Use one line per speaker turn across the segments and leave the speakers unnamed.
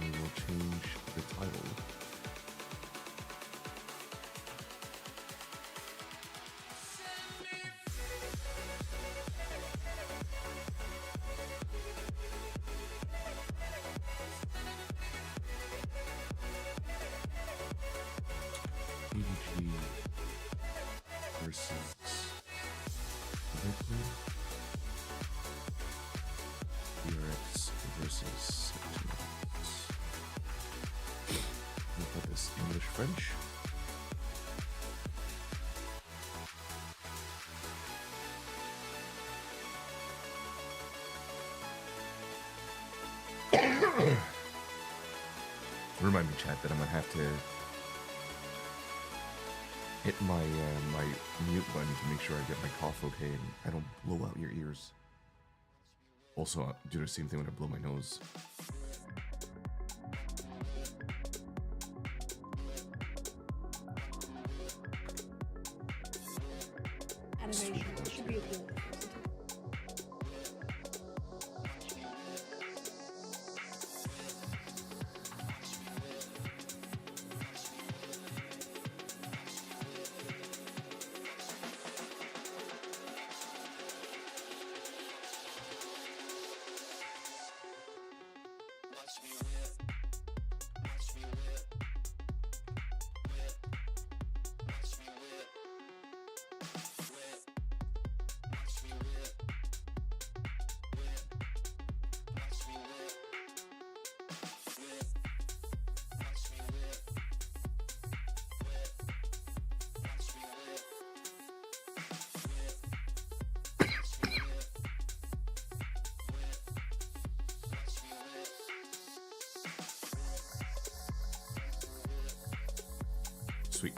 we will change the title. EDG versus DRX versus Sentinels. We'll put this English French. Remind me, chat, that I'm gonna have to hit my my mute button to make sure I get my cough okay and I don't blow out your ears. Also, do the same thing when I blow my nose.
Animation should be a cool.
Sweet.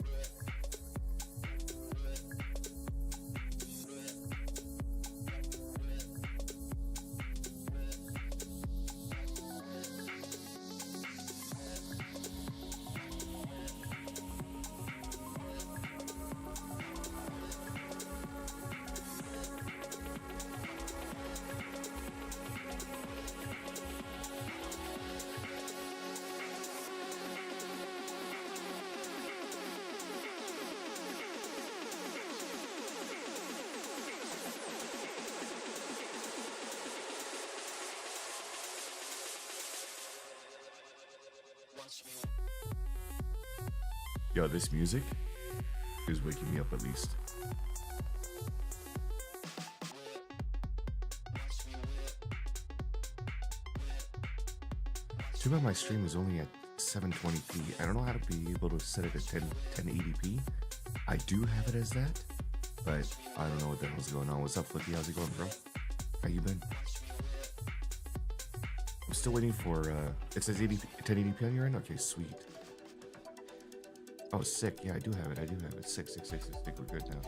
Yo, this music is waking me up at least. Too bad my stream is only at 720p. I don't know how to be able to set it at 1080p. I do have it as that, but I don't know what the hell's going on. What's up, Flippy? How's it going, bro? How you been? I'm still waiting for, it says 1080p on your end? Okay, sweet. Oh, sick. Yeah, I do have it. I do have it. Sick. We're good now.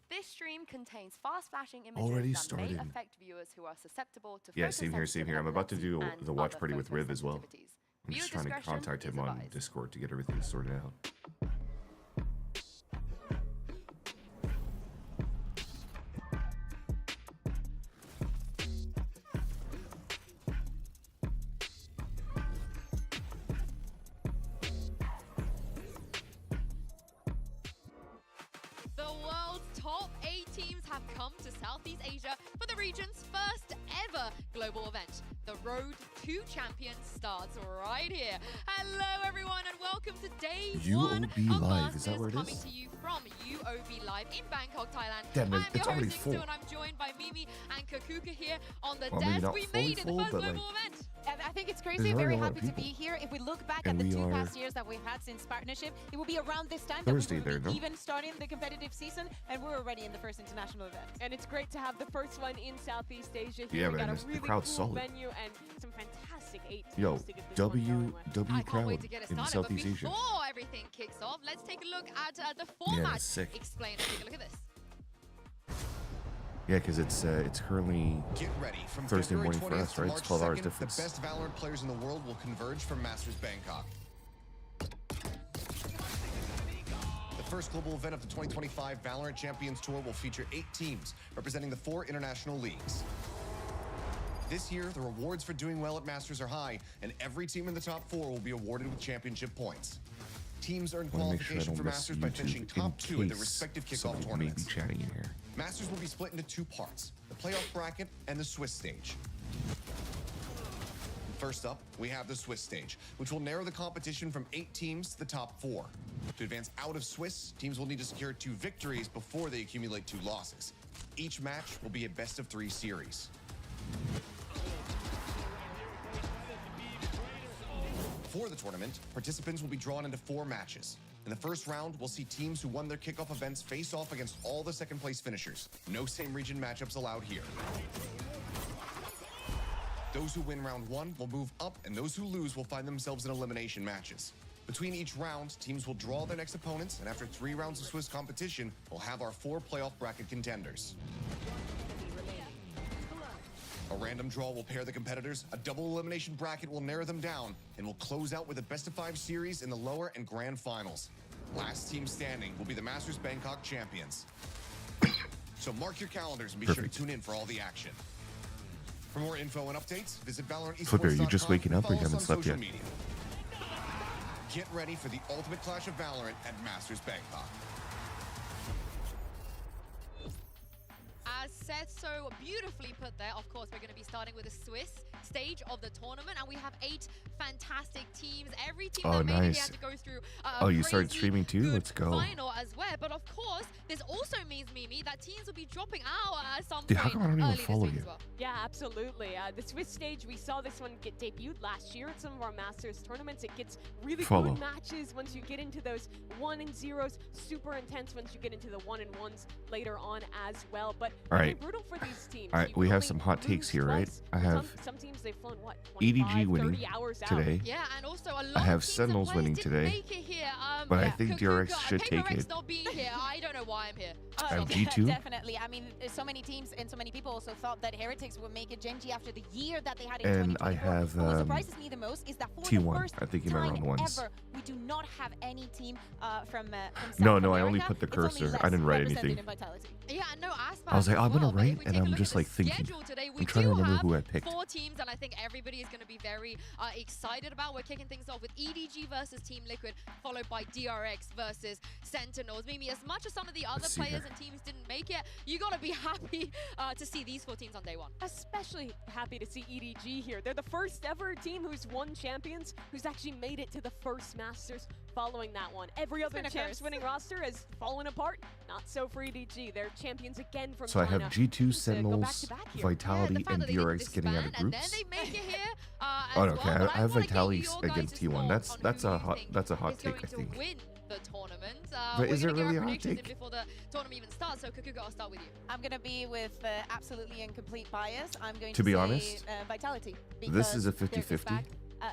This stream contains fast flashing images
Already
that
started.
may affect viewers who are susceptible to
Yeah, same here, same here. I'm about to do
and
the watch
other
party with Riv as well.
photosensitivities.
I'm just
Viewer
trying to
discretion
contact
is
him on
advised.
Discord to get everything sorted out.
The world's top 8 teams have come to Southeast Asia for the region's first ever global event. The Road to Champions starts right here. Hello everyone and welcome to day one
UOB
of
Live, is that
Masters,
where it
coming
is?
to you from UOB Live in Bangkok, Thailand.
Damn,
I'm
it's
your
already
host,
full.
Stu, and I'm joined by Mimi and Kakuka here on the
Well, maybe
desk.
not
We
fully
made it, the
full,
first
but,
global
like,
event.
And I think it's
There's
crazy.
already
Very
a lot of
happy to be
people.
here. If we look back
And
at the
we
two
are
past years that we've had since partnership, it will be around this time
Thursday
that we will
there,
be
no?
even starting the competitive season, and we're already in the first international event.
And it's great to have the first one in Southeast Asia here.
Yeah,
we
man,
got a
the
really
crowd's
cool
solid.
venue and some fantastic 8 teams
Yo,
to get this one going with.
W
I can't
crowd
wait to get it
in
started,
Southeast
but
Asia.
before everything kicks off, let's take a look at the format.
sick.
Explain and take a look at this.
Yeah, because it's currently
Get ready from
Thursday
February
morning for
20th
us,
to
right?
March
It's 12 hours
2nd,
difference.
The best Valorant players in the world will converge for Masters Bangkok. The first global event of the 2025 Valorant Champions Tour will feature 8 teams representing the 4 international leagues. This year, the rewards for doing well at Masters are high, and every team in the top 4 will be awarded with championship points. Teams earn
I want to make sure I
qualification
don't
for
miss
Masters by finishing
YouTube in
top 2 in their
case
respective kickoff
somebody may be
tournaments.
chatting in here.
Masters will be split into 2 parts, the playoff bracket and the Swiss stage. First up, we have the Swiss stage, which will narrow the competition from 8 teams to the top 4. To advance out of Swiss, teams will need to secure 2 victories before they accumulate 2 losses. Each match will be a best-of-3 series. For the tournament, participants will be drawn into 4 matches. In the first round, we'll see teams who won their kickoff events face off against all the second-place finishers. No same region matchups allowed here. Those who win round 1 will move up, and those who lose will find themselves in elimination matches. Between each round, teams will draw their next opponents, and after 3 rounds of Swiss competition, we'll have our 4 playoff bracket contenders. A random draw will pair the competitors, a double elimination bracket will narrow them down, and we'll close out with a best-of-5 series in the lower and grand finals. Last team standing will be the Masters Bangkok champions. So mark your calendars and be sure to tune in for all the action. For more info and updates, visit
Flipper, you just waking up or you
follow us
haven't
on
slept
social
yet?
media. Get ready for the ultimate clash of Valorant at Masters Bangkok.
As said so beautifully put there, of course, we're going to be starting with the Swiss stage of the tournament, and we have 8 fantastic teams. Every team that made it had to go through
you started streaming too? Let's go.
Final as well. But of course, this also means, Mimi, that teams will be dropping out at some
Dude, how
point
come I don't even
early this
follow
week
you?
as well.
Yeah, absolutely. The Swiss stage, we saw this one get debuted last year at some of our Masters tournaments. It gets really good matches once you get into those 1 and 0s. Super intense once you get into the 1 and 1s later on as well. But
all right,
brutal for these teams.
All right, we have some hot takes here, right? I have
some teams they've flown what?
EDG winning today.
Yeah, and also a lot
I have
of teams
Sentinels
and
winning
players
today.
didn't make it here.
But I think DRX should take
DRX
it.
not being here. I don't know why I'm here.
I have G2.
Definitely. I mean, so many teams and so many people also thought that Heretics would make it Gen G after the year that they had in
And
2024.
I have
what surprises me the most is that for
T1.
the first
I think you meant
time
round ones.
ever, we do not have any team from South
No,
America.
I only put the
It's only
cursor.
less
I didn't write
represented
anything.
in Vitality.
Yeah, no Aspas
I was like,
as
I'm gonna
well, but if
write,
we
and
take a
I'm
look
just
at the
like thinking.
schedule today, we
I'm trying to
do
remember
have
who I picked.
4 teams, and I think everybody is going to be very excited about. We're kicking things off with EDG versus Team Liquid, followed by DRX versus Sentinels. Mimi, as much as some of the other players and teams didn't make it, you got to be happy to see these 4 teams on day 1.
Especially happy to see EDG here. They're the first ever team who's won champions, who's actually made it to the first Masters following that one. Every other champs winning roster has fallen apart. Not so for EDG. They're champions again from
So I
China.
have G2, Sentinels, Vitality, and DRX getting out of
and then
groups.
they make it here
Oh, okay. I have Vitality against T1. That's a hot take, I think.
Win the tournament.
But is it really a hot
take?
take?
Before the tournament even starts, so Kukuga, I'll start with you.
I'm going to be with absolutely and complete bias. I'm going
To be
say,
honest,
Vitality.
This is a
because they're
50-50.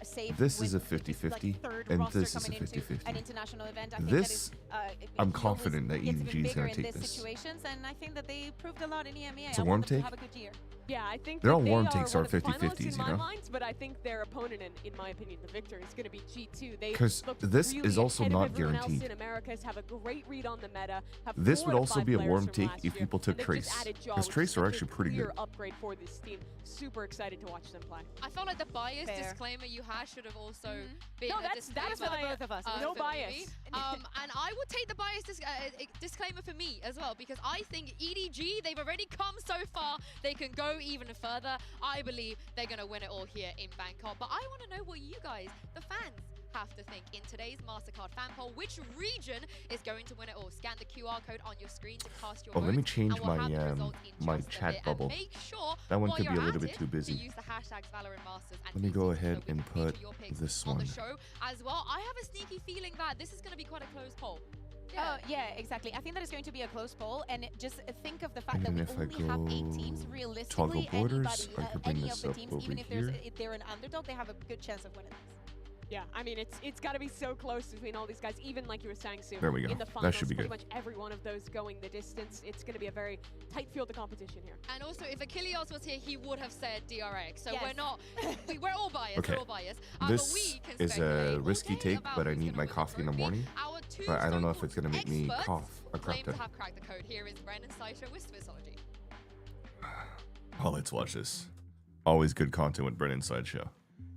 safe
This is a
with,
50-50,
like, third
and
roster
this is a
coming into
50-50.
An international event. I think
This,
that is,
I'm
it always
confident that
gets even
EDG is
bigger
going to
in
take
these
this.
situations, and I think that they proved a lot in EMEA.
It's a
I
warm
want them
take?
to have a good year.
Yeah, I think
They're all
that
warm
they
takes
are
are
one of the
50-50s,
finalists in
you
my
know?
mind, but I think their opponent, in my opinion, the victor is going to be G2. They
'Cause
looked
this
really
is also
ahead of
not
everyone else
guaranteed.
in Americas, have a great read on the meta. Have
This
4
would
to
also
5
be a
players
warm
from
take
last
if
year,
people took
and they've
Trace.
just added Jaw,
Because
which
Trace
is
are
such a
actually pretty
clear
good.
upgrade for this team. Super excited to watch them play.
I felt like the bias
Fair.
disclaimer you had should have also been
No,
a
that
disclaimer
is for the both
of us.
No
for
bias.
Mimi. And I would take the bias disclaimer for me as well, because I think EDG, they've already come so far, they can go even further. I believe they're going to win it all here in Bangkok. But I want to know what you guys, the fans, have to think in today's MasterCard fan poll. Which region is going to win it all? Scan the QR code on your screen to cast your vote.
Let me change
and we'll have the
my
results in
my
just a
chat
bit.
bubble.
And make sure
That one
while
could be a
you're
little
at
bit
it
too busy.
to use the hashtags Valorant Masters and
Let me go
TCC,
ahead
so we
and
can feature
put
your picks
this
on
one.
the show as well. I have a sneaky feeling that this is going to be quite a close poll.
Yeah, exactly. I think that is going to be a close poll, and just think of the fact
And
that we
then if I
only have 8 teams.
go
Realistically,
toggle borders,
anybody,
I could bring
any
this
of the
up
teams,
over
even if
here.
if they're an underdog, they have a good chance of winning this.
Yeah, I mean, it's got to be so close between all these guys. Even like you were saying, Sue,
There we go.
in the
That
finals,
should be
pretty
good.
much every one of those going the distance. It's going to be a very tight field of competition here.
And also, if Achilles was here, he would have said DRX. So
Yes.
we're not, we're all biased.
Okay.
We're all biased.
This-
But we can
is
speculate
a
all
risky
day
take,
about
but I
who's
need
gonna
my
win the
coffee in the
trophy.
morning.
Our two
But I don't know if it's
so-called
gonna make me
experts
cough a crap
claim to
ton.
have cracked the code. Here is Brennan Sideshow with Swissology.
Oh, let's watch this. Always good content with Brennan Sideshow.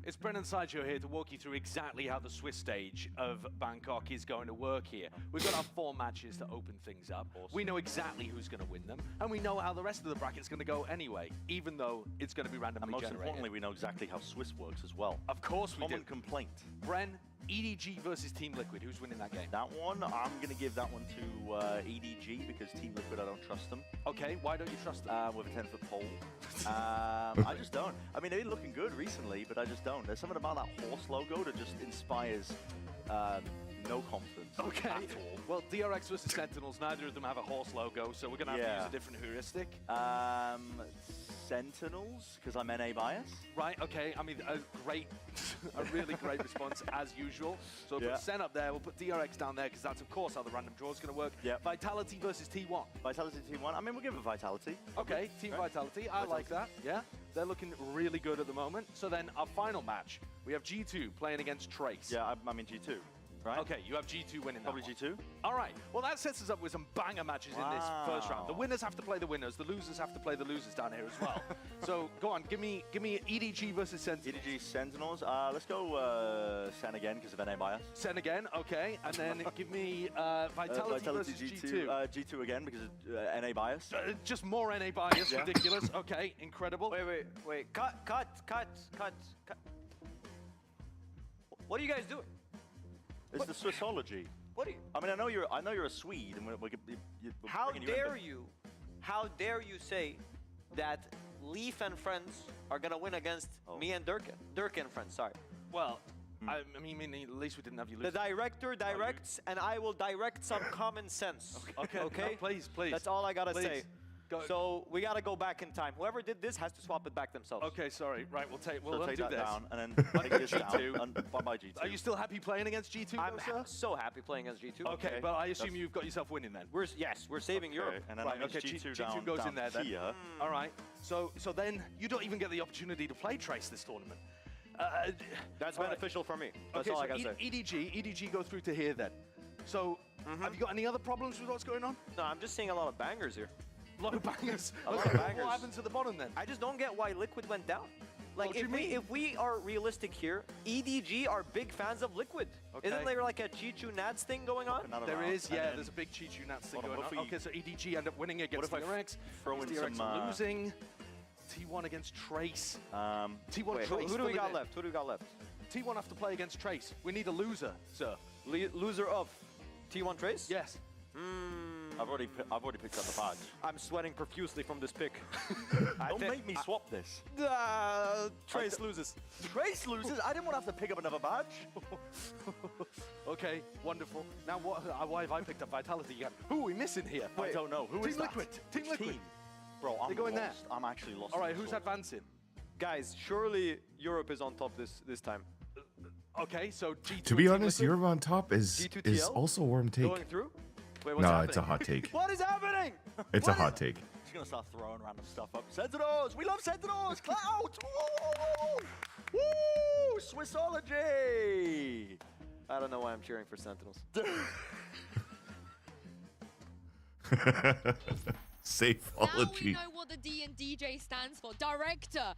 It's Brennan Sideshow here to walk you through exactly how the Swiss stage of Bangkok is going to work here. We've got our 4 matches to open things up. We know exactly who's going to win them, and we know how the rest of the bracket's going to go anyway, even though it's going to be randomly
And most
generated.
importantly, we know exactly how Swiss works as well.
Of course we
Common
do.
complaint.
Bren, EDG versus Team Liquid. Who's winning that game?
That one, I'm going to give that one to EDG because Team Liquid, I don't trust them.
Okay, why don't you trust them?
With a 10-foot pole. I just don't. I mean, they've been looking good recently, but I just don't. There's something about that horse logo that just inspires no confidence
Okay.
at all.
Well, DRX versus Sentinels, neither of them have a horse logo, so we're going to have to
Yeah.
use a different heuristic.
Sentinels, because I'm NA bias.
Right, okay, I mean, a really great response as usual. So we'll
Yeah.
put Sen up there, we'll put DRX down there, because that's of course how the random draw is going to work.
Yeah.
Vitality versus T1.
Vitality Team 1, I mean, we'll give it Vitality.
Okay, Team
Right.
Vitality, I like that, yeah. They're looking really good at the moment. So then our final match, we have G2 playing against Trace.
Yeah, I'm in G2, right?
Okay, you have G2 winning that
Probably
one.
G2.
All right, well that sets us up with some banger matches in this first round. The
Wow.
winners have to play the winners, the losers have to play the losers down here as well. So go on, give me EDG versus Sentinels.
EDG Sentinels, let's go Sen again because of NA bias.
Sen again, okay, and then give me Vitality versus G2.
G2 again because of NA bias.
Just more NA bias,
Yeah.
ridiculous. Okay, incredible.
Wait. Cut. What are you guys doing?
It's the Swissology.
What are you?
I mean, I know you're a Swede, and we're
How
bringing you in,
dare
but-
you? How dare you say that Leaf and friends are gonna win against me and Dirk? Dirk and friends, sorry.
Well, I mean, at least we didn't have you
The
lose.
director directs, and I will direct some common sense.
Okay,
Okay.
no, please.
That's all I gotta
Please.
say.
Go.
So we gotta go back in time. Whoever did this has to swap it back themselves.
Okay, sorry. Right, we'll
So
undo
take that
this.
down, and then take this
G2.
down. Bye-bye, G2.
Are you still happy playing against G2,
I'm
though, sir?
so happy playing as G2.
Okay, but I assume you've got yourself winning then.
We're saving Europe.
Okay, and then
Right,
that means
okay,
G2
G2
down,
goes
down
in there then.
here.
All right. So then you don't even get the opportunity to play Trace this tournament.
That's
all right.
beneficial for me. That's
Okay,
all
so
I gotta say.
EDG go through to here then. So have you got any other problems with what's going on?
No, I'm just seeing a lot of bangers here.
A lot of bangers.
A lot
Okay,
of
well,
bangers.
What happened to the bottom then?
I just don't get why Liquid went down. Like,
What do you mean?
if we are realistic here, EDG are big fans of Liquid.
Okay.
Isn't there like a Chichu Nats thing going on?
Another
There
round,
is,
and
yeah.
then-
There's a big Chichu Nats thing
Hold on,
going on.
what if we-
Okay, so EDG end up winning against
What if I
DRX.
throw in
DRX
some,
losing. T1 against Trace. T1
Wait,
Trace.
who do we
filling
got
in.
left? Who do we got left?
T1 have to play against Trace. We need a loser, sir.
Loser of T1 Trace?
Yes.
I've already picked up the badge.
I'm sweating profusely from this pick.
Don't make me swap this.
Trace loses.
Trace loses. I didn't want to have to pick up another badge.
Okay, wonderful. Now why have I picked up Vitality again? Who are we missing here?
I don't know. Who is
Team
that?
Liquid. Team Liquid.
Bro, I'm
They go in there.
lost. I'm actually lost.
All right,
in
who's
this one.
advancing?
Guys, surely Europe is on top this time.
Okay, so G2.
To be
and Team
honest,
Liquid?
Europe on top is
G2TL?
also a warm take.
Going through? Wait, what's
No,
happening?
it's a hot take.
What is happening?
It's a hot take.
Just gonna start throwing random stuff up. Sentinels! We love Sentinels! Clout! Woo! Woo! Swissology!
I don't know why I'm cheering for Sentinels.
Now we
Safeology.
know what the D and DJ stands for. Director,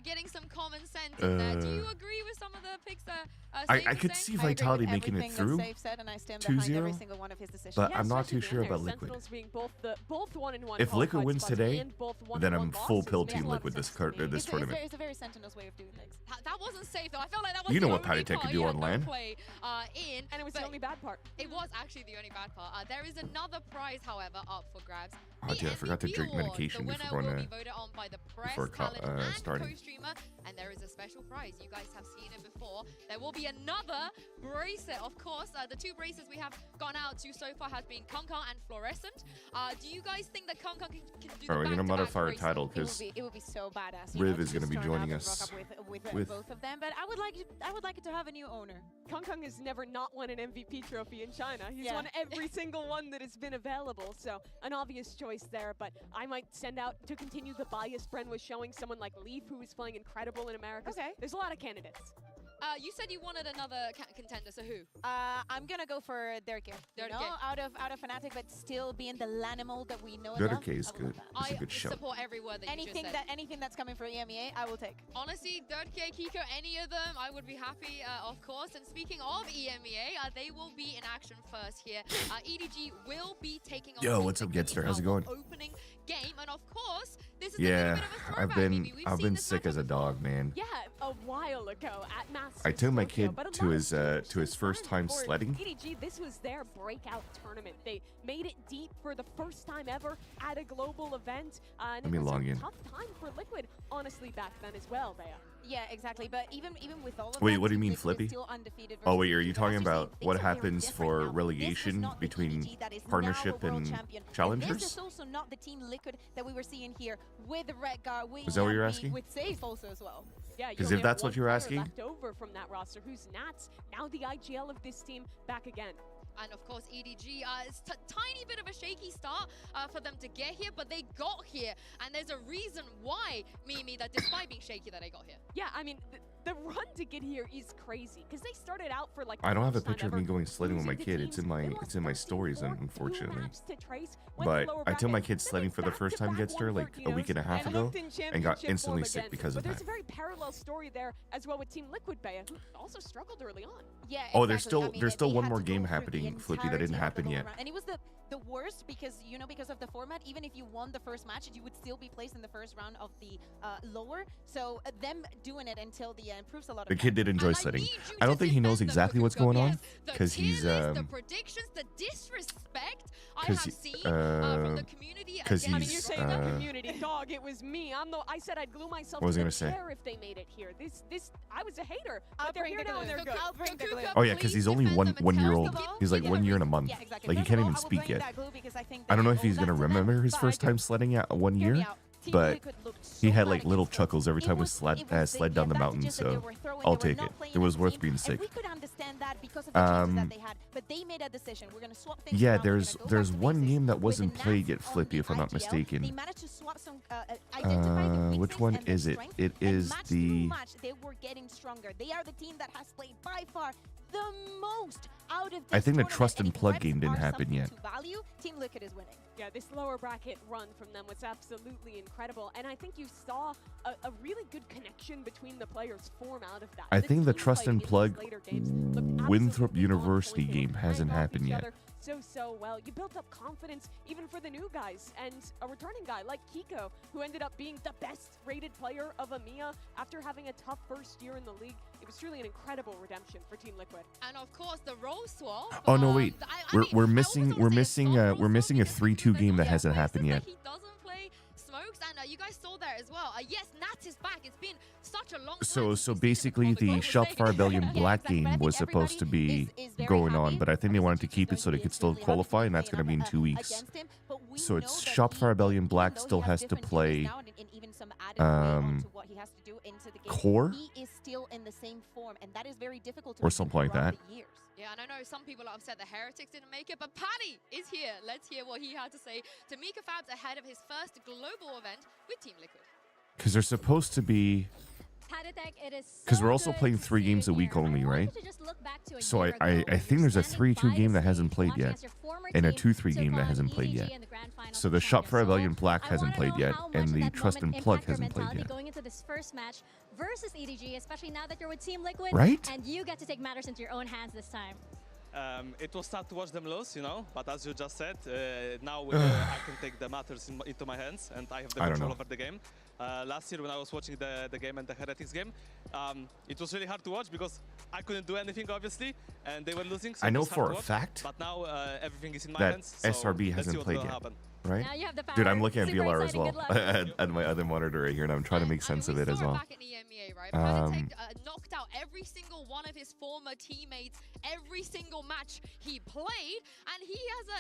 getting some common sense in there. Do you agree with some of the picks that Safe
I
is
could
saying?
see
I agree with
Vitality making
everything
it
that
through.
Safe said, and I stand behind
2-0,
every single one of his decisions.
but
Yeah,
I'm not
especially
too sure
being there.
about Liquid.
Sentinels being both 1-1
If Liquid
qualified
wins
spots
today,
and both
then
1-1
I'm full
losses
pill
makes
Team
a lot of
Liquid this
sense to me.
this tournament.
It's a very Sentinels way of doing things.
That wasn't safe though. I felt like that was
You know
the
what
only
Patty Tech
part
could
he
do
had
on
no
land.
play, in,
And it was the
but
only bad part.
It was actually the only bad part. There is another prize, however, up for grabs.
Oh,
The
dude, I forgot to
MVP
drink
award.
medication
the
before
winner will
going
be voted on by the press,
before
talent, and
starting.
co-streamer, and there is a special prize. You guys have seen it before. There will be another bracelet, of course. The two bracelets we have gone out to so far has been Kankan and Fluorescent. Do you guys think that Kankan can do the
Alright, we're gonna
back-to-back
modify our
bracelet?
title
It would
because
be so badass.
Riv
to
is gonna
just
be
turn
joining
up and
us
rock up with
with-
both of them. But I would like it to have a new owner.
Kong Kong has never not won an MVP trophy in China. He's
Yeah.
won every single one that has been available, so an obvious choice there. But I might send out to continue the bias Bren was showing, someone like Leaf, who is playing incredible in America.
Okay.
There's a lot of candidates.
You said you wanted another contender, so who?
I'm gonna go for Dirk. You know, out of Fnatic, but still being the Lanimal that we know.
Dirk is good. It's a
I
good show.
support every word that
anything
you just said.
anything that's coming from EMEA, I will take.
Honestly, Dirk, Kiko, any of them, I would be happy, of course. And speaking of EMEA, they will be in action first here. EDG will be taking on.
Yo, what's up, Getster? How's it going?
Opening game, and of course, this is
Yeah,
a bit of a throwback.
I've been sick as a dog, man.
Yeah, a while ago at Masters.
I took my
Tokyo,
kid
but a
to
lot
his
of
first time
for
sledding.
EDG, this was their breakout tournament. They made it deep for the first time ever at a global event. And
Let me
it was
log
a
in.
tough time for Liquid, honestly, back then as well, Bea.
Yeah, exactly. But even with all of
Wait,
that,
what do you
Team
mean,
Liquid is
Flippy?
still undefeated
Oh, wait,
versus
are you
EDG.
talking
As you say,
about
things
what
are very
happens
different
for
now. This is
relegation
not the
between
EDG that is now
partnership
the world
and
champion.
challengers?
And this is also not the Team Liquid that we were seeing here with Redgar, with
Is that what you're
Yampi,
asking?
with Safe also as well.
Yeah,
'Cause
you
if
only
that's
have
what you're
one player
asking-
left over from that roster, who's Nats, now the IGL of this team back again.
And of course, EDG, it's a tiny bit of a shaky start for them to get here, but they got here. And there's a reason why, Mimi, that despite being shaky that they got here.
Yeah, I mean, the run to get here is crazy because they started out for like.
I don't have a
first time
picture of me
ever
going sledding with my
losing to
kid. It's in my
teams. They lost
stories,
13-4,
unfortunately.
2 maps to Trace, went to
But
lower
I took my
bracket,
kid
then
sledding for the first time,
back-to-back
Getster, like a week and a half
and
ago,
looked in
and got
championship
instantly
form
sick
again.
because of
But there's
that.
a very parallel story there as well with Team Liquid, Bea, who also struggled early on.
Yeah,
Oh, there's
exactly. I
still
mean,
there's still
they
one
had
more
to
game
go through
happening,
the
Flippy, that didn't
entirety of
happen
the
yet.
lower round. And it was the worst because, you know, because of the format, even if you won the first match, you would still be placed in the first round of the lower. So them doing it until the end proves a lot of
The kid did enjoy
And I
sledding.
need you
I don't
to
think he knows
defend them,
exactly what's
Kuko.
going on
Yes, the
because
tier
he's
list, the predictions, the disrespect I
'cause
have
he-
seen from the community.
'cause
I mean,
he's,
you're saying the community, dog. It was me. I said I'd glue myself
What was
to
I
the
gonna say?
chair if they made it here. I was a hater,
I'll
but they're
bring
here
the
now and
glue.
they're good.
I'll bring the glue.
Oh yeah, because he's only one year old. He's like 1 year and a month.
Yeah, exactly.
Like he
First
can't
of all,
even
I will
speak
bring
yet.
that glue because I think
I don't know
they
if he's
owe
gonna
that to them,
remember his
but
first time sledding at 1
hear me
year,
out. Team
but
Liquid looked
he
so
had
bad
like little
against them.
chuckles every time we
It was
sled
the
down the mountain.
advantages that they
So
were throwing,
I'll
they were
take
not
it.
playing
It was
as a
worth
team,
being
and
sick.
we could understand that because of the changes that they had, but they made a decision. We're gonna swap things
Yeah,
around. We're
there's
gonna go
there's
back to
one
basics.
game that
With
wasn't
the
played
Nats
yet,
on
Flippy,
the
if I'm not
IGL,
mistaken.
They managed to swap some, identify the weak
Which
things
one
and their
is it?
strengths,
It
and
is
match
the-
to match, they were getting stronger. They are the team that has played by far the most out of this
I think the
tournament,
trust
and
and
if
plug
reps
game didn't
are
happen
something
yet.
to value, Team Liquid is winning.
Yeah, this lower bracket run from them was absolutely incredible, and I think you saw a really good connection between the players form out of that.
I
The
think the
team
trust
play
and
in these
plug
later games looked
Winthrop
absolutely on
University
point. They
game
were
hasn't
playing off
happened
each
yet.
other so well. You built up confidence even for the new guys, and a returning guy like Kiko, who ended up being the best rated player of EMEA after having a tough first year in the league. It was truly an incredible redemption for Team Liquid.
And of course, the role swap.
Oh no, wait.
I mean,
We're
I
missing
almost wanna say a soft
we're
role
missing a
swap
3-2
because
game that
yeah,
hasn't
Winston
happened
said
yet.
He doesn't play smokes, and you guys saw there as well. Yes, Nat is back. It's been such a long time.
So
since we've seen him
basically
on the
the
global
Shop
stage.
Fire Rebellion
Yeah,
Black
exactly, but I
game
think
was supposed to be
is very
going on,
happy.
but I think they wanted to
Team
keep it so they
Liquid
could
is
still
really happy
qualify, and
to
that's
play
going to be in 2 weeks.
against him, but we
So
know
it's
that
Shop
he-
Fire Rebellion
even
Black
though he
still has to
different
play
changes now and even some added play onto what he has to do into the game,
Core?
he is still in the same form, and that is very difficult to
Or
achieve
something like
throughout
that.
the years.
Yeah, and I know some people are upset the Heretics didn't make it, but Paddy is here. Let's hear what he had to say to Mika Fabs ahead of his first global event with Team Liquid.
Because they're supposed to be... Because we're also playing 3 games a week only, right? So I think there's a 3-2 game that hasn't played yet, and a 2-3 game that hasn't played yet. So the Shop for Rebellion Black hasn't played yet, and the Trust and Plug hasn't played yet.
Going into this first match versus EDG, especially now that you're with Team Liquid,
Right?
and you get to take matters into your own hands this time.
It was sad to watch them lose, you know, but as you just said, now I can take the matters into my hands and I have the control over the game. Last year when I was watching the game and the Heretics game, it was really hard to watch because I couldn't do anything, obviously, and they were losing. So
I know
it was hard
for
to
a
watch,
fact
but now everything is in my
that
hands. So
SRB
let's see
hasn't
what
played
will
yet,
happen.
right?
Now you have the
Dude, I'm
power.
looking at
Super
VLR as
exciting.
well,
Good luck.
at my other monitor right here, and I'm trying to make sense of it as well.
Back in EMEA, right? Paddy knocked out every single one of his former teammates every single match he played, and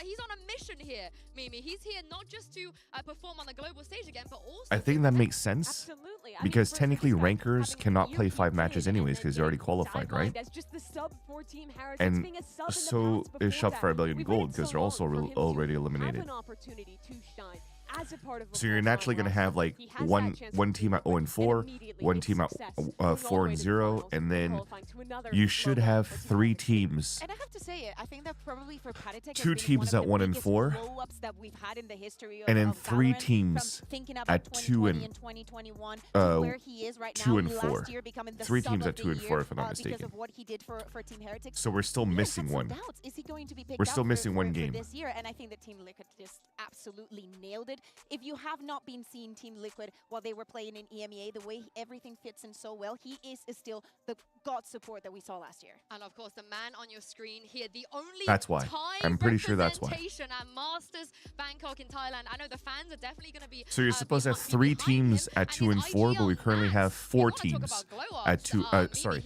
he's on a mission here, Mimi. He's here not just to perform on the global stage again, but also
I think that makes sense.
Absolutely.
Because technically rankers cannot play 5 matches anyways because they're already qualified, right?
As just the sub 4-team Heretics,
And
being a sub in the
so
past
is
before
Shop
that.
for Rebellion
We've
Gold
waited
because
so
they're also
long for him to
already
have
eliminated.
an opportunity to shine. as a part of a
So you're
full-on
naturally going to
roster,
have like
he has
one
that chance
one
to
team at
do it,
0-4,
and immediately
one
it's
team at
success, going all the way to the
4-0,
finals,
and then
qualifying to another
you should
global
have
or team
3
competition.
teams.
And I have to say, I think that probably for Patek has
2
been
teams
one
at
of
1
the
and
biggest
4,
blow-ups that we've had in the history of,
and then
of
3
Valorant,
teams
from thinking about
at 2
2020
and
2021 to
uh,
where he is right
2
now.
and 4.
Last year becoming the
3
sub
teams
of
at
the
2 and
year,
4, if I'm not
because
mistaken.
of what he did for Team Heretics.
So we're still
We had
missing
some
one.
doubts. Is he going to be picked
We're
out
still missing one
for
game.
this year? And I think that Team Liquid just absolutely nailed it. If you have not been seeing Team Liquid while they were playing in EMEA, the way everything fits in so well, he is still the god support that we saw last year.
And of course, the man on your screen here, the only
That's why.
Thai
I'm pretty sure that's why.
representation at Masters Bangkok in Thailand. I know the fans are definitely going to be.
So you're supposed to have
be
3
behind
teams
him,
at 2 and 4, but we currently have 4 teams at 2. Sorry,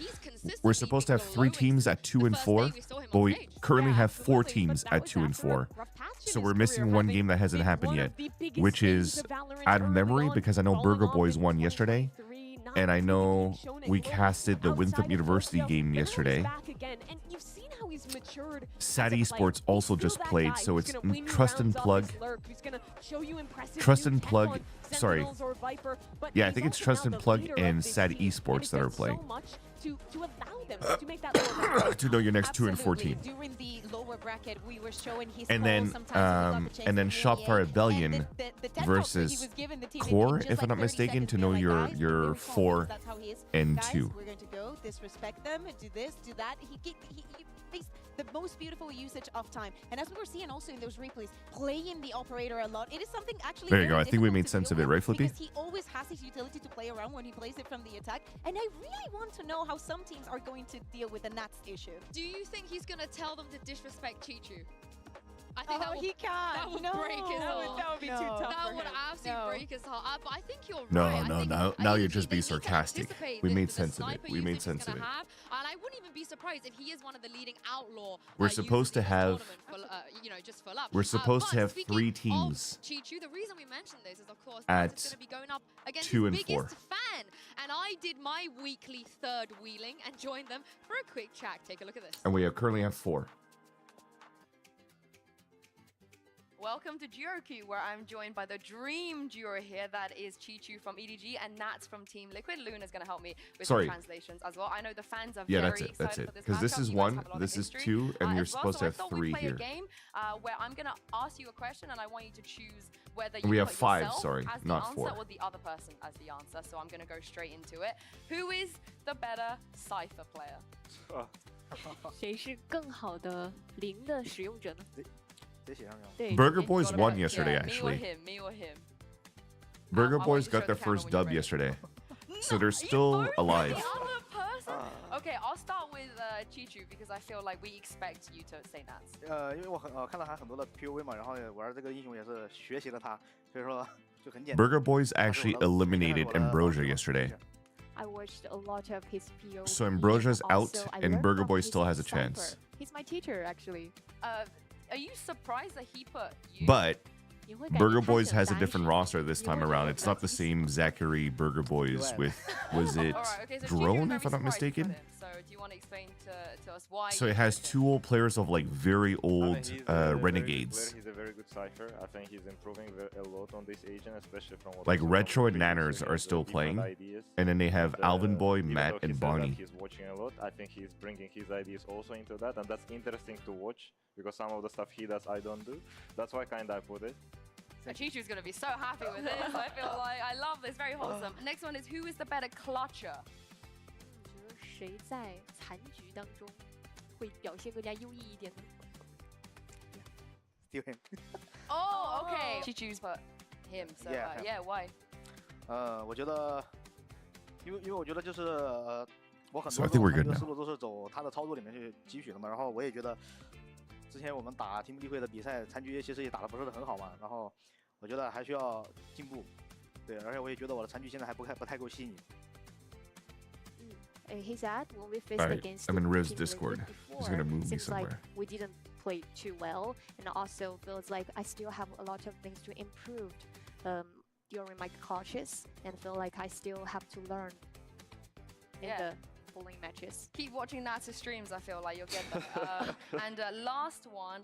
we're supposed to have 3 teams at 2 and 4, but we currently have 4 teams at 2 and 4. So we're missing one game that hasn't happened yet, which is out of memory because I know Burger Boys won yesterday, and I know we casted the Winthrop University game yesterday. Sad Esports also just played, so it's Trust and Plug. Trust and Plug. Sorry. Yeah, I think it's Trust and Plug and Sad Esports that are playing. To know your next 2 and 4 team.
During the lower bracket, we were showing his
And then Shopify Rebellion versus Core, if I'm not mistaken, to know your 4 and 2.
We're going to go disrespect them, do this, do that. He faced the most beautiful usage of time. And as we were seeing also in those replays, playing the operator a lot, it is something actually
There you go.
very
I think we
difficult
made
to
sense
deal
of it,
with
right, Flippy?
Because he always has his utility to play around when he plays it from the attack. And I really want to know how some teams are going to deal with the Nats issue.
Do you think he's going to tell them to disrespect Chichu? I think
he can't.
That would break his heart.
That would be too tough
That
for
would
him.
absolutely break his heart. But I think you're right.
Now
I
you're
think
just being
he can
sarcastic.
anticipate
We
the
made sense of it.
sniper
We made
usage he's
sense of
gonna
it.
have, and I wouldn't even be surprised if he is one of the leading outlaw.
We're supposed to have.
Just for love.
We're supposed to
But
have
speaking
3
of
teams
Chichu, the reason we mentioned this is, of course,
at
he's going to be going up against
2
his
and
biggest
4.
fan. And I did my weekly 3rd wheeling and joined them for a quick chat. Take a look at this.
And we currently have 4.
Welcome to Duo Q, where I'm joined by the dream duo here. That is Chichu from EDG and Nats from Team Liquid. Luna's going to help me with some translations as well. I know the fans are very excited
that's
for
it.
this
Because this
matchup.
is
You guys
1,
have a lot
this
of
is
history,
2, and you're
as well.
supposed
So
to
I
have
thought
3
we'd play
here.
a game where I'm going to ask you a question, and I want you to choose whether you
We have
put
5,
yourself
sorry,
as the
not
answer
4.
or the other person as the answer. So I'm going to go straight into it. Who is the better Cypher player?
谁是更好的零的使用者呢？
Burger Boys won
Yeah,
yesterday,
me or
actually.
him, me or him.
Burger
I want
Boys
you to show
got their
the camera
first
when you're
dub
ready.
yesterday. So they're still alive.
The other person? Okay, I'll start with Chichu because I feel like we expect you to say Nats.
因为我看到他很多的 POV 嘛，然后玩这个英雄也是学习了他，所以说就很简单。
Burger Boys actually eliminated Ambrosia yesterday.
I watched a lot of his POV.
So Ambrosia's
and also
out,
I
and
learned
Burger
from
Boy
his
still has a
Cypher.
chance.
He's my teacher, actually.
Are you surprised that he put you?
But
你会感觉
Burger
他
Boys
是很
has a
胆
different
小
roster this time around. It's not the same Zachary Burger Boys with, was it
Alright, okay, so
Drone,
Chichu's
if I'm
gonna
not
be surprised you put
mistaken?
him. So do you want to explain to us why?
So
you
it has
picked him?
2 old players of like very old
he's a very good
renegades.
player. He's a very good Cypher. I think he's improving a lot on this agent, especially from what
Like
I saw
Retro
from
and
previous
Nanners are
games,
still
different
playing.
ideas.
And then they have
And,
Alvin Boy,
even
Matt,
though he
and
said that
Bonnie.
He's watching a lot. I think he's bringing his ideas also into that, and that's interesting to watch because some of the stuff he does I don't do. That's why kind of I put it.
Chichu's gonna be so happy with this. I feel like I love this. Very wholesome. Next one is who is the better clutcher?
觉得谁在残局当中会表现更加优异一点呢？
Oh, okay. Chichu's put him. So
Yeah.
yeah, why?
我觉得，因为我觉得就是我很
So
多
I think we're
这
good
种
now.
思路都是走他的操作里面去汲取的嘛。然后我也觉得，之前我们打Team Liquid的比赛，残局其实也打得不是很好嘛。然后我觉得还需要进步。对，而且我也觉得我的残局现在还不太够细腻。
He said when we faced
Alright,
against
I'm in
Team
Riv's
Liquid
Discord.
before,
He's gonna move me
seems like
somewhere.
we didn't play too well, and also feels like I still have a lot of things to improve during my clutches, and feel like I still have to learn in
Yeah.
the following matches.
Keep watching Nats' streams. I feel like you'll get them. And last one,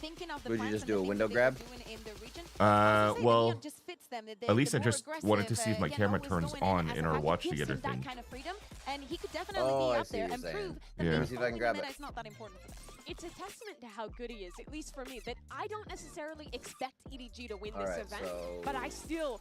thinking of the
Would you
plans
just
and
do
the
a
things
window
that they
grab?
were doing in the region,
Well,
Neon just fits them.
at least I
more
just wanted to
aggressive,
see if my
you know,
camera
was
turns
going
on
as
in
a
our
package
watch
gives
together
him that
thing.
kind of freedom, and he could definitely
Oh,
be
I
up
see
there
what
and
you're
prove
saying.
that
Yeah.
the
Let me
see if I can
only
grab
meta
it.
is not that important for them.
it's a testament to how good he is, at least for me, that I don't necessarily expect EDG to win
All
this
right,
event,
so
but I still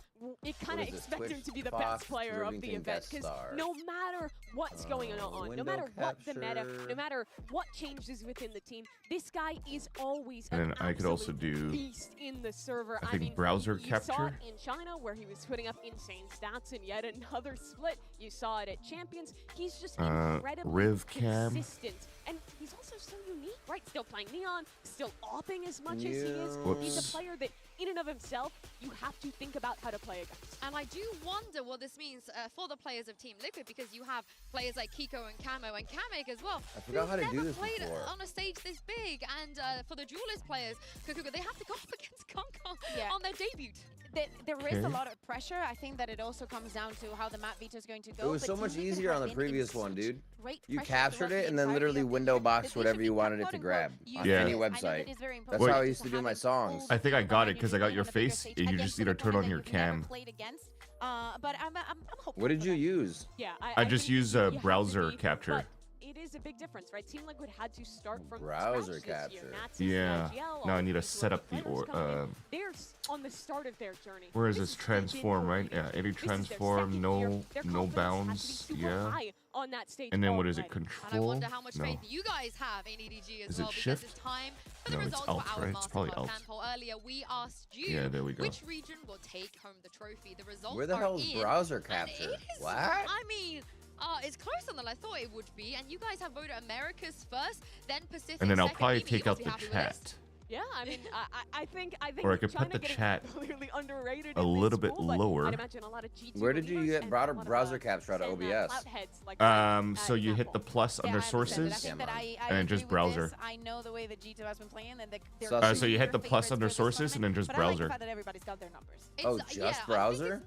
kind of
is this,
expect him
Twitch
to be the
Fox
best player of the
Rivington
event,
guest
because
star?
no matter what's going on, no
window
matter what the meta,
capture.
no matter what changes within the team, this guy is always
And
an
then I could also
absolute
do,
beast in the server.
I think,
mean,
browser
you saw
capture.
it in China where he was putting up insane stats in yet another split. You saw it at Champions. He's just incredibly
Riv Cam.
consistent. And he's also so unique, right? Still playing Neon, still opping as much as he is.
Whoops.
He's a player that, in and of himself, you have to think about how to play against.
And I do wonder what this means for the players of Team Liquid, because you have players like Kiko and Camo and Kamek as well.
I forgot how to do this
played
before.
on a stage this big, and for the duelist players, Kukuka, they have to go up against Kong
Yeah.
on their debut.
There is a
Okay.
lot of pressure. I think that it also comes down to how the map veto is going to go.
It was
but
so
Team
much
Liquid
easier
have
on the
been in
previous one,
such
dude.
great
You
pressure
captured
throughout
it
the
and then
entirety
literally
of the
window
year
boxed
that
whatever
they
you
should be
wanted it to
quote-unquote
grab
used
on
Yeah.
any
to. I know that
website.
is very
That's
important
how I
to
used to do
have
my
it
songs.
all
I think I got it
and
because
you
I got
play
your
on a bigger
face,
stage
and you
against
just need to
an
turn
opponent
on
that
your
you've never
cam.
played against. But I'm hopeful.
What did
for
you
that.
use?
Yeah,
I just
think
use
you
a
have to
browser
be,
capture.
but it is a big difference, right? Team Liquid had to start from
Browser
scratch this year.
capture.
Nats and
Yeah.
IGL,
Now
all
I need to
these
set up the
players coming in. They're on the start of their journey.
Where is this
has been
transform,
for
right?
years.
Yeah, any
This is their
transform,
second
no
year. Their
no
confidence has to be
bounds,
super
yeah.
high on that stage
And then what is it?
already.
And I
Control?
wonder how much
No.
faith you guys have in EDG as
Is it
well, because
shift?
it's time for
No,
the
it's
results
alt,
for our
right? It's probably
Masterclass
alt.
fan poll. Earlier, we asked you
Yeah, there we go.
which region will take home the trophy. The results
Where the
are
hell is
in,
browser
and
capture?
it is,
What?
I mean, it's closer than I thought it would be, and you guys have voted Americas first, then Pacific
And then I'll
second.
probably
Maybe you
take
must
out
be
the
happy with this.
chat.
Yeah, I mean, I think
Or I could put
China
the
getting
chat
clearly underrated
a
in this
little bit
pool, but
lower.
I'd imagine a lot of G2
Where did you
believers
get
and
browser,
a lot of,
browser capture out of
Zen,
OBS?
clout heads like
So you hit the plus
Yeah,
under
I understand that. I
sources,
think that I
and then
agree
just
with
browser.
this. I know the way that G2 has been playing, and they're
So
you hit the
clear
plus
favorites
under
for this
sources, and then
tournament,
just
but I like
browser.
the fact that everybody's got their numbers.
Oh,
It's-
just
yeah,
browser?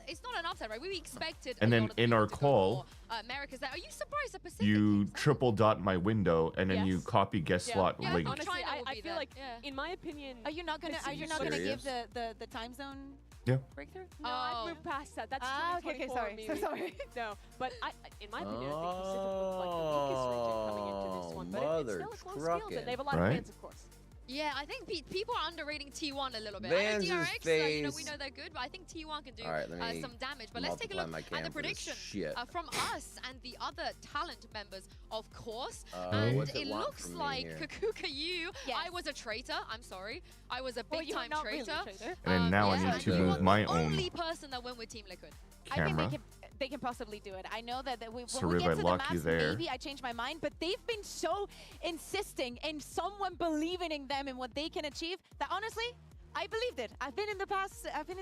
It's not an upset, right? We expected.
And
a
then
lot of
in
people
our
to go
call,
for, America's. Are you surprised the Pacific?
you triple dot my window, and then you
Yes.
copy guest slot
Yeah,
link.
Honestly,
China will
I
be
feel
there.
like,
Yeah.
in my opinion,
Are you not gonna
Serious?
give the time zone
Yeah.
breakthrough?
No, I've moved past that. That's
okay,
2024
sorry.
me.
So sorry.
No, but in my opinion, I think Pacific looked like the weakest region coming into this one. But it's still a close field, and they have a lot
Right?
of fans, of course.
Yeah, I think people are underrating T1 a little bit.
Vans'
I know DRX, we
face.
know they're good, but I think T1 can do
All right, let me
some damage. But let's take a
multiply
look
my
at
cam
the
for this
prediction
shit.
from us and the other talent members, of course.
What's
And
it
it
want
looks
from me
like
here?
Kakuka, I was a traitor. I'm sorry. I was a
Well,
big
you're
time
not really a
traitor.
traitor.
And then now I
yeah,
need to
you
move
are
my
the
own
only person that went with Team Liquid.
camera.
I think they can possibly do it. I know that when
So
we
Riv,
get
I
to the
lock you
maps,
there.
maybe I change my mind, but they've been so insisting in someone believing in them and what they can achieve that honestly, I believed it. I've been in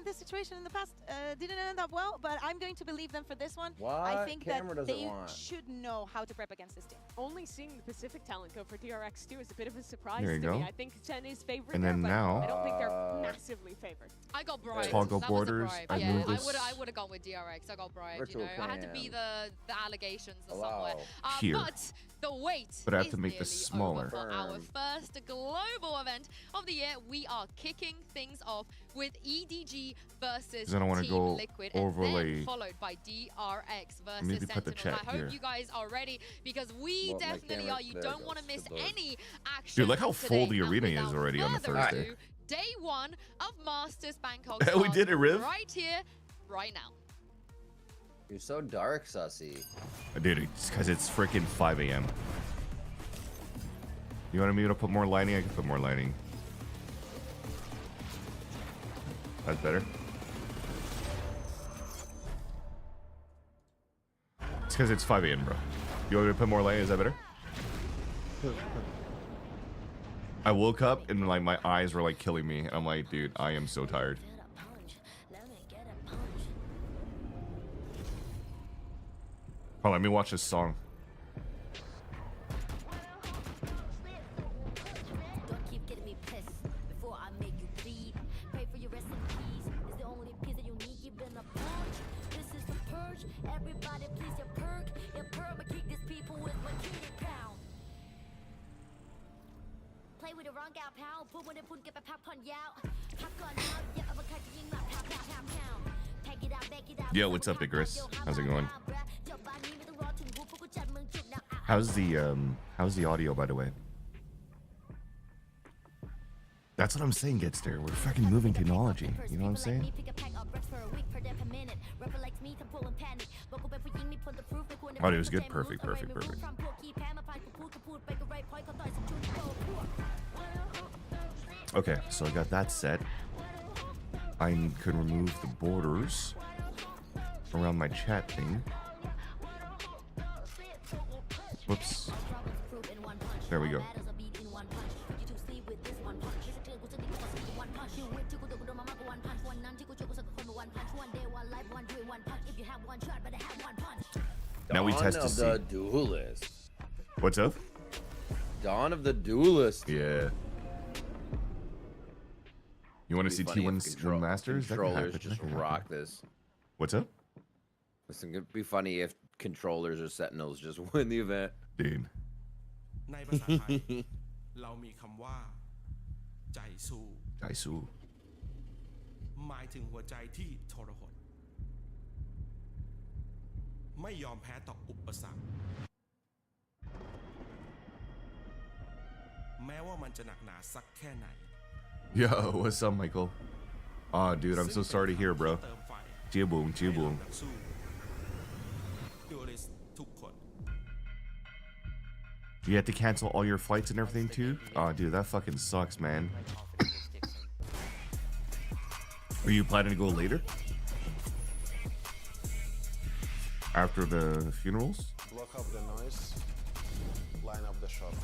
this situation in the past. Didn't end up well, but I'm going to believe them for this one. I
What
think
camera
that
does it
they
want?
should know how to prep against this team.
Only seeing the Pacific talent go for DRX too is a bit of a surprise
There you
to
go.
me. I think Zen is favored
And
there,
then
but
now-
I don't think they're massively favored.
I got bribed.
Toggle
That
borders,
Was a
I
bribe.
move
Yeah,
this-
I would have gone with DRX. I got bribed. You
Virtual
know, I had to be
cam.
the allegations or
Allow.
somewhere.
Here.
But the wait.
But I have
is
to make this
nearly over
smaller.
For our
Confirmed.
first global event of the year, we are kicking things off with EDG versus
'Cause I don't wanna
Team
go
Liquid,
overlay.
and then followed by DRX versus
Maybe put the
Sentinels.
chat
I hope
here.
you guys are ready because we
Well, my
definitely
camera-
are. You
there it
don't want to
goes,
miss
the board.
any action.
Dude, look how
today.
full the
And
arena is
without
already on the
further
Thursday.
ado, Day one of Masters Bangkok.
We
starts
did it, Riv.
Right here, right now.
You're so dark, sussy.
Dude, it's because it's freaking 5 a.m. You wanted me to put more lighting? I can put more lighting. That's better. It's because it's 5 a.m., bro. You want me to put more lighting? Is that better? I woke up and like my eyes were like killing me. I'm like, dude, I am so tired. Oh, let me watch this song.
Don't keep getting me pissed before I make you bleed. Pray for your recipes. It's the only piece that you need. You've been a purge. This is the purge. Everybody, please your perk. Your perma kick these people with my kitty pound. Play with the wrong gal, pal. Put when they put get my pop on yow. Pop on now. Yeah, I'm a cut you my pow pow pow pow. Pack it out, back it out.
Yo, what's up, Icarus? How's it going? How's the audio, by the way? That's what I'm saying, gets there. We're fucking moving technology. You know what I'm saying? Oh, it was good. Perfect. Okay, so I got that set. I can remove the borders around my chat thing. Whoops. There we go. Now we test to see.
Dawn of the Duelist.
What's up?
Dawn of the Duelist.
Yeah. You want to see T1 Masters?
Controllers just rock this.
What's up?
Listen, it'd be funny if controllers or Sentinels just win the event.
Dude.
ในภาษาไทยเรามีคำว่าใจสู้ใจสู้หมายถึงหัวใจที่ทรหดไม่ยอมแพ้ต่ออุปสรรคแม้ว่ามันจะหนักหนาสักแค่ไหน
Yo, what's up, Michael? Aw, dude, I'm so sorry to hear, bro. Chia boom. You had to cancel all your flights and everything too? Aw, dude, that fucking sucks, man. Were you planning to go later? After the funerals?
Block up the noise, line up the shot.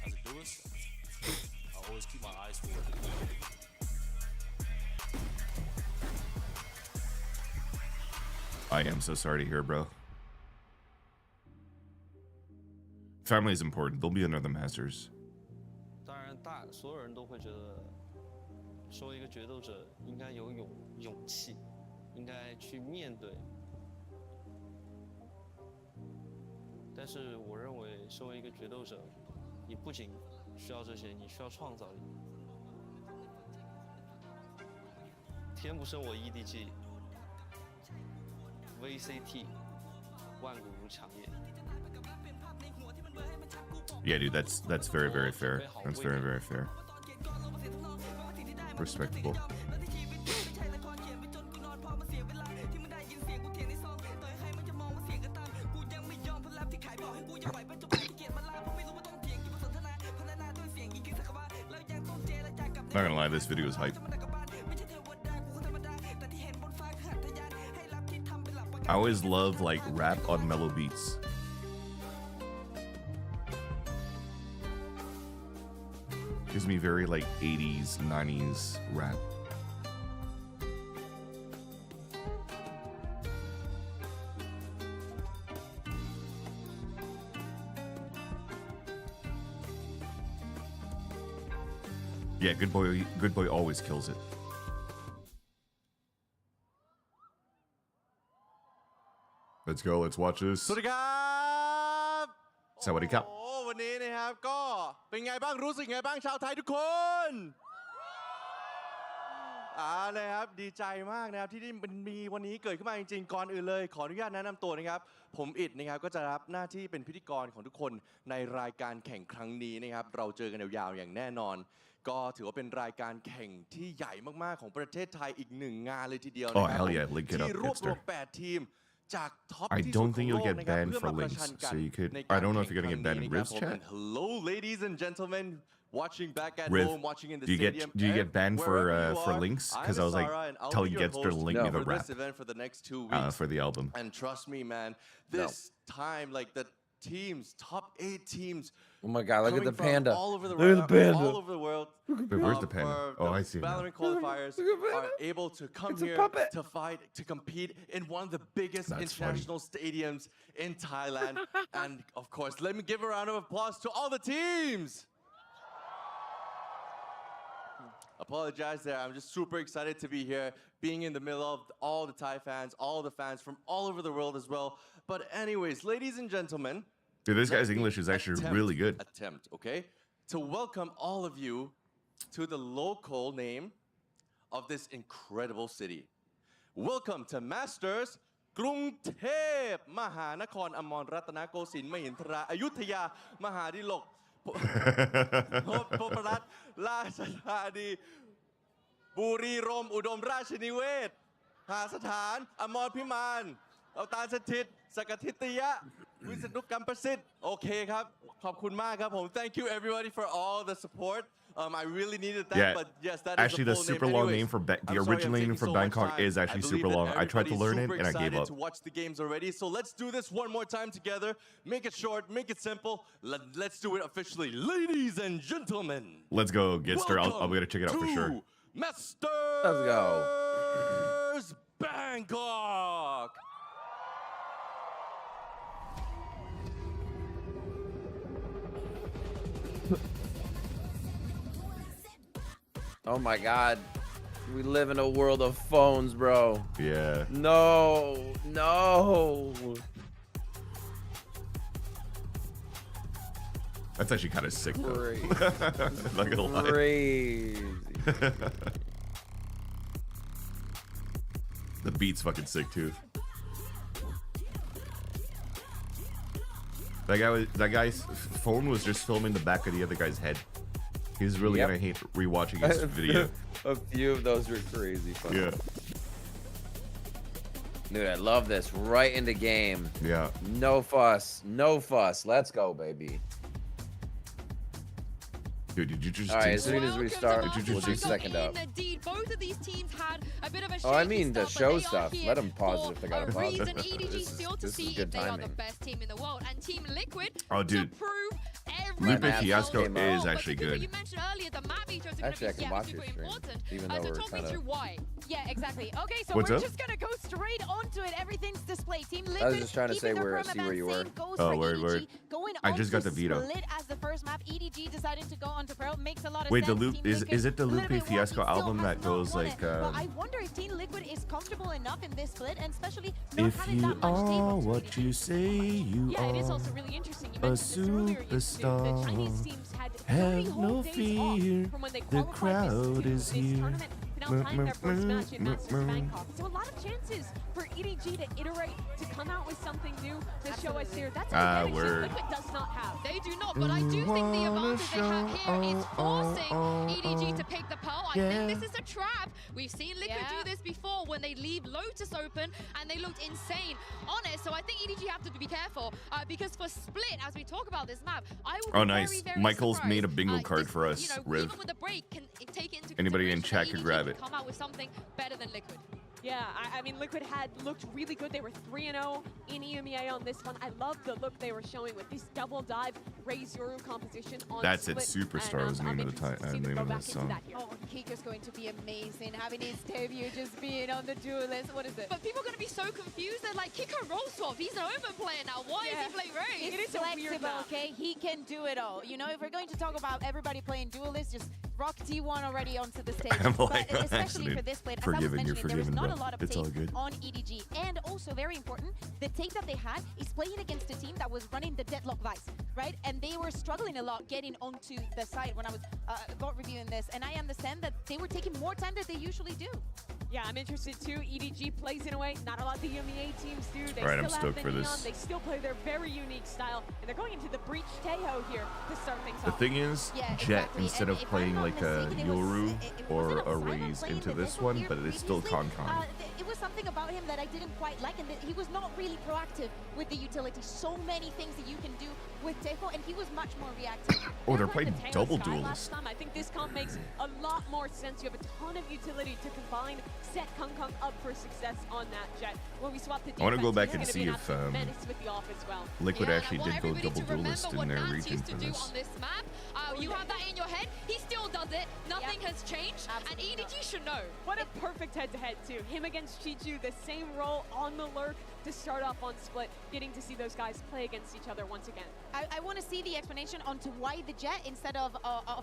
As a duelist, I always keep my eyes forward.
I am so sorry to hear, bro. Family is important. They'll be another Masters.
当然，所有人都会觉得，身为一个决斗者，应该有勇气，应该去面对。但是，我认为，身为一个决斗者，你不仅需要这些，你需要创造力。天不生我 EDG。 VCT 万古如长夜。
Yeah, dude, that's very, very fair. That's very, very fair. Respectable. Not gonna lie, this video is hype. I always love like rap on mellow beats. Gives me very like 80s, 90s rap. Yeah, good boy always kills it. Let's go, let's watch this.
สวัสดีครับ
สวัสดีครับ
โอ้วันนี้นะครับก็เป็นไงบ้างรู้สึกไงบ้างชาวไทยทุกคน นะครับดีใจมากนะครับที่ได้มีวันนี้เกิดขึ้นมาจริงๆก่อนอื่นเลยขออนุญาตแนะนำตัวนะครับผมอิดนะครับก็จะรับหน้าที่เป็นพิธีกรของทุกคนในรายการแข่งครั้งนี้นะครับเราเจอกันยาวๆอย่างแน่นอนก็ถือว่าเป็นรายการแข่งที่ใหญ่มากๆของประเทศไทยอีกหนึ่งงานเลยทีเดียวนะครับ
hell yeah, link it up,
ที่รวบรวม 8 ทีมจากท็อป
I
ที่สุด
don't
ขอ
think
ง
you'll
โลก
get
นะครับ
banned
เพื่อ
for
มาประ
links,
ชันกัน
so you could.
ใน
I
การ
don't know
แข่
if you're
ง
gonna
ครั้
get
ง
banned
นี้
in
นะครับ
Riv's
ผม
chat.
Hello ladies and gentlemen watching back at
Riv,
home watching in the
do
stadium
you get banned for
wherever you are,
links?
I'm
Because I was like
Sarah, and I'll
telling
be your
Getster to
host
link me the
for
rap
this event for the next 2 weeks
for the album.
and trust me man this time like the teams top 8 teams
Oh my god, look at the
coming from
panda.
all over the
Look at the
world,
panda.
all over the world.
Wait, where's the
for
panda? Oh, I see him now.
Valorant qualifiers are able to come here to fight, to compete in one of the biggest
That's
international stadiums in Thailand. And of course, let me give a round of applause to all the teams. Apologize there. I'm just super excited to be here, being in the middle of all the Thai fans, all the fans from all over the world as well. But anyways, ladies and gentlemen,
Dude, this guy's English is actually really good.
Okay? To welcome all of you to the local name of this incredible city. Welcome to Masters กรุงเทพมหานครอมรรัตนโกสินทร์มหินทราอยุธยามหาดิลกพบรัตน์ราชธานีบุรีรมย์อุดมราชนิเวศน์หาสถานอมรพิมานเอาตาสถิตสกทิตยะวิษณุกรรมประสิทธิ์โอเคครับขอบคุณมากครับผม thank you everybody for all the support I really needed that
Yeah.
but yes that
Actually,
is
the
the full
super
name.
long
Anyways,
name for the
I'm sorry,
original
I'm
name
taking
for
so much
Bangkok
time.
is actually
I
super
believe
long.
that
I tried to learn it
everybody's
and I
super
gave up.
excited to watch the games already, so let's do this one more time together. Make it short, make it simple. Let's do it officially, ladies and gentlemen.
Let's go, Gitster. I'll be able to check it out for sure.
Masters
Let's go.
Bangkok.
Oh my God. We live in a world of phones, bro.
Yeah.
No.
That's actually kind of sick, though.
Crazy.
Not gonna lie.
Crazy.
The beat's fucking sick too. That guy's phone was just filming the back of the other guy's head. He's really gonna hate rewatching his video.
A few of those were crazy fun.
Yeah.
Dude, I love this. Right into game.
Yeah.
No fuss. No fuss. Let's go, baby.
Dude, did you just
All right,
jinx
as soon
it?
as we start,
Did you
we'll
just
do
jinx it?
second up.
Indeed, both of these teams had a bit of a
Oh, I
shaky
mean the
start, but
show
they are
stuff.
here
Let them pause
for
it if they got
a
to pause
reason.
it.
EDG still to
This is
see
good
if they are
timing.
the best team in the world, and Team Liquid
Oh, dude.
to prove
Lupe
everyone
Fiasco
else wrong.
is
But
actually
Super,
good.
You mentioned earlier the map vetoes are going
Actually, I
to
can
be
watch
super
your stream,
important.
even though
So
we're
talk me
kinda-
through why.
Yeah, exactly. Okay, so
What's
we're
up?
just gonna go straight onto it. Everything's displayed. Team Liquid.
I was just trying to say
keeping their
where, see where you were.
same goes
Oh,
for
word,
EDG.
word.
Going
I just got
onto
the veto.
Split as the first map. EDG deciding to go onto Pearl makes a lot of
Wait,
sense.
the Lupe
Team
is
Liquid,
it the
a little
Lupe
bit
Fiasco
wonky, still
album
has
that
not
goes
won
like?
it. But I wonder if Team Liquid is comfortable enough in this split, and especially not
If
having
you
that much tape
are
onto
what
EDG.
you say you
Yeah, it is
are,
also really interesting. You
a
mentioned this earlier. The Chinese
superstar.
teams had 30
Have
whole
no
days
fear,
off from when they
the
qualified
crowd
this
is
this
here.
tournament. Now playing their first match in Masters Bangkok. So a lot of chances for EDG to iterate, to come out with something new, to show us here. That's an advantage that
word.
Liquid does not have.
They do not, but I do think the advantage they have here is forcing EDG to pick the Pearl. I think this is a trap. We've seen Liquid do this before when they leave Lotus open and they looked insane on it. So I think EDG have to be careful because for Split, as we talk about this map, I would be
Oh, nice.
very, very
Michael's
surprised.
made a bingo card
Just,
for us,
you know,
Riv.
even with the break, can take it into
Anybody in
consideration
chat
that
could
EDG
grab
can
it.
come out with something better than Liquid.
Yeah, I mean, Liquid had looked really good. They were 3-0 in EMEA on this one. I love the look they were showing with this double dive Raise Yoru composition on
That's it.
Split.
Superstar
And,
was the name of the
I'm interested to see them
name
go
of
back
the
into
song.
that here.
Oh, Kiko's going to be amazing. Having his debut just being on the duelist. What is it?
But people are going to be so confused. They're like, Kiko roll swap. He's an open player now. Why is he playing Raise?
It is flexible, okay? He can do it all. You know, if we're going to talk about everybody playing duelist, just rock T1 already onto the stage.
I'm
But
like,
especially
accident.
for this play, as I was
Forgiven, you're
mentioning, there was
forgiven,
not
bro.
a lot of
It's all
tape
good.
on EDG. And also, very important, the tape that they had is playing against a team that was running the Deadlock Vice, right? And they were struggling a lot getting onto the side when I was got reviewing this. And I understand that they were taking more time than they usually do.
Yeah, I'm interested too. EDG plays in a way not a lot of the EMEA teams do. They
All right, I'm
still
stoked
have
for
the Neon.
this.
They still play their very unique style, and they're going into the Breach Tejo here to start things
The
off.
thing is,
Yeah,
Jet,
exactly.
instead
And
of
if I'm
playing
not
like a
mistaken, it was-
Yoru
it
or
wasn't
a
Simon
Raise
playing
into
the
this
Deadlock
one,
here
but it's still
previously.
Con.
It was something about him that I didn't quite like, and that he was not really proactive with the utility. So many things that you can do with Tejo, and he was much more reactive.
Oh, they're
Playing
playing
the Tejo
double
Sky last
duelist.
time. I think this comp makes a lot more sense. You have a ton of utility to combine, set Kung Kung up for success on that Jet. When we swap the defense,
I wanna go back
he's
and
gonna
see
be an
if,
absolute menace with the off as well.
Liquid
Yeah,
actually
and I
did
want
go
everybody
double
to
duelist
remember
in
what
their
Nats
region
used
for
to do
this.
on this map. You have that in your head. He still does it. Nothing has changed. And EDG should know.
What a perfect head-to-head, too. Him against Chichu, the same role on the lurk to start off on Split, getting to see those guys play against each other once again.
I want to see the explanation onto why the Jet instead of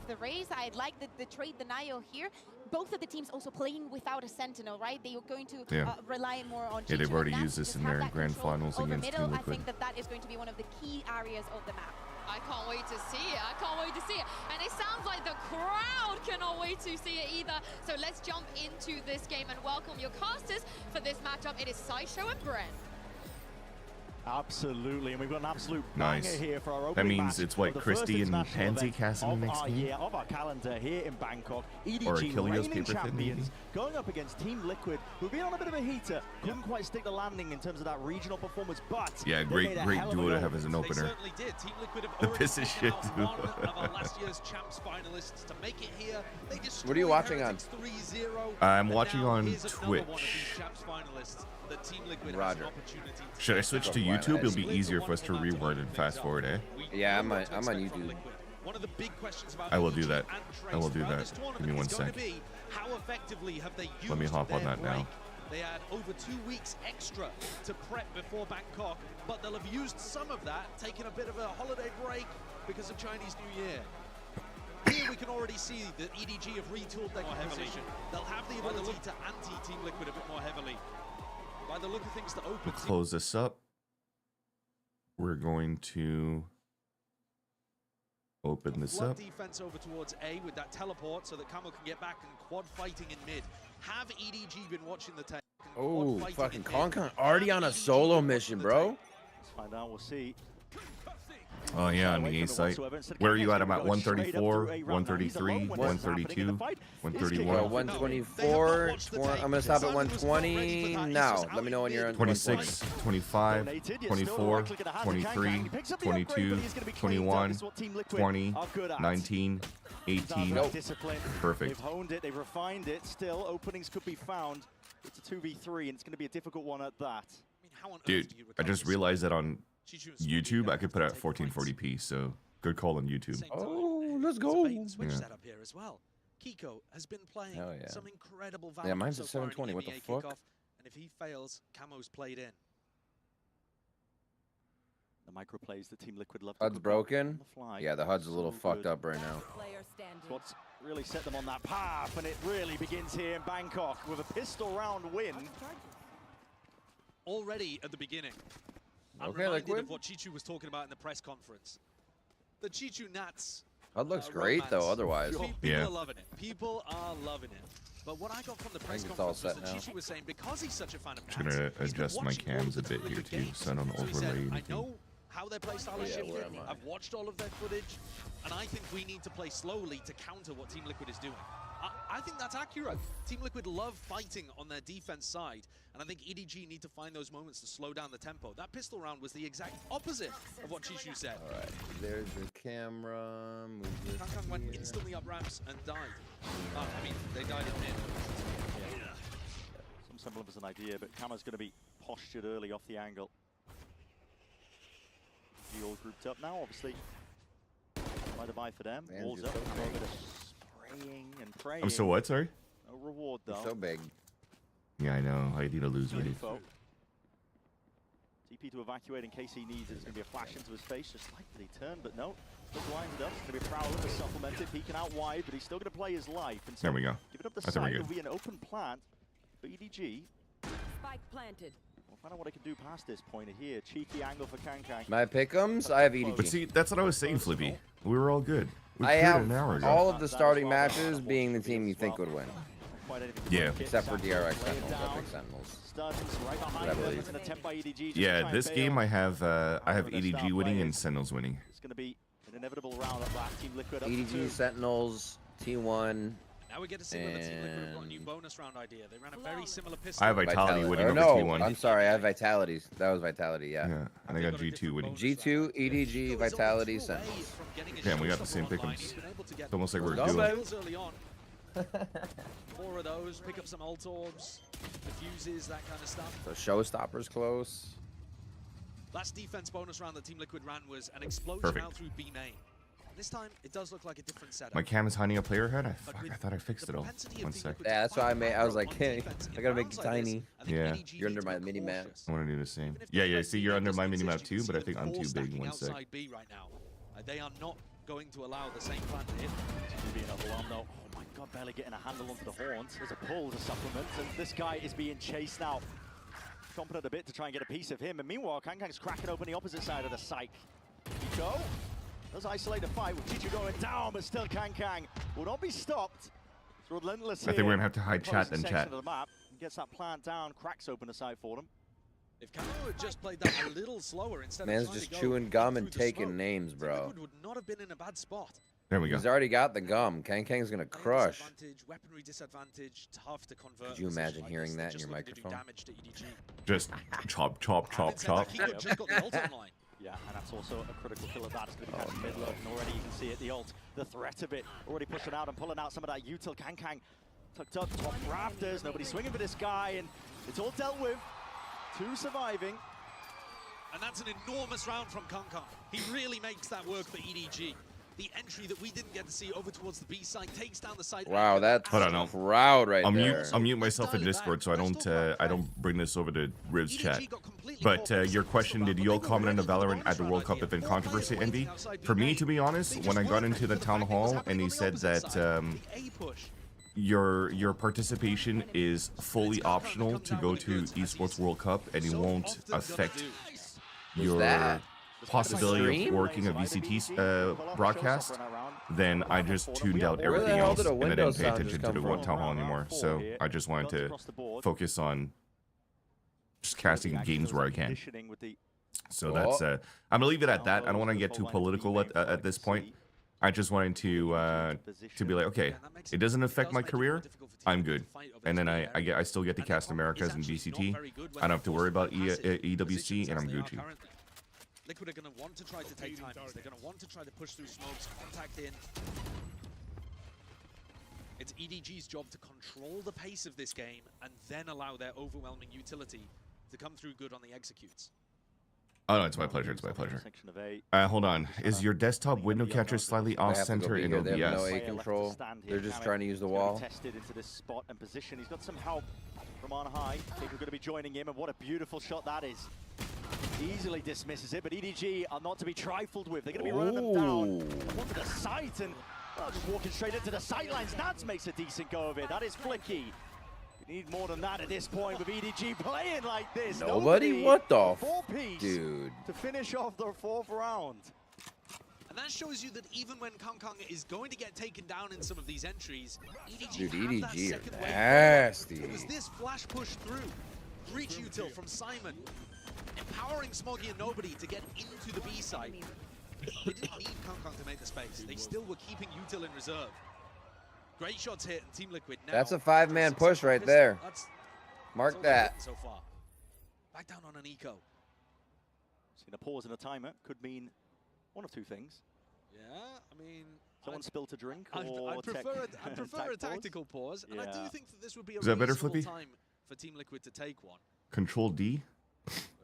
the Raze. I'd like the trade denial here. both of the teams also playing without a Sentinel, right? They are going to
Yeah.
rely more on
Yeah, they've
Chichu
already
and
used
Nats
this
to
in
have
their
that
grand
control
finals
over
against
middle.
Team
I
Liquid.
think that that is going to be one of the key areas of the map.
I can't wait to see it. I can't wait to see it. And it sounds like the crowd cannot wait to see it either. So let's jump into this game and welcome your casters for this matchup. It is Sideshow and Bren.
Absolutely, and we've got an absolute
Nice.
banger here for our
That
opening
means
match
it's what,
of the
Christy
first
and
international
Pansy
event
casting
of
the next
our
game?
year, of our calendar here in Bangkok. EDG,
Or Achilles
reigning
paper thin,
champions,
maybe?
going up against Team Liquid, who've been on a bit of a heater, couldn't quite stick the landing in terms of that regional performance, but
Yeah,
they
great
made a
great
hell of a
duo to
goal.
have as an opener.
Certainly did. Team Liquid have
The
already
piss of
taken
shit
out
duo.
one of our last year's champs finalists to make it here. They
What are you
destroyed
watching on?
Heretics 3-0.
I'm
And
watching
now
on
here's another one of these
Twitch.
champs finalists that Team Liquid has
Roger.
an opportunity to
Should I switch to YouTube? It'll be easier for us to rewind and fast forward, eh?
Yeah, I'm on YouTube.
One of the big questions about
I will do
EDG
that.
and
I will
Trace
do
throughout
that.
this
Give me
tournament
one
is going
sec.
to be how effectively have they used
Let me hop on
their
that now.
break. They had over 2 weeks extra to prep before Bangkok, but they'll have used some of that, taking a bit of a holiday break because of Chinese New Year. Here we can already see that EDG have retooled their composition. They'll have the ability to anti-Team Liquid a bit more heavily. By the look of things to open.
Close this up. We're going to open this
Flood
up.
defense over towards A with that teleport so that Camo can get back and quad fighting in mid. Have EDG been watching the tech?
Oh, fucking Concon already on a solo mission, bro.
Let's find out, we'll see.
Oh yeah, on the A site. Where are you at? I'm at 134, 133, 132, 131.
Well, 124. I'm gonna stop at 120 now. Let me know when you're on
26, 25, 24, 23, 22, 21, 20, 19, 18.
Discipline.
Perfect.
They've honed it, they've refined it. Still, openings could be found. It's a 2v3, and it's going to be a difficult one at that.
Dude, I just realized that on YouTube I could put it at 1440p, so good call on YouTube.
Oh, let's go.
Switch
Yeah.
setup here as well. Kiko has been playing
Hell yeah.
some incredible
Yeah,
value
mine's
so
at
far in
720. What the
EMEA
fuck?
kickoff, and if he fails, Camo's played in.
The microplays that Team Liquid love to
HUD's
cook up
broken.
on the fly.
Yeah, the HUD's a little
So
fucked
good.
up right now.
It's what's really set them on that path, and it really begins here in Bangkok with a pistol round win.
Already at the beginning, I'm
Okay,
reminded
Liquid.
of what Chichu was talking about in the press conference. The Chichu Nats.
HUD looks great though.
romance.
Otherwise,
People
Yeah.
are loving it. People are loving it. But what I got from the press
think it's all
conference was
set
that
now.
Chichu was saying because he's such a fan of
Just
Nats,
gonna
he's been
adjust my
watching all
cams a
of the
bit here
Liquid
too,
games.
so I don't
So he said,
overlay
I
anything.
know how their playstyle
Oh,
has
yeah,
shifted.
where am I?
I've watched all of their footage, and I think we need to play slowly to counter what Team Liquid is doing. I think that's accurate. Team Liquid love fighting on their defense side, and I think EDG need to find those moments to slow down the tempo. That pistol round was the exact opposite of what Chichu said.
all right. There's your camera. Move this
Kang went
here.
instantly up ramps and died. I mean, they died in mid.
Some semblance of an idea, but Camo's going to be postured early off the angle. You all grouped up now, obviously. By the buy for them.
Man,
Walls
you're
up.
so
Camo a
big.
bit of spraying and praying.
I'm so what? Sorry.
No reward though.
You're so big.
Yeah, I know. I need to lose weight.
Info. TP to evacuate in case he needs it. It's going to be a flash into his face, just like the turn, but no. Look lines it up. It's going to be Prowler to supplement it. Peeking out wide, but he's still going to play his life. And so
There we go.
Give it up the
I think we're
side.
good.
It'll be an open plant for EDG.
Spike planted.
We'll find out what I can do past this pointer here. Cheeky angle for Kang.
My pick'ems. I have EDG.
But see, that's what I was saying, Flippy. We were all good. We
I
cleared it
have
an hour ago.
all of the starting matches being the team you think would win.
Quite anything to
Yeah.
break it.
Except for DRX
Lay it
Sentinels,
down.
Epic Sentinels.
Stuns right behind
I
them.
believe.
It's an attempt by EDG. just to try
Yeah,
and
this
bail.
game I have
Their
EDG
star
winning and
players.
Sentinels winning.
It's going to be an inevitable round at last. Team Liquid up to
EDG
2.
Sentinels, T1.
Now we get to see whether Team Liquid have got a new
And-
bonus round idea. They ran a very similar pistol.
I have Vitality winning
Or
over
no,
T1.
I'm sorry, I have Vitalities. That was Vitality, yeah.
Yeah, and I got G2 winning.
G2, EDG, Vitality, Sentinels.
Damn, we got the same pick'ems. It's almost like we're
Go,
doing.
baby.
Early on. 4 of those, pick up some ult orbs, diffuses, that kind of stuff.
So Showstopper's close.
Last defense bonus round that Team Liquid ran was an explosion
Perfect.
out through B main. This time, it does look like a different setup.
My cam is hiding a player head? I thought I fixed it all. One sec.
Yeah, that's why I was like, hey, I gotta make it tiny.
Yeah.
You're under my mini map.
I want to do the same. Yeah, yeah, see, you're under my mini-map too, but I think I'm too big. One sec.
Outside B right now. They are not going to allow the same plan to hit.
Be another one though. Oh my God barely getting a handle onto the horns. There's a pull, there's a supplement, and this guy is being chased now. Chomping at a bit to try and get a piece of him, and meanwhile, Kankang's cracking open the opposite side of the site. Chicho does isolate the fight with Chicho going down, but still Kankang will not be stopped. It's relentless here.
I think we're gonna have to hide chat and chat.
Of the map. Gets that plant down, cracks open the site for them.
If Kamo had just played that a little slower instead
Man's
of
just chewing gum and taking names, bro.
would not have been in a bad spot.
There we go.
He's already got the gum. Kang's gonna crush.
Weaponry disadvantage, tough to convert.
Could you imagine hearing that in your microphone?
Just chop, chop, chop, chop.
He could just got the ult online.
Yeah, and that's also a critical kill of that. It's going to be catching mid-load, and already you can see it, the ult, the threat of it, already pushing out and pulling out some of that util. Kang tucked up top rafters, nobody swinging for this guy, and it's all dealt with. 2 surviving.
And that's an enormous round from Kong. He really makes that work for EDG. The entry that we didn't get to see over towards the B side takes down the side.
Wow, that's crowd right there.
I'll mute myself in Discord so I don't bring this over to Riv's chat. But your question, did you all comment on the Valorant at the World Cup event controversy, Envy? For me, to be honest, when I got into the town hall and he said that your participation is fully optional to go to Esports World Cup and it won't affect your possibility of working a VCT broadcast, then I just tuned out everything else and I didn't pay attention to the town hall anymore. So I just wanted to focus on just casting games where I can. So that's I'm gonna leave it at that. I don't want to get too political at this point. I just wanted to be like, okay, it doesn't affect my career, I'm good. And then I still get to cast Americas and VCT. I don't have to worry about EWC, and I'm Gucci.
Liquid are going to want to try to take time. They're going to want to try to push through smokes, contact in. It's EDG's job to control the pace of this game and then allow their overwhelming utility to come through good on the executes.
Oh no, it's my pleasure. It's my pleasure. Hold on. Is your desktop window catcher slightly off center in OBS?
They have no A control. They're just trying to use the wall.
Tested into this spot and position. He's got some help from on high. People are going to be joining him, and what a beautiful shot that is. Easily dismisses it, but EDG are not to be trifled with. They're going to be running them down. Onto the site, and just walking straight into the sightlines. Nats makes a decent go of it. That is flicky. You need more than that at this point with EDG playing like this.
Nobody? What the
dude? To finish off the 4th round.
And that shows you that even when Kong is going to get taken down in some of these entries, EDG
Dude,
have that
EDG
second
are
wave.
nasty.
It was this flash push through. Reach util from Simon. Empowering Smoggy and Nobody to get into the B side. They didn't need Kong to make the space. They still were keeping util in reserve. Great shots hit, and Team Liquid now.
That's a 5-man push right there. Mark that.
So far. Back down on an eco.
Seeing a pause and a timer could mean one of 2 things.
Yeah, I mean...
Someone spilled a drink,
I
or
prefer a tactical pause, and I do think that this would be a
better,
reasonable
Flippy?
time for Team Liquid to take one.
Control D.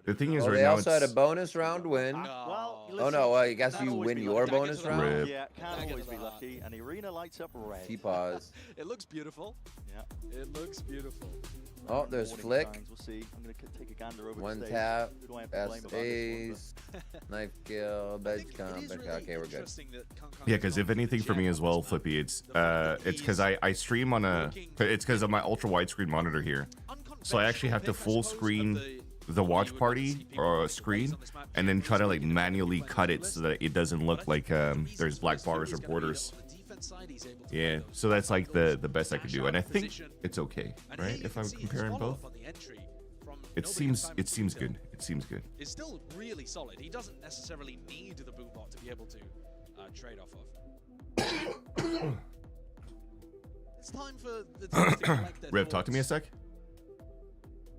The thing is, right
they
now
also had a bonus round win.
Well,
Oh no, I guess you win your bonus round.
Rip.
Yeah, can always be lucky, and the arena lights up red.
T-pause.
It looks beautiful.
Yeah.
It looks beautiful.
Oh, there's Flick.
We'll see. I'm going to take a gander over
One
the stage.
tap.
Who do I have to blame about this one,
S-A's. Knife kill. Bed comp. Okay, we're good.
Yeah, because if anything for me as well, Flippy, it's because I stream on it's because of my ultra widescreen monitor here, so I actually have to full screen the watch party or screen and then try to like manually cut it so that it doesn't look like there's black bars or borders. Yeah, so that's like the best I could do, and I think it's okay, right? If I'm comparing both, it seems good. It seems good.
It's still really solid. He doesn't necessarily need the bootbot to be able to trade off of. It's time for the team to collect their
Rev, talk to me a sec.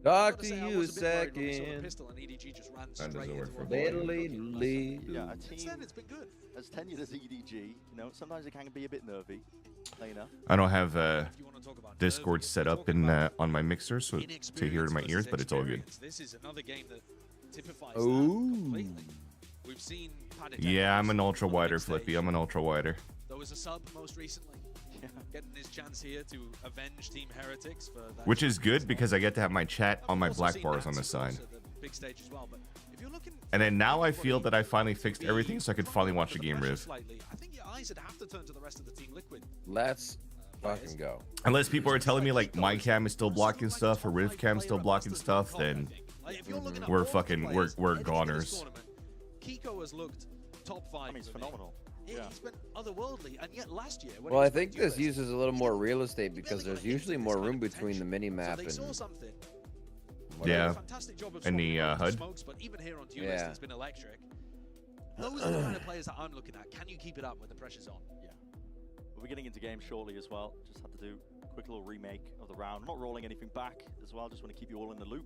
Talk to you a second.
That doesn't work for
me.
Yeah, a team,
Since then, it's been good.
as tenured as EDG, you know, sometimes it can be a bit nervy.
I don't have Discord set up in on my mixer, so to hear it in my ears, but it's all good.
This is another game that typifies that
Ooh.
completely. We've seen
Yeah, I'm an ultra wider, Flippy. I'm an ultra wider.
There was a sub most recently. Getting his chance here to avenge Team Heretics for that.
Which is good because I get to have my chat on my black bars on the side.
Big stage as well, but if you're looking
And then now I feel that I finally fixed everything so I could finally watch the game, Riv.
I think your eyes would have to turn to the rest of the Team Liquid.
Let's Fucking go.
Unless people are telling me like my cam is still blocking stuff or Riv cam still blocking stuff, then we're fucking we're goners.
Kiko has looked top 5. I mean,
it's phenomenal.
Yeah. He's been otherworldly, and yet last year.
Well, I think this uses a little more real estate because there's usually more room between the mini map and.
Yeah. And the HUD.
Smokes, but even here on Duelist, it's been electric. Those are the kind of players that I'm looking at. Can you keep it up when the pressure's on?
Yeah. We'll be getting into games shortly as well. Just had to do a quick little remake of the round. Not rolling anything back as well. Just want to keep you all in the loop.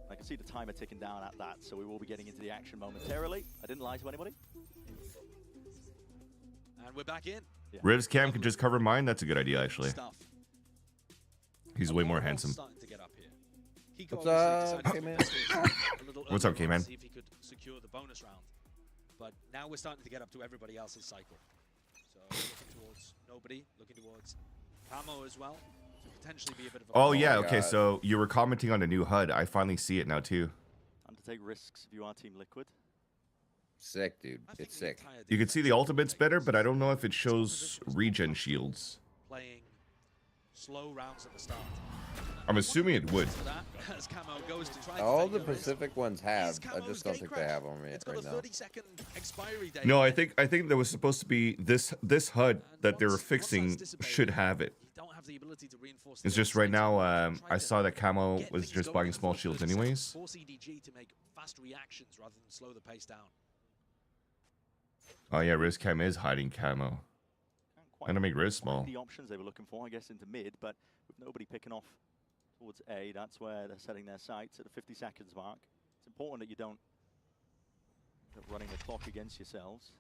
I can see the timer ticking down at that, so we will be getting into the action momentarily. I didn't lie to anybody.
And we're back in.
Yeah. Riv's cam could just cover mine. That's a good idea, actually. He's way more handsome.
What's up, K-Man?
What's up, K-Man?
See if he could secure the bonus round. But now we're starting to get up to everybody else's cycle. So looking towards nobody, looking towards Camo as well. So potentially be a bit of a
Oh yeah, okay. So you were commenting on the new HUD. I finally see it now too.
Time to take risks if you are Team Liquid.
Sick, dude. It's sick.
You can see the ultimates better, but I don't know if it shows regen shields.
Playing slow rounds at the start.
I'm assuming it would.
All the Pacific ones have. I just don't think they have them yet right now.
No, I think there was supposed to be this HUD that they were fixing should have it. It's just right now. I saw that Camo was just buying small shields anyways.
Force EDG to make fast reactions rather than slow the pace down.
Oh yeah, Riz Cam is hiding Camo. And to make Riz small.
The options they were looking for, I guess, into mid, but with nobody picking off towards A, that's where they're setting their sights at the 50 seconds mark. It's important that you don't end up running the clock against yourselves.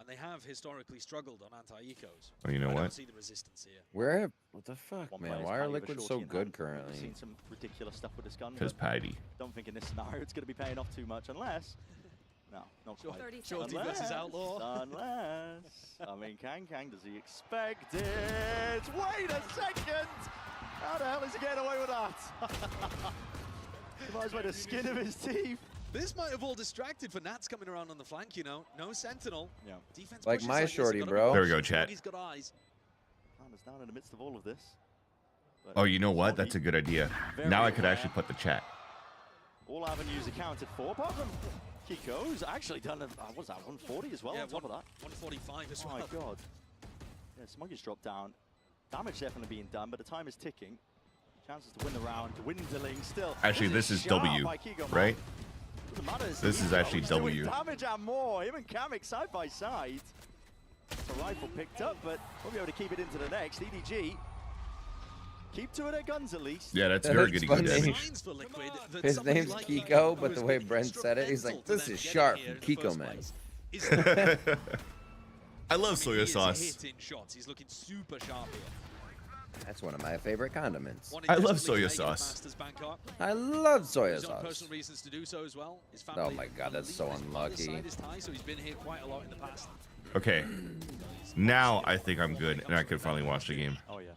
And they have historically struggled on anti-ecos.
Oh, you know
I
what?
don't see the resistance here.
Where? What the fuck, man? Why are Liquid so good
We've
currently?
seen some ridiculous stuff with this gun.
Because Patty.
Don't think in this scenario it's going to be paying off too much, unless. No, not quite.
Shorty versus Outlaw.
Unless. I mean, Kang, does he expect it? Wait a second! How the hell is he getting away with that? He might as well the skin of his teeth.
This might have all distracted for Nats coming around on the flank, you know. No Sentinel.
Yeah.
Defense
like my shorty, bro.
There we go, chat.
He's got eyes.
Is down in the midst of all of this.
Oh, you know what? That's a good idea. Now I could actually put the chat.
All avenues accounted for, apart from Kiko's actually done, what was that, 140 as well on top of that?
145 as well.
Oh my god. Yeah, Smuggy's dropped down. Damage definitely being done, but the time is ticking. Chances to win the round, dwindling still.
Actually, this is W, right? This is actually W.
Damage and more. Him and Kamek side by side. The rifle picked up, but we'll be able to keep it into the next. EDG. Keep two of their guns at least.
Yeah, that's very good damage.
His name's Kiko, but the way Brent said it, he's like, this is sharp from Kiko, man.
I love soy sauce.
He's looking super sharp here.
That's one of my favorite condiments.
I love soy sauce.
I love soy sauce.
Personal reasons to do so as well. His
Oh my god, that's so unlucky.
So he's been here quite a lot in the past.
Okay. Now I think I'm good, and I can finally watch the game.
Oh yeah.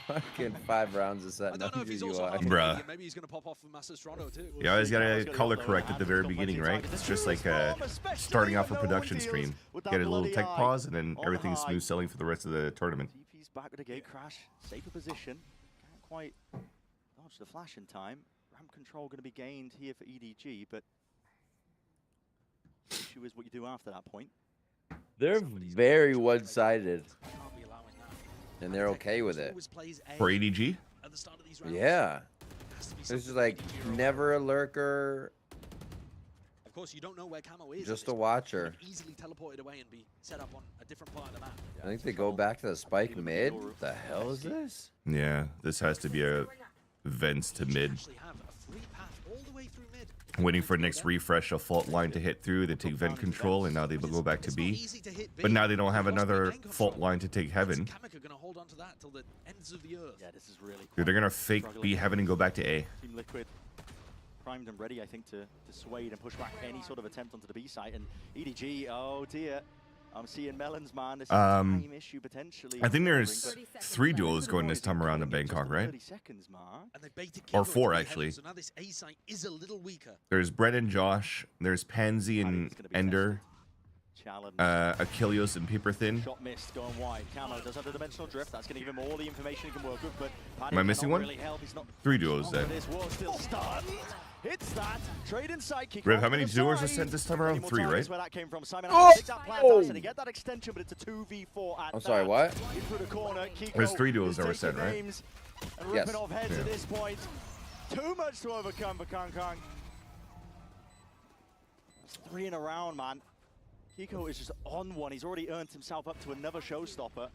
I'm getting 5 rounds of set.
Bruh.
Maybe he's gonna pop off for Masters Toronto too.
You always gotta color correct at the very beginning, right? It's just like starting off a production stream. Get a little tech pause, and then everything's smooth sailing for the rest of the tournament.
TP's back with a gate crash. Safer position. Can't quite dodge the flash in time. Ramp control going to be gained here for EDG, but the issue is what you do after that point.
They're very one-sided. And they're okay with it.
For EDG?
Yeah. This is like never a lurker.
Of course, you don't know where Camo is.
Just a watcher.
Easily teleported away and be set up on a different part of the map.
I think they go back to the spike mid. What the hell is this?
Yeah, this has to be a vents to mid. Waiting for next refresh, a fault line to hit through. They take vent control, and now they will go back to B. But now they don't have another fault line to take heaven. Dude, they're gonna fake B heaven and go back to A.
Team Liquid primed and ready, I think, to dissuade and push back any sort of attempt onto the B site. And EDG, oh dear. I'm seeing Melons, man. This is a time issue potentially.
I think there's 3 duos going this time around in Bangkok, right? Or 4, actually.
So now this A site is a little weaker.
There's Brett and Josh. There's Pansy and Ender.
challenge.
Achilles and paper thin.
Shot missed, going wide. Camo does have the dimensional drift. That's going to give him all the information he can work with. But
Am I missing one?
really help. He's not
3 duos then.
this war still stunned. Hits that. Trade inside kick.
Riv, how many duos are sent this time around? 3, right?
Where that came from. Simon
Oh!
takes that plant to get that extension, but it's a 2v4 at
I'm sorry, what?
In through the corner. Kiko
There's 3 duos that were sent, right?
and ripping off heads at this point. Too much to overcome for Kong Kong. It's 3 in a round, man. Kiko is just on one. He's already earned himself up to another showstopper.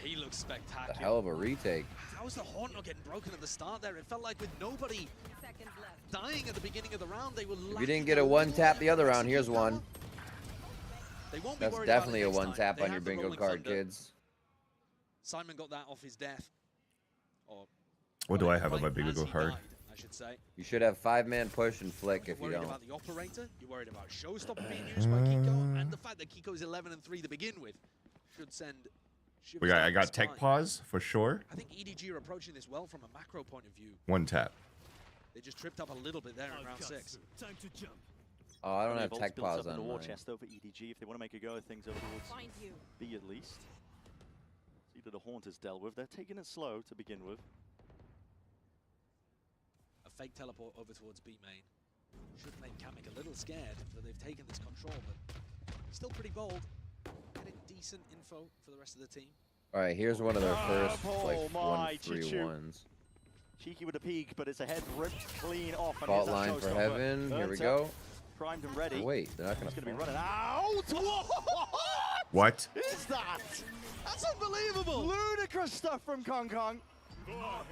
He looks spectacular.
A hell of a retake.
How was the horn not getting broken at the start there? It felt like with nobody dying at the beginning of the round, they were
If you didn't get a 1-tap the other round, here's one.
They won't be
That's
worried
definitely a
about it next
1-tap
time.
on your
They have the
bingo
Rolling
card,
Thunder.
kids.
Simon got that off his death. Or
What do I have on my bingo
as he
card?
died, I should say.
You should have 5-man push and flick if you
You're worried
don't.
about the operator, you're worried about showstopper being used by Kiko, and the fact that Kiko's 11-3 to begin with should send shivers
I
down
got
the
tech
spine.
pause for sure.
I think EDG are approaching this well from a macro point of view.
1 tap.
They just tripped up a little bit there in round 6.
Time to jump.
Oh, I don't have
Volts
tech
built
pause
up in the
on
war
mine.
chest though for EDG if they want to make a go of things over towards B at least. See that the Haunt is dealt with. They're taking it slow to begin with.
A fake teleport over towards B main. Should make Kamek a little scared that they've taken this control, but still pretty bold. Getting decent info for the rest of the team.
All right, here's one of their first
Oh my,
1-3
Chichu.
ones.
Cheeky with a peek, but it's a head ripped clean off. And
Fault
here's that
line for
showstopper.
heaven. Here we
Burnt
go.
up, primed and ready.
Oh, wait, they're not
He's
gonna.
going to be running out.
What?
Is that? That's unbelievable. Ludicrous stuff from Kong Kong.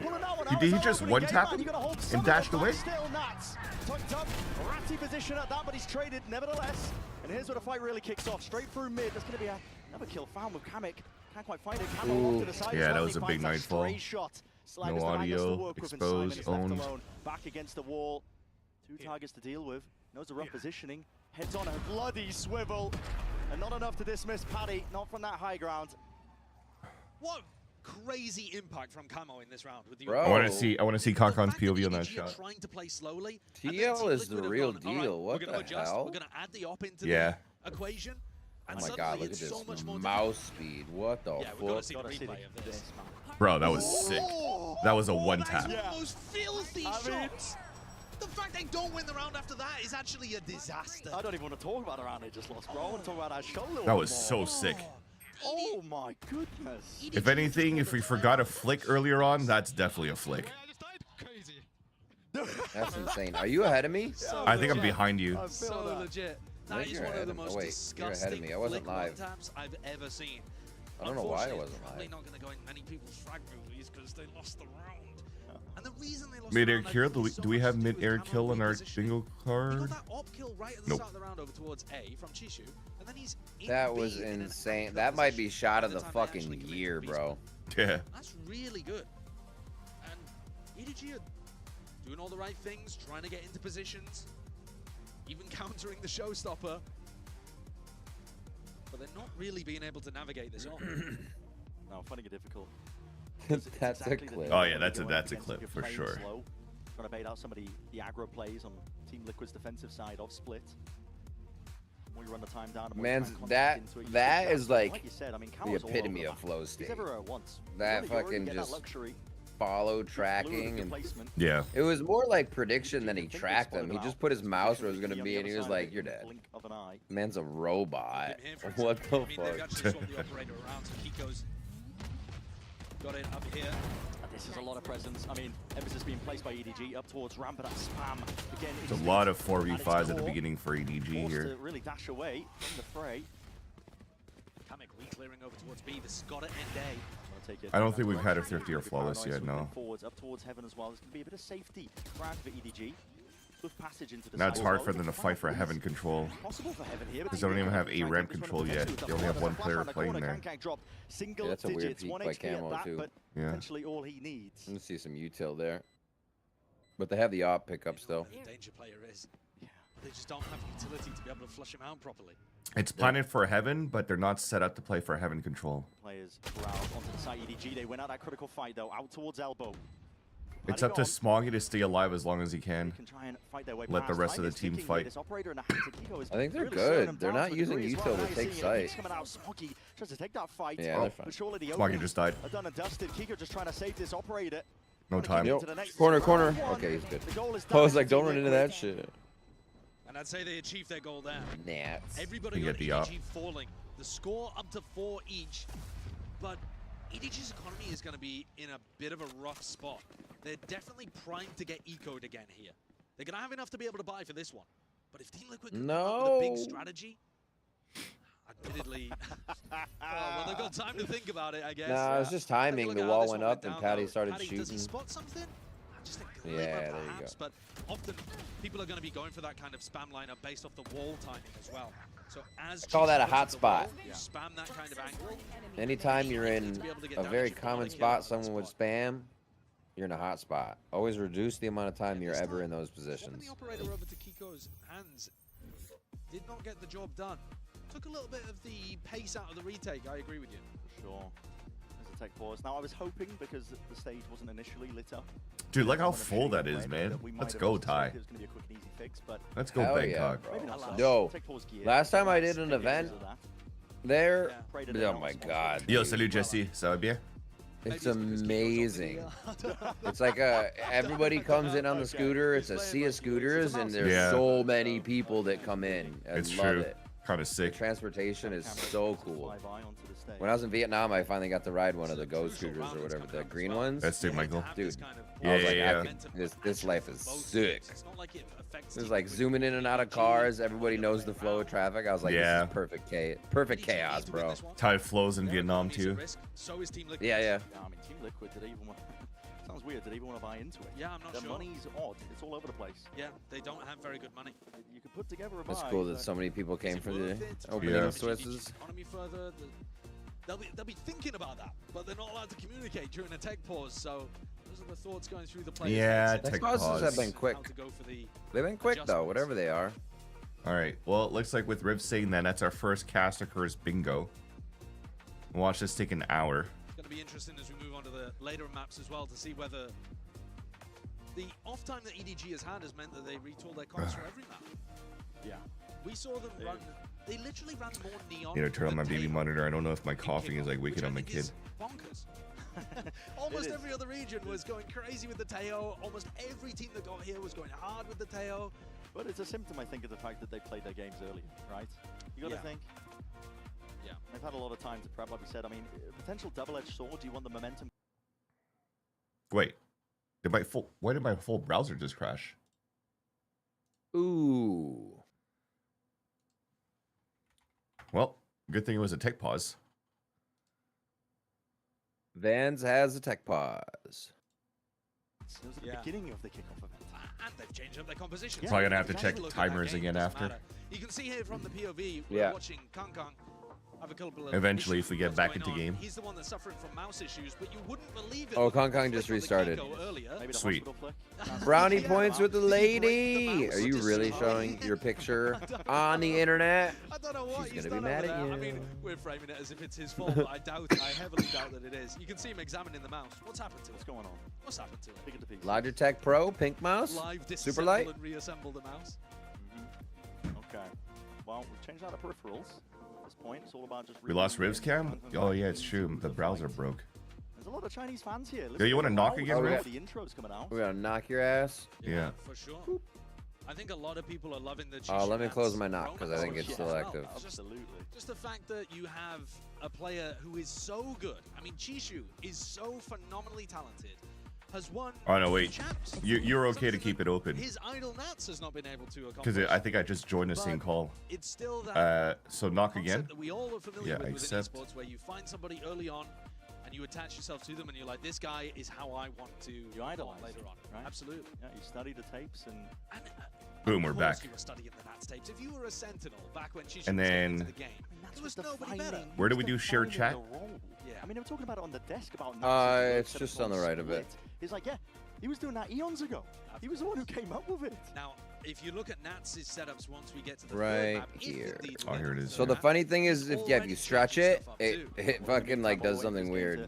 Pulling that one out.
Did he
It's
just
opening
1-tap
game, man.
him
You gotta hold
and
some of
dashed
it back
away?
Still Nats. Tucked up. Ratty position at that, but he's traded nevertheless. And here's where the fight really kicks off. Straight through mid. There's going to be another kill found with Kamek. Can't quite find it. Kamek off to the side.
Yeah,
as well.
that
He
was a big
finds that
nightfall.
stray shot. Sliders
No
the Magnus to
audio,
work with, and Simon
exposed,
is left
owned.
alone. Back against the wall. 2 targets to deal with. Knows the rough positioning. Heads on a bloody swivel. And not enough to dismiss Paddy. Not from that high ground.
What crazy impact from Camo in this round with the
Bro.
I want to see Konkong's POV on that
EDG are
shot.
trying to play slowly. and then
TL
Team
is
Liquid
the
have
real
gone, "All right,
deal. What
we're gonna
the
adjust.
hell?
We're going to add the op into
Yeah.
the equation. And
Oh my god,
suddenly
look at
it's
this
so much more
mouse speed. What the
Yeah, we've got to see
fuck?
the replay of this.
Bro, that was sick. That was a 1-tap.
That's one of those filthy shots. The fact they don't win the round after that is actually a disaster.
I don't even want to talk about the round they just lost, bro. I want to talk about that show a little
That
bit
was
more.
so sick.
Oh my goodness.
If anything, if we forgot a flick earlier on, that's definitely a flick.
That's insane. Are you ahead of me?
I think I'm behind you.
So legit.
No,
That is
you're
one
ahead
of the
of me.
most
Oh, wait, you're ahead of
disgusting
me. I wasn't
flick
live.
one-taps I've ever seen.
I don't know why I
Unfortunately,
wasn't
it's probably
live.
not going to go in many people's frag movies because they lost the round. And the reason they lost
Mid-air
the round,
kill?
I think, is so
Do we
much
have
to do with
mid-air
Camo
kill on our
repositioning.
bingo
He got
card?
that op kill right at the
Nope.
start of the round over towards A from Chishu, and then he's in
That
B
was
in an
insane.
excellent
That might be
position
shot
by
of
the
the
time they actually
fucking
commit to
year,
the
bro.
Yeah.
That's really good. And EDG are doing all the right things, trying to get into positions, even countering the showstopper. But they're not really being able to navigate this on.
No, finding it difficult.
That's a clip.
Oh yeah, that's a clip for sure.
Slow, trying to bait out some of the aggro plays on Team Liquid's defensive side of Split. When we run the time down, and
Man,
we try and contact into it, you
that
push
is
that.
like
you said, I mean,
the
Camo's all over
epitome
the
of
map.
flow
He's
state.
everywhere at once.
That
You already
fucking
get that
just
luxury.
follow tracking and
placement.
Yeah.
it was more like prediction than he tracked them. He just put his mouse where it was gonna be, and he was like, "You're dead."
Blink of an eye.
Man's a robot. What the
I mean, they've actually
fuck?
swapped the operator around, so Kiko's got it up here.
This is a lot of presence. I mean, emphasis being placed by EDG up towards ramp, but that spam again.
It's a lot of 4v5s at the beginning for EDG
Forced
here.
to really dash away from the fray.
Kamek re-clearing over towards B. This has got to end A.
I don't think we've had a thrifty or flawless yet, no.
Forwards up towards heaven as well. There's going to be a bit of safety around for EDG. Swift passage into the
Now it's
side
hard
as
for
well.
them to fight for heaven control.
Possible for heaven here, but
Because they don't even have A ramp control yet. They only have one player playing there.
Single
Yeah, that's a weird
digits,
peek
1
by
HP at
Camo,
that,
too.
but
Yeah.
potentially all he needs.
I'm gonna see some util there, but they have the op pickup still.
The danger player is. They just don't have utility to be able to flush him out properly.
It's planted for heaven, but they're not set up to play for heaven control.
Players crowd onto the side. EDG, they win out that critical fight though, out towards elbow.
It's up to Smoggy to stay alive as long as he can. Let the rest of the team fight.
I think they're good. They're not using util to take sight. Yeah, they're fine.
Smoggy just died. No time.
Yo, corner. Okay, he's good. I was like, don't run into that shit.
And I'd say they achieved their goal there.
Nats.
Everybody
You
on
get the up.
EDG falling. The score up to 4 each. But EDG's economy is going to be in a bit of a rough spot. They're definitely primed to get eco'd again here. They're going to have enough to be able to buy for this one. But if Team Liquid can come up with a big strategy, admittedly, well, they've got time to think about it, I guess.
Nah, it's just timing. The wall went up and Patty started
Patty,
shooting.
does he spot something? Just a glimmer,
Yeah, there you
perhaps,
go.
but often people are going to be going for that kind of spam lineup based off the wall timing as well. So as
Call that a
Chichi
hot
goes to the wall,
spot.
you spam that kind of angle.
Anytime you're in a very common spot, someone would spam, you're in a hot spot. Always reduce the amount of time you're ever in those positions.
The operator over to Kiko's hands did not get the job done. Took a little bit of the pace out of the retake. I agree with you.
Sure. There's a tech pause. Now I was hoping because the stage wasn't initially lit up.
Dude, look how full that is, man. Let's go, Ty.
It was going to be a quick and easy fix, but
Let's go,
Hell
Bangkok.
yeah, Yo, last time I did an event there, oh my god.
Yo, salut Jesse, ça va bien?
It's amazing. It's like everybody comes in on the scooter. It's a sea of scooters, and there's so many people that come in. I love it.
Kind of sick.
The transportation is so cool. When I was in Vietnam, I finally got to ride one of the Go scooters or whatever, the green ones.
That's sick, Michael.
Dude,
Yeah,
I was like,
yeah.
this life is sick. It's like zooming in and out of cars. Everybody knows the flow of traffic. I was like, this is perfect chaos, bro.
Ty flows in Vietnam too.
Yeah.
I mean, Team Liquid, did they even want... Sounds weird. Did they even want to buy into it?
Yeah, I'm not
Their
sure.
money's odd. It's all over the place.
Yeah, they don't have very good money.
You could put together a buy.
It's cool that so many people came for the opening
Yeah.
of Swisses.
Economy further, they'll be thinking about that, but they're not allowed to communicate during a tech pause. So those are the thoughts going through the players.
Yeah,
Tech
tech
pauses
pause.
have been quick. They've been quick though, whatever they are.
All right. Well, it looks like with Riv saying that, that's our first cast occurs bingo. Watch this take an hour.
It's going to be interesting as we move on to the later maps as well to see whether the off time that EDG has had has meant that they retool their comps for every map.
Yeah.
We saw them run. They literally ran more neon.
Need to turn on my baby monitor. I don't know if my coughing is like
which
waking
I
up my
think
kid.
is bonkers. Almost every other region was going crazy with the Teo. Almost every team that got here was going hard with the Teo.
But it's a symptom, I think, of the fact that they played their games earlier, right? You got to think.
Yeah.
They've had a lot of time to prep, like we said. I mean, potential double-edged sword. Do you want the momentum?
Wait. Why did my full browser just crash?
Ooh.
Well, good thing it was a tech pause.
Vans has a tech pause.
It was at the beginning of the kickoff event.
And they've changed up their composition.
Yeah. Probably gonna have to check
Look at that
timers
game,
again
doesn't
after.
matter. You can see here from the POV,
Yeah.
we're watching Kong have a couple of
Eventually,
issues
if we get
with
back
what's
into
going on.
game.
He's the one that's suffering from mouse issues, but you wouldn't believe it.
Oh,
Look at
Kong
the
just
flick on the
restarted.
Kiko earlier.
Sweet.
Brownie points with the lady. Are you really showing your picture on the internet?
I don't know what
She's
he's
gonna be
done
mad
over
at
there.
you.
I mean, we're framing it as if it's his fault, but I heavily doubt that it is. You can see him examining the mouse. What's happened to it?
What's going on?
What's happened to it?
Logitech Pro, pink mouse,
Live
super
disassemble
light.
and reassemble the mouse.
Okay. Well, we've changed out the peripherals at this point. It's all about just...
We lost Riv's cam? Oh, yeah, it's true. The browser broke.
There's a lot of Chinese fans here.
Yo, you want to knock again, Riv?
The intro's coming out.
We're gonna knock your ass.
Yeah.
For sure. I think a lot of people are loving the
Oh, let me
Chichi
close
Mats
my knock because I think it's still active.
Absolutely.
Just the fact that you have a player who is so good. I mean, Chishu is so phenomenally talented. Has won.
Oh no, wait.
champs.
You're okay to keep it open.
His idol Nats has not been able to accomplish.
Because I think I just joined the same call.
It's still that
So knock
concept
again.
that we all are familiar
Yeah,
with
I
within
accept.
esports, where you find somebody early on and you attach yourself to them, and you're like, this guy is how I want to
You idolize
later
him,
on.
right?
Absolutely.
Yeah, you study the tapes and...
Boom, we're
Of course
back.
you were studying the Nats tapes. If you were a Sentinel back when Chishu
And
was getting into
then-
the game, there was nobody better.
Where do we do share chat?
Yeah. I mean, they were talking about it on the desk about...
It's just on the right of it.
He's like, yeah, he was doing that eons ago. He was the one who came up with it.
Now, if you look at Nats' setups once we get to the third
Right
map, if
here.
indeed we
Oh,
get
here
to
it
the
is.
So the funny thing is, if you strutch it, it fucking like does something weird.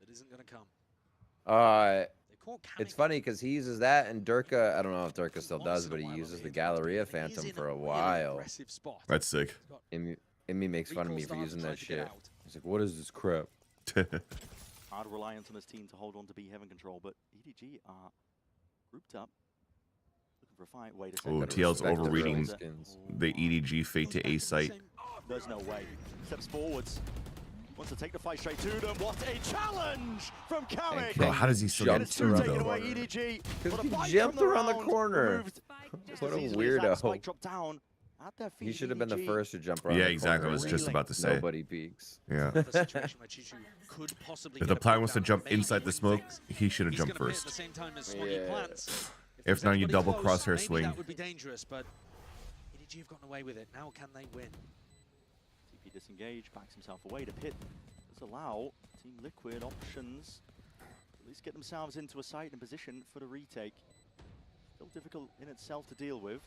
that isn't going to come.
It's funny because he uses that and Durka. I don't know if Durka still does, but he uses the Galleria Phantom for a while.
That's sick.
Imi makes fun of me for using that shit. He's like, "What is this crap?"
Hard reliance on his team to hold on to B heaven control, but EDG are grouped up, looking
refined way to
Oh, TL's overreading the EDG fate to A site.
There's no way. Steps forwards. Wants to take the fight straight to them. What a challenge from Kamek!
Bro, how does he still get through though?
Because he jumped around the corner. What a weirdo. He should have been the first to jump around.
Yeah,
the
exactly.
corner.
I was just about to say.
Nobody peeks.
Yeah. If the plan was to jump inside the smoke, he should have jumped first.
Yeah.
If not, you double crosshair swing.
That would be dangerous, but EDG have gotten away with it. Now can they win?
TP disengage, backs himself away. The pit does allow Team Liquid options. At least get themselves into a site and position for the retake. Still difficult in itself to deal with.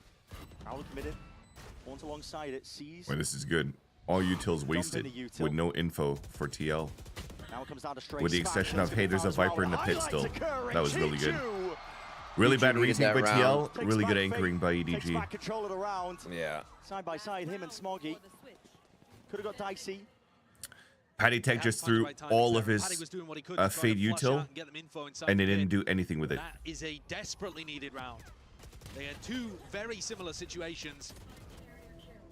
Prowler committed. Horns alongside it. Sees.
Wait, this is good. All utils wasted with no info for TL.
Now it comes down to straight
With the exception of, hey, there's a Viper in the pit still. That was really good. Really
EDG
bad
needed
retake by
that
TL.
round.
Really good anchoring by EDG.
Back control of the round.
Yeah.
Side by side, him and Smoggy. Could have got dicey.
Patty Tech just threw all of his fade util, and they didn't do anything with it.
That is a desperately needed round. They had two very similar situations.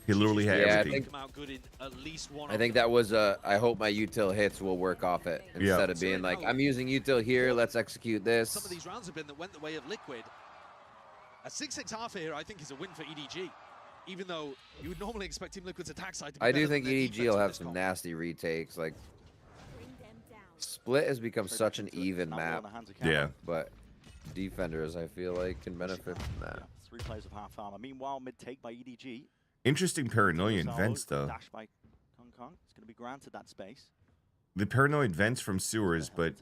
He literally had everything.
I think that was I hope my util hits will work off it instead of being like, I'm using util here, let's execute this.
Some of these rounds have been that went the way of Liquid. A 6-6 half here, I think, is a win for EDG. Even though you would normally expect Team Liquid's attack side to be
I do
better
think
than their
EDG
defense
will
in
have
this
some
comp.
nasty retakes. Like, Split has become such an even map.
Yeah.
But defenders, I feel like, can benefit from that.
3 players of half armor. Meanwhile, mid take by EDG.
Interesting paranoia vents though.
Dash by Kong Kong. It's going to be granted that space.
The paranoid vents from sewers, but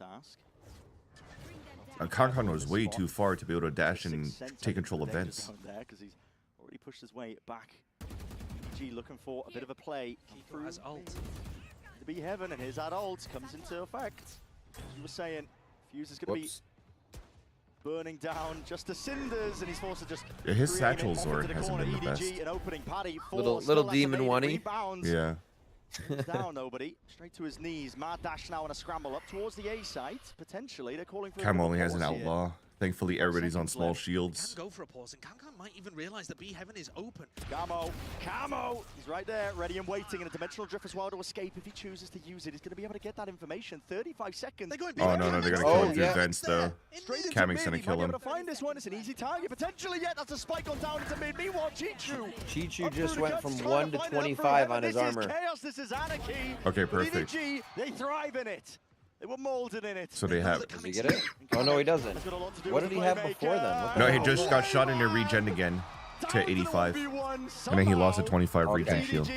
Kankan was way too far to be able to dash and take control of vents.
Because he's already pushed his way back. EDG looking for a bit of a play. Through his ult. To be heaven, and his that ult comes into effect. As you were saying, Fuse is going to be burning down just the cinders, and he's forced to just
His satchel Zord hasn't been the best.
an opening paddy.
Little demon one-y.
Yeah.
Down nobody, straight to his knees. Mad dash now on a scramble up towards the A site. Potentially, they're calling for.
Cam only has an outlaw. Thankfully, everybody's on small shields.
Go for a pause, and Kankan might even realize that B Heaven is open.
Camo! He's right there, ready and waiting, and a dimensional drift as well to escape if he chooses to use it. He's going to be able to get that information. 35 seconds.
Oh no, they're gonna kill him through vents though. Kamek's gonna kill him.
Able to find this one. It's an easy target potentially. Yet that's a spike on down into mid. Meanwhile,
Chichu just went from 1 to 25 on his armor.
This is chaos. This is anarchy.
Okay, perfect.
EDG, they thrive in it. They were molded in it.
So they have.
Does he get it? Oh no, he doesn't. What did he have before then?
No, he just got shot in a regen again to 85, and then he lost a 25 regen shield.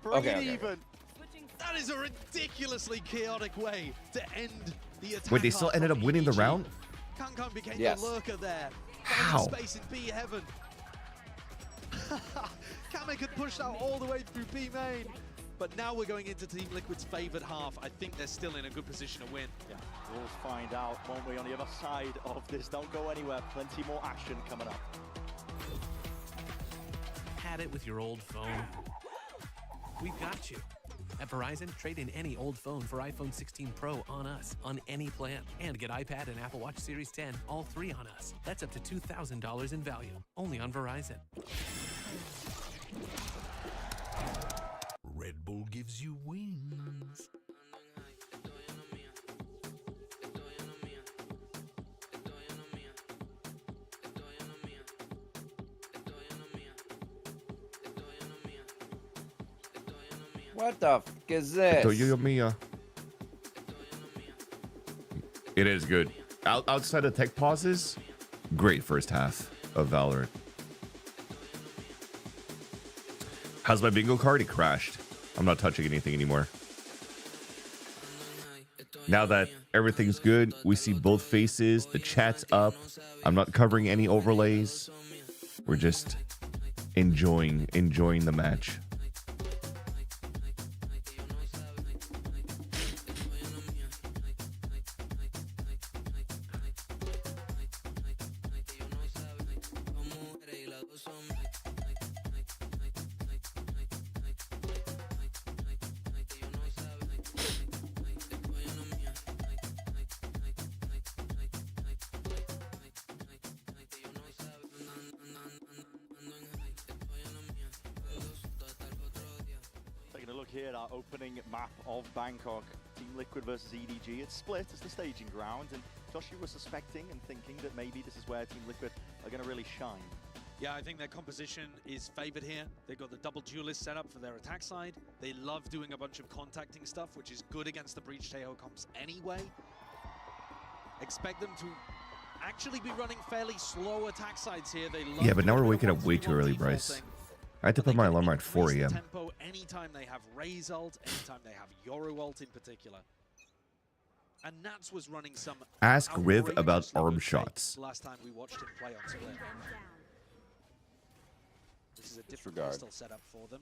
Okay.
That is a ridiculously chaotic way to end the attack.
Wait, they still ended up winning the round?
Kankan became
Yes.
the lurker there.
How?
Space in B Heaven. Kamek had pushed out all the way through B main. But now we're going into Team Liquid's favored half. I think they're still in a good position to win.
Yeah, we'll find out, won't we, on the other side of this. Don't go anywhere. Plenty more action coming up.
Had it with your old phone? We've got you. At Verizon, trade in any old phone for iPhone 16 Pro on us, on any plan. And get iPad and Apple Watch Series 10, all 3 on us. That's up to $2,000 in value, only on Verizon.
Red Bull gives you wings.
What the fuck is this?
It is good. Outside of tech pauses, great first half of Valorant. How's my bingo card? It crashed. I'm not touching anything anymore. Now that everything's good, we see both faces, the chat's up. I'm not covering any overlays. We're just enjoying the match.
here, our opening map of Bangkok. Team Liquid versus EDG. It's split as the staging ground, and Joshua was suspecting and thinking that maybe this is where Team Liquid are going to really shine.
Yeah, I think their composition is favored here. They've got the double duelist set up for their attack side. They love doing a bunch of contacting stuff, which is good against the Breach Taeho comps anyway. Expect them to actually be running fairly slow attack sides here. They love
Yeah, but now we're waking up way too early, Bryce. I had to put my alarm at 4 a.m.
Tempo anytime they have Ray's ult, anytime they have Yoru ult in particular. And Nats was running some.
Ask Riv about arm shots.
Last time we watched him play on Split. This is a different
Disregard.
pistol setup for them.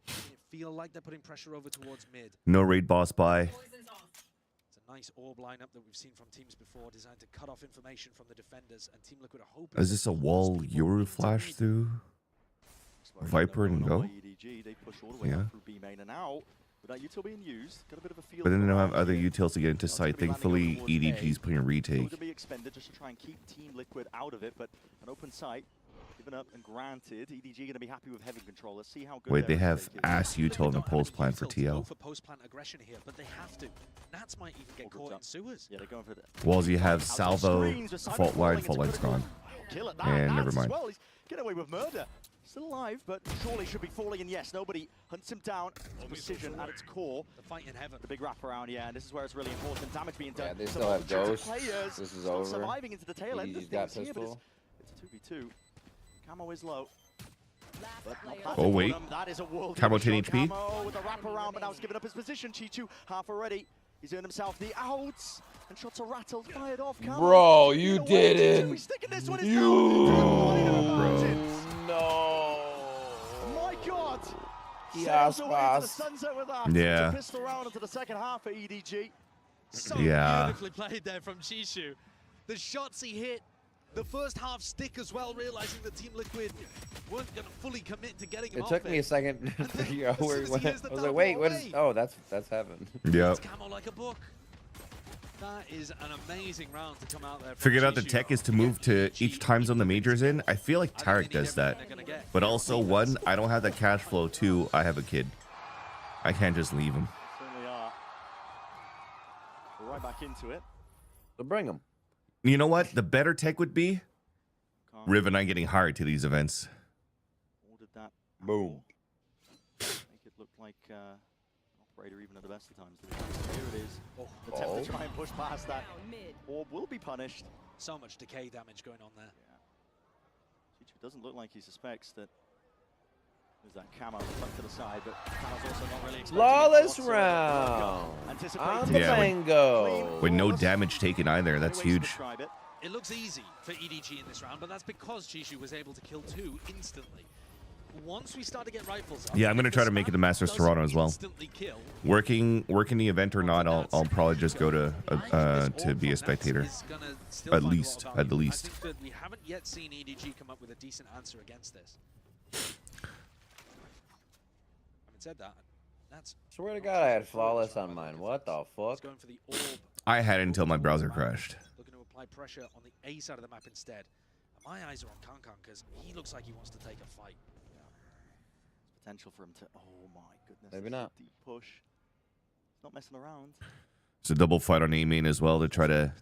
They feel like they're putting pressure over towards mid.
No raid boss buy.
It's a nice orb lineup that we've seen from teams before, designed to cut off information from the defenders, and Team Liquid are hoping.
Is this a wall Yoru flash through Viper and go?
EDG, they push all the way
Yeah.
up through B main and out. Without util being used, got a bit of a feel.
But then they
for
don't have
around
other
here.
utils to get into sight. Thankfully, EDG's putting a
Still
retake.
to be expended just to try and keep Team Liquid out of it, but an open sight given up and granted. EDG going to be happy with heavy control. Let's see how good.
Wait, they
their
have
retake is.
ass util and a pulse plan for
Go
TL.
for post-plant aggression here, but they have to. Nats might even get caught in sewers.
Yeah, they're going for the
Walls, you have Salvo, fault line's gone.
kill at that.
And
Nats
never
as
mind.
well. He's getting away with murder. Still alive, but surely should be falling. And yes, nobody hunts him down. Precision at its core.
The fight in heaven.
The big wraparound, yeah, and this is where it's really important. Damage being done.
Yeah, they
Some
still have
opportunity
ghosts.
players
This is
still
over.
surviving into the tail end of
He's got
things here, but
pistol.
it's a 2v2. Camo is low. But not bad
Oh,
for
wait.
them. That is a world
Camo
shot.
10 HP.
Camo with a wraparound, but now he's given up his position. Chichu half already. He's earned himself the outs. And shots are rattled, fired off. Camo.
Bro, you
Get away, Chichu.
didn't.
He's sticking this one. It's
You.
down.
No.
My God.
Yes,
Sails away into the
boss.
sunset with that.
Yeah.
It's a pistol round into the second half for EDG.
So
Yeah.
beautifully played there from Chishu. The shots he hit, the first half stick as well, realizing that Team Liquid weren't going to fully commit to getting him
It
off
took me a second to figure out where he went. I was like, wait, what is? Oh, that's heaven.
Yep.
It's Camo like a book. That is an amazing round to come out there. from
Figured out the
Chishu.
tech is to move to each time zone the major's in. I feel like Tarek does that. But also, one, I don't have the cash flow. Two, I have a kid. I can't just leave him.
Certainly are. We're right back into it.
So bring him.
You know what? The better tech would be Riv and I getting hired to these events.
Ordered that.
Boom.
Make it look like operator even at the best of times. Here it is. The attempt to try and push past that. Orb will be punished.
So much decay damage going on there.
Chichu doesn't look like he suspects that there's that camo tucked to the side, but camo's also not really expecting
Flawless
it
round.
Anticipating
On the
Yeah,
mango.
With no damage taken either. That's huge.
It looks easy for EDG in this round, but that's because Chishu was able to kill two instantly. Once we start to get rifles up,
Yeah, I'm gonna try to make it to Masters Toronto as well.
instantly kill,
Working the event or not, I'll probably just go to be a spectator.
is gonna still
At
find a lot
least,
of
at
value.
the least.
I think that we haven't yet seen EDG come up with a decent answer against this. Having said that, that's
Swear to God, I had flawless on mine. What the fuck?
going for the orb,
I had it until my browser crashed.
looking to apply pressure on the A side of the map instead. And my eyes are on Kankan because he looks like he wants to take a fight.
Potential for him to. Oh my goodness.
Maybe
this is a
not.
Deep push. He's not messing around.
It's a double fight on A main as well to try to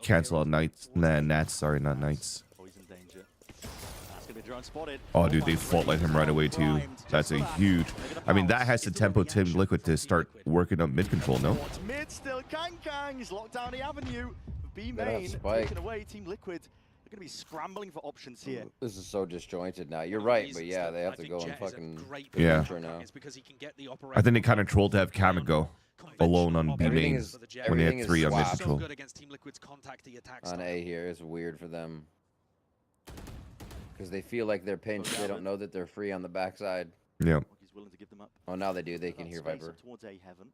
cancel out Knights. Nah, Nats. Sorry, not Knights.
Poison danger. That's gonna be drone spotted.
Oh, dude, they fault like him right away too. That's a huge. I mean, that has to tempo Team Liquid to start working up mid control. No.
What's mid still? Kang he's locked down the avenue. B
Better have
main
Spike.
taken away. Team Liquid. They're going to be scrambling for options here.
This is so disjointed now. You're right, but yeah, they have to go and fucking
Yeah.
adventure now.
I think they kind of trolled to have Kama go alone on B
Everything
main
is-
when they
everything
had
is
3 on mid
swapped.
control.
On A here is weird for them. Because they feel like they're pinched. They don't know that they're free on the backside.
Yeah.
He's willing to give them up.
Oh, now they do. They can hear
Space
Viper.
up towards A heaven.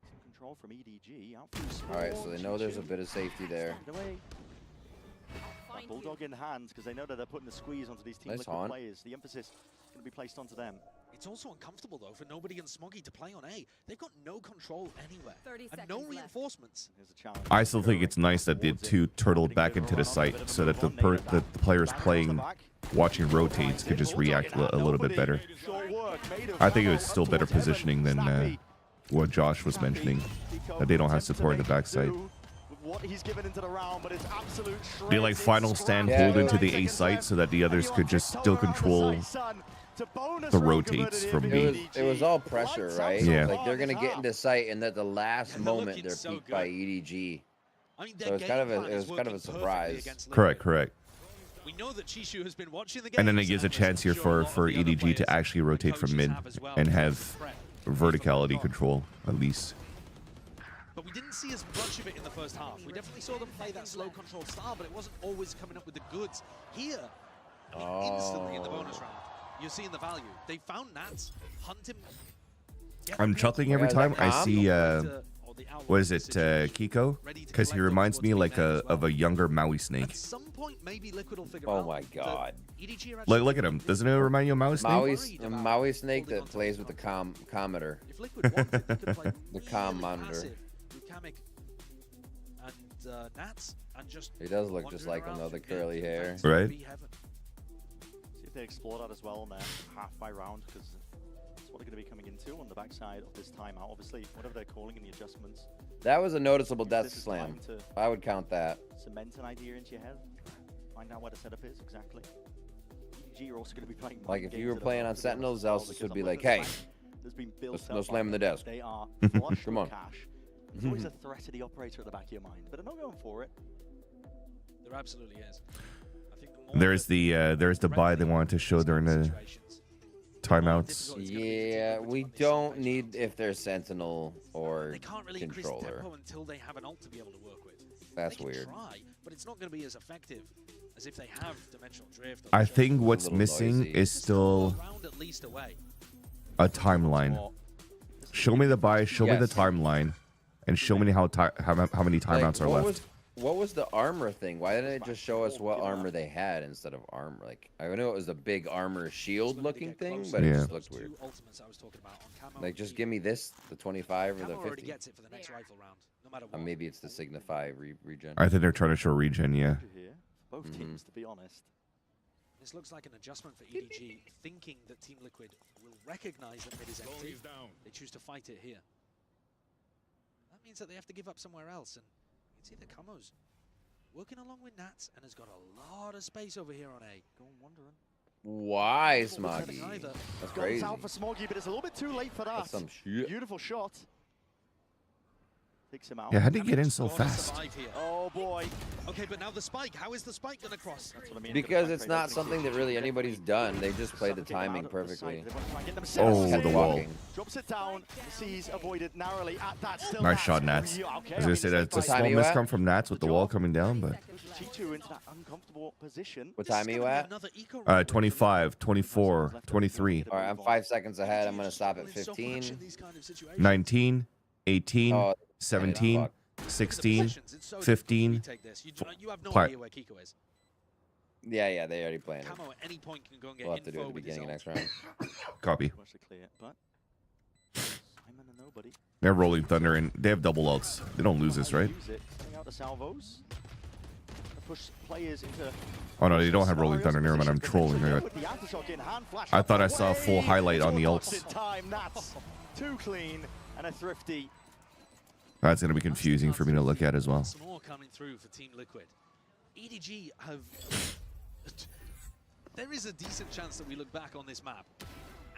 Some control from EDG. Out through
All right, so
Spawn,
they know there's a
Chichu.
bit of safety there.
Stand away. That Bulldog in hand because they know that they're putting the squeeze onto these Team
Nice
Liquid
haunt.
players. The emphasis is going to be placed onto them.
It's also uncomfortable though for Nobody and Smoggy to play on A. They've got no control anywhere and no reinforcements.
Here's a challenge.
I still think it's nice that the two turtled back into the site so that the players playing, watching rotates could just react a little bit better.
Short work.
I think it was still better positioning than what Josh was mentioning, that they don't have support in the backside. They like final stand hold into the A site so that the others could just still control the rotates from B.
It was all pressure, right?
Yeah.
Like they're gonna get into sight, and at the last moment they're peaked by EDG. So it's kind of a surprise.
Correct.
We know that Chishu has been watching the
And then it
games
gives a chance here for EDG to actually rotate from mid and have verticality control at least.
But we didn't see as much of it in the first half. We definitely saw them play that slow control style, but it wasn't always coming up with the goods. Here, instantly in the bonus round, you're seeing the value. They found Nats, hunt him.
I'm chuckling every time I see, what is it, Kiko? Because he reminds me like of a younger Maui Snake.
Oh my god.
Look at him. Doesn't it remind you of Maui Snake?
Maui Snake that plays with the commotor. The comm monitor. He does look just like him though, the curly hair.
Right?
See if they explore that as well on their halfway round, because that's what they're going to be coming into on the backside of this timeout. Obviously, whatever they're calling in the adjustments.
That was a noticeable death slam. I would count that.
Cement an idea into your head. Find out where the setup is exactly. EDG, you're also going to be playing.
Like if you were playing on Sentinels, Zelsis would be like, hey, no slamming the desk.
They are flush
Come on.
cash. There's always a threat to the operator at the back of your mind, but they're not going for it.
There absolutely is.
There's the buy they wanted to show during the timeouts.
Yeah, we don't need if they're Sentinel or
They can't really increase
controller.
tempo until they have an ult to be able to work with.
That's
they can
weird.
Try, but it's not going to be as effective as if they have dimensional drift.
I think what's missing is still a timeline. Show me the buy, show me the timeline, and show me how many timeouts are left.
What was the armor thing? Why didn't it just show us what armor they had instead of armor? Like I know it was a big armor shield looking thing, but it just looked weird. Like just give me this, the 25 or the 50. Maybe it's the Signify regen.
I think they're trying to show regen, yeah.
Both teams, to be honest.
This looks like an adjustment for EDG, thinking that Team Liquid will recognize that mid is empty. They choose to fight it here. That means that they have to give up somewhere else, and you can see the Kamos working along with Nats and has got a lot of space over here on A.
Go wondering.
Why, Smoggy? That's crazy.
Out for Smoggy, but it's a little bit too late for that.
That's some shit.
Beautiful shot. Takes him out.
Yeah, how did he get in so fast?
Oh boy.
Okay, but now the spike. How is the spike going to cross?
That's what I mean.
Because it's not something that really anybody's done. They just play the timing perfectly.
Oh, the wall.
Drops it down. Sees avoided narrowly at that. Still
Nice shot, Nats. I was gonna say that's a small miscom from Nats with the wall coming down, but.
G2 into that uncomfortable position.
What time are you at?
25, 24, 23.
All right, I'm 5 seconds ahead. I'm gonna stop at 15.
19, 18,
Oh,
17, 16, 15.
Yeah, they already playing it.
Camo at any point can go and get
We'll have to do it at
info
the
with his
beginning of
ult.
next round.
Copy.
Simon and nobody.
They're rolling thunder and they have double ults. They don't lose this, right?
Use it. Bring out the salvos. Push players into.
Oh no, they don't have rolling thunder. Never mind, I'm trolling. I thought I saw a full highlight on the ults.
Too clean and a thrifty.
That's gonna be confusing for me to look at as well.
Some more coming through for Team Liquid. EDG have. There is a decent chance that we look back on this map,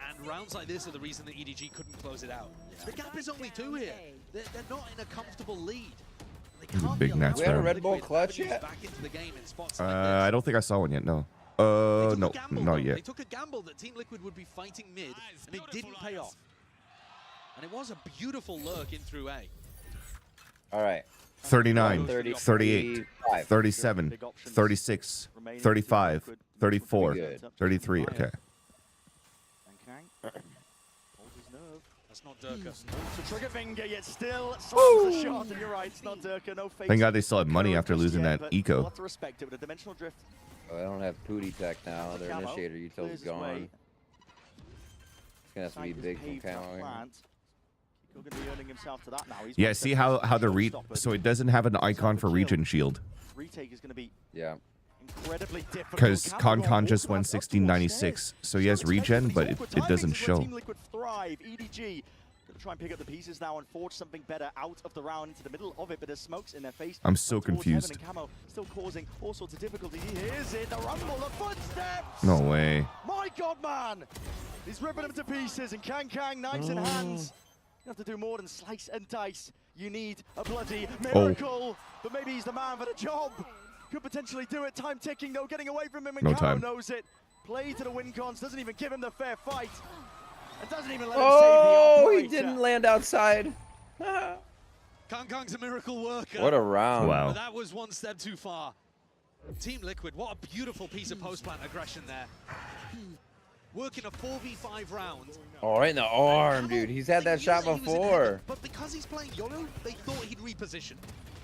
and rounds like this are the reason that EDG couldn't close it out. The gap is only 2 here. They're not in a comfortable lead.
Big Nats
We had a
round.
Red Bull clutch yet?
I don't think I saw one yet. No. No, not
They
yet.
took a gamble that Team Liquid would be fighting mid, and it didn't pay off. And it was a beautiful lurk in through A.
All right.
39, 38, 37, 36, 35, 34, 33. Okay.
That's not Durka.
It's a trigger finger, yet still slams the shot, and you're right, it's not Durka, no face.
Thank God they still had money after losing that eco.
We'll have to respect it with a dimensional drift.
Oh, I don't have Pooty Tech now. Their initiator util's gone. It's gonna have to be big from Camo here.
He's going to be earning himself to that now. He's
Yeah, see how the so it doesn't have an icon for regen shield.
Retake is going to be
yeah
Incredibly difficult.
Because
Camo
Con just
walking
went
up to
1696, so he has regen, but it doesn't show.
Team Liquid thrive. EDG gonna try and pick up the pieces now and forge something better out of the round into the middle of it, but there's smokes in their face.
I'm so
towards
confused.
Heaven, and Camo still causing all sorts of difficulty. He hears it, the rumble, the footsteps.
No way.
My God, man! He's ripping them to pieces, and Kang, knives in hands. You have to do more than slice and dice. You need a bloody miracle, but maybe he's the man for the job. Could potentially do it. Time ticking, though, getting away from him, and
No
Camo
time.
knows it. Play to the win cons, doesn't even give him the fair fight. And doesn't even let
Oh,
him save the
he
operator.
didn't land outside.
Kang's a miracle worker.
What a round.
Wow.
But that was one step too far. Team Liquid, what a beautiful piece of post-plant aggression there. Working a 4v5 round.
Oh, right in the arm, dude. He's had that shot before.
But because he's playing Yoru, they thought he'd reposition.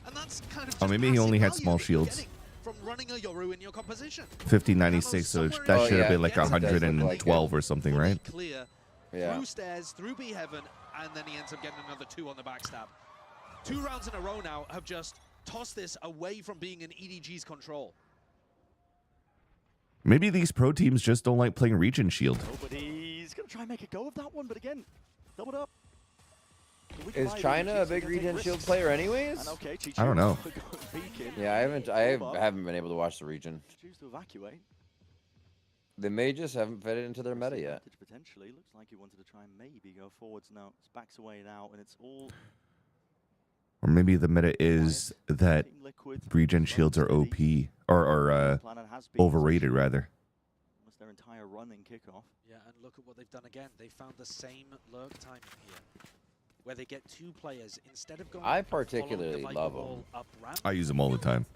And that's kind of
Oh,
just
maybe he
passive
only had
value
small
that you're
shields.
getting from running a Yoru in your composition.
5096, so that should have been like 112 or something, right?
Clear
Yeah.
through stairs, through B heaven, and then he ends up getting another 2 on the backstab. 2 rounds in a row now have just tossed this away from being in EDG's control.
Maybe these pro teams just don't like playing Regen Shield.
But he's going to try and make a go of that one, but again, doubled up.
Is China a big Regen Shield player anyways?
I don't know.
Yeah, I haven't been able to watch the Regen.
Choose to evacuate.
They may just haven't fed it into their meta yet.
Potentially, looks like he wanted to try and maybe go forwards now. It's backs away now, and it's all.
Or maybe the meta is that Regen Shields are OP, or overrated, rather.
Almost their entire run in kickoff.
Yeah, and look at what they've done again. They found the same lurk timing here, where they get 2 players instead of going.
I particularly love them.
I use them all the time.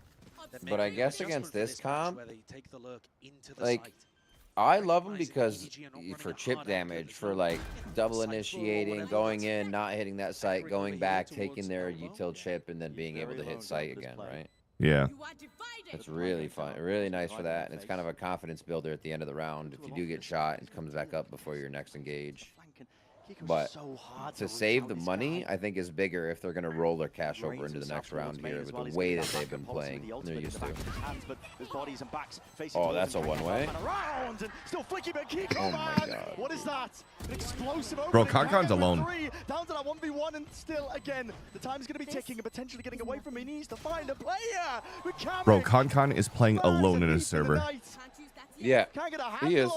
But I guess against this comp,
where they take the lurk into the
like,
site.
I love them because for chip damage, for like double initiating, going in, not hitting that site, going back, taking their util chip, and then being able to hit site again, right?
Yeah.
It's really fun, really nice for that, and it's kind of a confidence builder at the end of the round. If you do get shot, it comes back up before your next engage. But to save the money, I think is bigger if they're going to roll their cash over into the next round here with the way that they've been playing. They're used to. Oh, that's a one-way.
Oh
my God.
What is that? An explosive
Bro,
opening.
Kankan's alone.
Down to that 1v1, and still again, the time's going to be ticking and potentially getting away from him. He needs to find a player.
Bro, Kankan is playing alone in a server.
Yeah, he is.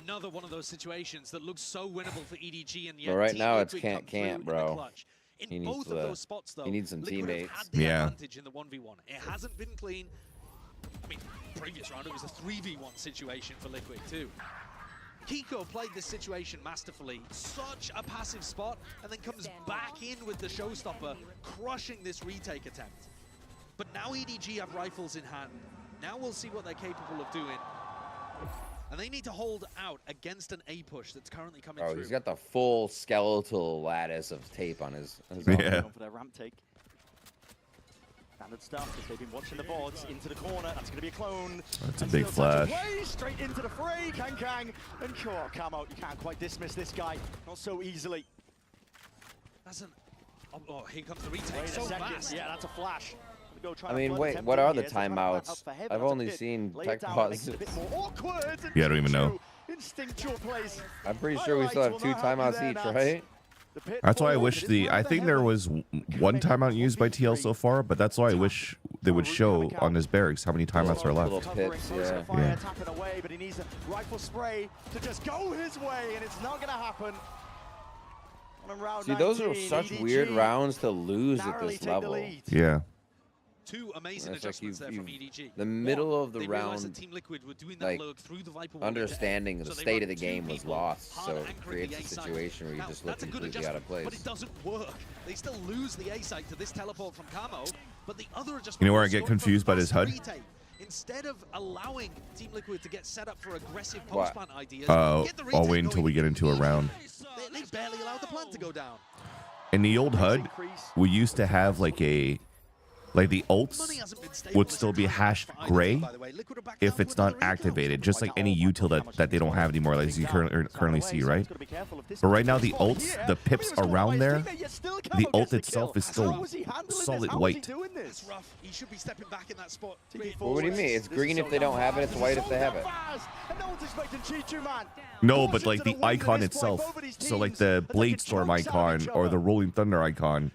Another one of those situations that looks so winnable for EDG, and yet
But right
Team
now it's
Liquid come
can't,
through in the
bro.
clutch. In
He needs
both of those spots, though,
he needs some
Liquid have
teammates.
had the
Yeah.
advantage in the 1v1. It hasn't been clean. I mean, previous round it was a 3v1 situation for Liquid too. Kiko played this situation masterfully. Such a passive spot, and then comes back in with the showstopper, crushing this retake attempt. But now EDG have rifles in hand. Now we'll see what they're capable of doing. And they need to hold out against an A push that's currently coming through.
Oh, he's got the full skeletal lattice of tape on his arm.
Yeah.
Going for their ramp take. Standard stuff, because they've been watching the boards into the corner. That's going to be a clone.
That's a
And
big
still touch of
flash.
play, straight into the fray. Kang. And Camo, you can't quite dismiss this guy. Not so easily.
That's an... Oh, here comes the retake.
Wait
So
a second.
fast.
Yeah, that's a flash. Go try
I
and
mean,
flood
wait,
attempt
what
in
are the
here. So trying to plan out
timeouts?
for Heaven,
I've
that's a
only
bit-
seen
lay it
tech
down, makes it a
pauses.
bit more awkward.
Yeah, I don't even know.
Instinctual plays.
I'm pretty sure we still have 2 timeouts each, right?
That's why I wish I think there was one timeout used by TL so far, but that's why I wish they would show on his barracks how many timeouts are left.
Little pips, yeah.
Yeah.
Tapping away, but he needs a rifle spray to just go his way, and it's not going to happen. On round
See, those are
19,
such
EDG
weird rounds to lose at
narrowly
this
take the
level.
lead.
Yeah.
2 amazing
It's like
adjustments there from
you've-
EDG.
the middle of the
They realized
round,
that Team Liquid were doing that
like,
lurk through the Viper wall
understanding
into
the
A. So they
state of
run
the
2
game was
people
lost,
hard
so it
anchoring
creates
the
a
A site.
situation where you
Now,
just look
that's a good
completely out of
adjustment, but
place.
it doesn't work. They still lose the A site to this teleport from Camo, but the other adjustment
You know where I
was
get
going for
confused by this
fast
HUD?
retake. Instead of allowing Team Liquid to get set up for aggressive
What?
post-plant ideas,
Oh,
get the
I'll
retake
wait until
going.
we get into a round.
They barely allowed the plant to go down.
In the old HUD, we used to have like a Like the ults would still be hashed gray if it's not activated, just like any util that they don't have anymore, like you currently see, right? But right now the ults, the pips around there, the ult itself is still solid white.
He should be stepping back in that spot.
Well, what do you mean? It's green if they don't have it, it's white if they have it.
No, but like the icon itself, so like the Blade Storm icon or the Rolling Thunder icon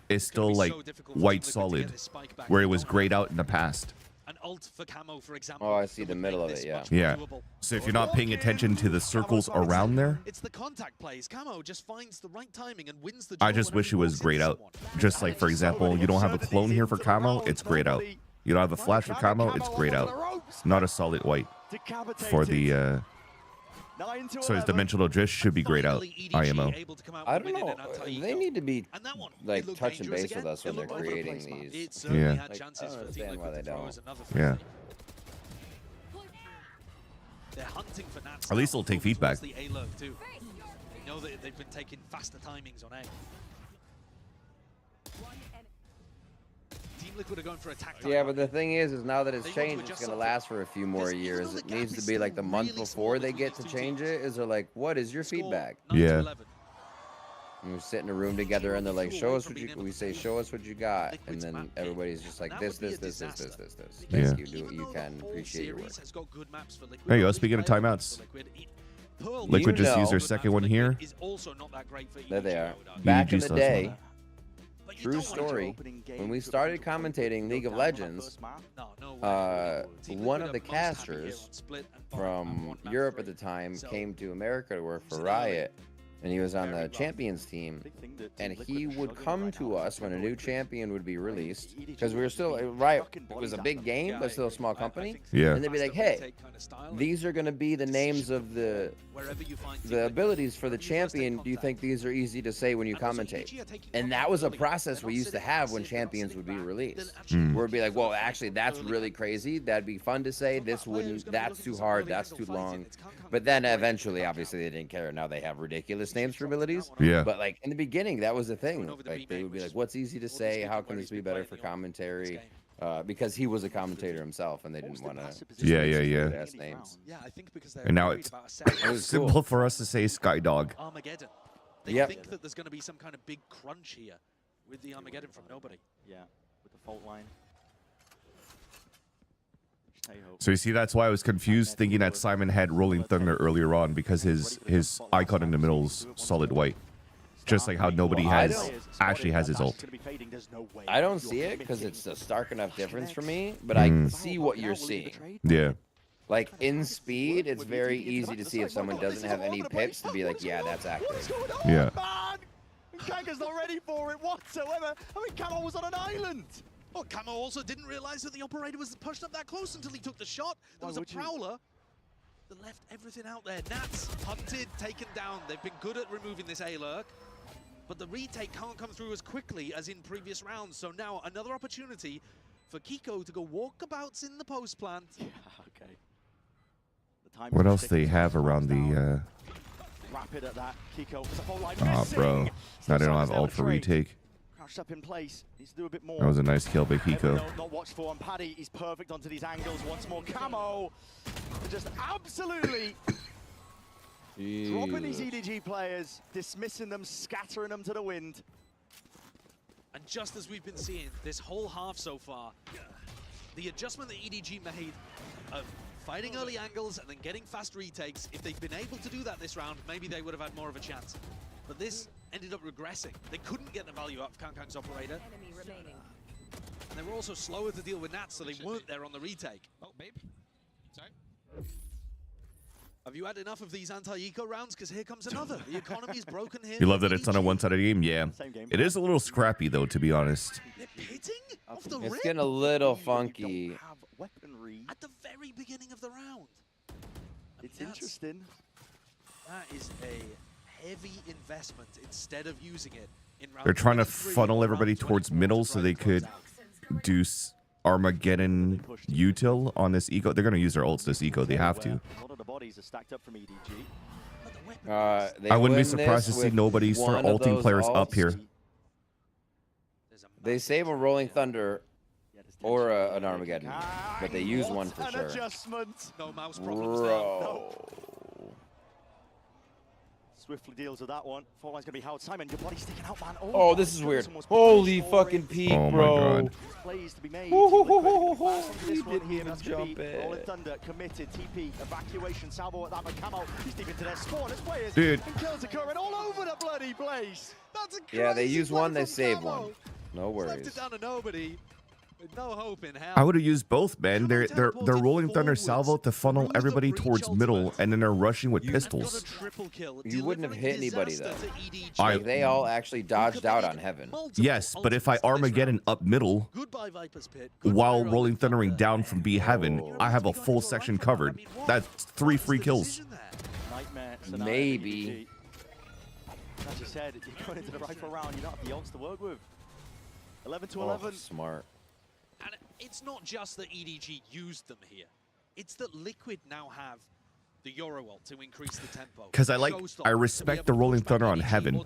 is still like white solid, where it was grayed out in the past.
Oh, I see the middle of it, yeah.
Yeah. So if you're not paying attention to the circles around there,
it's the contact plays. Camo just finds the right timing and wins the
I just wish it was grayed out. Just like, for example, you don't have a clone here for Camo, it's grayed out. You don't have a flash for Camo, it's grayed out. Not a solid white. For the so his dimensional drift should be grayed out. IMO.
I don't know. They need to be like touching base with us when they're creating these.
Yeah.
Like, I don't understand why they don't.
Yeah.
They're hunting for Nats.
At least they'll take feedback.
The A-lurk too. They know that they've been taking faster timings on A. Team Liquid are going for attack.
Yeah, but the thing is now that it's changed, it's gonna last for a few more years. It needs to be like the month before they get to change it. Is they're like, what is your feedback?
Yeah.
And we sit in a room together and they're like, show us what you. We say, show us what you got, and then everybody's just like, this. Thank you. Do what you can. Appreciate your work.
There you go. Speaking of timeouts, Liquid just used their second one here.
There they are. Back in the day. True story, when we started commentating League of Legends, one of the casters from Europe at the time came to America to work for Riot, and he was on the Champions team, and he would come to us when a new champion would be released, because we were still, Riot was a big game, but still a small company,
yeah.
And they'd be like, hey, these are going to be the names of the abilities for the champion. Do you think these are easy to say when you commentate? And that was a process we used to have when champions would be released. Where it'd be like, well, actually, that's really crazy. That'd be fun to say. This wouldn't, that's too hard, that's too long. But then eventually, obviously, they didn't care. Now they have ridiculous names for abilities.
Yeah.
But like in the beginning, that was the thing. Like they would be like, what's easy to say? How can this be better for commentary? Because he was a commentator himself, and they didn't want to.
Yeah.
Names.
Yeah, I think because
and now it's simple for us to say Skydog.
Armageddon. They think that there's going to be some kind of big crunch here with the Armageddon from nobody.
Yeah, with the fault line.
So you see, that's why I was confused, thinking that Simon had Rolling Thunder earlier on, because his icon in the middle is solid white, just like how nobody actually has his ult.
I don't see it because it's a stark enough difference for me, but I can see what you're seeing.
Yeah.
Like in speed, it's very easy to see if someone doesn't have any pips to be like, yeah, that's active.
Yeah.
Kanga's not ready for it whatsoever. I mean, Camo was on an island.
Oh, Camo also didn't realize that the operator was pushed up that close until he took the shot. There was a prowler that left everything out there. Nats hunted, taken down. They've been good at removing this A-lurk, but the retake can't come through as quickly as in previous rounds. So now another opportunity for Kiko to go walkabouts in the post plant.
Yeah, okay.
What else they have around the?
Rapid at that. Kiko.
Oh, bro. Now they don't have ult for retake.
Crouched up in place. Needs to do a bit more.
That was a nice kill by Kiko.
Not watched for on Paddy. He's perfect onto these angles. Once more, Camo. Just absolutely dropping these EDG players, dismissing them, scattering them to the wind.
And just as we've been seeing this whole half so far, the adjustment that EDG made of fighting early angles and then getting fast retakes, if they'd been able to do that this round, maybe they would have had more of a chance. But this ended up regressing. They couldn't get the value out of Kangkang's operator. And they were also slower to deal with Nats, so they weren't there on the retake. Oh, babe. Sorry. Have you had enough of these anti-eco rounds? Because here comes another. The economy's broken here.
You love that it's on a one-sided game? Yeah. It is a little scrappy, though, to be honest.
They're pitting off the
It's
rip.
getting a little funky.
Weaponry
at the very beginning of the round.
It's interesting.
That is a heavy investment instead of using it in round.
They're trying to funnel everybody towards middle so they could do Armageddon util on this eco. They're going to use their ults this eco. They have to.
A lot of the bodies are stacked up from EDG.
I wouldn't be surprised to see nobody start ulting players up here.
They save a Rolling Thunder Or an Armageddon. But they use one for sure.
Adjustment.
No mouse problems
Bro.
Swiftly deals with that one. Fault line's going to be Howard Simon. Your body's sticking out, man.
Oh, this is weird. Holy fucking peak,
Oh my
bro.
God.
Plays to be made.
He
This one
didn't
here,
even
that's going to
jump
be
it.
Rolling Thunder, committed, TP, evacuation, salvo at that, but Camo, he's deep into their spawn as players.
Dude.
And kills occurring all over the bloody place. That's a
Yeah, they
crazy
use
play
one, they
from
save
Camo.
one. No
Left
worries.
it down to nobody. With no hope in hell.
I would have used both, man. They're rolling thunder salvo to funnel everybody towards middle, and then they're rushing with pistols.
You wouldn't have hit anybody though.
I-
Like, they all actually dodged out on heaven.
Yes, but if I Armageddon up middle while rolling thundering down from B heaven, I have a full section covered. That's 3 free kills.
Nightmare scenario,
Maybe.
EDG. As you said, you're going into the rifle round, you don't have the odds to work with. 11 to 11.
Smart.
And it's not just that EDG used them here. It's that Liquid now have the Euro ult to increase the tempo.
Because I respect the rolling thunder on heaven,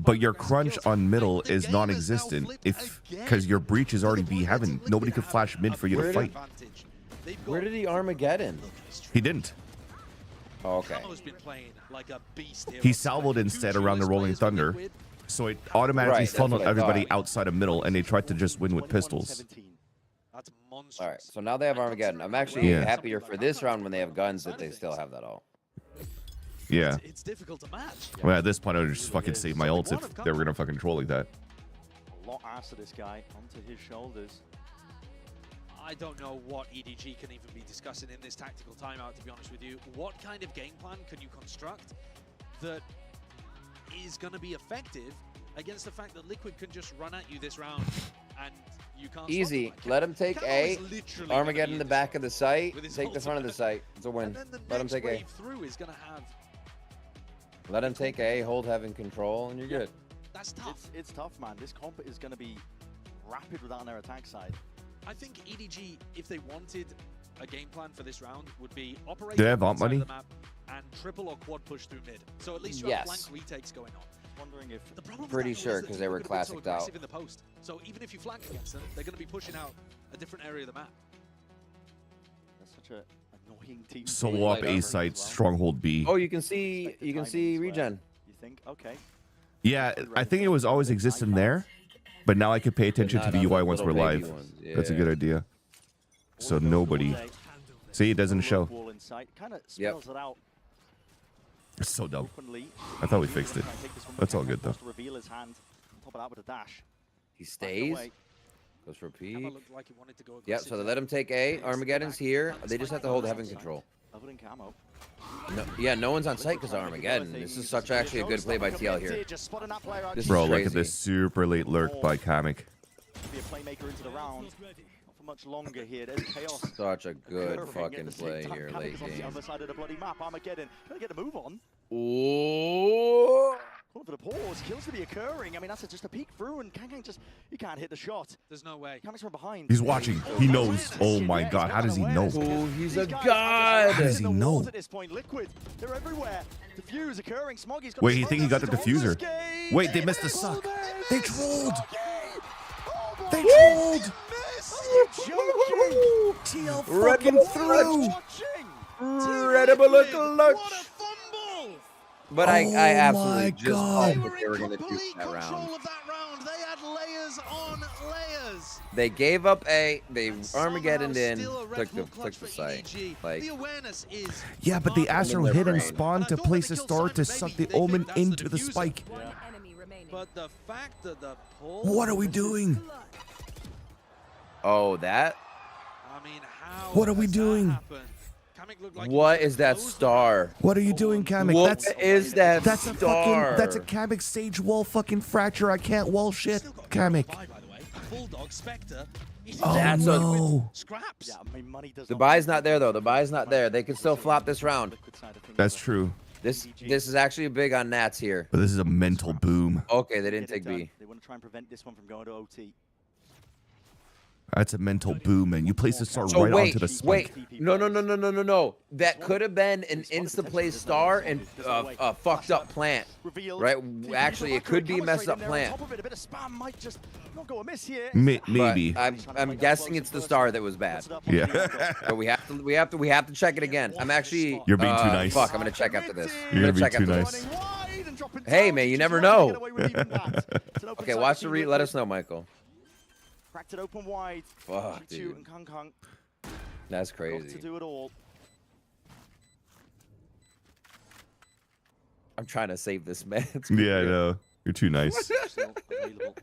but your crunch on middle is non-existent because your breach is already B heaven. Nobody could flash mid for you to fight.
Where did he Armageddon?
He didn't.
Oh, okay.
He salvoed instead around the rolling thunder, so it automatically
Right, that's
funneled
what I
everybody
thought.
outside of middle, and they tried to just win with pistols.
All right, so now they have Armageddon. I'm actually
Yeah.
happier for this round when they have guns that they still have that all.
Yeah.
It's difficult to match.
Well, at this point, I would just fucking save my ults if they were gonna fucking troll like that.
A lot asked of this guy onto his shoulders.
I don't know what EDG can even be discussing in this tactical timeout, to be honest with you. What kind of game plan can you construct that is going to be effective against the fact that Liquid can just run at you this round and you can't stop
Easy.
them?
Let him take
Camo
A.
is literally
Armageddon in
gonna
the
be
back of the site.
with his
Take the
ultimate.
front of the site. It's a win.
And then the
Let him
next
take A.
wave through is going to have...
Let him take A. Hold heaven control, and you're good.
That's tough.
It's tough, man. This comp is going to be rapid without their attack side.
I think EDG, if they wanted a game plan for this round, would be operate
Do they have
on
alt
one side
money?
of the map and triple or quad push through mid. So at least you
Yes.
have flank retakes going on.
Wondering if
The problem with
Pretty
that, though,
sure,
is that
'cause they were
Liquid have been so
classicked out.
aggressive in the post. So even if you flank against them, they're going to be pushing out a different area of the map.
that's such a annoying team.
Solo up A sites, stronghold B.
Oh, you can see regen.
You think? Okay.
Yeah, I think it was always existing there, but now I could pay attention to
not
the
on the
UI once we're
little baby
live.
ones.
That's a
Yeah.
good idea. So nobody. See, it doesn't show.
Wall in sight. Kind of spells it out
It's so dumb.
openly.
I thought we fixed it. That's all good though.
To reveal his hand. On top of that with a dash.
He stays.
away.
Goes for a peek.
Looked like he wanted to go
Yep,
aggressive
so they
there.
let him take A. Armageddon's here. They just have to hold heaven control.
Other than Camo.
No, yeah, no one's on site because of Armageddon. This is such actually a good play by TL here.
Just spotting that player out.
This
Bro,
is
look
crazy.
at this super late lurk by Kamek.
Be a playmaker into the round. Not for much longer here. There's chaos.
Such a good
Occurring at
fucking
the same
play
time.
here
Kamek
late
is on the
game.
other side of the bloody map. Armageddon. Trying to get the move on.
Ooh.
Calling for the pause. Kills to be occurring. I mean, that's just a peek through, and Kang just, he can't hit the shot.
There's no way.
Kamek's from behind.
He's watching. He knows. Oh my god, how does he know?
Oh, he's a
These guys are
god.
just
How does he
in the
know?
walls At this point, Liquid, they're everywhere. Diffuse occurring. Smoggy's got
Wait,
the
you think he got the
smoke.
diffuser?
Smoggy!
Wait, they missed the suck. They trolled.
Oh
They
my
trolled.
goodness! Are you joking?
TL
Red
fucking
Bull
through.
Incredible clutch. But I
Oh
absolutely
my
just
God.
thought that they were going to do
Complete
that round.
control of that round. They had layers on layers.
They gave up A. They
And somehow
Armageddon in.
still a Red
Took
Bull
the
clutch for
site.
EDG.
Like
The awareness is
Yeah, but the Astro
their
hit and
brain.
spawned to place a star to suck the Omen into the spike.
But the fact that the pull.
What are we doing?
oh, that.
I mean, how
What are we
does that
doing?
happen? Kamek looked like he
What
was
is that
close to
star?
What are you doing, Kamek?
What
That's
is that
that's a
star?
fucking that's a Kamek stage wall fucking fracture. I can't wall shit, Kamek.
By the way, Bulldog, Spectre.
Oh
That's a-
no.
Scraps.
Yeah, I mean, money does
The
not
buy's
matter.
not there though. The buy's not there. They can still flop this round.
Liquid side of things,
That's
but
true.
This is actually big on Nats here.
But this is a mental boom.
Okay, they didn't
get it
take
done.
B.
They want to try and prevent this one from going to OT.
That's a mental boom, man. You place the star
So
right onto the spike.
No. That could have been an insta-play star and a fucked up plant, right? Actually, it could be a messed up plant.
Maybe.
But I'm guessing it's the star that was bad.
Yeah.
But we have to check it again. I'm actually.
You're being too nice.
Fuck, I'm gonna check after this.
You're
I'm
gonna
check
be too
after
nice.
Hey man, you never know. Okay, watch the read. Let us know, Michael.
Cracked it open wide.
Fuck, dude.
And Kang Kang.
That's crazy.
Got to do it all.
I'm trying to save this man.
Yeah, I know. You're too nice.
Still available.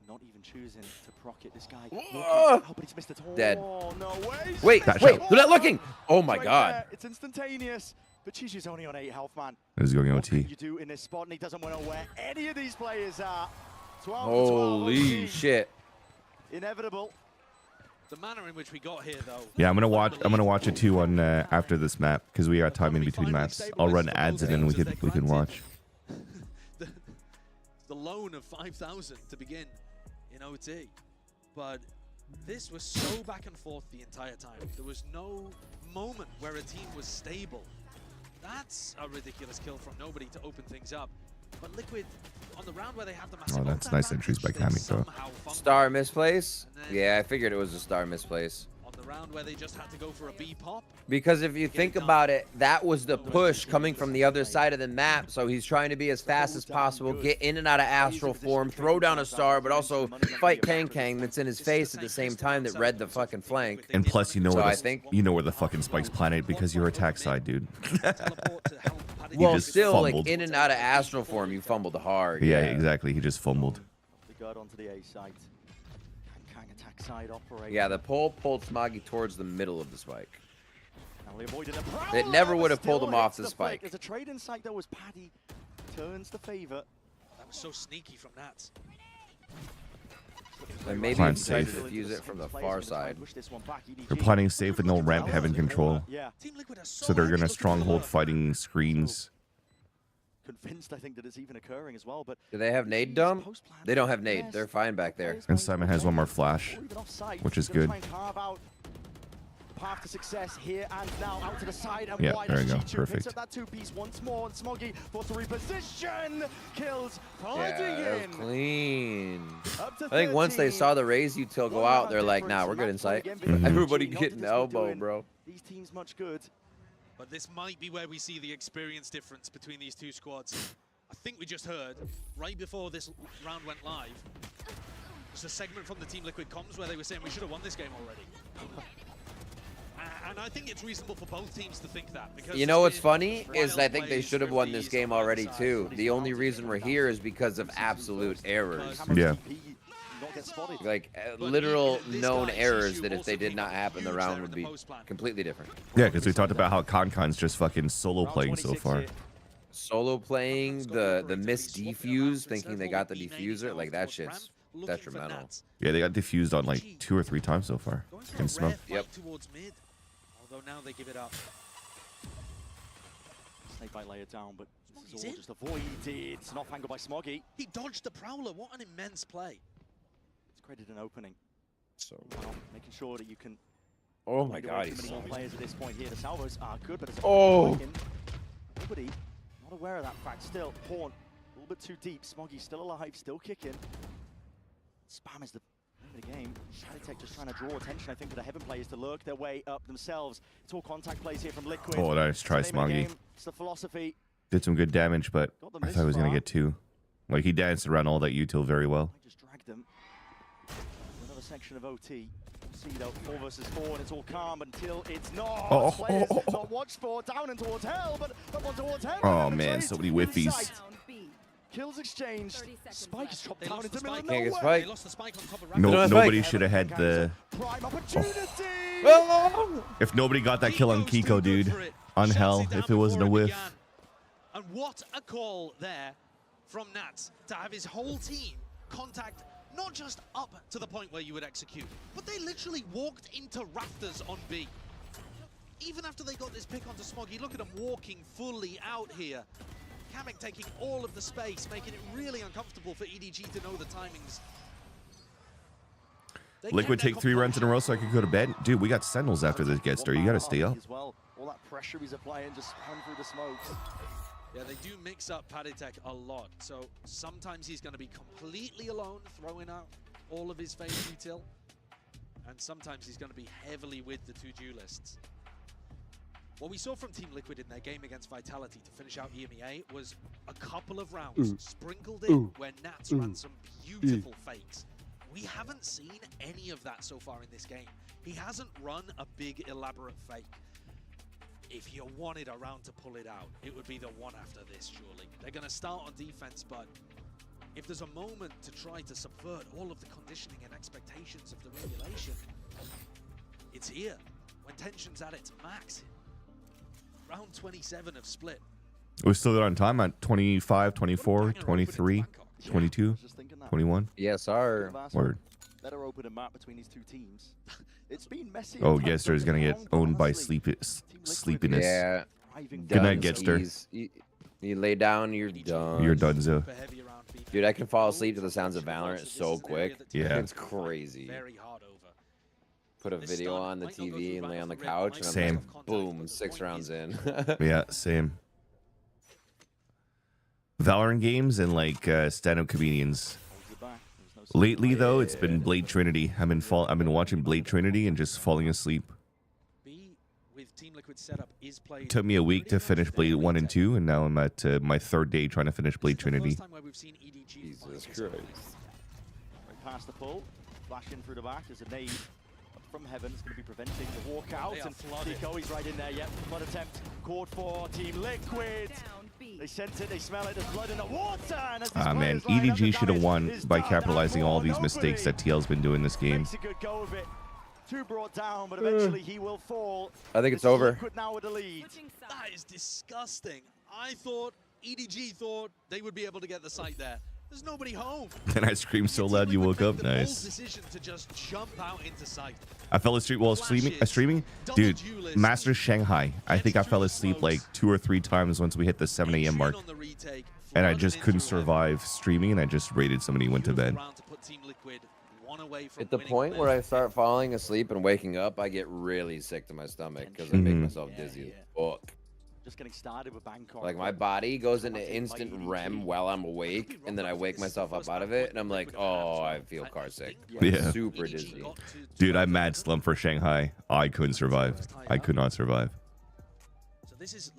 Not even choosing to proc it. This guy. Oh, but he's missed it all.
Dead.
No way.
Wait, they're not looking. Oh my god.
There. It's instantaneous. But Chichu's only on 8 health, man.
He's going
What
OT.
can you do in this spot? And he doesn't know where any of these players are. 12
Holy shit.
Inevitable.
The manner in which we got here, though.
Yeah, I'm gonna watch it too on after this map because we got time in between maps. I'll run ads and then we can watch.
The loan of 5,000 to begin in OT, but this was so back and forth the entire time. There was no moment where a team was stable. That's a ridiculous kill from nobody to open things up. But Liquid, on the round where they have the massive
that's nice entries by Kami, though.
Star misplace? Yeah, I figured it was a star misplace.
On the round where they just had to go for a B pop.
Because if you think about it, that was the push coming from the other side of the map. So he's trying to be as fast as possible, get in and out of astral form, throw down a star, but also fight Kang Kang that's in his face at the same time that read the fucking flank.
And plus, you know
so
where the fucking spike's planted because you're attack side, dude.
Well, still, like in and out of astral form, you fumbled hard.
Yeah, exactly. He just fumbled.
The guard onto the A side. Kang attack side operating.
Yeah, the pull pulled Smoggy towards the middle of the spike.
It
It never would have pulled him off the spike.
There's a trade in sight though as Paddy turns the favor.
That was so sneaky from Nats.
And maybe
Plan
he tried to
safe.
defuse it from the far side.
They're planning safe with no ramp having control. So they're gonna stronghold fighting screens.
Convinced, I think, that it's even occurring as well. But
Do they have nade dump? They don't have nade. They're fine back there.
And Simon has one more flash, which is good.
Path to success here and now out to the side and
Yeah,
wide.
there you go.
Picks
Perfect.
up that two-piece once more, and Smoggy forced to reposition. Kills
Yeah,
fighting
that was
in.
clean.
Up to
I think once they
13.
saw the raise util go out, they're like, nah, we're good in sight. Everybody
Not
getting
this
elbow,
doing
bro.
These teams much good.
But this might be where we see the experience difference between these two squads. I think we just heard, right before this round went live, there's a segment from the Team Liquid comms where they were saying we should have won this game already. And I think it's reasonable for both teams to think that. Because
You know what's funny is I think they should have won this game already too. The only reason we're here is because of absolute errors.
Yeah.
Like literal known errors that if they did not happen, the round would be completely different.
Yeah, because we talked about how Concon's just fucking solo playing so far.
Solo playing, the miss defuse, thinking they got the diffuser, like that shit's detrimental.
Yeah, they got diffused on like 2 or 3 times so far. Can smoke.
Yep.
Towards mid, although now they give it up.
Snakebite layer down, but this is all just avoided. It's not angled by Smoggy.
He dodged the Prowler. What an immense play.
It's created an opening.
So
making sure that you can.
Oh my
Too
god,
many
he's
more players at this point here. The salvos are good, but
Oh.
Nobody not aware of that fact. Still, Horn a little bit too deep. Smoggy still alive, still kicking. Spam is the name of the game. Shadowtech just trying to draw attention, I think, to the Heaven players to lurk their way up themselves. It's all contact plays here from Liquid.
Oh, nice try,
It's the name of the
Smoggy.
game. It's the philosophy.
Did some good damage, but I thought he was gonna get 2. Like he danced around all that util very well.
Just dragged them. Another section of OT. See though, 4 versus 4, and it's all calm until it's not.
Oh.
Players not watched for, down and towards hell, but up on towards heaven.
Oh
and
man,
trades
so many
in
whiffies.
sight. Kills exchanged. Spike is dropped down into the middle of
Can't get
nowhere.
Spike.
Lost the spike on top of
No,
Spike.
nobody should have had the.
Prime opportunity.
Oh.
If nobody got that kill on Kiko, dude, on hell, if it wasn't a whiff.
And what a call there from Nats to have his whole team contact not just up to the point where you would execute, but they literally walked into rafters on B. Even after they got this pick onto Smoggy, look at them walking fully out here. Kamek taking all of the space, making it really uncomfortable for EDG to know the timings.
Liquid take 3 runs in a row so I could go to bed. Dude, we got Sentinels after this gets there. You got to stay up.
As well. All that pressure he's applying, just running through the smokes.
Yeah, they do mix up Paddytech a lot. So sometimes he's going to be completely alone, throwing out all of his phase util. And sometimes he's going to be heavily with the 2 duelists. What we saw from Team Liquid in their game against Vitality to finish out EMEA was a couple of rounds sprinkled in where Nats ran some beautiful fakes. We haven't seen any of that so far in this game. He hasn't run a big elaborate fake. If you wanted a round to pull it out, it would be the one after this, surely. They're going to start on defense, but if there's a moment to try to subvert all of the conditioning and expectations of the regulation, it's here, when tension's at its max. Round 27 of Split.
We're still on time at 25, 24, 23, 22, 21.
Yes, sir.
Word.
Better open a map between these 2 teams. It's been messy.
Oh, Gester is going to get owned by sleepiness.
Yeah.
Good night, Gester.
You lay down, you're done.
You're donezo.
Dude, I can fall asleep to the sounds of Valorant so quick.
Yeah.
It's crazy. Put a video on the TV and lay on the couch. And I'm
Same.
Like, boom, 6 rounds in.
Yeah, same. Valorant games and like stand-up comedians. Lately, though, it's been Blade Trinity. I've been watching Blade Trinity and just falling asleep. It took me a week to finish Blade 1 and 2, and now I'm at my 3rd day trying to finish Blade Trinity.
Jesus Christ.
Right past the pull, flashing through the back as a nade from heaven is going to be preventing the walkout. And Tico, he's right in there yet. Flood attempt caught for Team Liquid. They sense it, they smell it, there's blood in the water.
Ah, man, EDG should have won by capitalizing all these mistakes that TL's been doing this game.
Makes a good go of it. 2 brought down, but eventually he will fall.
I think it's over.
Liquid now with the lead.
That is disgusting. I thought, EDG thought they would be able to get the site there. There's nobody home.
And I screamed so loud you woke up. Nice.
Decision to just jump out into sight.
I fell asleep while streaming. Dude, Master Shanghai. I think I fell asleep like 2 or 3 times once we hit the 7 a.m. mark. And I just couldn't survive streaming, and I just raided somebody and went to bed.
At the point where I start falling asleep and waking up, I get really sick to my stomach because I make myself dizzy as fuck.
Just getting started with Bangkok.
Like my body goes into instant REM while I'm awake, and then I wake myself up out of it, and I'm like, oh, I feel car sick.
Yeah.
Super dizzy.
Dude, I mad slump for Shanghai. I couldn't survive. I could not survive.
So this is,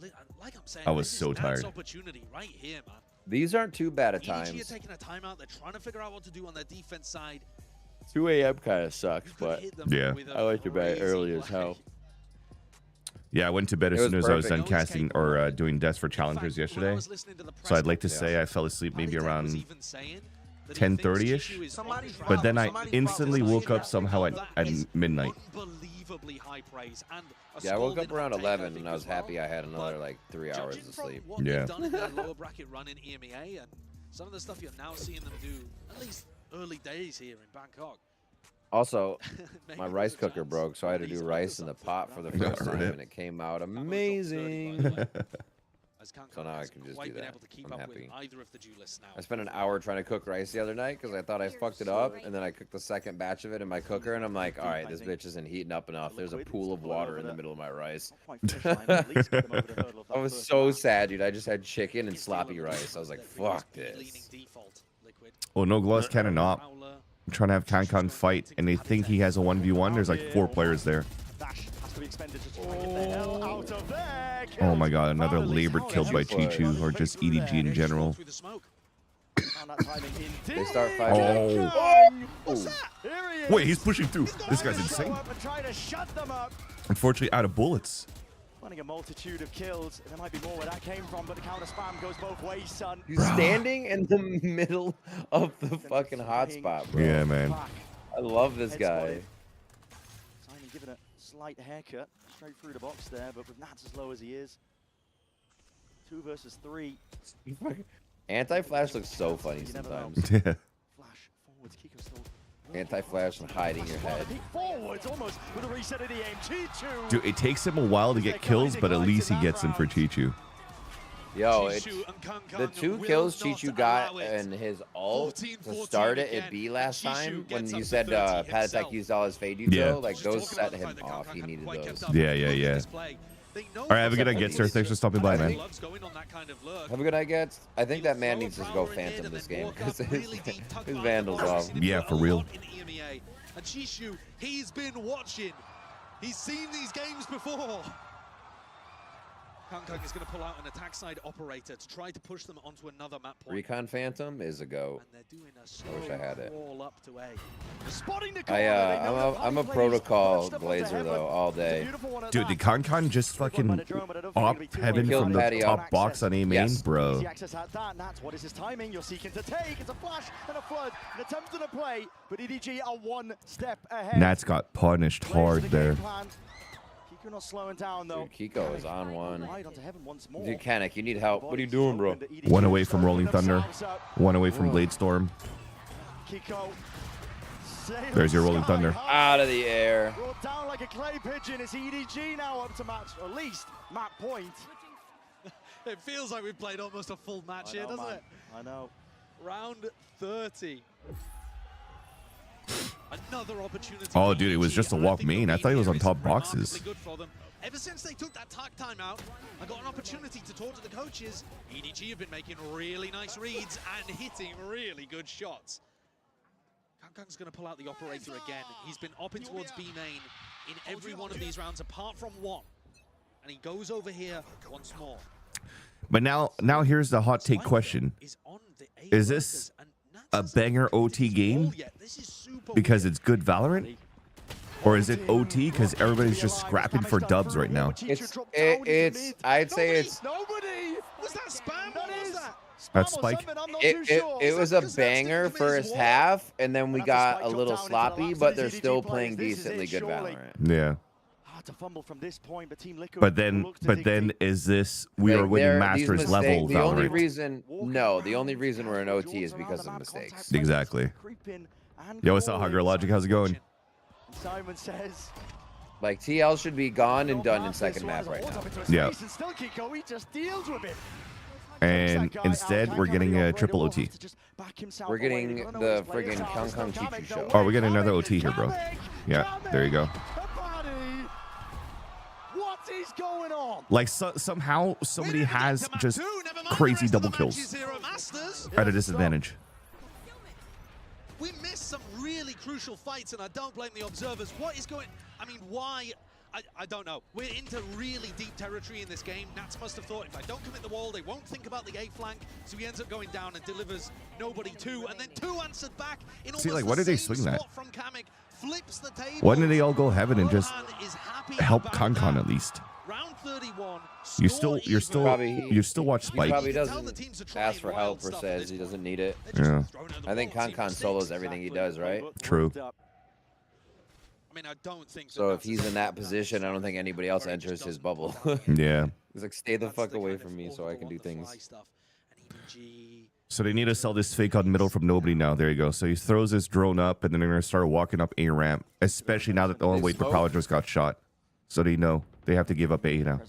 like I'm saying,
I was so tired.
Opportunity right here, man.
These aren't too bad at
EDG
times.
are taking a timeout. They're trying to figure out what to do on their defense side.
2 a.m. kind of sucks, but
yeah,
I like to bed early as hell.
Yeah, I went to bed as soon as I was done casting or doing deaths for challengers yesterday. So I'd like to say I fell asleep maybe around 10:30ish, but then I instantly woke up somehow at midnight.
Yeah, I woke up around 11 and I was happy I had another like 3 hours of sleep.
Yeah.
Lower bracket run in EMEA and some of the stuff you're now seeing them do, at least early days here in Bangkok.
Also, my rice cooker broke, so I had to do rice in the pot for the first time, and it came out amazing. So now I can just do that. I'm happy. I spent an hour trying to cook rice the other night because I thought I fucked it up, and then I cooked the second batch of it in my cooker, and I'm like, all right, this bitch isn't heating up enough. There's a pool of water in the middle of my rice. I was so sad, dude. I just had chicken and sloppy rice. I was like, fuck this.
Oh, no gloss cannon op. I'm trying to have Kankan fight, and they think he has a 1v1. There's like 4 players there. Oh my god, another labor killed by Chichu, or just EDG in general.
They start fighting.
Oh. Wait, he's pushing through. This guy's insane. Unfortunately, out of bullets.
Running a multitude of kills. There might be more where that came from, but the counter spam goes both ways, son.
He's standing in the middle of the fucking hotspot, bro.
Yeah, man.
I love this guy.
Simon giving a slight haircut straight through the box there, but with Nats as low as he is. 2 versus 3.
Anti-flash looks so funny sometimes.
Yeah.
Flash forwards, Kiko still.
Anti-flash and hiding your head.
Forwards almost with a reset of the aim. Chichu.
Dude, it takes him a while to get kills, but at least he gets them for Chichu.
Yo, it's the 2 kills Chichu got and his ult to start it at B last time when you said Patatek used all his fade util, like those set him off. He needed those.
Yeah. All right, have a good night, Getzer. Thanks for stopping by, man.
Have a good night, Gets. I think that man needs to go Phantom this game because his Vandal's off.
Yeah, for real.
And Chishu, he's been watching. He's seen these games before. Kang is going to pull out an attack side operator to try to push them onto another map point.
Recon Phantom is a go. I wish I had it.
Up to
I'm a protocol glazer though all day.
Dude, did Kang just fucking op heaven from the top box on A main, bro?
That's what is his timing. You're seeking to take. It's a flash and a flood. An attempt at a play, but EDG are 1 step ahead.
Nats got punished hard there.
Kiko not slowing down though.
Dude, Kiko is on one.
Right onto heaven once more.
Dude, Kanik, you need help. What are you doing, bro?
1 away from Rolling Thunder. 1 away from Blade Storm.
Kiko.
There's your Rolling Thunder.
Out of the air.
Brought down like a clay pigeon. It's EDG now up to match, or at least map point.
It feels like we've played almost a full match here, doesn't it?
I know.
Round 30. Another opportunity.
Oh, dude, it was just a walk main. I thought he was on top boxes.
Ever since they took that time out, I got an opportunity to talk to the coaches. EDG have been making really nice reads and hitting really good shots. Kang's going to pull out the operator again. He's been opping towards B main in every one of these rounds apart from 1. And he goes over here once more.
But now here's the hot take question. Is this a banger OT game because it's good Valorant? Or is it OT because everybody's just scrapping for dubs right now?
I'd say it's...
Was that spam? What was that?
That's Spike.
It was a banger first half, and then we got a little sloppy, but they're still playing decently good Valorant.
Yeah.
To fumble from this point, but Team Liquid
But then is this we are winning Masters level
the
Valorant?
only reason we're in OT is because of mistakes.
Exactly. Yo, what's up, Hugger Logic? How's it going?
Simon says,
like, TL should be gone and done in second map right now.
Yeah.
He just deals with it.
And instead, we're getting a triple OT.
We're getting the friggin' Kang Chichu show.
Oh, we're getting another OT here, bro. Yeah, there you go.
What is going on?
Like, somehow somebody has just crazy double kills at a disadvantage.
We missed some really crucial fights, and I don't blame the observers. What is going... I mean, why... I don't know. We're into really deep territory in this game. Nats must have thought, if I don't commit the wall, they won't think about the A flank. So he ends up going down and delivers nobody 2, and then 2 answered back in
See, like,
almost
why did
the
they
same
swing that?
spot from Kamek. Flips the table.
Why didn't they all go heaven and just help
about
Kang at least?
Round 31.
You still watch Spike.
He probably doesn't ask for help or says he doesn't need it.
Yeah.
I think Kang solos everything he does, right?
True.
I mean, I don't think
so. If he's in that position, I don't think anybody else enters his bubble.
Yeah.
He's like, stay the fuck away from me so I can do things.
So they need to sell this fake on middle from nobody now. There you go. So he throws his drone up, and then they're going to start walking up A ramp, especially now that the only wait for Power just got shot. So they know they have to give up A now.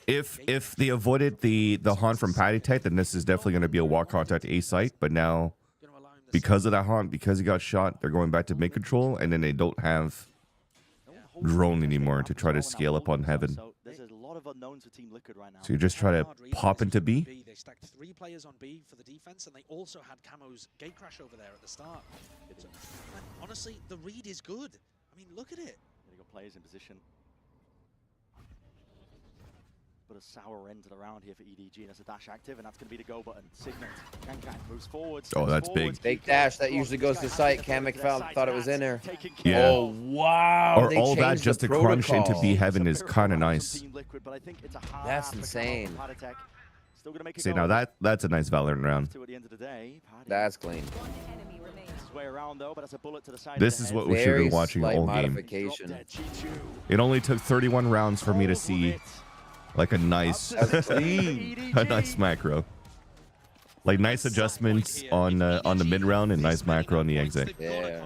If they avoided the haunt from Patty Tech, then this is definitely going to be a walk contact A site. But now, because of that haunt, because he got shot, they're going back to mid control, and then they don't have drone anymore to try to scale up on heaven.
There's a lot of unknowns for Team Liquid right now.
So you just try to pop into B.
They stacked 3 players on B for the defense, and they also had Camo's gate crash over there at the start. So, honestly, the read is good. I mean, look at it.
They got players in position. But a sour end to the round here for EDG, and it's a dash active, and that's going to be the go button. Signet, Kang moves forward.
Oh, that's big.
Fake dash, that usually goes to site. Kamek thought it was in there.
Yeah.
Oh, wow.
Or all that just to crunch into B heaven is kind of nice.
That's insane.
See, now that's a nice Valorant round.
That's clean.
This is what we should have been watching the whole game. It only took 31 rounds for me to see like a nice a nice macro. Like nice adjustments on the mid round and nice macro on the exit.
Yeah.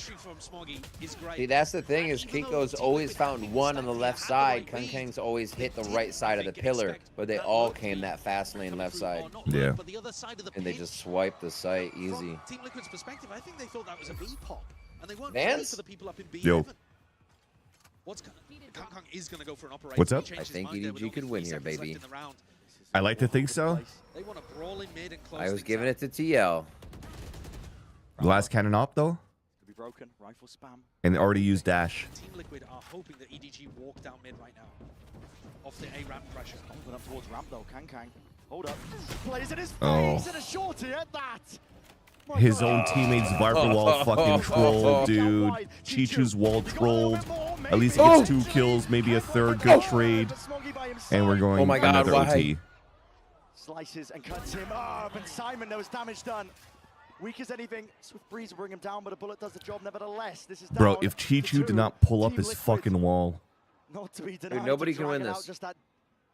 entry from Smoggy is great.
See, that's the thing is Kiko's always found one on the left side. Kangkang's always hit the right side of the pillar, but they all came that fast lane left side.
Yeah.
But the other side of the
And they just swiped the site easy.
Team Liquid's perspective, I think they thought that was a B pop, and they weren't
Vance?
ready for the people up in B.
Yo.
Kangkang is going to go for an operation.
What's up?
I think EDG could win here, baby.
I like to think so.
They want to brawl in mid and close
I was
things
giving
out.
it to TL.
Glass cannon up though,
Could be broken. Rifle spam.
and already used dash.
Team Liquid are hoping that EDG walk down mid right now. Off the A ramp pressure.
Going up towards ramp though. Kangkang. Hold up. Plays in his face
Oh.
and a shorty at that.
His own teammates Viper wall fucking trolled, dude. Chichu's wall trolled. At least he gets 2 kills, maybe a third good trade. And we're going
Oh my God,
another
why?
OT.
Slices and cuts him up, and Simon knows damage done. Weak as anything. Swift Breeze will bring him down, but a bullet does the job nevertheless. This is down.
Bro, if Chichu did not pull up
Team
his
Liquid,
fucking wall,
not to be denied,
nobody
to
can
drag
win
it out
this.
just that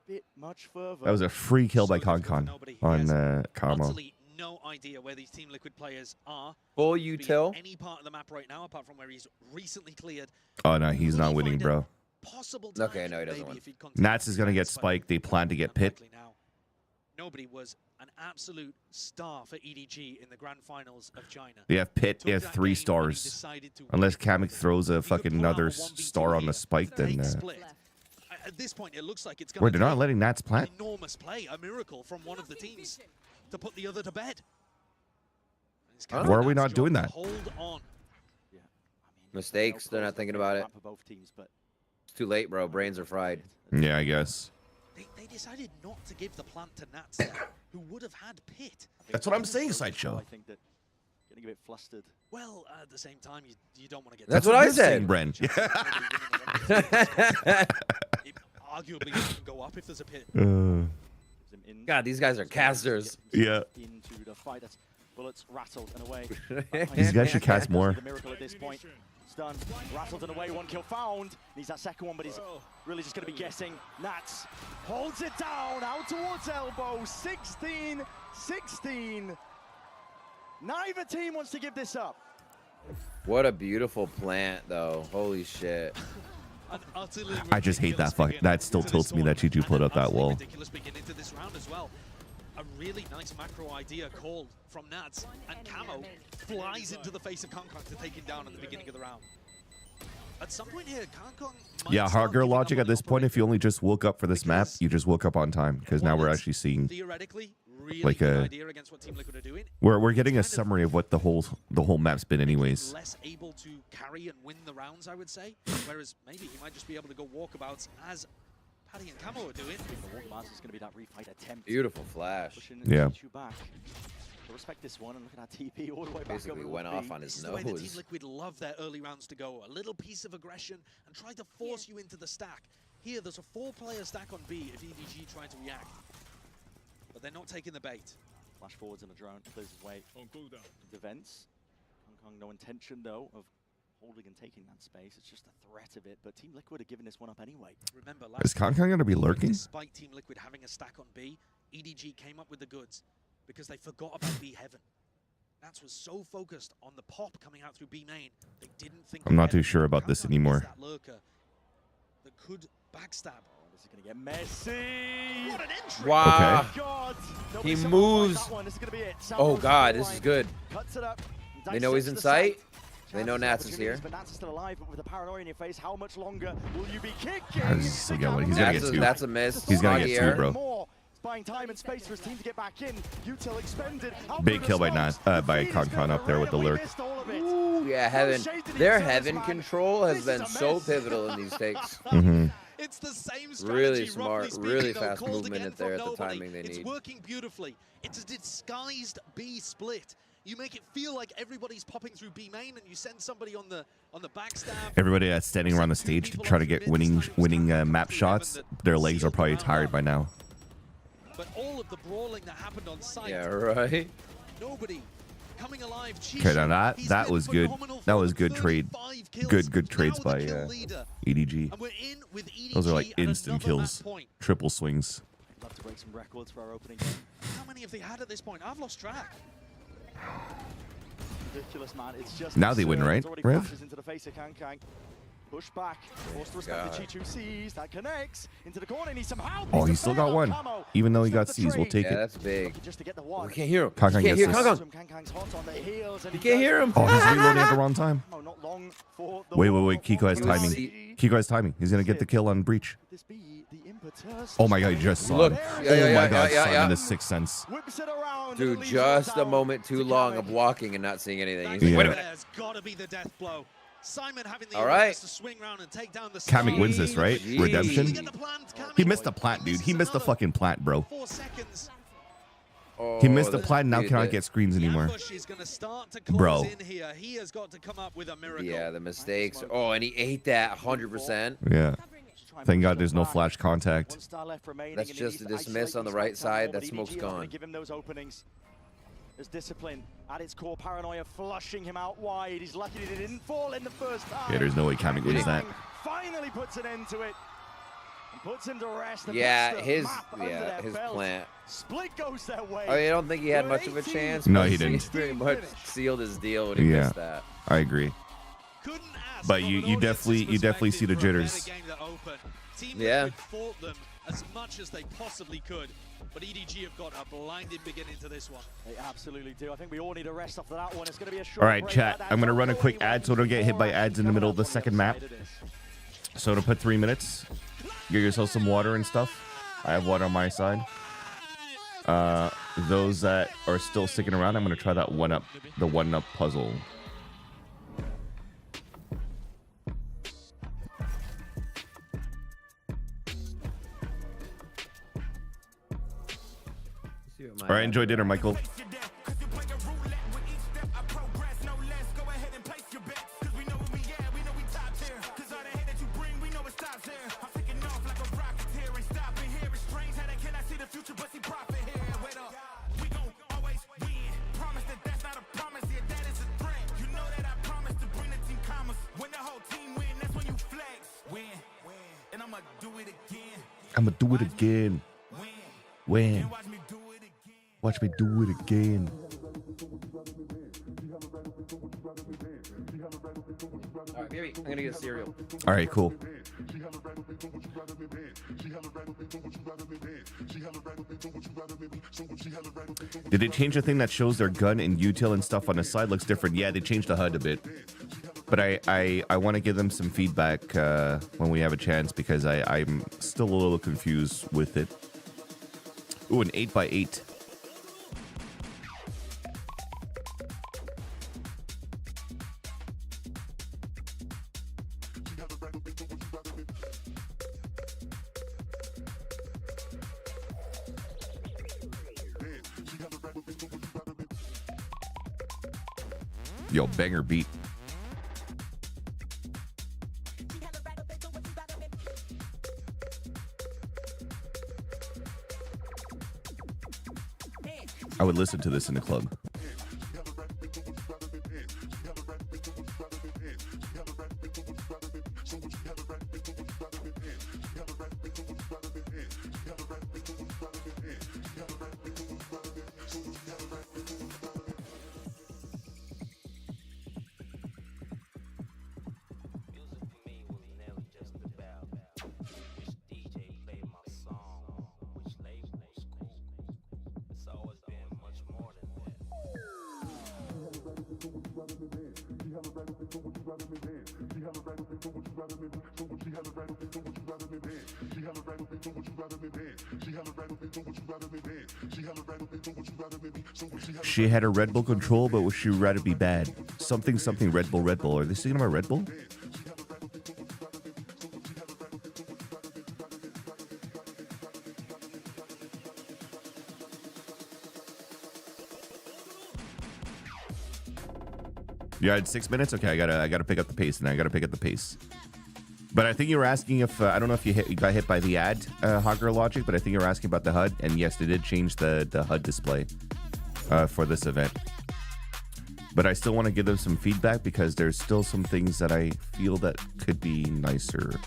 bit much further.
that was a free kill by Concon on Carmo.
Utterly no idea where these Team Liquid players are.
Full
Could be in
util.
any part of the map right now, apart from where he's recently cleared.
Oh no, he's not winning, bro.
Possible time
Okay, no, he doesn't
maybe
win.
if he'd continued
Nats is
to
gonna get
advance, but
spiked. They plan to get pit.
unlikely now. Nobody was an absolute star for EDG in the grand finals of China.
They have pit. They
Took
have
that
3
game and he
stars.
decided to
Unless
win.
Kamek throws a fucking
pull out
another
a 1v2
star on
here.
the spike, then.
Big split. At this point, it looks like it's going
Wait,
to
they're not letting Nats plant?
enormous play, a miracle from one of the teams to put the other to bed.
Why are we not doing that?
Hold on.
Mistakes. They're not thinking about it.
For both teams, but
It's too late, bro. Brains are fried.
Yeah, I guess.
They decided not to give the plant to Nats, there, who would have had pit.
That's what I'm saying, Sideshow.
I think that getting a bit flustered.
Well, at the same time, you don't want to get.
That's what I
you're saying,
said.
Bren.
Arguably, you can go up if there's a pit.
God, these guys are casters.
Yeah.
Into the fight. That's bullets rattled and away.
These guys should cast more.
The miracle at this point. Stunned, rattled and away. 1 kill found. Needs that second one, but he's really just going to be guessing. Nats holds it down out towards elbow. 16-16. Neither team wants to give this up.
What a beautiful plant, though. Holy shit.
I just hate that fuck. That still tilts me that Chichu put up that wall.
Ridiculous beginning to this round as well. A really nice macro idea called from Nats, and Camo flies into the face of Kangkang to take him down at the beginning of the round. At some point here, Kangkang might
Yeah,
start
Hardgirl
picking up
logic
on
at
the
this point, if you only just woke up for this map, you just woke up on time. Because now we're actually seeing
theoretically really
like
good
a
idea against what Team Liquid are doing.
we're getting a summary of what the whole map's been anyways.
Less able to carry and win the rounds, I would say. Whereas maybe he might just be able to go walkabouts as Paddy and Camo are doing.
The walkabouts is going to be that refight attempt.
Beautiful flash.
Pushing
Yeah.
you back. I respect this one, and look at that TP all the way back
Basically
over
went
to
off
B.
on his
This is the way that Team
nose.
Liquid love their early rounds to go. A little piece of aggression and try to force you into the stack. Here, there's a 4-player stack on B if EDG try to react. But they're not taking the bait.
Flash forwards and a drone clears his way. The vents. Hong Kong no intention though of holding and taking that space. It's just the threat of it. But Team Liquid are giving this one up anyway.
Remember,
Is Concon gonna be lurking?
Despite Team Liquid having a stack on B, EDG came up with the goods because they forgot about B heaven. Nats was so focused on the pop coming out through B main, they didn't think.
I'm not
ahead.
too sure about this
Kangkang is
anymore.
that lurker that could backstab.
This is going to get messy.
What an entry!
Wow.
Okay.
God.
He
Nobody survived
moves.
that one. This is going to be it.
Oh,
Salvo's
God,
on the
this is
line.
good.
Cuts it up.
They know he's
Dissects
in
the
sight.
site.
They know
Chances,
Nats is here.
opportunities, But Nats is still alive, but with the paranoia in your face, how much longer will you be kicking?
He's gonna get 2.
That's a miss.
He's gonna get 2,
Here.
bro.
More. It's buying time and space for his team to get back in. Util expended.
Big kill by Nats, by Concon up there with the lurk.
Ooh, yeah, heaven. Their heaven control has been so pivotal in these takes.
Mm-hmm.
It's the same strategy,
Really
roughly
smart,
speaking,
really
though,
fast
called
movement
again
at there
from
at the
nobody.
timing they
It's
need.
working beautifully. It's a disguised B split. You make it feel like everybody's popping through B main, and you send somebody on the backstab.
Everybody that's standing around the stage to try to get winning map shots, their legs are probably tired by now.
But all of the brawling that happened on site.
Yeah, right.
Nobody coming alive.
Okay, now that was good. That was good trade. Good trades by EDG.
And we're in with EDG.
Those are like
at
instant
another
kills,
map point.
triple swings.
Love to break some records for our opening game.
How many have they had at this point? I've lost track.
ridiculous, man. It's just
now they win, right, Rev?
into the face of Kankang. Push back, forced to respect the Chi-Chu sees, that connects into the corner, and he somehow
Oh, he still got one. Even though he got C's, we'll take it.
That's big.
just to get the one.
We can't hear him.
Kankang
Can't hear
gets this.
Kankang.
Kankang's hot on the heels, and
You can't hear him.
Oh, he's reloading at the wrong time.
not long for the
Wait. Kiko has timing. Kiko has timing. He's going to get the kill on Breach. Oh my god, you just saw
Look.
him.
Yeah,
Oh my
yeah,
god,
yeah,
saw him
yeah.
in the Sixth Sense.
Dude, just a moment too long of walking and not seeing anything. He's like,
Yeah.
wait a minute.
There's got to be the death blow. Simon having the
All right.
to swing round and take down the
Kamek wins this, right?
Jeez.
Redemption. He missed the plant, dude. He missed the fucking plant, bro.
4 seconds.
Oh,
He missed the
this
plant. Now
dude
cannot
did-
get screens anymore.
Ambush is going to start to close
Bro.
in here. He has got to come up with a miracle.
Yeah, the mistakes. Oh, and he ate that 100%.
Yeah. Thank God there's no flash contact.
That's just a dismiss on the right side. That smoke's gone.
Give him those openings. There's discipline at its core. Paranoia flushing him out wide. He's lucky that he didn't fall in the first time.
Yeah, there's no way Kamek wins that.
Finally puts an end to it. And puts him to rest.
Yeah, his plant.
Split goes their way.
I don't think he had much of a chance.
No,
but
he didn't.
pretty much sealed his deal when he
Yeah,
missed that.
I agree. But you definitely see the jitters.
Yeah.
Fought them as much as they possibly could. But EDG have got a blinded beginning to this one.
They absolutely do. I think we all need a rest after that one. It's going to be a short
All right,
break.
chat. I'm going to run a quick ad so don't get hit by ads in the middle of the second map. So to put 3 minutes, get yourself some water and stuff. I have water on my side. Those that are still sticking around, I'm going to try that the one-up puzzle. All right, enjoy dinner, Michael. I'ma do it again. When? Watch me do it again.
All right, baby, I'm gonna get a cereal.
All right, cool. Did they change the thing that shows their gun and util and stuff on the side? Looks different. Yeah, they changed the HUD a bit. But I want to give them some feedback when we have a chance because I'm still a little confused with it. Ooh, an 8x8. Yo, banger beat. I would listen to this in the club. She had a Red Bull control, but would she rather be bad? Something Red Bull Red Bull. Are they singing about Red Bull? You had 6 minutes? Okay, I gotta pick up the pace, and I gotta pick up the pace. But I think you were asking if I don't know if you got hit by the ad, Hogger Logic, but I think you were asking about the HUD, and yes, they did change the HUD display for this event. But I still want to give them some feedback because there's still some things that I feel that could be nicer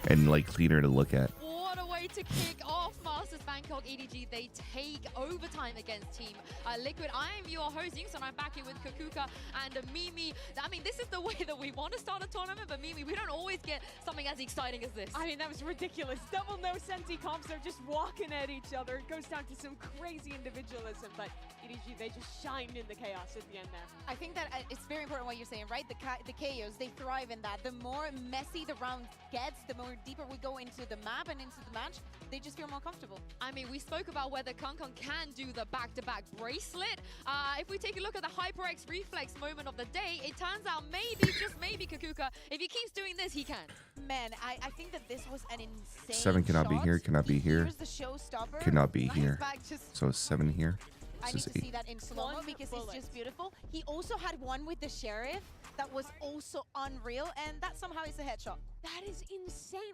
and like cleaner to look at.
What a way to kick off Masters Bangkok. Bangkok EDG, they take overtime against Team Liquid. I am your host, Yingson. I'm back here with Kakuka and Mimi. I mean, this is the way that we want to start a tournament, but Mimi, we don't always get something as exciting as this.
I mean, that was ridiculous. Double no Senti comps are just walking at each other. It goes down to some crazy individualism, but EDG, they just shined in the chaos at the end there.
I think that it's very important what you're saying, right? The chaos, they thrive in that. The more messy the round gets, the more deeper we go into the map and into the match, they just feel more comfortable.
I mean, we spoke about whether Kangkong can do the back-to-back bracelet. If we take a look at the HyperX reflex moment of the day, it turns out maybe, just maybe, Kakuka, if he keeps doing this, he can.
Man, I think that this was an insane
7 cannot be here, cannot be here,
Here's the showstopper.
cannot be
He's
here.
back just
So 7 here.
I
This
need
is
to
8.
see that in slow-mo because it's just beautiful. He also had one with the Sheriff that was also unreal, and that somehow is a headshot.
That is insane.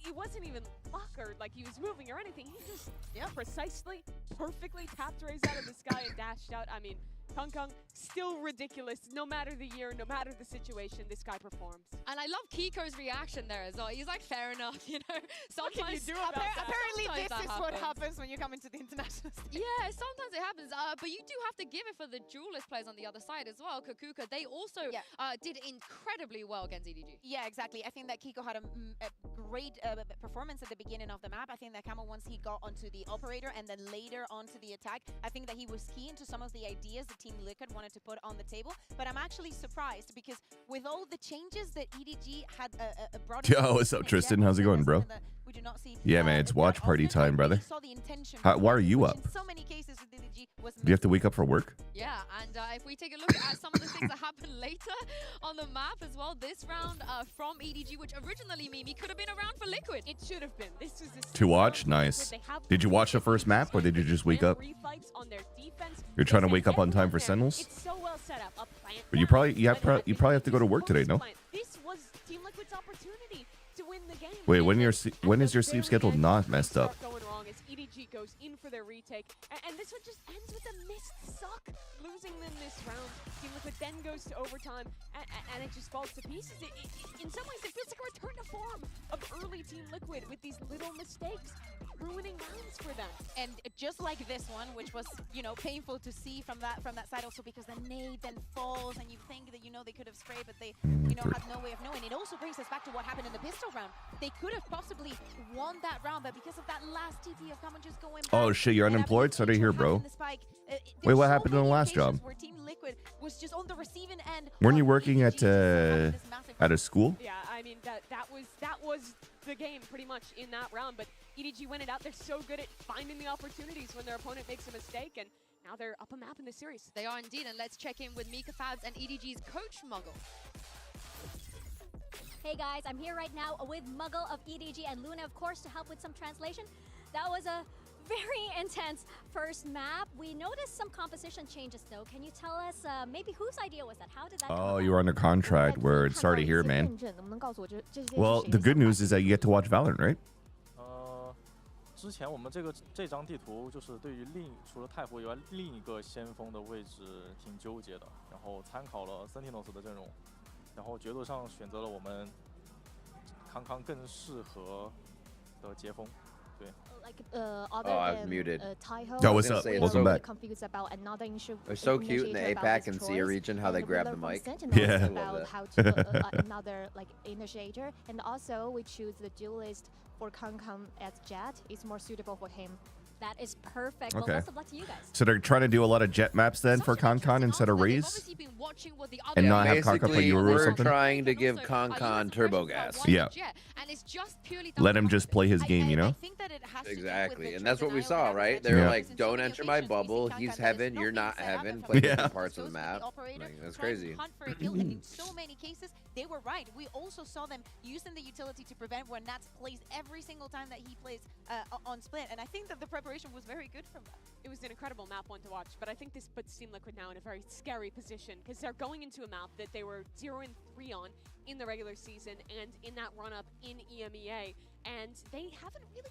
It wasn't even luck or like he was moving or anything. He just precisely, perfectly tapped rays out of the sky and dashed out. I mean, Kangkong, still ridiculous. No matter the year, no matter the situation, this guy performs.
And I love Kiko's reaction there as well. He's like, fair enough, you know. Sometimes
What can you do about that?
Apparently
Sometimes
this is
that
what
happens.
happens when you come into the international stage.
Yeah, sometimes it happens. But you do have to give it for the duelist players on the other side as well. Kakuka, they also did incredibly well against EDG.
Yeah, exactly. I think that Kiko had a great performance at the beginning of the map. I think that Camel, once he got onto the operator and then later onto the attack, I think that he was key into some of the ideas that Team Liquid wanted to put on the table. But I'm actually surprised because with all the changes that EDG had brought
Yo, what's up, Tristan? How's it going, bro?
we do not see
Yeah, man, it's watch party time, brother.
saw the intention
Why are you
which
up?
in so many cases with EDG was
Do you have to wake up for work?
Yeah, and if we take a look at some of the things that happened later on the map as well, this round from EDG, which originally, Mimi, could have been a round for Liquid.
It should have been. This is
To watch? Nice. Did you watch the first map or did you just wake up? You're trying to wake up on time for Sentinels?
It's so well set up. A plant
But you probably have to go to work today, no?
This was Team Liquid's opportunity to win the game.
Wait, when is your sleep schedule not messed up?
Start going wrong as EDG goes in for their retake, and this one just ends with a missed suck, losing them this round. Team Liquid then goes to overtime, and it just falls to pieces. In some ways, it feels like a return to form of early Team Liquid with these little mistakes, ruining rounds for them.
And just like this one, which was, you know, painful to see from that side also because the nade then falls and you think that, you know, they could have sprayed, but they, you know, had no way of knowing. It also brings us back to what happened in the pistol round. They could have possibly won that round, but because of that last TP of Common just going back,
Oh shit, you're unemployed? Sorry to hear, bro. Wait, what happened in the last job?
where Team Liquid was just on the receiving end.
Weren't you working at a school?
Yeah, I mean that was the game pretty much in that round. But EDG went it out. They're so good at finding the opportunities when their opponent makes a mistake, and now they're up a map in the series.
They are indeed, and let's check in with Mika Fabs and EDG's coach Muggle.
Hey guys, I'm here right now with Muggle of EDG and Luna, of course, to help with some translation. That was a very intense first map. We noticed some composition changes though. Can you tell us maybe whose idea was that? How did that
Oh, you were under contract. Word. Sorry to hear, man. Well, the good news is that you get to watch Valorant, right?
之前我们这张地图就是对于除了太湖以外另一个先锋的位置挺纠结的，然后参考了 Sentinels 的阵容，然后决斗上选择了我们康康更适合的接锋，对。
I was muted.
Yo, what's up? Welcome back.
They're so cute in the APAC and SIA region how they grab the mic.
Yeah.
About how to another like initiator, and also we choose the duelist for Kangkong as Jet. It's more suitable for him.
That is perfect.
Okay.
Well, best of luck to you guys.
So they're trying to do a lot of jet maps then for Concon instead of Raze? And not have Concon play Yoru or
we're
something?
trying to give Concon turbo gas.
Yeah. Let him just play his game, you know?
Exactly, and that's what we saw, right? They were like, "Don't enter my bubble. He's heaven. You're not heaven." Play different parts of the map. Like, that's crazy.
Hunt for a kill, and in so many cases, they were right. We also saw them using the utility to prevent where Nats plays every single time that he plays on split, and I think that the preparation was very good from that.
It was an incredible map one to watch, but I think this puts Team Liquid now in a very scary position because they're going into a map that they were 0-3 on in the regular season and in that run-up in EMEA, and they haven't really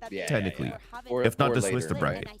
that
Yeah,
they
Technically.
were having
Or-
if not
or
the
later,
Swister
right?
bracket.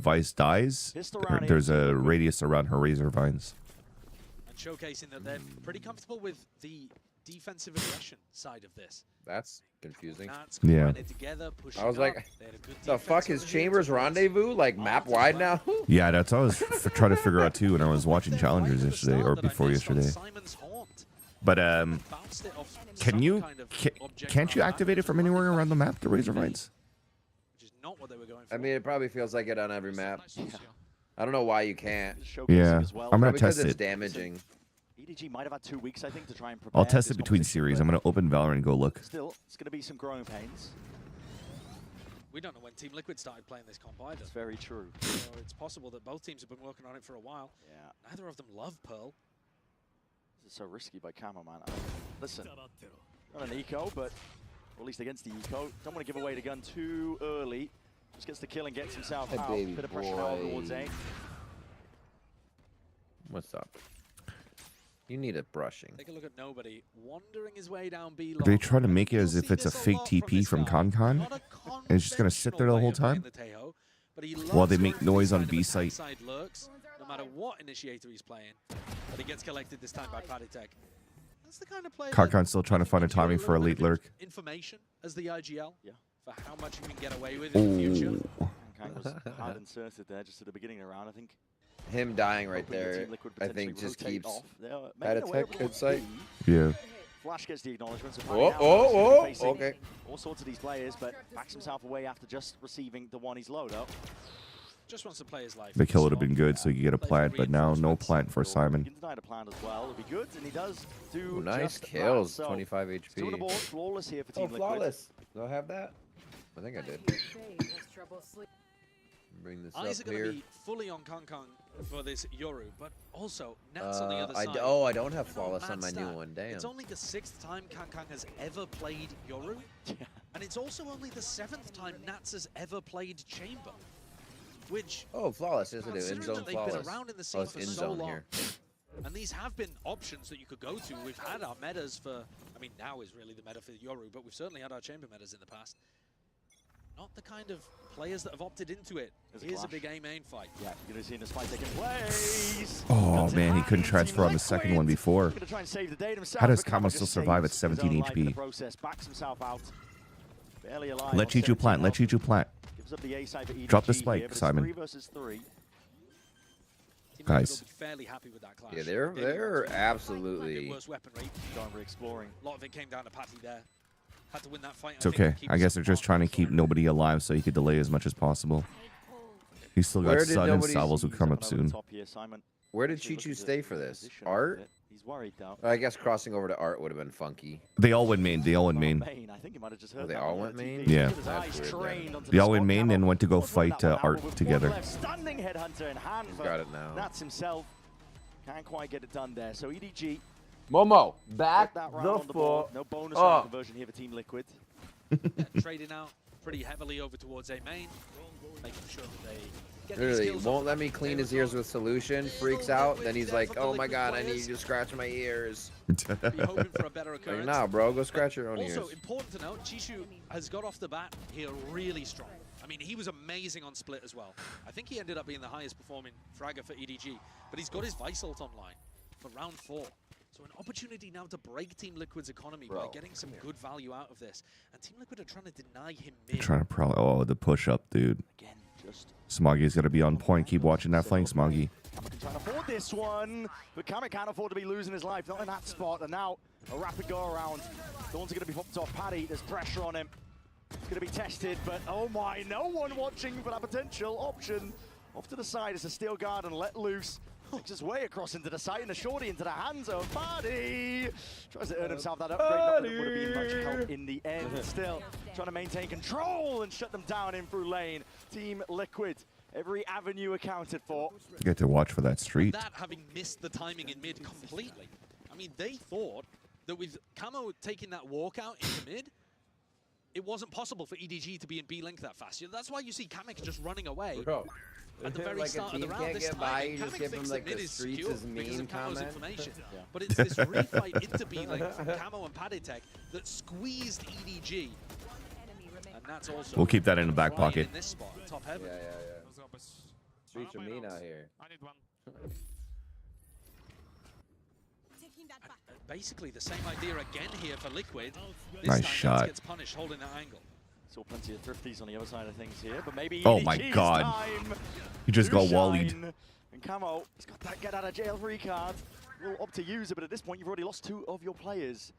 Vice dies, there's a radius around her razor vines.
showcasing that they're pretty comfortable with the defensive aggression side of this.
That's confusing.
Yeah.
I was like, the fuck is Chambers Rendezvous like map wide now?
Yeah, that's what I was trying to figure out too when I was watching Challengers yesterday or before yesterday. But can't you activate it from anywhere around the map, the Razor Vines?
I mean, it probably feels like it on every map. I don't know why you can't.
Yeah, I'm gonna
because
test
it's
it.
damaging.
EDG might have had 2 weeks, I think, to try and prepare.
I'll test
this
it between
competition,
series.
but
I'm gonna open Valorant and go look.
Still, it's going to be some growing pains.
We don't know when Team Liquid started playing this comp either.
That's very true.
So it's possible that both teams have been working on it for a while.
Yeah.
Neither of them love Pearl.
This is so risky by Camo, man. Listen, not an eco, but or at least against the eco. Don't want to give away the gun too early. Just gets the kill and gets himself out.
Baby
Bit of pressure now towards A.
What's up? You need a brushing.
Take a look at Nobody wandering his way down B.
They try to make it as if it's a fake TP from ConCon, and it's just gonna sit there the whole time while they make noise on B site.
Lurks, no matter what initiator he's playing, but he gets collected this time by Paddytech. That's the kind of player.
ConCon's still trying to find a timing for a late lurk.
Information as the IGL for how much you can get away with in the future.
Kind was hard inserted there just at the beginning of the round, I think.
Him dying right there, I think, just keeps
Paddytech
insight.
Yeah.
Flash gets the acknowledgement. So
Okay.
All sorts of these players, but backs himself away after just receiving the one he's low, though.
Just wants to play his life.
The kill would have been good, so you could get a plant, but now no plant for Simon.
He can deny the plant as well. It'll be good, and he does do
Ooh, nice
just
kills,
that. So,
25 HP.
2 on the board, flawless here for Team Liquid.
Flawless. Do I have that? I think I did. Bring this
Eyes
up
are going
here.
to be fully on ConCon for this Yoru, but also Nats on the other
I
side.
I don't have flawless on my new one. Damn.
It's only the 6th time ConCon has ever played Yoru, and it's also only the 7th time Nats has ever played Chamber. Which
flawless, yes I do. In
considering
zone
that they've
flawless.
been around in the scene for
in
so
zone
long,
here.
and these have been options that you could go to. We've had our metas for, I mean, now is really the meta for Yoru, but we've certainly had our Chamber metas in the past. Not the kind of players that have opted into it. Here's a big A-main fight.
Yeah, you're going to see in this fight taking place.
Oh man, he couldn't transfer on the second one before.
Gonna try and save the day to himself,
How does
but
Kamo
just
still survive at
saves his
17
own life in the
HP?
process, backs himself out. Barely alive.
Let Chichu plant. Let Chichu plant.
Gives up the A side for EDG
Drop the
here,
spike,
but it's
Simon.
3 versus 3.
Guys.
Fairly happy with that clash.
Yeah, they're absolutely
Worse weaponry.
Going for exploring.
A lot of it came down to Patty there. Had to win that fight.
It's okay. I guess they're just trying to keep nobody alive so he could delay as much as possible. He's still got Sun and Salvos who come up soon.
Where did Chichu stay for this? Art?
He's worried though.
I guess crossing over to Art would have been funky.
They all went main. They all went main.
I think he might have just heard
They
that
all
on
went
the
main?
TP.
Yeah.
That's weird then.
They all went main and went to go fight Art together.
Stunning headhunter in hand.
He's got it now.
That's himself. Can't quite get it done there. So EDG.
Momo, back
that
the
round on the board.
foot
No bonus round conversion here for Team Liquid.
Trading out pretty heavily over towards A main, making sure that they get these
Literally,
kills
won't
off.
let me clean his ears with solution, freaks out, then he's like, oh my god, I need you to scratch my ears.
Be hoping for a better
Like,
occurrence.
nah, bro, go scratch your own
Also,
ears.
important to note, Chishu has got off the bat here really strong. I mean, he was amazing on split as well. I think he ended up being the highest performing fragger for EDG, but he's got his Vice ult online for round 4. So an opportunity now to break Team Liquid's economy by getting some good value out of this. And Team Liquid are trying to deny him mid.
Trying to probably the push up, dude.
Again, just
Smoggy's got to be on point. Keep watching that flank, Smoggy.
Kamek can try and afford this one, but Kamek can't afford to be losing his life, not in that spot. And now a rapid go around. The ones are going to be popped off Paddy. There's pressure on him. It's going to be tested, but oh my, no one watching for that potential option. Off to the side is a steel guard and let loose. Takes his way across into the side and a shorty into the hands of Paddy. Tries to earn himself that upgrade, not that it would have been much help in the end. Still trying to maintain control and shut them down in through lane. Team Liquid, every avenue accounted for.
You get to watch for that street.
That having missed the timing in mid completely. I mean, they thought that with Camo taking that walkout into mid, it wasn't possible for EDG to be in B link that fast. That's why you see Kamek just running away.
Bro,
at the very
like
start
a
of the
team
round
can't
this
get
time,
by, you just
Kamek
give him
thinks
like
that mid
the
is
streets
secure
is
because
mean
of Camo's
comment.
information. But it's this refight into B link from Camo and Paddytech that squeezed EDG. And that's also
We'll keep that in the back
right
pocket.
in this spot, top heaven.
Streets are mean out here.
Basically the same idea again here for Liquid. This
Nice
time
shot.
Nats gets punished holding that angle.
Saw plenty of thrifties on the other side of things here, but maybe
Oh my
EDG's
God.
time
He just
to
got
shine.
wallied.
And Camo, he's got that get out of jail free card. Will opt to use it, but at this point you've already lost 2 of your players.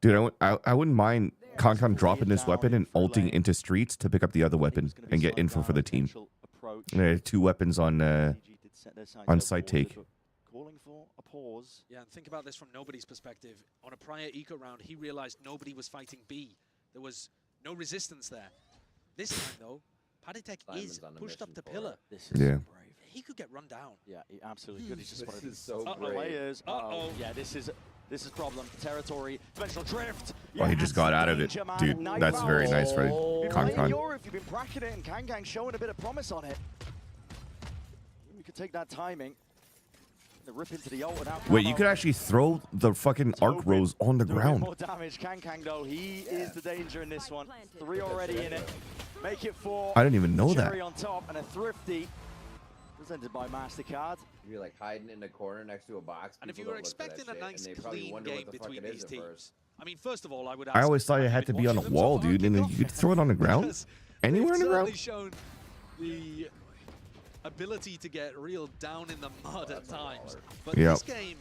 Dude, I wouldn't mind Concon dropping this weapon and ulting into streets to pick up the other weapon and get info for the team. 2 weapons on site take.
Calling for a pause.
Yeah, and think about this from nobody's perspective. On a prior eco round, he realized nobody was fighting B. There was no resistance there. This time, though, Paditek is pushed up the pillar.
This is
Yeah.
so brave.
He could get run down.
Yeah, he absolutely could. He's just
This
wanted
is so
to players.
Uh-oh.
Yeah, this is problem territory. Dimensional drift.
Oh, he just got out of it. Dude, that's very nice for Concon.
Europe, you've been bracketing it, and Kangkang showing a bit of promise on it. We could take that timing. The rip into the ult. Now
Wait, you could actually throw the fucking arc rose on the ground.
More damage. Kangkang though, he is the danger in this one. 3 already in it. Make it 4.
I didn't even know that.
Cherry on top and a thrifty. Presented by MasterCard.
You're like hiding in the corner next to a box.
And if you
people
were
don't look for that
expecting a
shit,
nice,
and they probably
clean
wonder what
game
the fuck
between
it
these
is at
teams,
first.
I mean, first of all, I would ask.
I always thought it had to be on a wall, dude, and then you could throw it on the ground.
Because
Anywhere in the
they've
ground.
certainly shown the ability to get real down in the mud at times. But
Yep.
this game,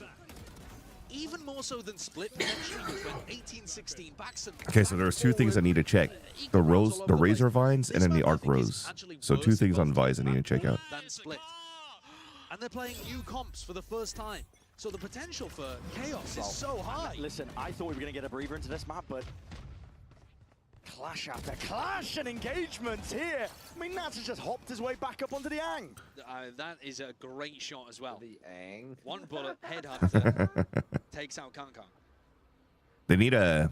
even more so than Split, potentially, which went 18-16 backs and
Okay, so there's 2 things I need to check: the razor vines, and then the arc rose. So 2 things on vines I need to check out.
than Split. And they're playing new comps for the first time. So the potential for chaos is so high.
Listen, I thought we were going to get a breather into this map, but clash after clash and engagements here. I mean, Nats has just hopped his way back up onto the Ang.
That is a great shot as well.
The Ang.
1 bullet, headhunter, takes out Kankan.
They need a.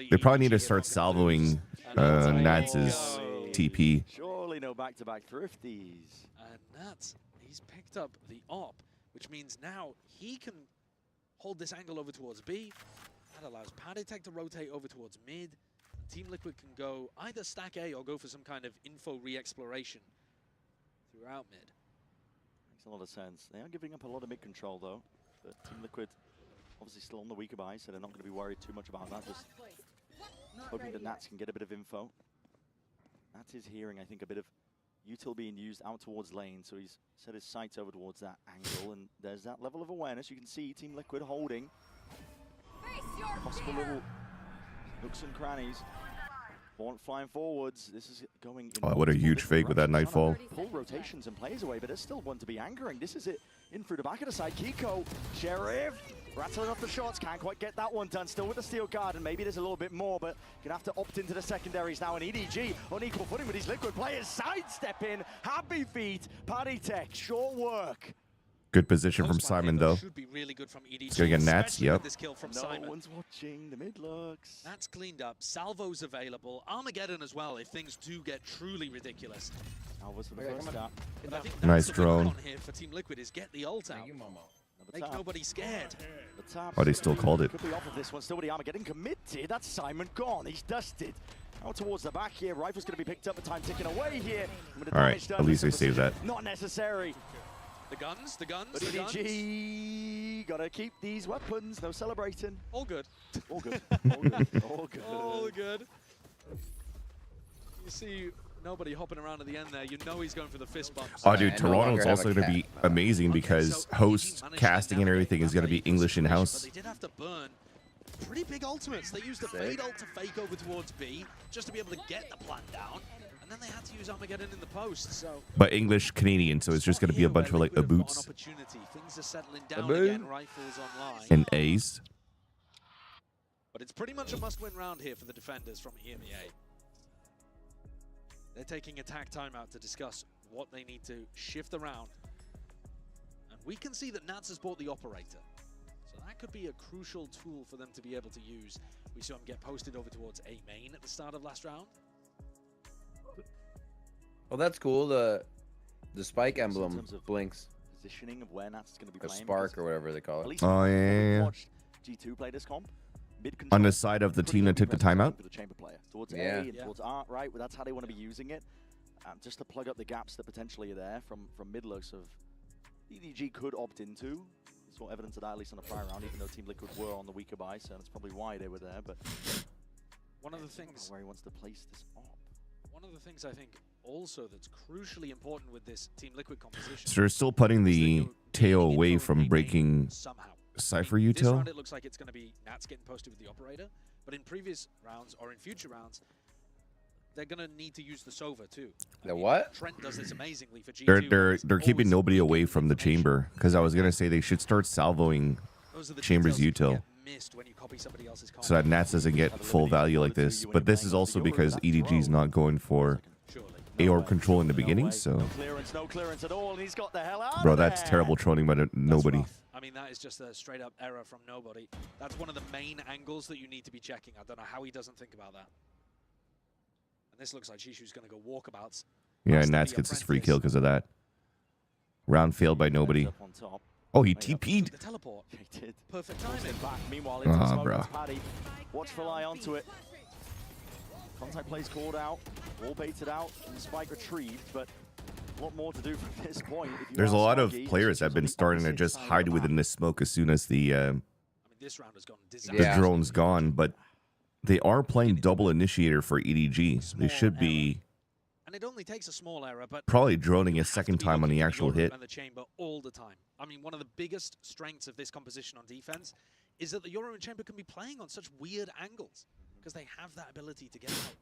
They probably need to start salvoing Nats's TP.
Surely no back-to-back thrifties.
And Nats, he's picked up the op, which means now he can hold this angle over towards B. That allows Paditek to rotate over towards mid. Team Liquid can go either stack A or go for some kind of info re-exploration throughout mid.
Makes a lot of sense. They are giving up a lot of mid control though. But Team Liquid obviously still on the weaker buy, so they're not going to be worried too much about that. Just hoping that Nats can get a bit of info. Nats is hearing, I think, a bit of util being used out towards lane, so he's set his sights over towards that angle, and there's that level of awareness. You can see Team Liquid holding possible little nooks and crannies. Flying forwards. This is going.
Oh, what a huge fake with that nightfall.
Pull rotations and players away, but there's still one to be angering. This is it. In through the back of the side. Kiko, Sheriff, rattling off the shots. Can't quite get that one done. Still with the steel guard, and maybe there's a little bit more, but gonna have to opt into the secondaries now. And EDG on equal footing with these Liquid players. Sidestep in. Happy feet. Paditek. Short work.
Good position from Simon, though.
Should be really good from EDG.
He's gonna get Nats,
especially with
yep.
This kill from
No
Simon.
one's watching. The mid looks.
That's cleaned up. Salvo's available. Armageddon as well if things do get truly ridiculous.
Always for the first start.
But I think
Nice
that's the win
drone.
on here for Team Liquid is get the ult out. Make nobody scared.
The tap
Oh, they still called it.
could be off of this one. Still with the Armageddon committed. That's Simon gone. He's dusted. Out towards the back here. Rifle's going to be picked up. The time ticking away here. With the
All right,
damage done,
at least they
this
saved that.
Not necessary.
The guns, the guns,
But
the guns.
EDG gotta keep these weapons. No celebrating.
All good.
All good. All good. All good.
All good. You see nobody hopping around at the end there. You know he's going for the fist bumps.
Oh, dude, Toronto's also going to be amazing because host casting and everything is going to be English in-house.
But they did have to burn pretty big ultimates. They used the fade ult to fake over towards B just to be able to get the plan down. And then they had to use Armageddon in the post, so...
But English Canadian, so it's just going to be a bunch of like boots
Things are settling down again, rifles online.
and A's.
But it's pretty much a must-win round here for the defenders from EMEA. They're taking attack timeout to discuss what they need to shift around. And we can see that Nats has bought the operator. So that could be a crucial tool for them to be able to use. We saw him get posted over towards A main at the start of last round.
Well, that's cool. The spike emblem blinks.
Positioning of where Nats is going to be
A
playing.
spark or whatever they call it.
Oh, yeah.
Watched G2 play this comp.
On the side of the team that took the timeout?
For the chamber player. Towards
Yeah.
A and towards R, right? Well, that's how they want to be using it. Just to plug up the gaps that potentially are there from mid looks of EDG could opt into.
saw evidence of that at least on the prior round, even though Team Liquid were on the weaker buy, so that's probably why they were there. But
one of the things
where he wants to place this op.
One of the things I think also that's crucially important with this Team Liquid composition.
So they're still putting the tail away from breaking Cypher
This
util.
round it looks like it's going to be Nats getting posted with the operator, but in previous rounds or in future rounds, they're going to need to use the Sova too.
The what?
Trent does this amazingly for G2.
They're keeping nobody away from the chamber, because I was gonna say they should start salvoing Chamber's util, so that Nats doesn't get full value like this. But this is also because EDG is not going for AORB control in the beginning, so
No clearance at all, and he's got the hell out
bro,
of
that's
there.
terrible trolling by nobody.
I mean, that is just a straight up error from nobody. That's one of the main angles that you need to be checking. I don't know how he doesn't think about that. And this looks like Chishu's going to go walkabouts.
Yeah, and Nats gets his free kill because of that. Round failed by nobody. Oh, he TP'd.
The teleport.
He did.
Perfect timing.
Back. Meanwhile,
Ah, bro.
Paddy. Watchful eye onto it. Contact plays called out. All baited out. And the spike retrieved, but a lot more to do from this point.
There's a lot of players that have been starting to just hide within the smoke as soon as the
This round has gone
drone's gone, but they are playing double initiator for EDG. They should be
And it only takes a small error, but
probably droning a second time on the actual hit.
and the chamber all the time. I mean, one of the biggest strengths of this composition on defense is that the Yoru and chamber can be playing on such weird angles because they have that ability to get out.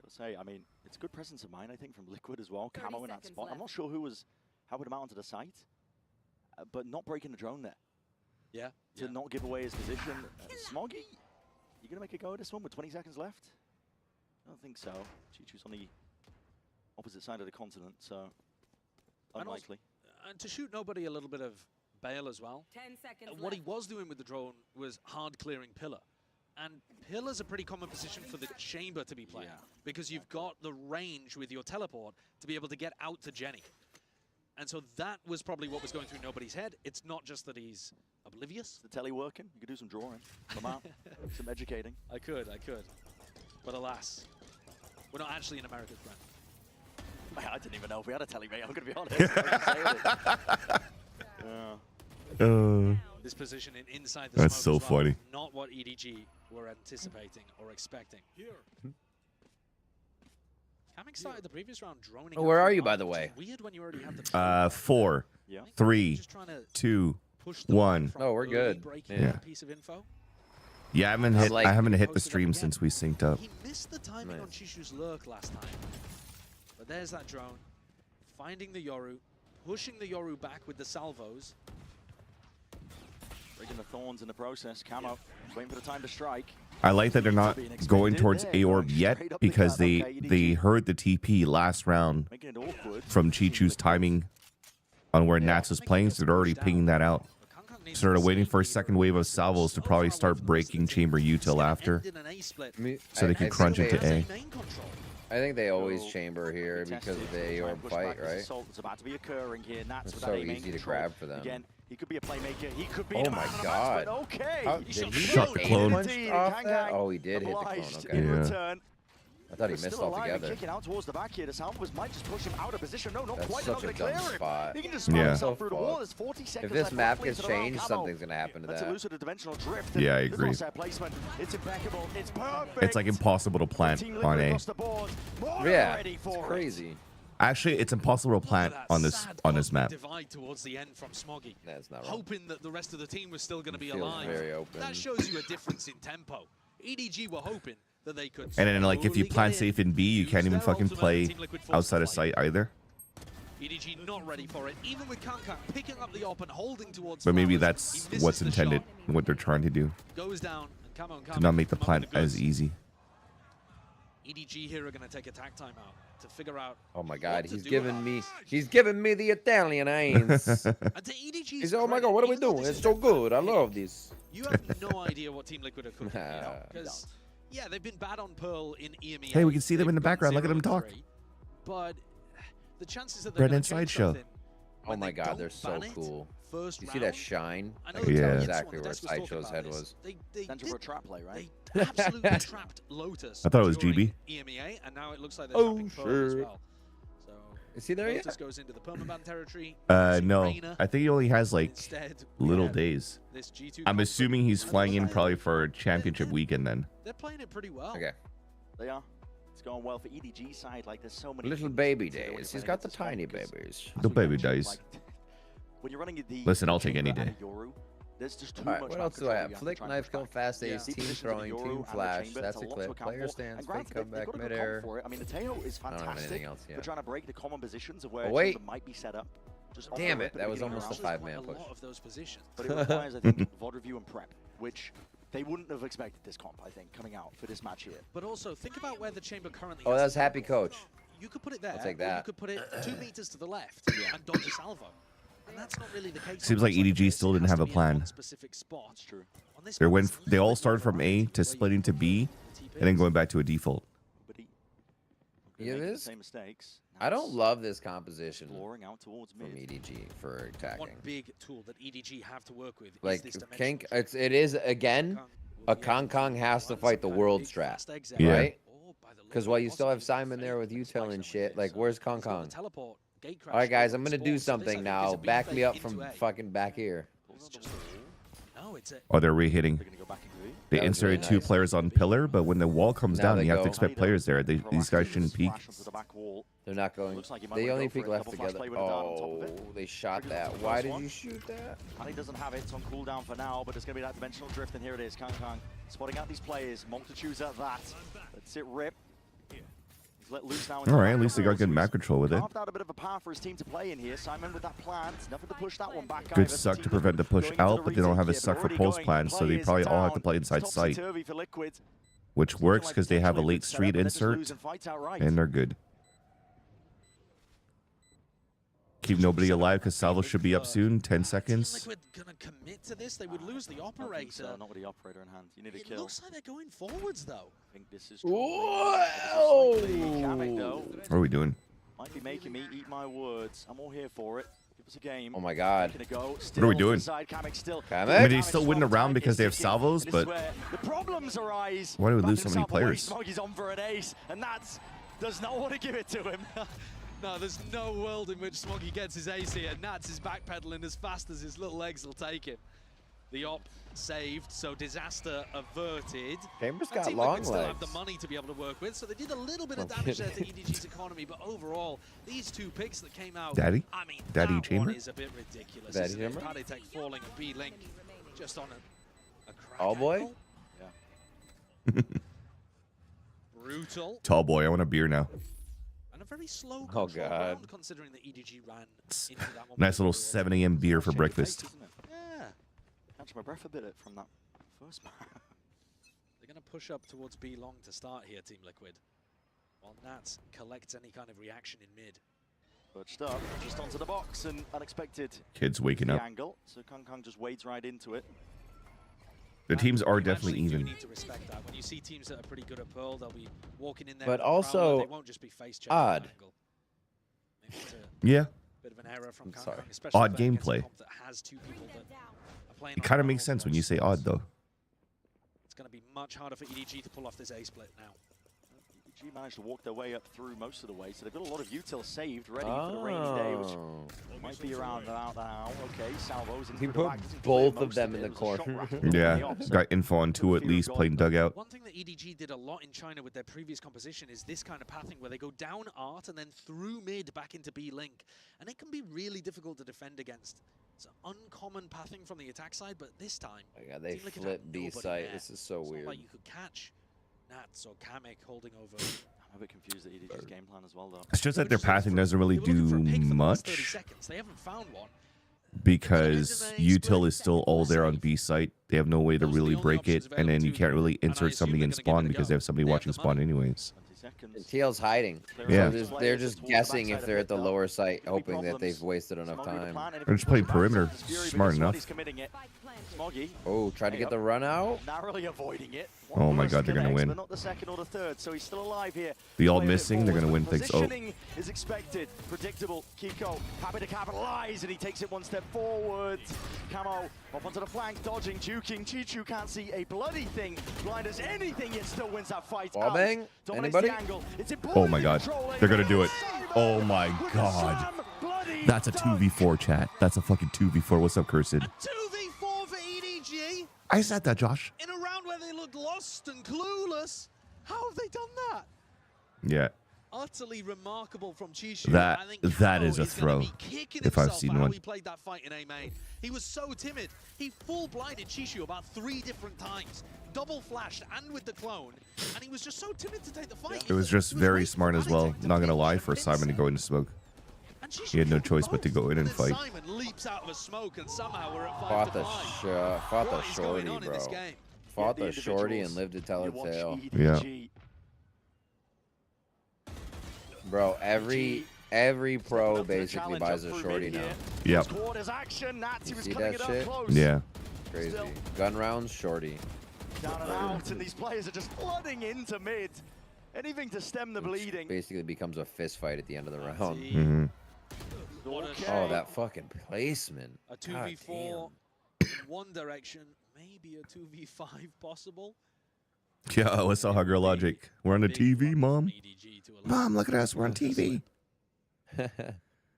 I'll say, I mean, it's good presence of mind, I think, from Liquid as well. Camo in that spot. I'm not sure who was helping him out onto the site, but not breaking the drone there.
Yeah.
To not give away his position. Smoggy, you going to make a go at this one with 20 seconds left? I don't think so. Chichu's on the opposite side of the continent, so unlikely.
And to shoot nobody a little bit of bail as well.
10 seconds
What he was doing with the drone was hard clearing pillar. And pillar's a pretty common position for the chamber to be playing because you've got the range with your teleport to be able to get out to Jenny. And so that was probably what was going through nobody's head. It's not just that he's oblivious.
The telly working? You could do some drawing. Come out. Some educating.
I could. But alas, we're not actually in America's friend.
I didn't even know if we had a telly, mate. I'm going to be honest.
This position inside the
That's
smoke
so
as well,
funny.
Not what EDG were anticipating or expecting. Camming started the previous round droning.
Oh, where are you, by the way?
Weird when you already have the
4, 3, 2, 1.
Oh, we're good.
Yeah.
Piece of info.
Yeah, I haven't hit the stream since we synced up.
He missed the timing on Chishu's lurk last time. But there's that drone. Finding the Yoru. Pushing the Yoru back with the salvos.
Breaking the thorns in the process. Camo waiting for the time to strike.
I like that they're not going towards AORB yet because they heard the TP last round from Chichu's timing on where Nats was playing, so they're already pinging that out. So they're waiting for a second wave of salvos to probably start breaking chamber util after, so they can crunch into A.
I think they always chamber here because of the AORB fight, right?
It's about to be occurring here. Nats
It's so easy to grab for them.
Again, he could be a playmaker. He could be
Oh my god.
okay.
Did he
Shot
get
clone.
punched off that? Oh, he did hit the clone. Okay.
Yeah.
I thought he missed altogether.
Kicking out towards the back here. The Salvos might just push him out of position. No, not
That's
quite
such
enough
a
to
dumb
clear him.
spot.
He can just spot himself through the wall. There's 40
If
seconds
this
left.
map
Halfway
gets
to the round.
changed,
Camo.
something's gonna happen to
That's
that.
elusive dimensional drift.
Yeah, I
There's
agree.
also a placement. It's impeccable. It's perfect.
It's like impossible to plant
Team
on
Liquid
A.
across the board. More
Yeah,
ready
it's
for it.
crazy.
Actually, it's impossible to plant on this map.
Divide towards the end from Smoggy.
That's not wrong.
Hoping that the rest of the team was still going to be
Feels
alive.
very open.
That shows you a difference in tempo. EDG were hoping that they could.
And then, like, if you
slowly
plant
get
safe in B, you can't even fucking play outside of sight either.
EDG not ready for it, even with Kankan picking up the op and holding towards.
But maybe
Flowers.
that's
He misses
what's
the
intended,
shot,
what they're trying to do,
goes down, and Camo and
to
Camo
not make the
among
plant
goods.
as easy.
EDG here are going to take a tag time out to figure out.
Oh my god,
what to
he's
do
giving me the Italian eyes.
And to EDG's
He said, "Oh my
credit,
god, what are we
even though
doing?
this
It's
is
so
their
good. I
first
love
game,
this."
You have no idea what Team Liquid are cooking. Because, yeah, they've been bad on Pearl in EMEA.
Hey, we can see them in the
They've gone
background. Look at them
0-3,
talk.
But the chances that they're
Brennan
going to change
Sideshow.
something
Oh
when
my
they
god,
don't
they're so
ban it
cool.
first
You see that
round,
shine?
I
I
know
can tell
Yeah.
exactly where
Desk was talking
Sideshow's
about
head
this.
was.
They
Center for a trap play, right?
They absolutely trapped Lotus.
I thought it was
during
GB.
EMEA, and now it looks like they're
Oh,
trapping Pearl as
shit.
well. So
Is he there yet?
Lotus goes into the permaban territory.
No.
Reina.
I think he only has like
Instead, we
little
have
days.
this G2
I'm
conflict.
assuming he's flying in probably for championship weekend then.
They're playing it pretty well.
Okay.
They are. It's going well for EDG side. Like there's so many
Little
things
baby
to consider when
days.
you're
He's
playing
got the
against this
tiny
comp, 'cause
babies.
The baby days.
like, when you're running the
Listen, I'll take any
chamber
day.
and a Yoru, there's just too
All right,
much
what
map
else do
control
I
you
have?
to
Flick,
try and
knife,
push
kill,
back.
fast
Yeah.
ace,
Deep
team
positions of the
throwing,
Yoru
team
and the
flash.
chamber,
That's
it's
a
lot to
clip.
account
Player
for.
stance,
And
fake
granted,
come
they've
back
got a good
midair.
comp for it. I mean, Mateo is
I don't have
fantastic
anything else
for
yet.
trying to break the common positions of where
Oh,
a
wait.
chamber might be set up. Just off
Damn
the
it,
rip at
that
the
was
beginning of
almost a
the round.
5-man
A
push.
lot of those positions.
But it requires, I think, VOD review and prep, which they wouldn't have expected this comp, I think, coming out for this match here.
But also, think about where the chamber currently
Oh,
has
that's
its
happy
angle.
coach.
You could put it there,
I'll take
or you
that.
could put it 2 meters to the left and dodge a salvo. And that's not really the case.
Seems like EDG still didn't have a plan.
That's
true.
They all started from A to splitting to B, and then going back to a default.
Yeah,
Making the
this.
same mistakes.
I don't love this composition
Exploring out towards
from
mid.
EDG for attacking.
one big tool that EDG have to work with
Like
is this
Kink,
dimensional
it is again. A Kong has to fight the world strat,
Yeah.
right? Because while you still have Simon there with util and shit, like where's Kong?
teleport. Gate
All right,
crash
guys, I'm gonna
spawn,
do
so this, I
something
think,
now.
is a big
Back me
fake
up
into
from
A.
fucking back here.
No, it's a
Oh, they're re-hitting.
They're gonna go back into B.
They
That was
inserted
really
2
nice.
players on pillar, but when the wall comes
Now
down,
they
you have to
go.
expect players there. These guys shouldn't peek.
Flash onto the back wall.
They're not going.
Looks like he might
They
wanna
only
go for
peek
it.
left
Double flash
together.
play with a dart on top of
Oh,
it.
they shot
Triggers
that.
on the
Why
first
did
one.
you shoot that?
And he doesn't have it. It's on cooldown for now, but it's going to be that dimensional drift, and here it is. Kang spotting out these players. Multitudes at that. Let's it rip. He's let loose now.
All right, at least they got good map control with it.
Carved out a bit of a path for his team to play in here. Simon with that plan. It's nothing to push that one back.
Good
either.
suck
Team
to prevent the push
going into
out, but they don't have a
retake
suck
here,
for
but
post
already
plan, so they
going.
probably all have to
Players
play inside
down.
sight,
Topsy-turvy for Liquid.
which works because they have a late street insert, and they're good. Keep nobody alive because Salvo should be up soon. 10 seconds.
Liquid gonna commit to this. They would lose the operator.
Not with the operator in hand. You need a
It
kill.
looks like they're going forwards though.
I think this is
Whoa!
What are we doing?
Might be making me eat my words. I'm all here for it. Give us a game.
Oh my God.
What are we doing?
Kamek?
I mean, they still win around because they have salvos, but
the problems arise.
why do we lose
Back
so many
himself away,
players?
Smoggy's on for an ace, and Nats does not want to give it to him.
No, there's no world in which Smoggy gets his ace here. Nats is backpedaling as fast as his little legs will take him. The op saved, so disaster averted.
Chambers
And
got
Team
long
Liquid still have the
legs.
money to be able to work with, so they did a little bit of
No
damage there to
kidding.
EDG's economy, but overall, these 2 picks that came out,
Daddy?
I mean,
Daddy
that
Chamber?
one is a bit ridiculous.
Daddy
isn't it?
Chamber?
Padetek falling and B-Link just on a crack
All boy?
angle. Brutal.
Tall boy, I want a beer now.
And a very slow
Oh,
control
God.
round, considering that EDG ran into that one.
Nice little 7 a.m. beer for breakfast.
Yeah.
Catch my breath a bit from that first man.
They're going to push up towards B long to start here, Team Liquid. While Nats collects any kind of reaction in mid.
Perched up, just onto the box, and unexpected.
Kids waking
the
up.
angle, so Kang just wades right into it.
The teams are
You
definitely
actually do
even.
need to respect that. When you see teams that are pretty good at Pearl, they'll be walking in there.
But
with a prowler.
also
They won't just be face checking
odd.
the angle. Maybe it's a
Yeah.
bit of an error from
I'm
Kang,
sorry.
especially
Odd
playing against a
gameplay.
comp that has 2 people that are playing
It
on
kind of
the
makes
level
sense when you say
most.
odd, though.
It's going to be much harder for EDG to pull off this A split now.
EDG managed to walk their way up through most of the way, so they've got a lot of util saved, ready for the rainy day, which
Oh.
might be around about now. Okay, Salvo's in
He
through the
put
back. Doesn't
both
clear
of them
most
in
it.
the
It was a shot
corner.
raffle from the
Yeah,
off, so
got info on 2 at
fear of
least
God.
playing dugout.
One thing that EDG did a lot in China with their previous composition is this kind of pathing where they go down art and then through mid back into B-Link. And it can be really difficult to defend against. It's an uncommon pathing from the attack side, but this time,
Oh my God, they
Team Liquid
flip
had
B
nobody
site.
there.
This is so
It's
weird.
not like you could catch Nats or Kamek holding over.
I'm a bit confused at EDG's game plan as well, though.
It's just that their pathing doesn't really
They were looking for a
do
pick for the last 30
much
seconds. They haven't found one.
because util is still all there on B site. They have no way to really break it, and then you can't really insert somebody in spawn because they have somebody watching spawn anyways.
20 seconds.
And TL's hiding.
Yeah.
So they're just guessing if they're at the lower site, hoping that they've wasted enough time.
They're just playing perimeter. Smart enough.
Smoggy
Oh, try to get the run out.
narrowly avoiding it.
Oh my God, they're gonna win.
But not the second or the third, so he's still alive here.
The all
Play a bit
missing, they're gonna
forward,
win
but
things. Oh.
Positioning is expected, predictable. Kiko happy to capitalize, and he takes it one step forward. Camo up onto the flank, dodging, juking. Chichu can't see a bloody thing. Blind as anything, yet still wins that fight.
Wall bang? Anybody?
Oh my God, they're gonna do it. Oh my God. That's a 2v4 chat. That's a fucking 2v4. What's up, Cursed?
2v4 for EDG
I said that, Josh.
in a round where they looked lost and clueless. How have they done that?
Yeah.
Utterly remarkable from Chishu.
That
I think
that
Camo
is a
gonna
throw.
be kicking
If I've
himself
seen
for how
one.
he played that fight in A main. He was so timid. He full blinded Chishu about 3 different times. Double flashed and with the clone, and he was just so timid to take the fight.
It was just very smart as well. Not gonna lie, for Simon to go into smoke. He had no choice but to go in and fight.
Simon leaps out of a smoke, and somehow we're at 5
Fought
to
the
5.
fought the
What is going
shorty,
on in this
bro.
game?
Fought the shorty and lived to tell its tale.
Yeah.
Bro, every pro basically buys a shorty now.
Yep.
You see that shit?
Yeah.
Crazy. Gun rounds, shorty.
Down and out, and these players are just flooding into mid. Anything to stem the bleeding.
Basically becomes a fist fight at the end of the round.
Mm-hmm.
Oh, that fucking placement.
A
God
2v4 in one direction, maybe a 2v5 possible.
Yeah, what's up, Hugger Logic? We're on the TV, Mom. Mom, look at us. We're on TV.
It's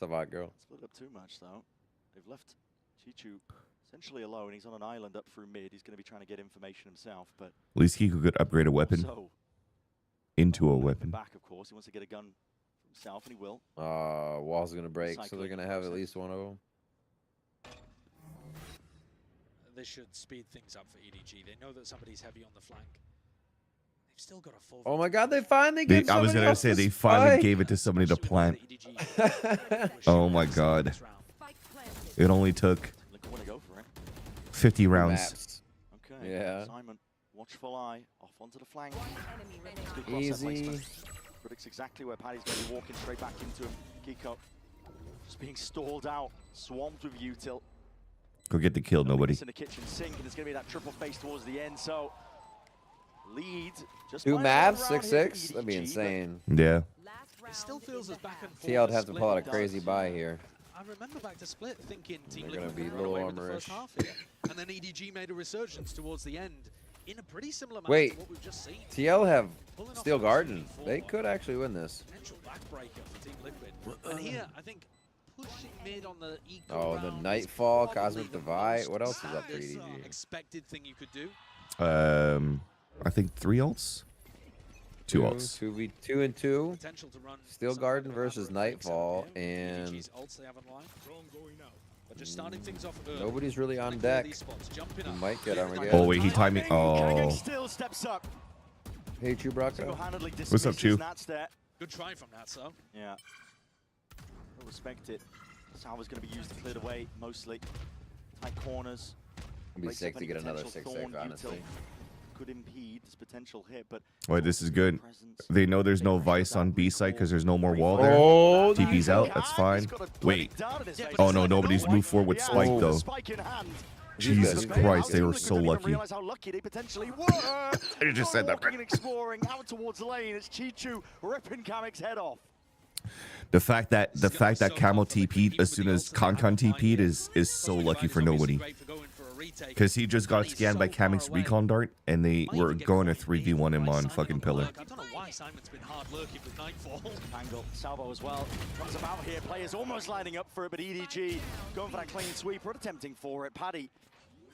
a hot girl.
Split up too much, though. They've left Chichu essentially alone. He's on an island up through mid. He's going to be trying to get information himself, but
At least he could upgrade a weapon
so
into a weapon.
back, of course. He wants to get a gun for himself, and he will.
Wall's gonna break, so they're
Cycling
gonna have at
process.
least one of them.
This should speed things up for EDG. They know that somebody's heavy on the flank. They've still got a full.
Oh my God, they finally gave
I was
somebody
gonna
else
say
the
they finally
spike.
gave it to somebody to plant. Oh my God. It only took 50 rounds.
Maps.
Okay.
Yeah.
Simon, watchful eye, off onto the flank.
Easy.
Predicts exactly where Paddy's going to be walking straight back into him. Kiko just being stalled out, swamped with util.
Go get the kill, nobody.
It's in the kitchen sink, and it's going to be that triple face towards the end. So lead. Just
2
by
maps,
another round here for
6-6. That'd be
EDG,
insane.
Yeah.
It still feels as back and forth.
TL would have to
Split
pull out a
does.
crazy buy here.
I remember back to Split thinking Team
They're gonna
Liquid
be
would run
little
away with the first
armorish.
half here. And then EDG made a resurgence towards the end in a pretty similar manner
Wait,
to what we've just seen.
TL have
Pulling off
Steel
a
Garden.
2v4.
They could actually win this.
Potential backbreaker for Team Liquid. And here, I think pushing mid on the eco
Oh, the
round is
Nightfall,
probably
Cosmic
the
Divide.
most
What else is up for
standard,
EDG?
expected thing you could do.
I think 3 ults. 2 ults.
2v2 and 2.
Potential to run
Steel Garden versus Nightfall, and
EDG's ults they have online. But just starting things off early.
nobody's really on
Clear
deck.
these spots, jumping
You
up.
might get
Clear
Armageddon.
Oh, wait, he timed me. Oh.
still steps up.
Hey, Chewbacca.
Single-handedly
What's up,
dismisses
Chew?
Nats there.
Good try from that, so.
Yeah. We'll respect it. Salva's going to be used to clear the way, mostly. Tight corners.
It'd be
Breaks
sick
up
to
any
get another
potential
6-6,
thorn
honestly.
util. Could impede this potential hit, but
Wait, this is good. They know there's no Vice on B side because there's no more wall there.
Oh,
TP's out. That's fine. Wait. Oh no, nobody's moved forward with Spike
Oh.
though.
spike in hand.
Jesus Christ, they were so lucky.
Realize how lucky they potentially were.
I just said that.
Walking and exploring out towards the lane. It's Chichu ripping Kamek's head off.
The fact that Camo TP'd as soon as Concon TP'd is so lucky for nobody. Because he just got scanned by Kamek's recon dart and they were going to 3v1 him on fucking pillar.
I don't know why Simon's been hard lurking with Nightfall.
Angle, Salvo as well. Comes about here. Players almost lining up for it, but EDG going for that clean sweep or attempting for it. Paddy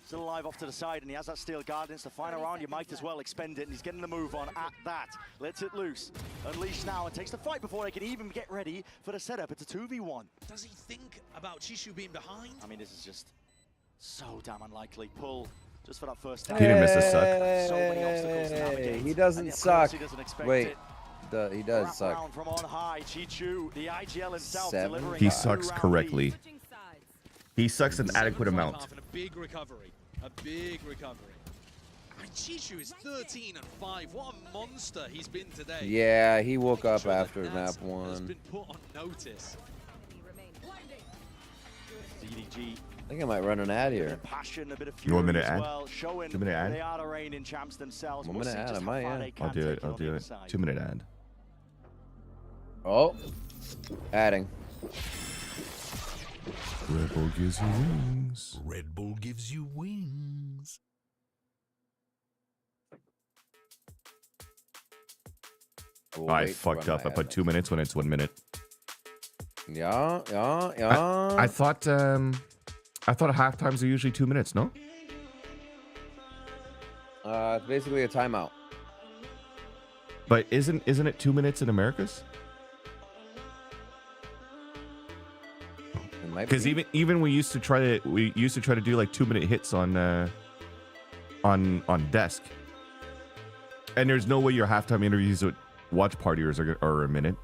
still alive off to the side, and he has that Steel Guard. It's the final round. You might as well expend it, and he's getting the move on at that. Lets it loose. Unleashed now and takes the fight before they can even get ready for the setup. It's a 2v1.
Does he think about Chishu being behind?
I mean, this is just so damn unlikely. Pull just for that first
He didn't miss a suck.
So many obstacles to navigate.
He doesn't
And of
suck.
course he doesn't expect
Wait,
it.
he does
Wrap
suck.
round from on high. Chichu, the IGL himself,
7.
delivering
He
a
sucks
two-round
correctly.
lead.
He sucks an adequate amount.
And a big recovery. A big recovery. I mean, Chishu is 13-5. What a monster he's been today.
Yeah, he woke up
Sure that
after
Nats
map
has
1.
been put on notice.
EDG
think I might run an ad here.
Passion, a bit of
You want me
fury
to
as
add?
well, showing
2 minute ad?
they are the reigning champs themselves.
1
We'll
minute
see
ad,
just
I
how
might,
far
yeah.
they can
I'll do
take
it. I'll
on
do
the
it.
inside.
2 minute ad.
Oh, adding.
Red Bull gives you wings.
Red Bull gives you wings.
I fucked up. I put 2 minutes when it's 1 minute.
Yeah.
I thought halftimes are usually 2 minutes. No.
It's basically a timeout.
But isn't it 2 minutes in Americas? Because even we used to try to do like 2 minute hits on desk, and there's no way your halftime interviews with watch partiers are a minute.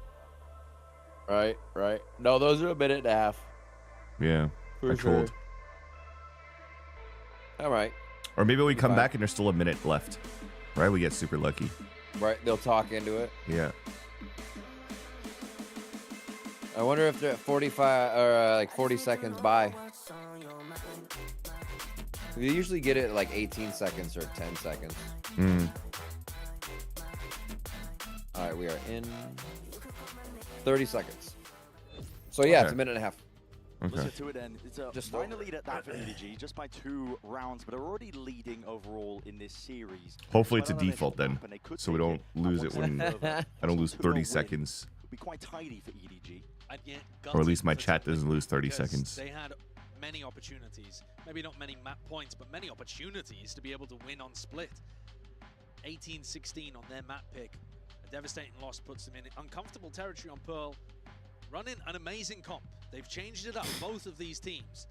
Right. No, those are a minute and a half.
Yeah, I trolled.
All right.
Or maybe we come back and there's still a minute left. Right, we get super lucky.
Right, they'll talk into it.
Yeah.
I wonder if they're at 45 or like 40 seconds by. You usually get it at like 18 seconds or 10 seconds. All right, we are in 30 seconds. So yeah, it's a minute and a half.
Listen to it then. It's just finally lead at that for EDG, just by 2 rounds, but are already leading overall in this series.
Hopefully it's a default then, so we don't lose it when I don't lose 30 seconds.
It'll be quite tidy for EDG.
Or at least my chat doesn't lose 30 seconds.
They had many opportunities, maybe not many map points, but many opportunities to be able to win on split. 18-16 on their map pick. A devastating loss puts them in uncomfortable territory on Pearl. Running an amazing comp. They've changed it up, both of these teams.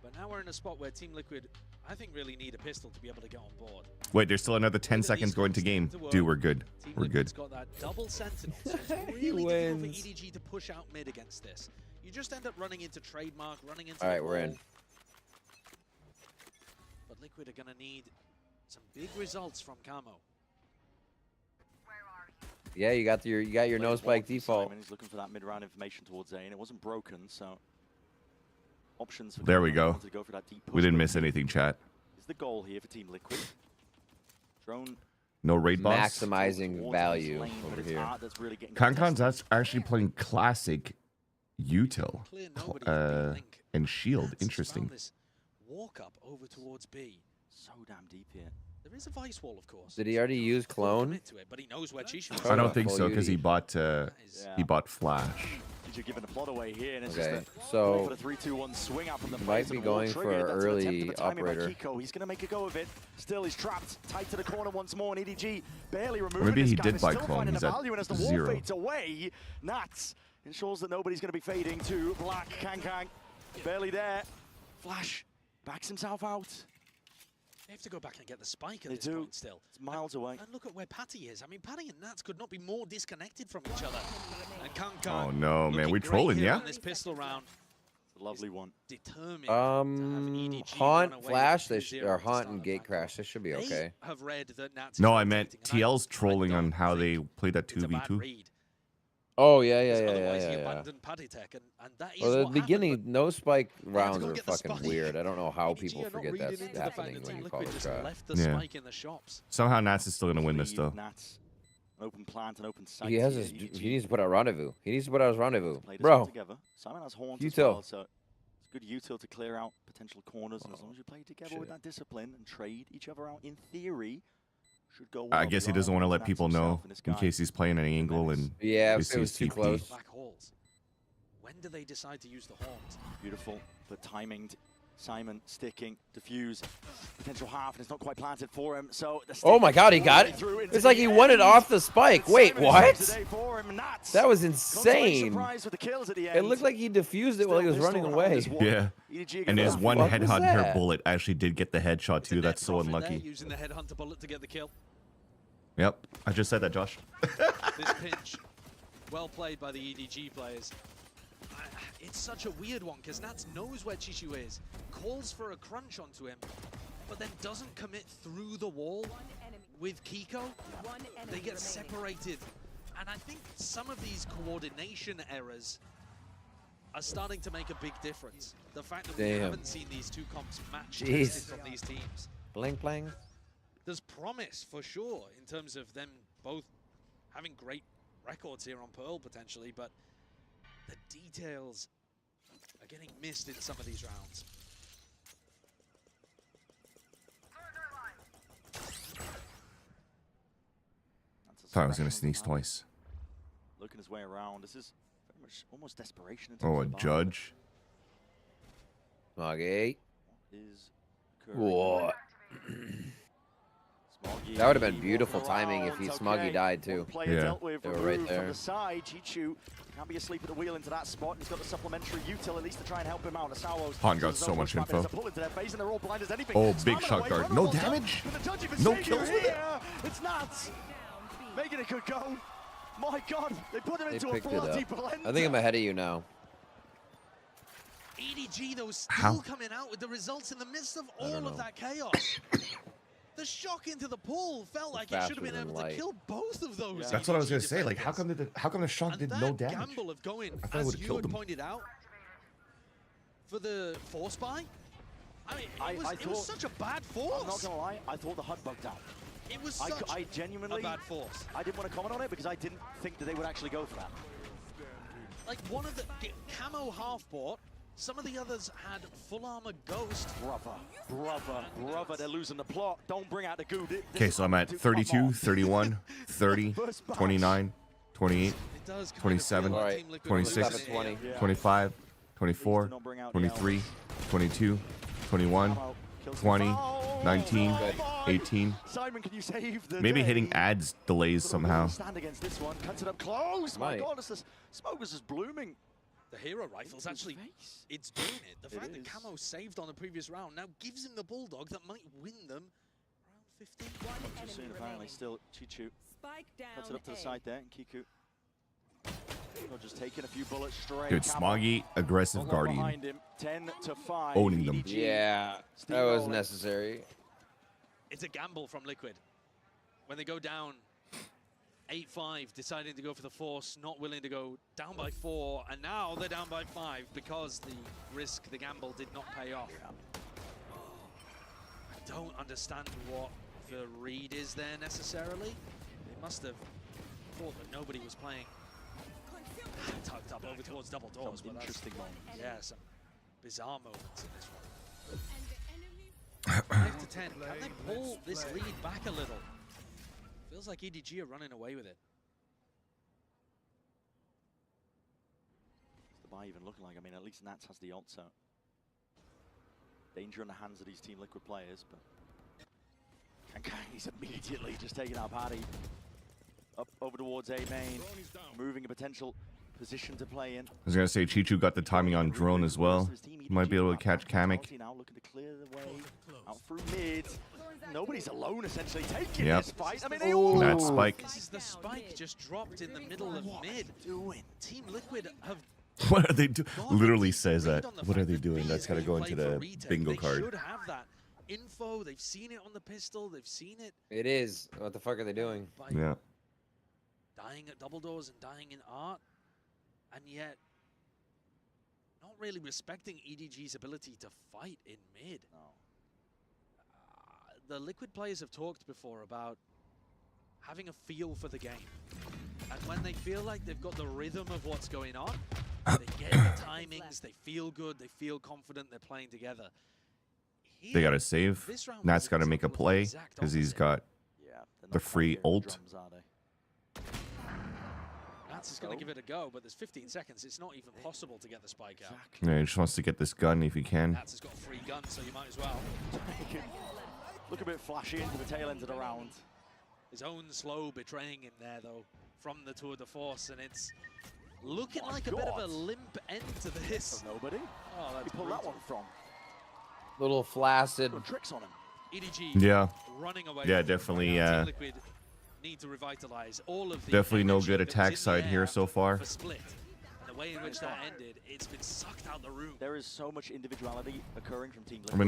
But now we're in a spot where Team Liquid, I think, really need a pistol to be able to get on board.
Wait, there's still another 10 seconds going to game. Dude, we're good. We're good.
Got that double Sentinel, so it's really difficult for EDG to push out mid against this. You just end up running into trademark, running into.
All right, we're in.
But Liquid are going to need some big results from Camo.
Yeah, you got your no spike default.
He's looking for that mid-round information towards A, and it wasn't broken, so options.
There we go. We didn't miss anything, chat.
Is the goal here for Team Liquid? Drone.
No raid boss.
Maximizing value over here.
Kankan's that's actually playing classic util and shield. Interesting.
Walk up over towards B.
So damn deep here.
There is a vice wall, of course.
Did he already use clone?
But he knows where Chishu
I don't think so because he bought flash.
You're giving the plot away here, and it's
Okay,
just
so
for the 3-2-1 swing out from the
might be going for an early operator.
He's going to make a go of it. Still, he's trapped tight to the corner once more, and EDG barely removing.
Maybe
this
he
guy.
did
They're
buy
still
clone.
finding
He's
the
at
value, and as the
0.
wall fades away, Nats ensures that nobody's going to be fading to black. Kang barely there. Flash backs himself out.
They have to go back and get the spike at
They
this
do.
point still.
It's miles away.
And look at where Patty is. I mean, Patty and Nats could not be more disconnected from each other. And Kankan
Oh no, man, we
great
trolling,
here
yeah?
on this pistol round.
It's a lovely one.
Determined.
Haunt, Flash, or Haunt and Gate Crash. This should be okay.
Have read that Nats
No, I meant TL's trolling on how they played that 2v2.
Oh yeah.
Abandoned Paddy Tech, and that is
Well, the
what
beginning,
happened.
no spike rounds
go
are
get the
fucking
spike.
weird. I don't know how people
EDG are not
forget
reading
that's
into the fact
happening
that
when
Team
you call
Liquid
it
just
try.
left the
Yeah.
spike in the shops.
Somehow Nats is still gonna win this though.
Nats, an open plant, an open site.
He has his.
here.
He needs to put out rendezvous. He needs to put out his rendezvous,
Play this
bro.
one together. Simon has horns as
Util.
well, so it's good util to clear out potential corners. And as long as you play together with that discipline and trade each other out, in theory, should go well.
I guess he doesn't want to let people know in case he's playing an angle and
Yeah,
he
if it was
sees
too
TP.
close.
Black holes. When do they decide to use the horns?
Beautiful, but timing. Simon sticking, diffuse, potential half, and it's not quite planted for him. So the
Oh my God, he got it! It's like he won it off the spike. Wait, what? That was insane. It looked like he diffused it while he was running away.
Yeah, and his one
fuck was
headhunter
that?
bullet actually did get the headshot too. That's so
Profit there,
unlucky.
using the headhunter bullet to get the kill.
Yep, I just said that, Josh.
This pinch, well played by the EDG players. It's such a weird one because Nats knows where Chishu is, calls for a crunch onto him, but then doesn't commit through the wall with Kiko. They get separated, and I think some of these coordination errors are starting to make a big difference. The fact that we haven't seen these two comps match tested from these teams.
Bling bling.
There's promise for sure in terms of them both having great records here on Pearl potentially, but the details are getting missed in some of these rounds.
Thought I was gonna sneeze twice.
Looking his way around. This is very much almost desperation.
Oh, a judge.
Smoggy.
Is
What? That would have been beautiful timing if he Smoggy died too.
Yeah.
They were right there.
From the side, Chichu can't be asleep at the wheel into that spot. He's got the supplementary util at least to try and help him out. Asawo's
Han got so much info.
Oh,
Oh, big shot guard. No damage? No kills with it?
It's nuts. Making a good go. My God, they put him
They
into a
picked it
bloody
up.
blender.
I think I'm ahead of you now.
EDG though still
How?
coming out with the results in the midst of all of that chaos. The shock into the pool felt like it should have been able to kill both of those.
That's what I was gonna
EDG
say. Like, how come the shock did no damage?
Gamble of going,
I thought I
as
would've
you
killed
had
him.
pointed out, for the force buy. I mean, it was such a bad force.
I'm not gonna lie, I thought the HUD bugged out.
It was such
I genuinely,
a bad force.
I didn't want to comment on it because I didn't think that they would actually go for that.
Like one of the camo half bought, some of the others had full armor ghost.
Brother, they're losing the plot. Don't bring out the goo.
Okay, so I'm at 32, 31, 30, 29, 28, 27, 26, 25, 24, 23, 22, 21, 20, 19, 18.
Simon, can you save the
Maybe
day?
hitting ads delays somehow.
Stand against this one. Cuts it up close. My
Might.
God, this smoke is just blooming.
The hero rifle's actually, it's doing it. The fact that
is.
Camo saved on the previous round now gives him the bulldog that might win them round 15.
Not too soon, apparently. Still, Chichu cuts it up to the side there, and Kiku. They're just taking a few bullets straight.
Dude,
Camo
Smoggy, aggressive
behind
guardian.
him, 10-5.
Owning them.
EDG
Yeah, that was necessary.
It's a gamble from Liquid. When they go down 8-5, deciding to go for the force, not willing to go down by 4, and now they're down by 5 because the risk, the gamble did not pay off. I don't understand what the read is there necessarily. They must have thought that nobody was playing tucked up over towards double doors. But
interesting moments.
Yeah, some bizarre moments in this one. 5 to 10. Can they pull this lead back a little? Feels like EDG are running away with it.
What's the buy even looking like? I mean, at least Nats has the ult, so danger in the hands of these Team Liquid players, but Kankai's immediately just taking out Paddy. Up over towards A main, moving a potential position to play in.
I was gonna say Chichu got the timing on drone as well. Might be able to catch Kamek.
Now looking to clear the way out through mid. Nobody's alone essentially taking
Yep.
this fight. I mean, they all
That spike.
This is the spike just dropped in the middle of mid. Team Liquid have
What are they doing? Literally says that. What are they doing? That's gotta go into the bingo
They
card.
should have that info. They've seen it on the pistol. They've seen it
It is. What the fuck are they doing?
by
Yeah.
dying at double doors and dying in art, and yet not really respecting EDG's ability to fight in mid. The Liquid players have talked before about having a feel for the game. And when they feel like they've got the rhythm of what's going on, they get the timings, they feel good, they feel confident, they're playing together.
They gotta save. Nat's gotta make a play because he's got the free ult.
Nats is going to give it a go, but there's 15 seconds. It's not even possible to get the spike out.
Yeah, he just wants to get this gun if he can.
Nats has got a free gun, so you might as well.
Look a bit flashy into the tail end of the round.
His own slow betraying him there, though, from the Tour de Force, and it's looking like a bit of a limp end to this.
Nobody?
Oh, that's
He pulled that
brutal.
one from.
Little flaccid.
Got tricks on him.
EDG
Yeah.
running away.
Yeah,
from
definitely.
Team Liquid need to revitalize all of the
Definitely no
energy
good
that was
attack
in the
side here
air
so far.
for Split. And the way in which that ended, it's been sucked out the room.
There is so much individuality occurring from Team Liquid.
I mean,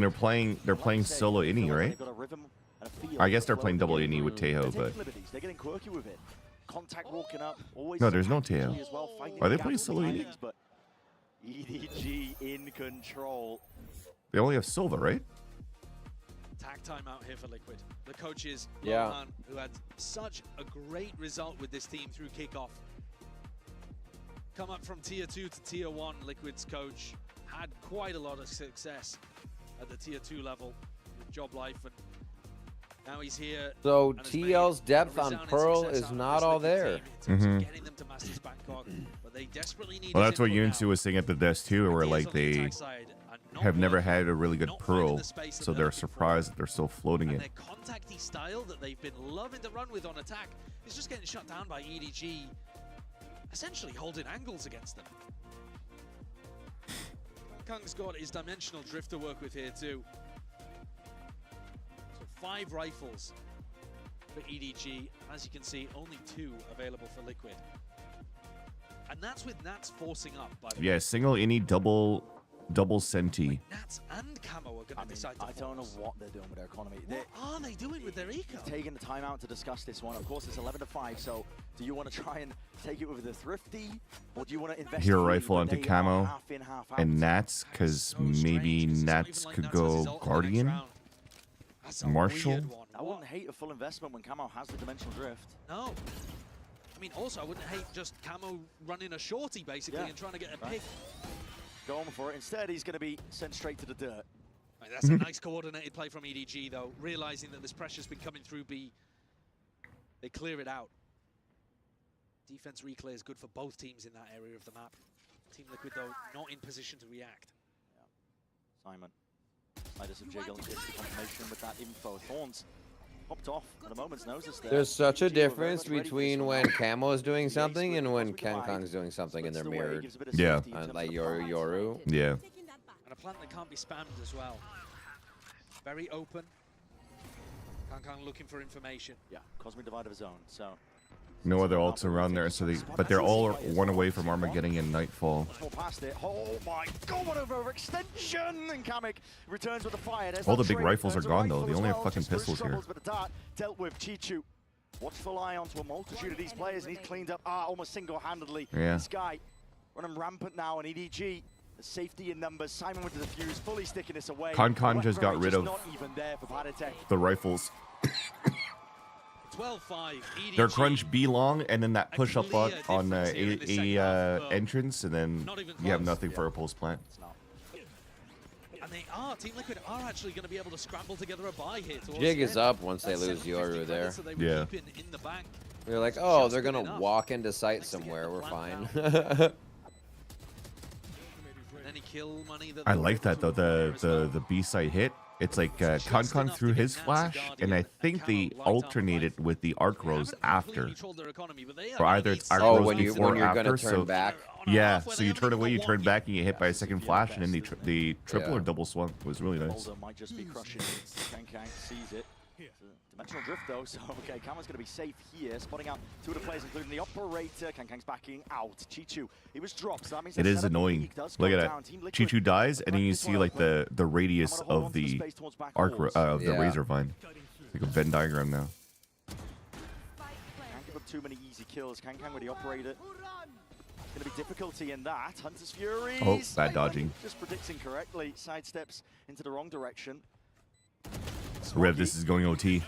they're playing solo ini, right?
They've got a rhythm and a feel
I guess they're
flow
playing
of the
double
game.
ini with
They're
Tejo,
taking
but
liberties. They're getting quirky with it. Contact walking up. Always
no, there's no
attacking
Tejo.
as well, finding
Are they
gaps
playing
in
solo ini?
timings, but EDG in control.
They only have Silva, right?
Tag time out here for Liquid. The coaches,
Yeah.
Lohan, who had such a great result with this team through kickoff. Come up from tier 2 to tier 1, Liquid's coach had quite a lot of success at the tier 2 level with job life, and now he's here.
So
and has made
TL's
a
depth on
resounding
Pearl
success
is
out of
not
this
all
Liquid
there.
team in terms of getting them to Masters Bangkok, but they desperately need
Well,
his
that's what
input
Unity
now.
was saying at the desk too, where like they have never had a really good Pearl, so they're surprised that they're still floating
And
it.
their contacty style that they've been loving to run with on attack is just getting shut down by EDG, essentially holding angles against them. Kung's got his dimensional drift to work with here too. So 5 rifles for EDG. As you can see, only 2 available for Liquid. And that's with Nats forcing up, by the way.
Yeah, single ini, double Senti.
Nats and Camo are going to decide to
I don't know what they're doing with their economy.
What are they doing with their eco?
Taking the time out to discuss this one. Of course, it's 11-5, so do you want to try and take it with the thrifty, or do you want to invest
Hero
in
rifle
where
onto
they are
Camo
half in, half out?
and Nats, because maybe Nats could go Guardian, Marshall.
I wouldn't hate a full investment when Camo has the dimensional drift.
No. I mean, also, I wouldn't hate just Camo running a shorty, basically, and trying to get a pick.
Going for it. Instead, he's going to be sent straight to the dirt.
Right, that's a nice coordinated play from EDG, though, realizing that this pressure's been coming through B. They clear it out. Defense reclear is good for both teams in that area of the map. Team Liquid, though, not in position to react.
Simon, slightest of jiggle, gets the confirmation with that info. Thorns popped off at a moment's notice there.
There's such a
EDG were very
difference
much ready for
between
this
when
one.
Camo is doing something and when Kangkong's doing something and they're mirrored.
Yeah.
Like Yoru.
Yeah.
And a plant that can't be spammed as well. Very open. Kangkong looking for information.
Yeah, Cosmic Divide of his own, so...
No other ults around there, so but they're all one away from Armageddon and Nightfall.
Past it. Oh my god, what an overextension! And Kamek returns with the fire. There's
All the
that
big
trade.
rifles are
There's a
gone, though.
rifle
They
as
only have
well,
fucking
just through
pistols here.
struggles with the dart. Dealt with Chichu. Watchful eye onto a multitude of these players, and he's cleaned up almost single-handedly.
Yeah.
This guy running rampant now, and EDG, the safety in numbers. Simon with the defuse, fully sticking this away.
Kangkong just got
Weaponry
rid of
not even there for Padatech.
the rifles.
12-5, EDG.
They're crunch B long, and then that push up on entrance, and then you have nothing for a pulse plant.
And they are, Team Liquid are actually going to be able to scramble together a buy here.
Jig is up once they lose Yoru there.
Yeah.
We're like, oh, they're gonna walk into sight somewhere. We're fine.
I like that though. The B side hit. It's like Kangkong threw his flash, and I think they alternated with the arc rows after. Or either it's arc rows
when
before
you're
or
gonna
after.
turn
So
back.
yeah, so you turn away, you turn back, and you get hit by a second flash, and then the triple
Yeah.
or double swung was really nice.
Boulder might just be crushing it. Kangkang sees it. Dimensional drift though, so okay, Cameron's going to be safe here. Spotting out 2 of the players, including the operator. Kangkang's backing out. Chichu, he was dropped, so that means
It
the
is
setup
annoying.
league does
Look
go
at
down.
that.
Team Liquid
Chichu dies, and then you see like the radius of the arc of the
Yeah.
razor vine, like a Venn diagram now.
Can't give up too many easy kills. Kangkang with the operator. Going to be difficulty in that. Hunter's Fury.
Oh, bad dodging.
Just predicts incorrectly. Sidesteps into the wrong direction.
Rev, this is going OT.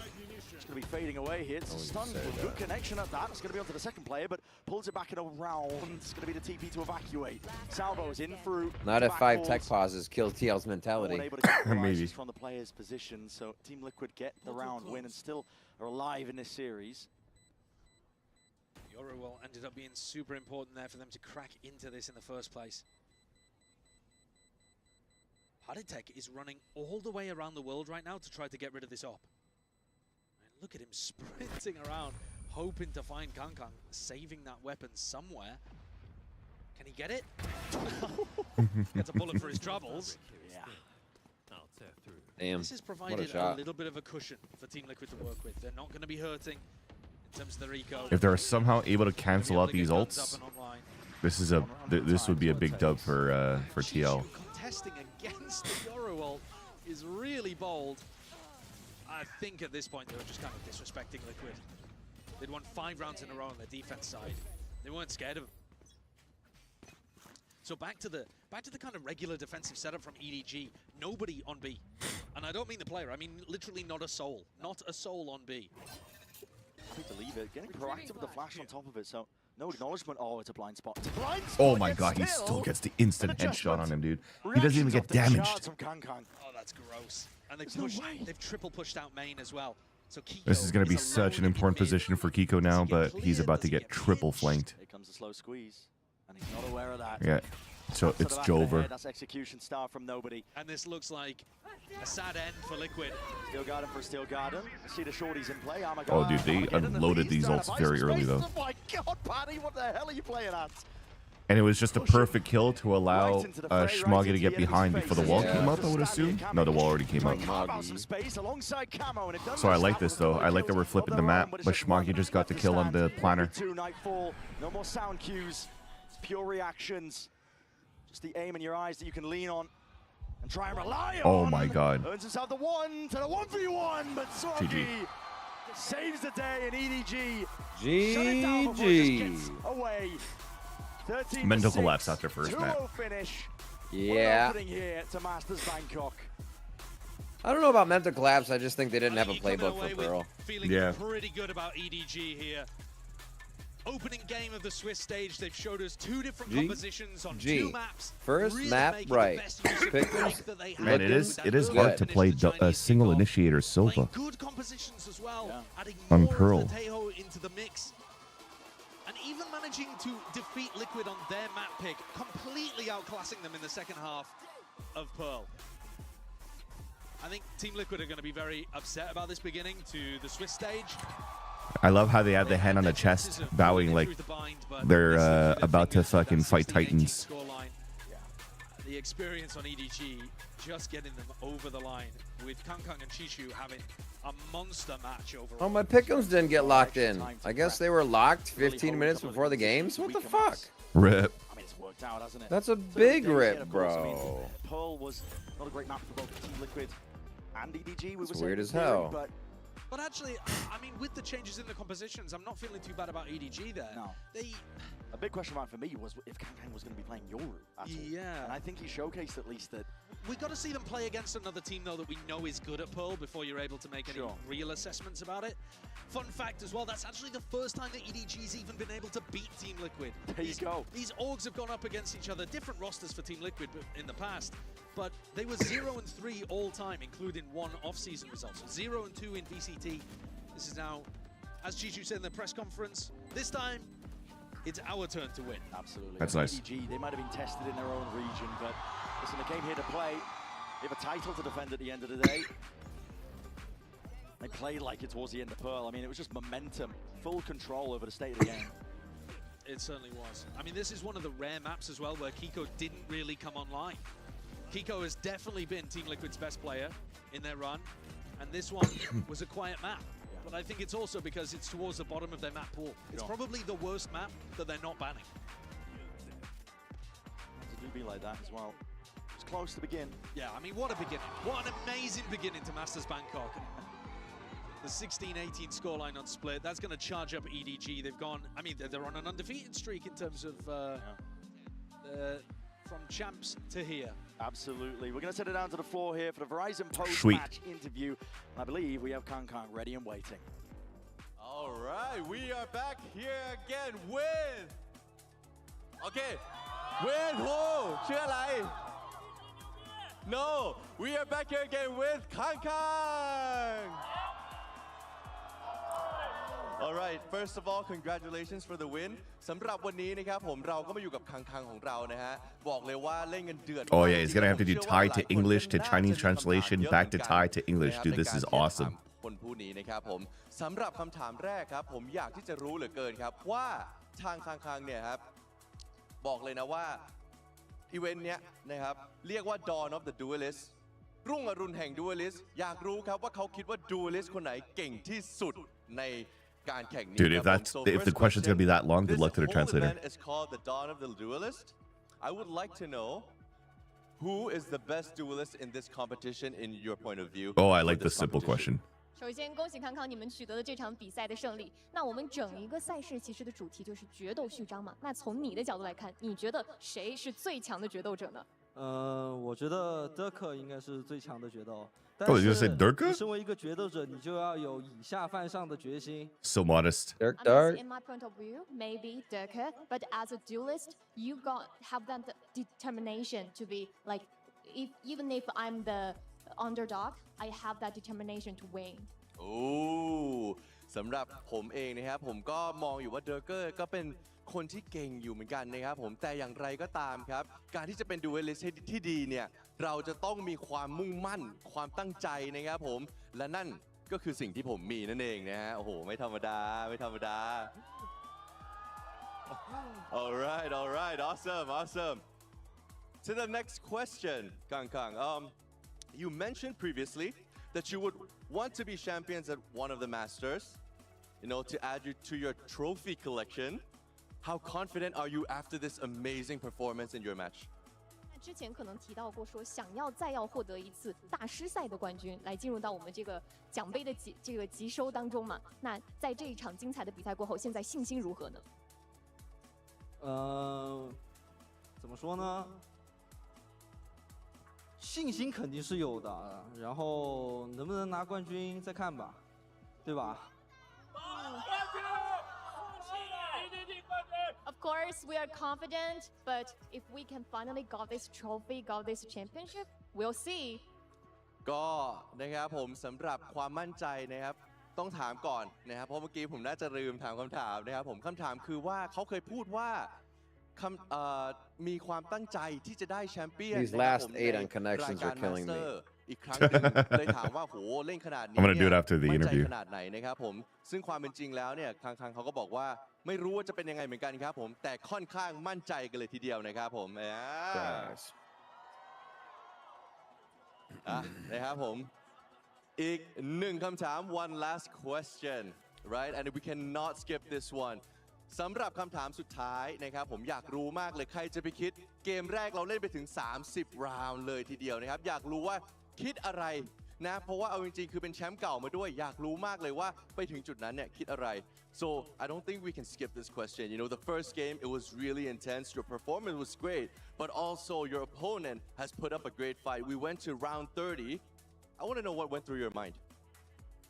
It's going to be fading away here. It's a stun. Good connection at that. It's going to be onto the second player, but pulls it back in a round. It's going to be the TP to evacuate. Salvo's in through.
Not if 5 tech
pauses.
pauses kill TL's mentality.
Able to capitalize
Maybe.
from the player's position. So Team Liquid get the round win and still are alive in this series.
Yoru ended up being super important there for them to crack into this in the first place. Padatech is running all the way around the world right now to try to get rid of this op. And look at him sprinting around, hoping to find Kangkong, saving that weapon somewhere. Can he get it? Gets a bullet for his troubles. Yeah.
Damn.
This has
What a
provided a
shot.
little bit of a cushion for Team Liquid to work with. They're not going to be hurting in terms of their eco.
If they're somehow able to cancel out these ults, this is this would be a big dub for TL.
Contesting against the Yoru ult is really bold. I think at this point they were just kind of disrespecting Liquid. They'd won 5 rounds in a row on their defense side. They weren't scared of him. So back to the kind of regular defensive setup from EDG. Nobody on B. And I don't mean the player, I mean literally not a soul. Not a soul on B.
Happy to leave it. Getting proactive with the flash on top of it, so no acknowledgement. Oh, it's a blind spot. It's a blind spot.
Oh my god, he still gets the instant headshot on him, dude. He doesn't even get damaged.
Oh, that's gross. And they've triple pushed out main as well. So Kiko
This is going to be such an important position for Kiko now, but he's about to get triple flanked.
Here comes the slow squeeze, and he's not aware of that.
Yeah, so it's Jover.
That's execution star from nobody.
And this looks like a sad end for Liquid.
Steel Garden for Steel Garden. See the shorties in play.
Oh, dude, they unloaded these ults very early, though.
Oh my god, Paddy, what the hell are you playing at?
And it was just a perfect kill to allow Schmoggy to get behind before the wall came up, I would assume. No, the wall already came up. So I like this, though. I like that we're flipping the map, but Schmoggy just got the kill on the planner.
No more sound cues, pure reactions. Just the aim in your eyes that you can lean on and try and rely on.
Oh my god.
Earns himself the 1 to the 1v1, but Swaggy saves the day in EDG.
GG.
Away.
Mental collapse after first map.
Finish.
Yeah.
Here to Masters Bangkok.
I don't know about mental collapse. I just think they didn't have a playbook for Pearl.
Feeling pretty good about EDG here. Opening game of the Swiss stage, they've showed us 2 different compositions on 2 maps.
First map right. Pickers.
Man, it is hard to play a single initiator Silva
good compositions as well, adding
on
more
Pearl.
of the Tejo into the mix. And even managing to defeat Liquid on their map pick, completely outclassing them in the second half of Pearl. I think Team Liquid are going to be very upset about this beginning to the Swiss stage.
I love how they have the hand on the chest, bowing like they're about to fucking fight Titans.
The experience on EDG just getting them over the line, with Kangkang and Chichu having a monster match overall.
Oh, my pick'ems didn't get locked in. I guess they were locked 15 minutes before the game. So what the fuck?
Rip.
I mean, it's worked out, hasn't it?
That's a big rip, bro.
Pearl was not a great map for both Team Liquid and EDG.
It's weird as hell.
But actually, I mean, with the changes in the compositions, I'm not feeling too bad about EDG there.
No. A big question mark for me was if Kangkang was going to be playing Yoru at all.
Yeah.
And I think he showcased at least that.
We got to see them play against another team, though, that we know is good at Pearl before you're able to make any real assessments about it. Fun fact as well, that's actually the first time that EDG's even been able to beat Team Liquid.
There you go.
These orgs have gone up against each other, different rosters for Team Liquid in the past, but they were 0-3 all time, including 1 off-season result. So 0-2 in VCT. This is now, as Chichu said in the press conference, this time, it's our turn to win.
Absolutely.
That's nice.
EDG, they might have been tested in their own region, but listen, they came here to play. They have a title to defend at the end of the day. They played like it towards the end of Pearl. I mean, it was just momentum, full control over the state of the game.
It certainly was. I mean, this is one of the rare maps as well where Kiko didn't really come online. Kiko has definitely been Team Liquid's best player in their run, and this one was a quiet map. But I think it's also because it's towards the bottom of their map pool. It's probably the worst map that they're not banning.
It do be like that as well. It's close to begin.
Yeah, I mean, what a beginning. What an amazing beginning to Masters Bangkok. The 16-18 scoreline on Split, that's going to charge up EDG. They've gone, I mean, they're on an undefeated streak in terms of from champs to here.
Absolutely. We're going to set it down to the floor here for the Verizon post-match interview. And I believe we have Kangkang ready and waiting.
All right, we are back here again with... Okay, with who? ชื่ออะไร? No, we are back here again with Kangkang. All right, first of all, congratulations for the win. สำหรับวันนี้นะครับผมเราก็มาอยู่กับคังคังของเรานะฮะบอกเลยว่าเล่นกันเดือด
Oh yeah, he's gonna have to do Thai to English to Chinese translation, back to Thai to English. Dude, this is awesome.
คนผู้นี้นะครับผมสำหรับคำถามแรกครับผมอยากที่จะรู้เหลือเกินครับว่าทางคังเนี่ยครับบอกเลยนะว่าอีเวนต์เนี้ยนะครับเรียกว่า Dawn of the Duelist รุ่งอรุณแห่ง Duelist อยากรู้ครับว่าเขาคิดว่า Duelist คนไหนเก่งที่สุดใน
Dude, if the question's gonna be that long, good luck to the translator.
This event is called the Dawn of the Duelist. I would like to know who is the best duelist in this competition in your point of view.
Oh, I like the simple question.
首先，恭喜康康你们取得了这场比赛的胜利。那我们整一个赛事其实的主题就是决斗序章嘛。那从你的角度来看，你觉得谁是最强的决斗者呢？
我觉得德克应该是最强的决斗。
Oh, you just said Durka?
身为一个决斗者，你就要有以下犯上的决心。
So modest.
In my point of view, maybe Durka, but as a duelist, you have that determination to be like, even if I'm the underdog, I have that determination to win.
โอ้สำหรับผมเองนะครับผมก็มองอยู่ว่าเดอร์เกอร์ก็เป็นคนที่เก่งอยู่เหมือนกันนะครับผมแต่อย่างไรก็ตามครับการที่จะเป็นดูเอลิสที่ดีเนี่ยเราจะต้องมีความมุ่งมั่นความตั้งใจนะครับผมและนั่นก็คือสิ่งที่ผมมีนั่นเองนะฮะโอ้โหไม่ธรรมดาไม่ธรรมดา all right awesome to the next question Kang you mentioned previously that you would want to be champions at one of the Masters, to add you to your trophy collection. How confident are you after this amazing performance in your match?
之前可能提到过说想要再要获得一次大师赛的冠军，来进入到我们这个奖杯的这个集收当中嘛。那在这一场精彩的比赛过后，现在信心如何呢？
怎么说呢？ 信心肯定是有的，然后能不能拿冠军再看吧，对吧？
Of course, we are confident, but if we can finally got this trophy, got this championship, we'll see.
ก็นะครับผมสำหรับความมั่นใจนะครับต้องถามก่อนนะครับเพราะเมื่อกี้ผมน่าจะลืมถามคำถามนะครับผมคำถามคือว่าเขาเคยพูดว่ามีความตั้งใจที่จะได้แชมเปี้ยน
These last 8 on connections are killing me.
อีกครั้งหนึ่งเลยถามว่าโหเล่นขนาดนี้
I'm gonna do it after the
มั่นใจ
interview.
ขนาดไหนนะครับผมซึ่งความเป็นจริงแล้วเนี่ยคังเขาก็บอกว่าไม่รู้ว่าจะเป็นยังไงเหมือนกันครับผมแต่ค่อนข้างมั่นใจกันเลยทีเดียวนะครับผมนะครับผมอีกหนึ่งคำถาม one last question right and we cannot skip this one สำหรับคำถามสุดท้ายนะครับผมอยากรู้มากเลยใครจะไปคิดเกมแรกเราเล่นไปถึง30 ราวน์เลยทีเดียวนะครับอยากรู้ว่าคิดอะไรนะเพราะว่าเอาจริงๆคือเป็นแชมป์เก่ามาด้วยอยากรู้มากเลยว่าไปถึงจุดนั้นเนี่ยคิดอะไร so I don't think we can skip this question the first game it was really intense your performance was great but also your opponent has put up a great fight we went to round 30 I want to know what went through your mind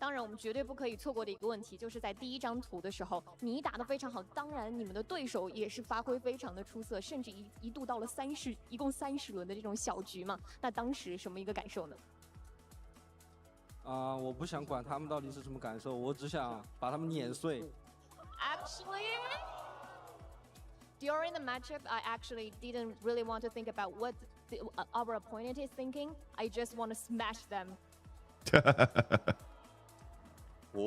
当然，我们绝对不可以错过的一个问题，就是在第一张图的时候，你打得非常好，当然你们的对手也是发挥非常的出色，甚至一度到了一共30轮的这种小局嘛。那当时什么一个感受呢？
我不想管他们到底是什么感受，我只想把他们碾碎。
Actually, during the matchup, I actually didn't really want to think about what our opponent is thinking. I just want to smash them.
โห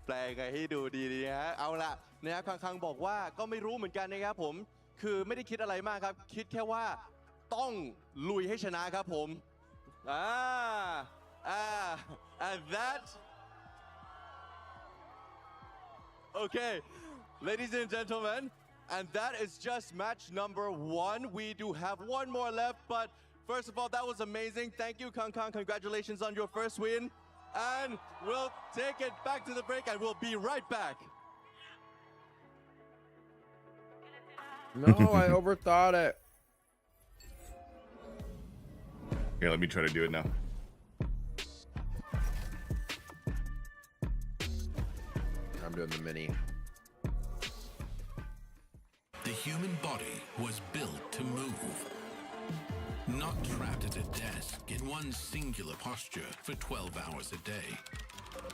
แปลไงให้ดูดีๆฮะเอาละนะครับคังบอกว่าก็ไม่รู้เหมือนกันนะครับผมคือไม่ได้คิดอะไรมากครับคิดแค่ว่าต้องลุยให้ชนะครับผมand that okay ladies and gentlemen and that is just match number 1 we do have one more left but first of all that was amazing thank you Kang congratulations on your first win and we'll take it back to the break and we'll be right back.
No, I overthought it.
Here, let me try to do it now.
I'm doing the mini.
The human body was built to move. Not trapped at a desk in one singular posture for 12 hours a day.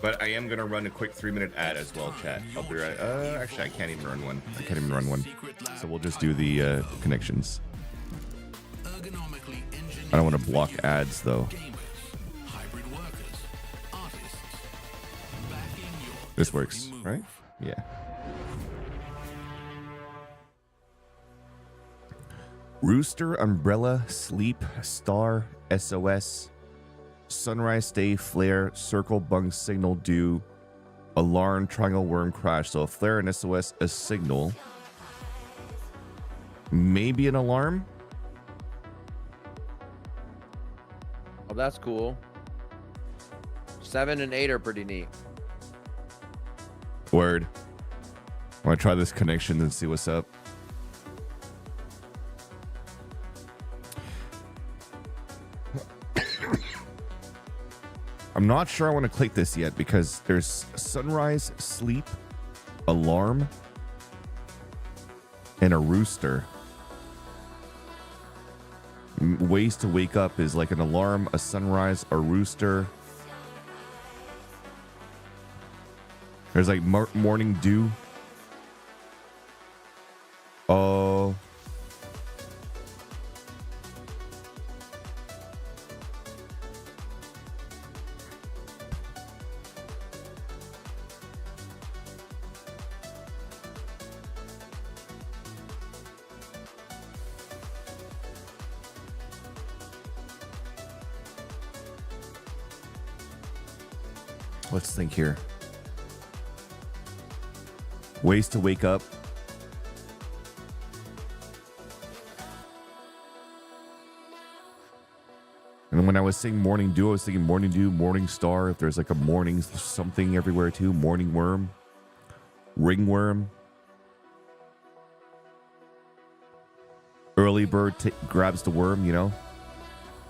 But I am gonna run a quick 3-minute ad as well, chat. I'll be right. Actually, I can't even run one. So we'll just do the connections. I don't want to block ads though. This works, right? Yeah. Rooster, Umbrella, Sleep, Star, SOS, Sunrise, Stay, Flare, Circle, Bung, Signal, Do, Alarm, Triangle, Worm, Crash. So a Flare and SOS, a Signal. Maybe an Alarm?
Oh, that's cool. 7 and 8 are pretty neat.
Word. I want to try this connection and see what's up. I'm not sure I want to click this yet because there's sunrise, sleep, alarm, and a rooster. Ways to wake up is like an alarm, a sunrise, a rooster. There's like morning dew. Oh. Let's think here. Ways to wake up. And when I was saying morning dew, I was thinking morning dew, morning star. If there's like a morning something everywhere too. Morning worm. Ringworm. Early bird grabs the worm, you know?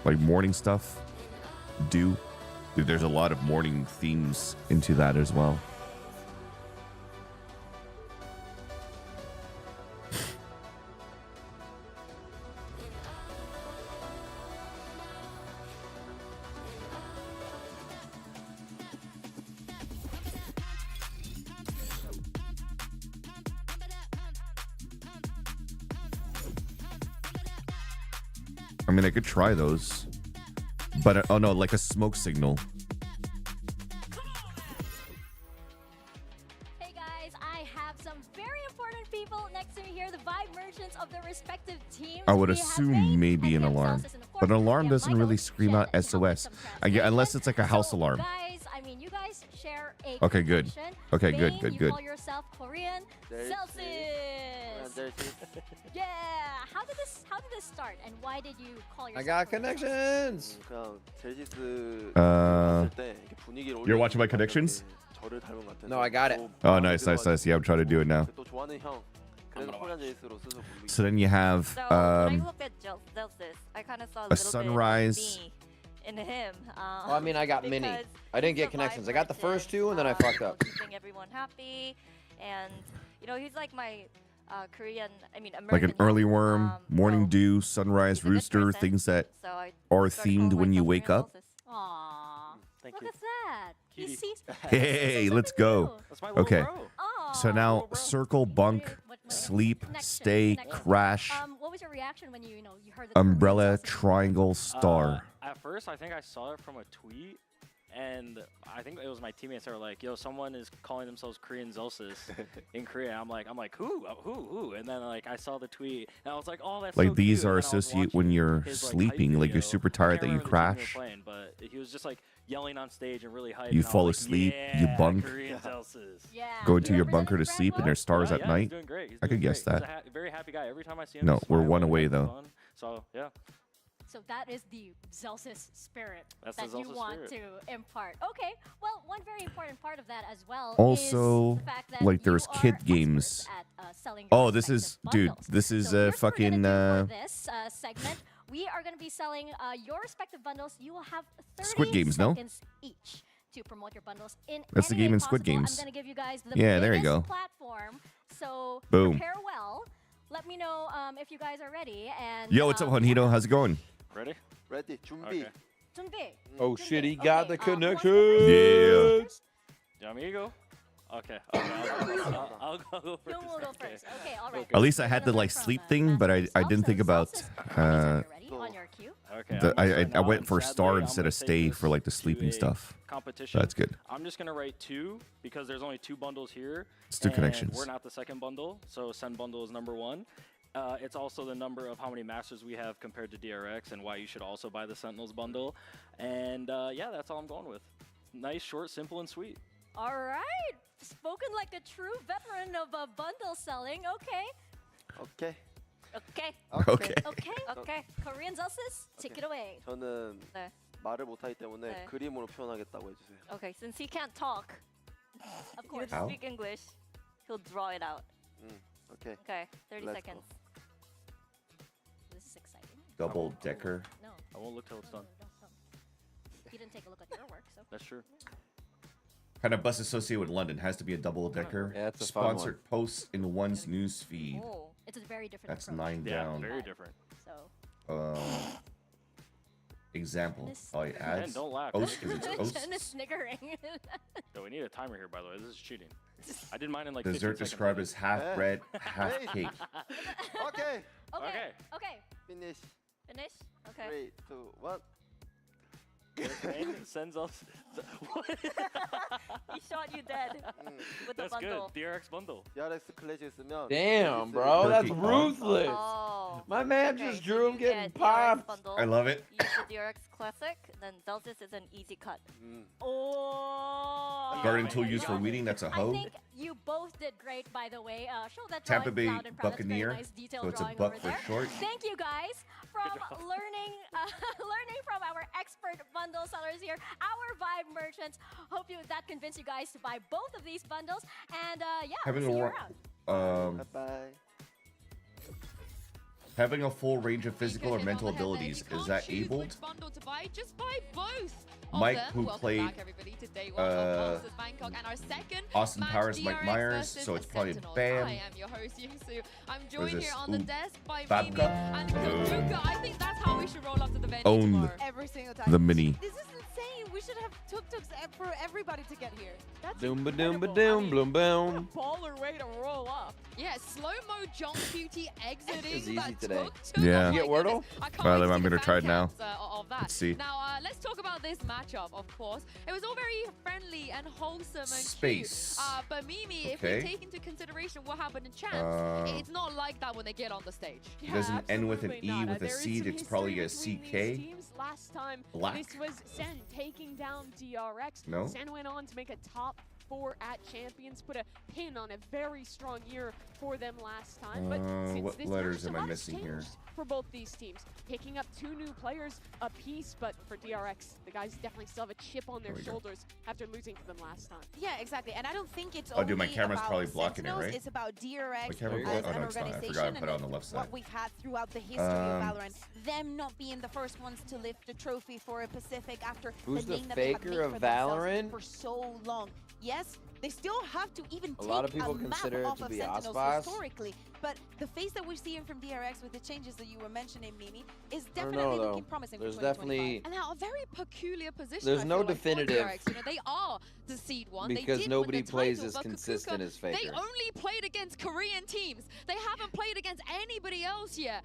Like morning stuff. Dew. Dude, there's a lot of morning themes into that as well. I mean, I could try those. But, oh no, like a smoke signal.
Hey guys, I have some very important people next to me here, the Vibe Merchants of the respective teams.
I would assume maybe an alarm. But an alarm doesn't really scream out SOS. Unless it's like a house alarm.
Guys, I mean, you guys share a
Okay, good.
connection.
Okay,
Bane,
good, good,
you
good.
call yourself Korean. Celsius. Yeah. How did this start, and why did you call yourself?
I got connections.
You're watching my connections?
No, I got it.
Oh, nice, nice, nice. Yeah, I'm trying to do it now. So then you have
So when I looked at Celsius, I kind of saw
a sunrise.
Bit of me in him.
Well, I mean, I got mini.
because
I didn't
he's
get
a
connections. I
vibe
got the first two, and then I
merchant,
fucked up.
keeping everyone happy, and he's like my Korean, American.
Like an early worm, morning dew, sunrise, rooster, things that
So I
are
started
themed
calling
when you
myself
wake
Korean
up.
Celsius.
Aww. Look at that. He
Cutie.
sees.
Hey, let's go.
That's my little
Okay.
bro.
So now circle, bunk, sleep, stay, crash,
What was your reaction when you heard the
umbrella, triangle, star.
At first, I think I saw it from a tweet, and I think it was my teammates that were like, "Yo, someone is calling themselves Korean Celsius in Korea." I'm like, who? And then like I saw the tweet, and I was like, "Oh, that's
Like
so
these
cute."
are
And then I was
associate when
watching
you're
his, like,
sleeping,
hype
like you're
video.
super
I
tired
can't
that you
remember the team we were
crash.
playing, but he was just like yelling on stage and really hyped.
You
and I was
fall
like,
asleep,
yeah,
you bunk,
Korean Celsius.
go into your bunker to sleep, and there's stars at
He's
night.
doing great. He's
I could
doing
guess
great. He's
that.
a very happy guy. Every time I see him,
No,
he's
we're
smiling
one
and
away
having
though.
fun. So yeah.
So that is the Celsius spirit
That's
that
the
you
Celsius
want
spirit.
to impart. Okay, well, one very important part of that as well
Also,
is the fact that
like
you
there's
are
kid games.
at, selling
Oh,
your
this is,
respective
dude,
bundles.
this is
So here's what we're
fucking.
gonna do for this segment. We are going to be selling your respective bundles. You will have 30
Squid Games, no?
seconds each to promote your bundles in
That's the
any
game
way
in Squid
possible.
Games.
I'm going to give you guys the
Yeah, there you
biggest
go.
platform. So
Boom.
prepare well. Let me know if you guys are ready. And
Yo, what's up, Juanito? How's it going?
Ready?
Ready. 준비.
준비.
Oh shit, he got the connection.
Yeah.
Yeah, amigo. Okay. I'll go first.
Who will go first? Okay, all right.
At least I had the like sleep thing, but I didn't think about.
On your cue.
Okay.
I went for star instead of stay for like the sleeping stuff.
Competition.
That's good.
I'm just gonna write 2 because there's only 2 bundles here.
Let's do
and
connections.
We're not the second bundle, so send bundle is number 1. It's also the number of how many masters we have compared to DRX and why you should also buy the Sentinels bundle. And yeah, that's all I'm going with. Nice, short, simple, and sweet.
All right. Spoken like a true veteran of bundle selling. Okay.
Okay.
Okay.
Okay.
Okay. Okay. Korean Celsius, take it away.
저는
네.
말을 못하기 때문에
네.
그림으로 표현하겠다고 해주세요.
Okay, since he can't talk,
Of
he
course.
would speak English. He'll draw it out.
Okay.
Okay, 30
Let's
seconds.
This is exciting.
Double decker.
No.
I won't look till it's done.
He didn't take a look at your work, so.
That's true.
Kind of bus associated with London. Has to be a double decker.
Yeah, it's a fun one.
Sponsored posts in one's news feed.
Oh, it's a very different
That's
approach.
9
Yeah,
down.
very different.
So.
Example. Oh, it adds.
don't laugh.
Post because it's posts.
Jen is snickering.
Yo, we need a timer here, by the way. This is cheating. I did mine in like
Dessert
15
described
seconds.
as half bread, half cake.
Okay.
Okay. Okay.
Finish.
Finish? Okay.
3, 2, 1.
Sends us.
He shot you dead with the
That's
bundle.
good. DRX bundle.
DRX 클래시 있으면.
Damn, bro, that's
Turkey.
ruthless.
Oh.
My man
Okay,
just
so
drew him
you
getting
get DRX
popped.
bundle,
I love it.
Use the DRX Classic, then Zelsis is an easy cut.
Oh.
Garden tool used for weeding. That's a
I
hoe.
think you both did great, by the way. Show that
Tampa
drawing
Bay
loud and proud. That's very
Buccaneer.
nice detailed
So it's a
drawing
buck
over
for
there.
short.
Thank you guys from learning learning from our expert bundle sellers here, our Vibe merchants. Hope that convinced you guys to buy both of these bundles. And yeah,
Having
see you
a
around.
Bye.
Having a full range of physical or mental
Hit on the head there.
abilities,
You
is
can't
that
choose
abled?
which bundle to buy, just buy both of
Mike,
them.
who
Welcome
played,
back, everybody, to day one of Masters Bangkok, and our second
Austin
match,
Powers, Mike
DRX
Myers,
versus
so it's probably
Sentinels.
Bam.
I am your host, Yingsu. I'm
What
joined
is
here
this?
on the
Ooh,
desk by
Babka.
Mimi and Duka. I think that's how we should roll up to the venue
Own
tomorrow.
Every single time.
the mini.
This is insane. We should have tuk-tuks for everybody to get here.
That's
Doom ba doom ba
incredible.
doom bloom boom.
Baller way to roll up.
Yeah, slow-mo John Cutie exiting
It's easy
that
today.
tuk-tuk.
Yeah.
Oh
You
my
get Wordle?
goodness. I can't
Well,
wait to
I'm
see the
gonna try it
fan
now.
counts, of that.
Let's see.
Now, let's talk about this matchup, of course. It was all very friendly and wholesome and
Space.
cute. But Mimi, if
Okay.
we take into consideration what happened in Champs, it's not like that when they get on the stage.
It doesn't end with an
absolutely
E
not.
with a
There is
C,
some
it's probably
history
a
between
CK.
these teams. Last time,
Black?
this was Sen taking down DRX.
No?
Sen went on to make a top 4 at Champions, put a pin on a very strong year for them last time. But since
what
this
letters
match,
am
a
I
lot has
missing here?
changed for both these teams, picking up 2 new players apiece. But for DRX, the guys definitely still have a chip on their
There we go.
shoulders after losing to them last time.
Yeah, exactly. And I don't think it's
Oh, dude, my
only
camera's
about
probably blocking it,
Sentinels,
right?
It's about DRX
My camera
as
blocked- oh,
an
no, it's not. I
organization
forgot I put it on the
and
left
what
side.
we've had throughout the history of Valorant. Them not being the first ones to lift the trophy for a Pacific after
Who's
the
the
name that they have
faker
made
of
for themselves
Valorant?
for so long. Yes, they still have to even
A
take
lot of people
a map
consider it
off
to
of
be
Sentinels
Aspas.
historically. But the face that we're seeing from DRX with the changes that you were mentioning, Mimi, is
I don't
definitely
know,
looking
though.
promising
There's
for 2025.
definitely
And now a very peculiar position.
There's
I
no
feel like, for
definitive
DRX. You know, they are the seed one.
because
they did
nobody
win the
plays
title,
as
but
consistent
Kukuka,
as Faker.
They only played against Korean teams. They haven't played against anybody else yet.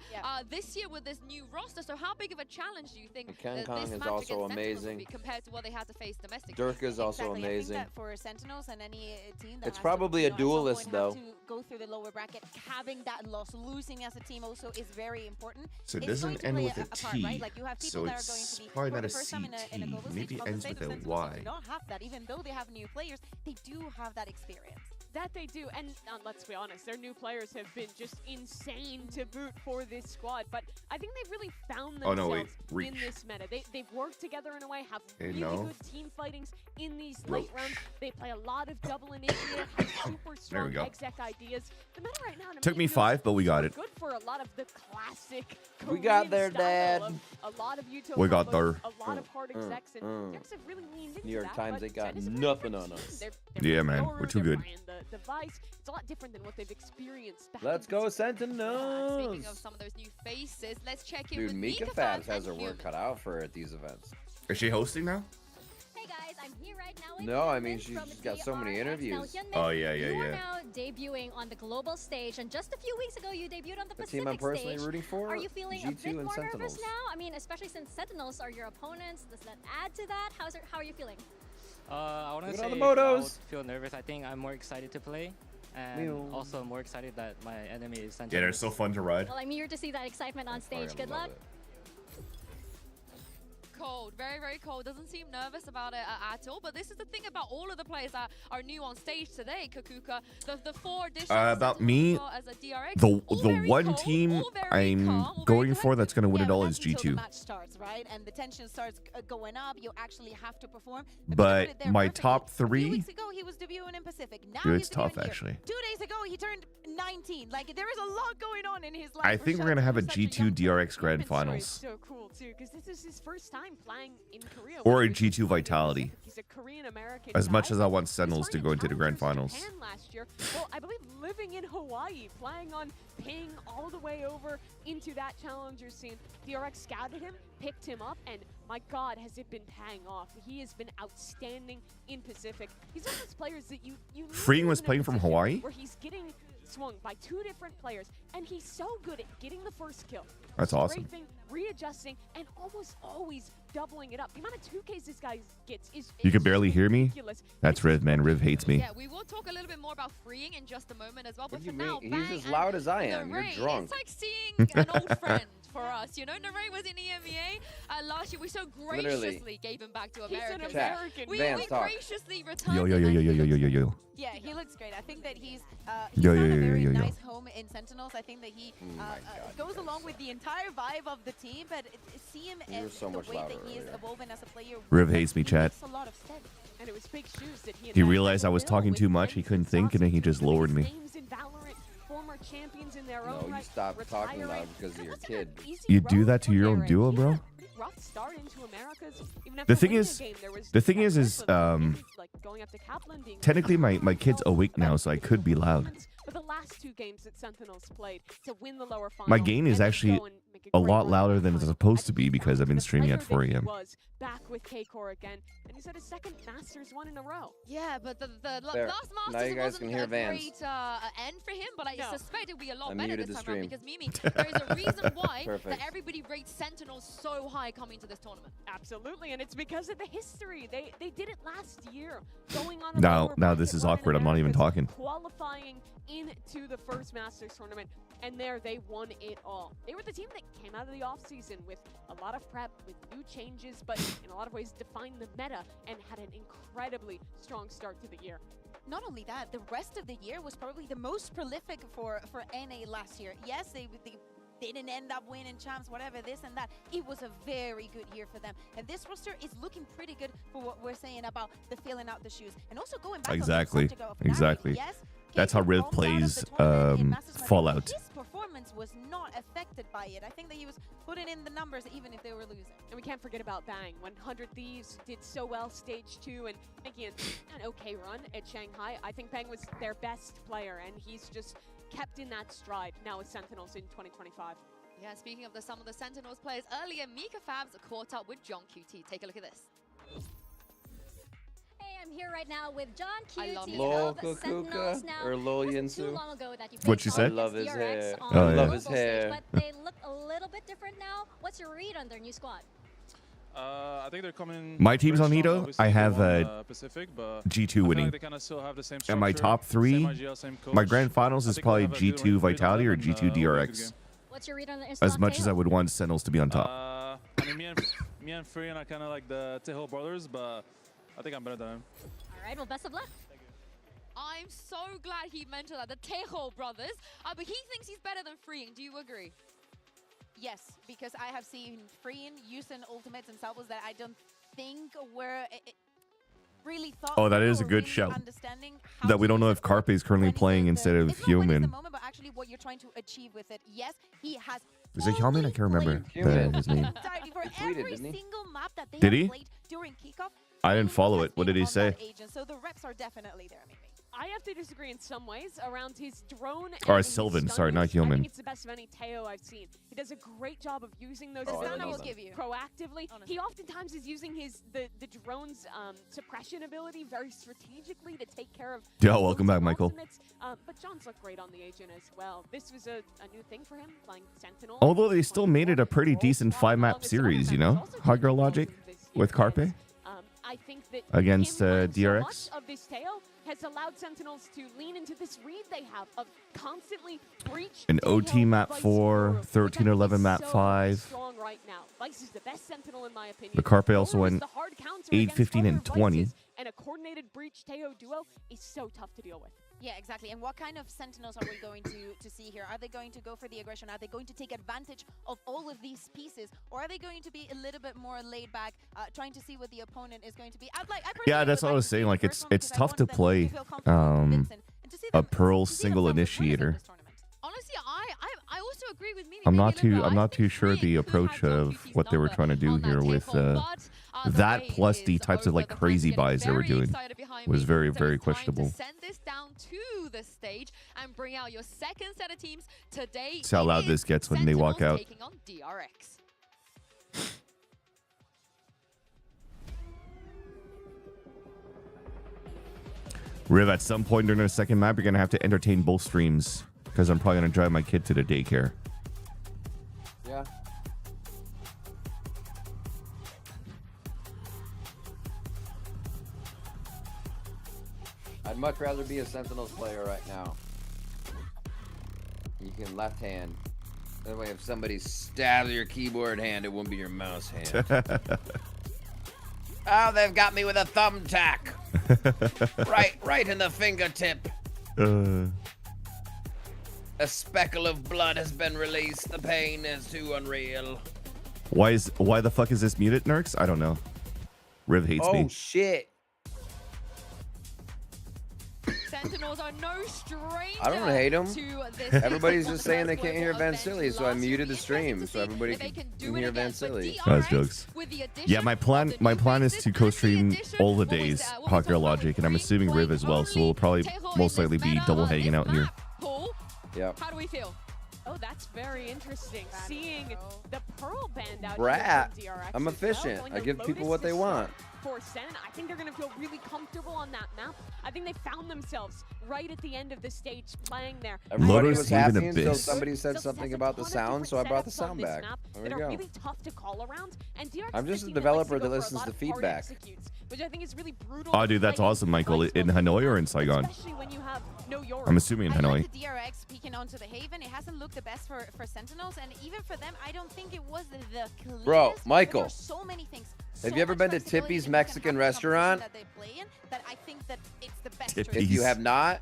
This year with this new roster. So how big of a challenge do you think
And Ken
that
Kong
this
is
match
also
against Sentinels will
amazing.
be compared to what they had to face domestically?
Dirk is also
Exactly. I
amazing.
think that for Sentinels and any team that
It's
has
probably
to,
a
at some
duelist,
point
though.
have to go through the lower bracket, having that loss, losing as a team also is very important.
So it
It's going
doesn't
to
end
play
with a
part, right?
T,
Like you have people
so
that are going to
it's
be
probably
for
not
the
a
first time in a
CT.
global
Maybe
stage
it
on the
ends
state
with
of
a
Sentinels,
Y.
they don't have that. Even though they have new players, they do have that experience.
That they do, and let's be honest, their new players have been just insane to boot for this squad. But I think they've really found
Oh,
themselves
no, wait.
in
Reach.
this meta. They've worked together in a way, have
Okay,
really
no.
good team fightings in these
Roach.
late rounds. They play a lot of double initiative, have super strong
go.
exec ideas. The meta right now to
Took me
feels
5, but we got
super
it.
Good for a lot of the classic.
We got
Korean
there,
style
Dad.
of a lot of util
We got
combos,
there.
A lot of hard execs, and DRX have really leaned into
New York
that,
Times,
but
they got
Zen is a
nothing
different
on
team.
us.
They're
Yeah,
playing
man,
Yoru,
we're too
they're
good.
playing the Vice. It's a lot different than what they've experienced back
Let's
in
go,
Pacific.
Speaking
Sentinels.
of some of those new faces, let's check in
Dude,
with
Mika
Fabs
Fabs has her
and
work
Human.
cut out for her at these events.
Is she hosting now?
Hey guys, I'm here right now with
No, I mean,
Hyunmin
she's
from
got so many
DRX.
interviews.
Now, Hyunmin,
Oh, yeah, yeah,
you are
yeah.
now debuting on the global stage, and just a few weeks ago you debuted on the
The
Pacific
team I'm personally
stage.
rooting for,
Are you feeling a
G2
bit
and
more nervous
Sentinels.
now? I mean, especially since Sentinels are your opponents. Does that add to that? How are you feeling?
I want to
Look
say
at all the
I
motos.
would feel nervous. I think I'm more excited to play, and
Meow.
also more excited that my enemy is Sentinels.
Yeah, they're so fun to ride.
Well, I'm here to see that excitement on stage. Good luck.
cold, very, very cold. Doesn't seem nervous about it at all. But this is the thing about all of the players that are new on stage today, Kakuka. The four additions
About me,
as a DRX,
the one team I'm going for that's going to win it all is
until the
G2.
match starts, right? And the tension starts going up. You actually have to perform.
But my top
A few
three,
weeks ago, he was debuting in Pacific. Now
Dude,
he's
it's tough,
debuting here.
actually.
2 days ago, he turned 19. Like, there is a lot going on in his life.
I think we're going to have a G2 DRX Grand Finals.
So cool too, because this is his first time flying in Korea.
Or a G2 Vitality.
He's a Korean American.
As much as I want Sentinels to go into the Grand Finals.
Japan last year. Well, I believe living in Hawaii, flying on ping all the way over into that challenger scene. DRX scouted him, picked him up, and my God, has it been paying off. He has been outstanding in Pacific. He's one of those players that you
Freeing was playing from Hawaii?
where he's getting swung by 2 different players, and he's so good at getting the first kill.
That's awesome.
Strafing, readjusting, and almost always doubling it up. The amount of 2Ks this guy gets is
You can barely hear me?
ridiculous.
That's Riv, man. Riv hates me.
Yeah, we will talk a little bit more about freeing in just a moment as well. But
What do
for
you
now,
mean?
Bang
He's as
and
loud as I am. You're
Naray,
drunk.
It's like seeing an old friend for us. You know, Naray was in EMEA last year. We so graciously
Literally.
gave him back to
He's an
America.
American.
We
Vance, talk.
graciously returned
Yo, yo,
him
yo,
and
yo,
he
yo, yo,
looks
yo, yo, yo.
Yeah, he looks great. I think that he's
Yo,
found
yo,
a
yo,
very
yo, yo.
nice home in Sentinels. I think that he goes along with the entire vibe of the team, but see him
You were
as
so
the
much
way
louder
that he is
earlier.
evolving as a player.
Riv hates me,
He
chat.
makes a lot of sense.
And it was big shoes that he
He realized I was talking too much. He couldn't think, and then he just lowered me.
Names in Valorant, former champions in their
No,
own
you
right,
stopped talking
retiring.
loud because of your kid.
Easy
You
road
do that to
from
your own
there,
duo,
and
bro?
he had a pretty rough start into Americas. Even after
The thing
winning
is,
a game, there was
the thing
that
is,
clip of him,
um,
like, going up to Kaplan being
technically my kid's awake now, so I could be loud.
But the last 2 games that Sentinels played to win the lower final,
My gain is
and then
actually
go and make
a
great
lot
run
louder
in
than
the
it's
final.
supposed to be because I've been
The
streaming at
player
4
that he
a.m.
was back with K-Core again, and he's had his second Masters 1 in a row.
Yeah, but the
There.
last
Now
Masters
you guys
wasn't
can hear
a
Vance.
great end for him, but I
No.
suspect it'll be a lot
I
better
muted
this
the
time around
stream.
because Mimi, there is a reason why that
Perfect.
everybody rates Sentinels so high coming to this tournament.
Absolutely, and it's because of the history. They did it last year, going on a
Now
lower
this
bracket
is
run in
awkward. I'm not even
Americas,
talking.
qualifying into the first Masters tournament, and there they won it all. They were the team that came out of the offseason with a lot of prep, with new changes, but in a lot of ways defined the meta and had an incredibly strong start to the year.
Not only that, the rest of the year was probably the most prolific for NA last year. Yes, they didn't end up winning champs, whatever, this and that. It was a very good year for them. And this roster is looking pretty good for what we're saying about the filling out the shoes. And also going back
Exactly.
on the subject of Navi,
Exactly.
yes,
That's how
K-Core
Riv
bombed out of
plays
the tournament in Masters Final.
Fallout.
His performance was not affected by it. I think that he was putting in the numbers even if they were losing.
And we can't forget about Bang. When 100 Thieves did so well stage 2 and making an okay run at Shanghai, I think Bang was their best player, and he's just kept in that stride now with Sentinels in 2025.
Yeah, speaking of some of the Sentinels players, earlier Mika Fabs caught up with John QT. Take a look at this.
Hey, I'm here right now with John
I love
QT
Lol
of Sentinels.
Kukuka
Now,
or Lol
wasn't too
Yinsu.
long ago that you
What'd she
played
say?
I love
against
his
DRX
hair.
on
Oh,
the
yeah.
love
global
his
stage,
hair.
but they look a little bit different now. What's your read on their new squad?
I think they're coming.
My team's
very
on
strong,
Nito.
obviously,
I
they
have
won, Pacific, but
G2
I feel
winning.
like they kinda still have the same
And my
structure,
top
same
3,
IGL, same
my
coach.
grand finals
I
is
think we'll
probably
have a good
G2
read on
Vitality or
them,
G2
and, we'll play a good
DRX.
game.
What's your read on the
As much as I would want Sentinels to be on top.
I mean, me and Freehan are kind of like the Tejo brothers, but I think I'm better than him.
All right, well, best of luck.
I'm so glad he mentioned that, the Tejo brothers. But he thinks he's better than Freeing. Do you agree?
Yes, because I have seen Freeing using ultimates and salvos that I don't think were really thought.
Oh, that is a
or
good
really
shout.
understanding how
That we
to
don't know
use
if
it
Carpe is currently
when it's
playing
the-
instead of
it's not when it's the
Human.
moment, but actually what you're trying to achieve with it. Yes, he has.
Is it Human? I can't remember his name.
Entirely for
tweeted,
every
didn't he?
single map that they
Did
have
he?
played during kickoff.
I didn't follow it. What did he
on
say?
that agent, so the reps are definitely there, Mimi.
I have to disagree in some ways around his drone.
Or
and his
Sylvan,
stun
sorry, not
moves. I
Human.
think it's the best of any Teo I've seen. He does a great job of using those
Oh, I
stun
don't
moves
know
give you.
proactively.
Honestly.
He oftentimes is using the drone's suppression ability very strategically to take care of.
Yeah, welcome back, Michael.
ultimates. But John's looked great on the agent as well. This was a new thing for him, playing Sentinel.
Although they still made it a pretty decent 5-map series, you know? Hot Girl Logic with Carpe.
I think that
Against,
him playing so
DRX?
much of this Teo has allowed Sentinels to lean into this read they have of constantly breach.
An OT map 4, 13-11 map 5.
Strong right now. Vice is the best Sentinel in my opinion.
The Carpe also went
The hard counter
8,
against
15,
other
and 20.
Vices, and a coordinated breach Teo duo is so tough to deal with.
Yeah, exactly. And what kind of Sentinels are we going to see here? Are they going to go for the aggression? Are they going to take advantage of all of these pieces? Or are they going to be a little bit more laid back, trying to see what the opponent is going to be?
Yeah, that's what I was saying. Like, it's tough to play a Pearl single initiator.
Honestly, I also agree with Mimi.
I'm not too sure the approach of what they were trying to do here with that plus the types of like crazy buys they were doing was very, very questionable.
Send this down to the stage and bring out your second set of teams today.
See how loud this gets when they walk out.
Taking on DRX.
Riv, at some point during the second map, you're gonna have to entertain both streams because I'm probably gonna drive my kid to the daycare.
Yeah. I'd much rather be a Sentinels player right now. You can left hand. That way if somebody stabs your keyboard hand, it won't be your mouse hand. Oh, they've got me with a thumbtack. right in the fingertip. A speckle of blood has been released. The pain is too unreal.
Why the fuck is this muted, Nerks? I don't know. Riv hates me.
Oh shit.
Sentinels are no stranger.
I don't hate them.
To this
Everybody's just saying they can't hear Vansili, so I muted the stream so everybody can hear Vansili.
That's jokes. Yeah, my plan is to co-stream all the days Hawker Logic, and I'm assuming Riv as well. So we'll probably most likely be double hanging out here.
Yep.
How do we feel?
Oh, that's very interesting. Seeing the Pearl band out
Brat.
here from DRX
I'm efficient. I give people what they want.
For Sen, I think they're going to feel really comfortable on that map. I think they found themselves right at the end of the stage playing there.
Everybody was happy until somebody said something about the sound, so I brought the sound back. There we
that
go.
are really tough to call around, and DRX
I'm just a developer that listens to feedback.
Which I think is really brutal.
Oh, dude, that's awesome, Michael. In Hanoi or in Saigon? I'm assuming in Hanoi.
The DRX peeking onto the Haven, it hasn't looked the best for Sentinels, and even for them, I don't think it was the cleanest.
Bro, Michael,
there are so many things.
have you ever been to Tippy's Mexican restaurant?
That I think that it's the best.
If you have not,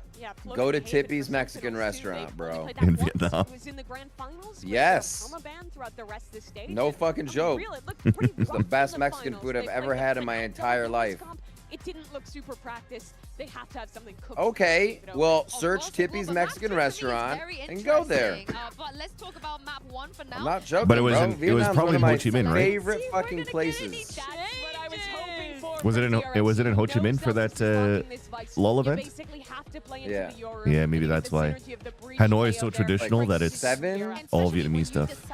go to Tippy's Mexican restaurant, bro.
In Vietnam.
Yes. No fucking joke. It's the best Mexican food I've ever had in my entire life.
It didn't look super practiced. They have to have something cooked.
Okay, well, search Tippy's Mexican restaurant and go there.
But let's talk about map 1 for now.
I'm not joking,
But it was
bro.
it was
Vietnam's
probably in
one
Ho
of
Chi
my
Minh, right?
favorite fucking places.
That's what I was hoping for.
Was it in Ho Chi Minh for that LOL event?
Yeah.
Yeah, maybe that's why. Hanoi is so traditional that it's all Vietnamese stuff.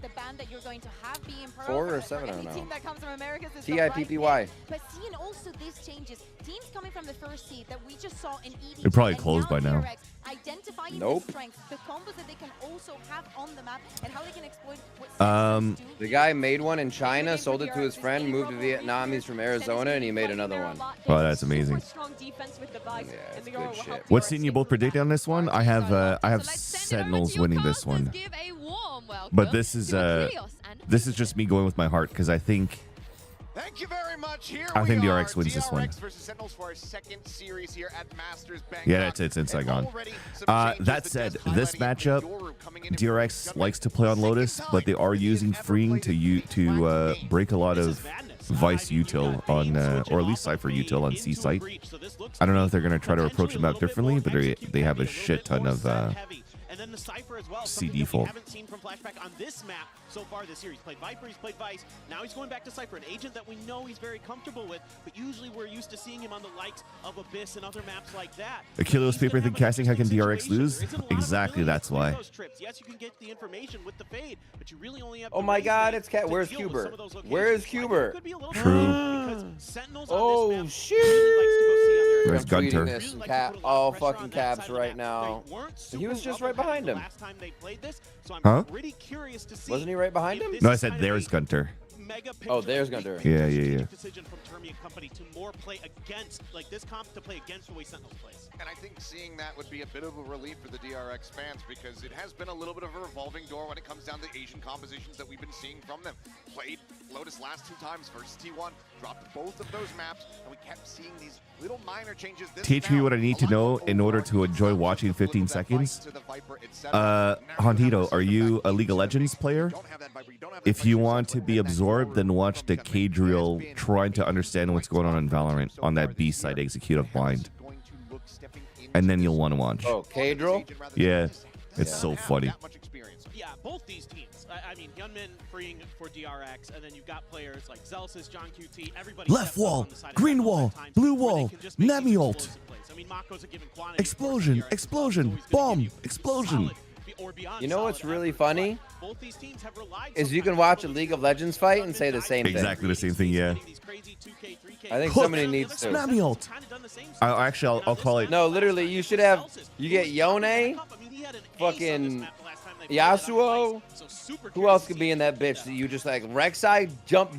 The band that you're going to have be in Pearl.
4 or 7, I don't
Any
know.
team that comes from Americas is
TIPPY.
But seeing also these changes, teams coming from the first seed that we just saw in EDG.
They're probably closed by now.
Identifying
Nope.
the strengths, the combos that they can also have on the map, and how they can exploit what
The guy made one in China, sold it to his friend, moved to Vietnam. He's from Arizona, and he made another one.
Wow, that's amazing.
Yeah, it's good shit.
What scene you both predict on this one? I have Sentinels winning this one. But this is just me going with my heart because I think
Thank you very much. Here
I think
we
DRX
are,
wins this one.
DRX versus Sentinels for our second series here at Masters Bangkok.
Yeah, it's in Saigon. That said, this matchup, DRX likes to play on Lotus, but they are using Freeing to break a lot of Vice util on, or at least Cypher util on C site. I don't know if they're going to try to approach them out differently, but they have a shit ton of
then the Cypher as well.
C
Something that we
default.
haven't seen from Flashback on this map so far this series. Played Viper, he's played Vice. Now he's going back to Cypher, an agent that we know he's very comfortable with, but usually we're used to seeing him on the likes of Abyss and other maps like that.
Achilles paper think casting. How can DRX lose? Exactly, that's why.
Yes, you can get the information with the fade, but you really only have
Oh my God, it's Cat. Where's Huber? Where's Huber?
True.
Oh shit!
There's
I'm tweeting
Gunter.
this and all fucking caps right now. He was just right behind him.
Huh?
Wasn't he right behind him?
No, I said there's Gunter.
mega picture.
Oh, there's gonna do.
Yeah, yeah, yeah.
Decision from Termi and company to more play against, like this comp to play against the way Sentinels plays.
And I think seeing that would be a bit of a relief for the DRX fans because it has been a little bit of a revolving door when it comes down to Asian compositions that we've been seeing from them. Played Lotus last 2 times versus T1, dropped both of those maps, and we kept seeing these little minor changes.
Teach me what I need to know in order to enjoy watching 15 seconds. Hantito, are you a League of Legends player? If you want to be absorbed, then watch the K-Drill trying to understand what's going on in Valorant on that B-side execute of Blind. And then you'll want to watch.
Oh, K-Drill?
Yeah, it's so funny.
Yeah, both these teams. I mean, Hyunmin freeing for DRX, and then you've got players like Zelsis, John QT, everybody.
Left wall, green wall, blue wall, Nami ult.
I mean, Mako's a given quantity.
Explosion, explosion, bomb, explosion.
You know what's really funny?
Both these teams have relied
Is you can watch a League of Legends fight and say the same thing.
Exactly the same thing, yeah.
I think somebody needs to.
Nami ult. I'll call it.
No, literally, you should have. You get Yone, fucking Yasuo. Who else could be in that bitch that you just like Rek'Sai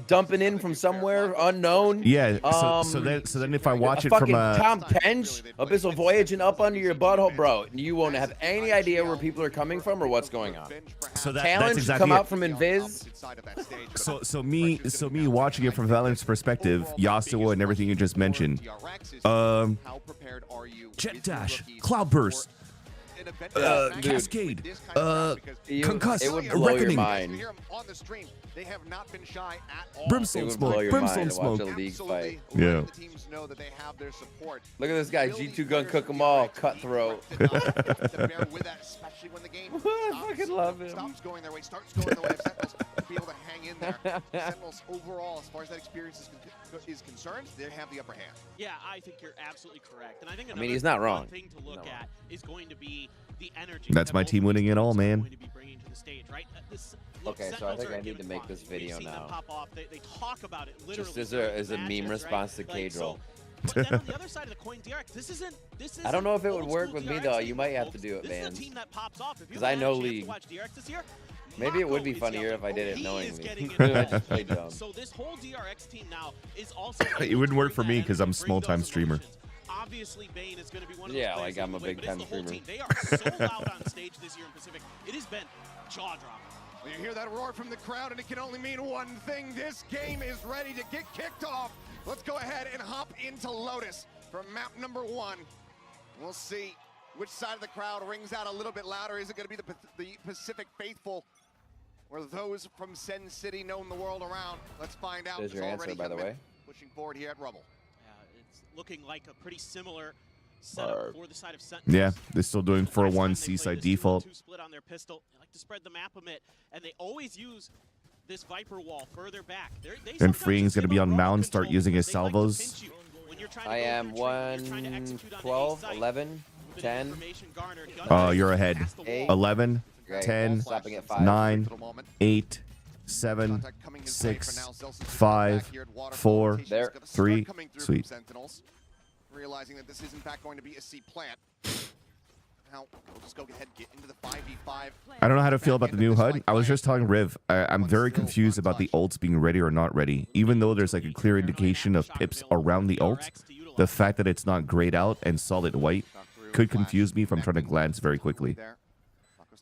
dumping in from somewhere unknown?
Yeah. So then if I watch it
fucking
from a
Tom Tench, Abyssal Voyaging up under your butthole, bro, you won't have any idea where people are coming from or what's going on.
So
Talent
that's
should
exactly
come
it.
out from Invis.
So me watching it from Valorant's perspective, Yasuo and everything you just mentioned. Jet dash, cloudburst, cascade, concuss,
it would blow
reckoning,
your mind.
They have not been shy at all.
Brimstone smoke, brimstone smoke. Yeah.
Look at this guy, G2 gun cook them all, cutthroat.
I
fucking love him.
Stops going their way, starts going the way of Sentinels to be able to hang in there. Sentinels overall, as far as that experience is concerned, they have the upper hand.
Yeah, I think you're absolutely correct. And I think
he's not wrong.
thing to look at is going to be the energy.
That's my team winning it all, man.
Okay, so I think I need to make this video now.
They talk about it literally.
Just as a meme response to K-Drill.
But then on the other side of the coin, DRX, this isn't
I don't know if it would work with me though. You might have to do it, man. Because I know League. Maybe it would be funnier if I did it knowingly. I just played dumb.
So this whole DRX team now is also.
It wouldn't work for me because I'm a small-time streamer.
Obviously, Bane is going to be one of
Yeah,
those
like I'm a big-time streamer.
They are so loud on stage this year in Pacific. It has been jaw-dropping.
Well, you hear that roar from the crowd, and it can only mean one thing. This game is ready to get kicked off. Let's go ahead and hop into Lotus for map number 1. We'll see which side of the crowd rings out a little bit louder. Is it going to be the Pacific Faithful, or those from Sen City known the world around? Let's find out.
There's your answer, by the way.
Pushing forward here at Rubble.
It's looking like a pretty similar setup for the side of Sentinels.
Yeah, they're still doing 4-1 C-side default.
Split on their pistol. They like to spread the map a bit, and they always use this Viper wall further back.
And Freeing's going to be on mound, start using his salvos.
I am 1, 12, 11, 10.
You're ahead. 11, 10, 9, 8, 7, 6, 5, 4, 3. Sweet.
Realizing that this is in fact going to be a C plant. Now, we'll just go ahead and get into the 5v5.
I don't know how to feel about the new HUD. I was just telling Riv, I'm very confused about the ults being ready or not ready. Even though there's like a clear indication of pips around the ult, the fact that it's not grayed out and solid white could confuse me if I'm trying to glance very quickly.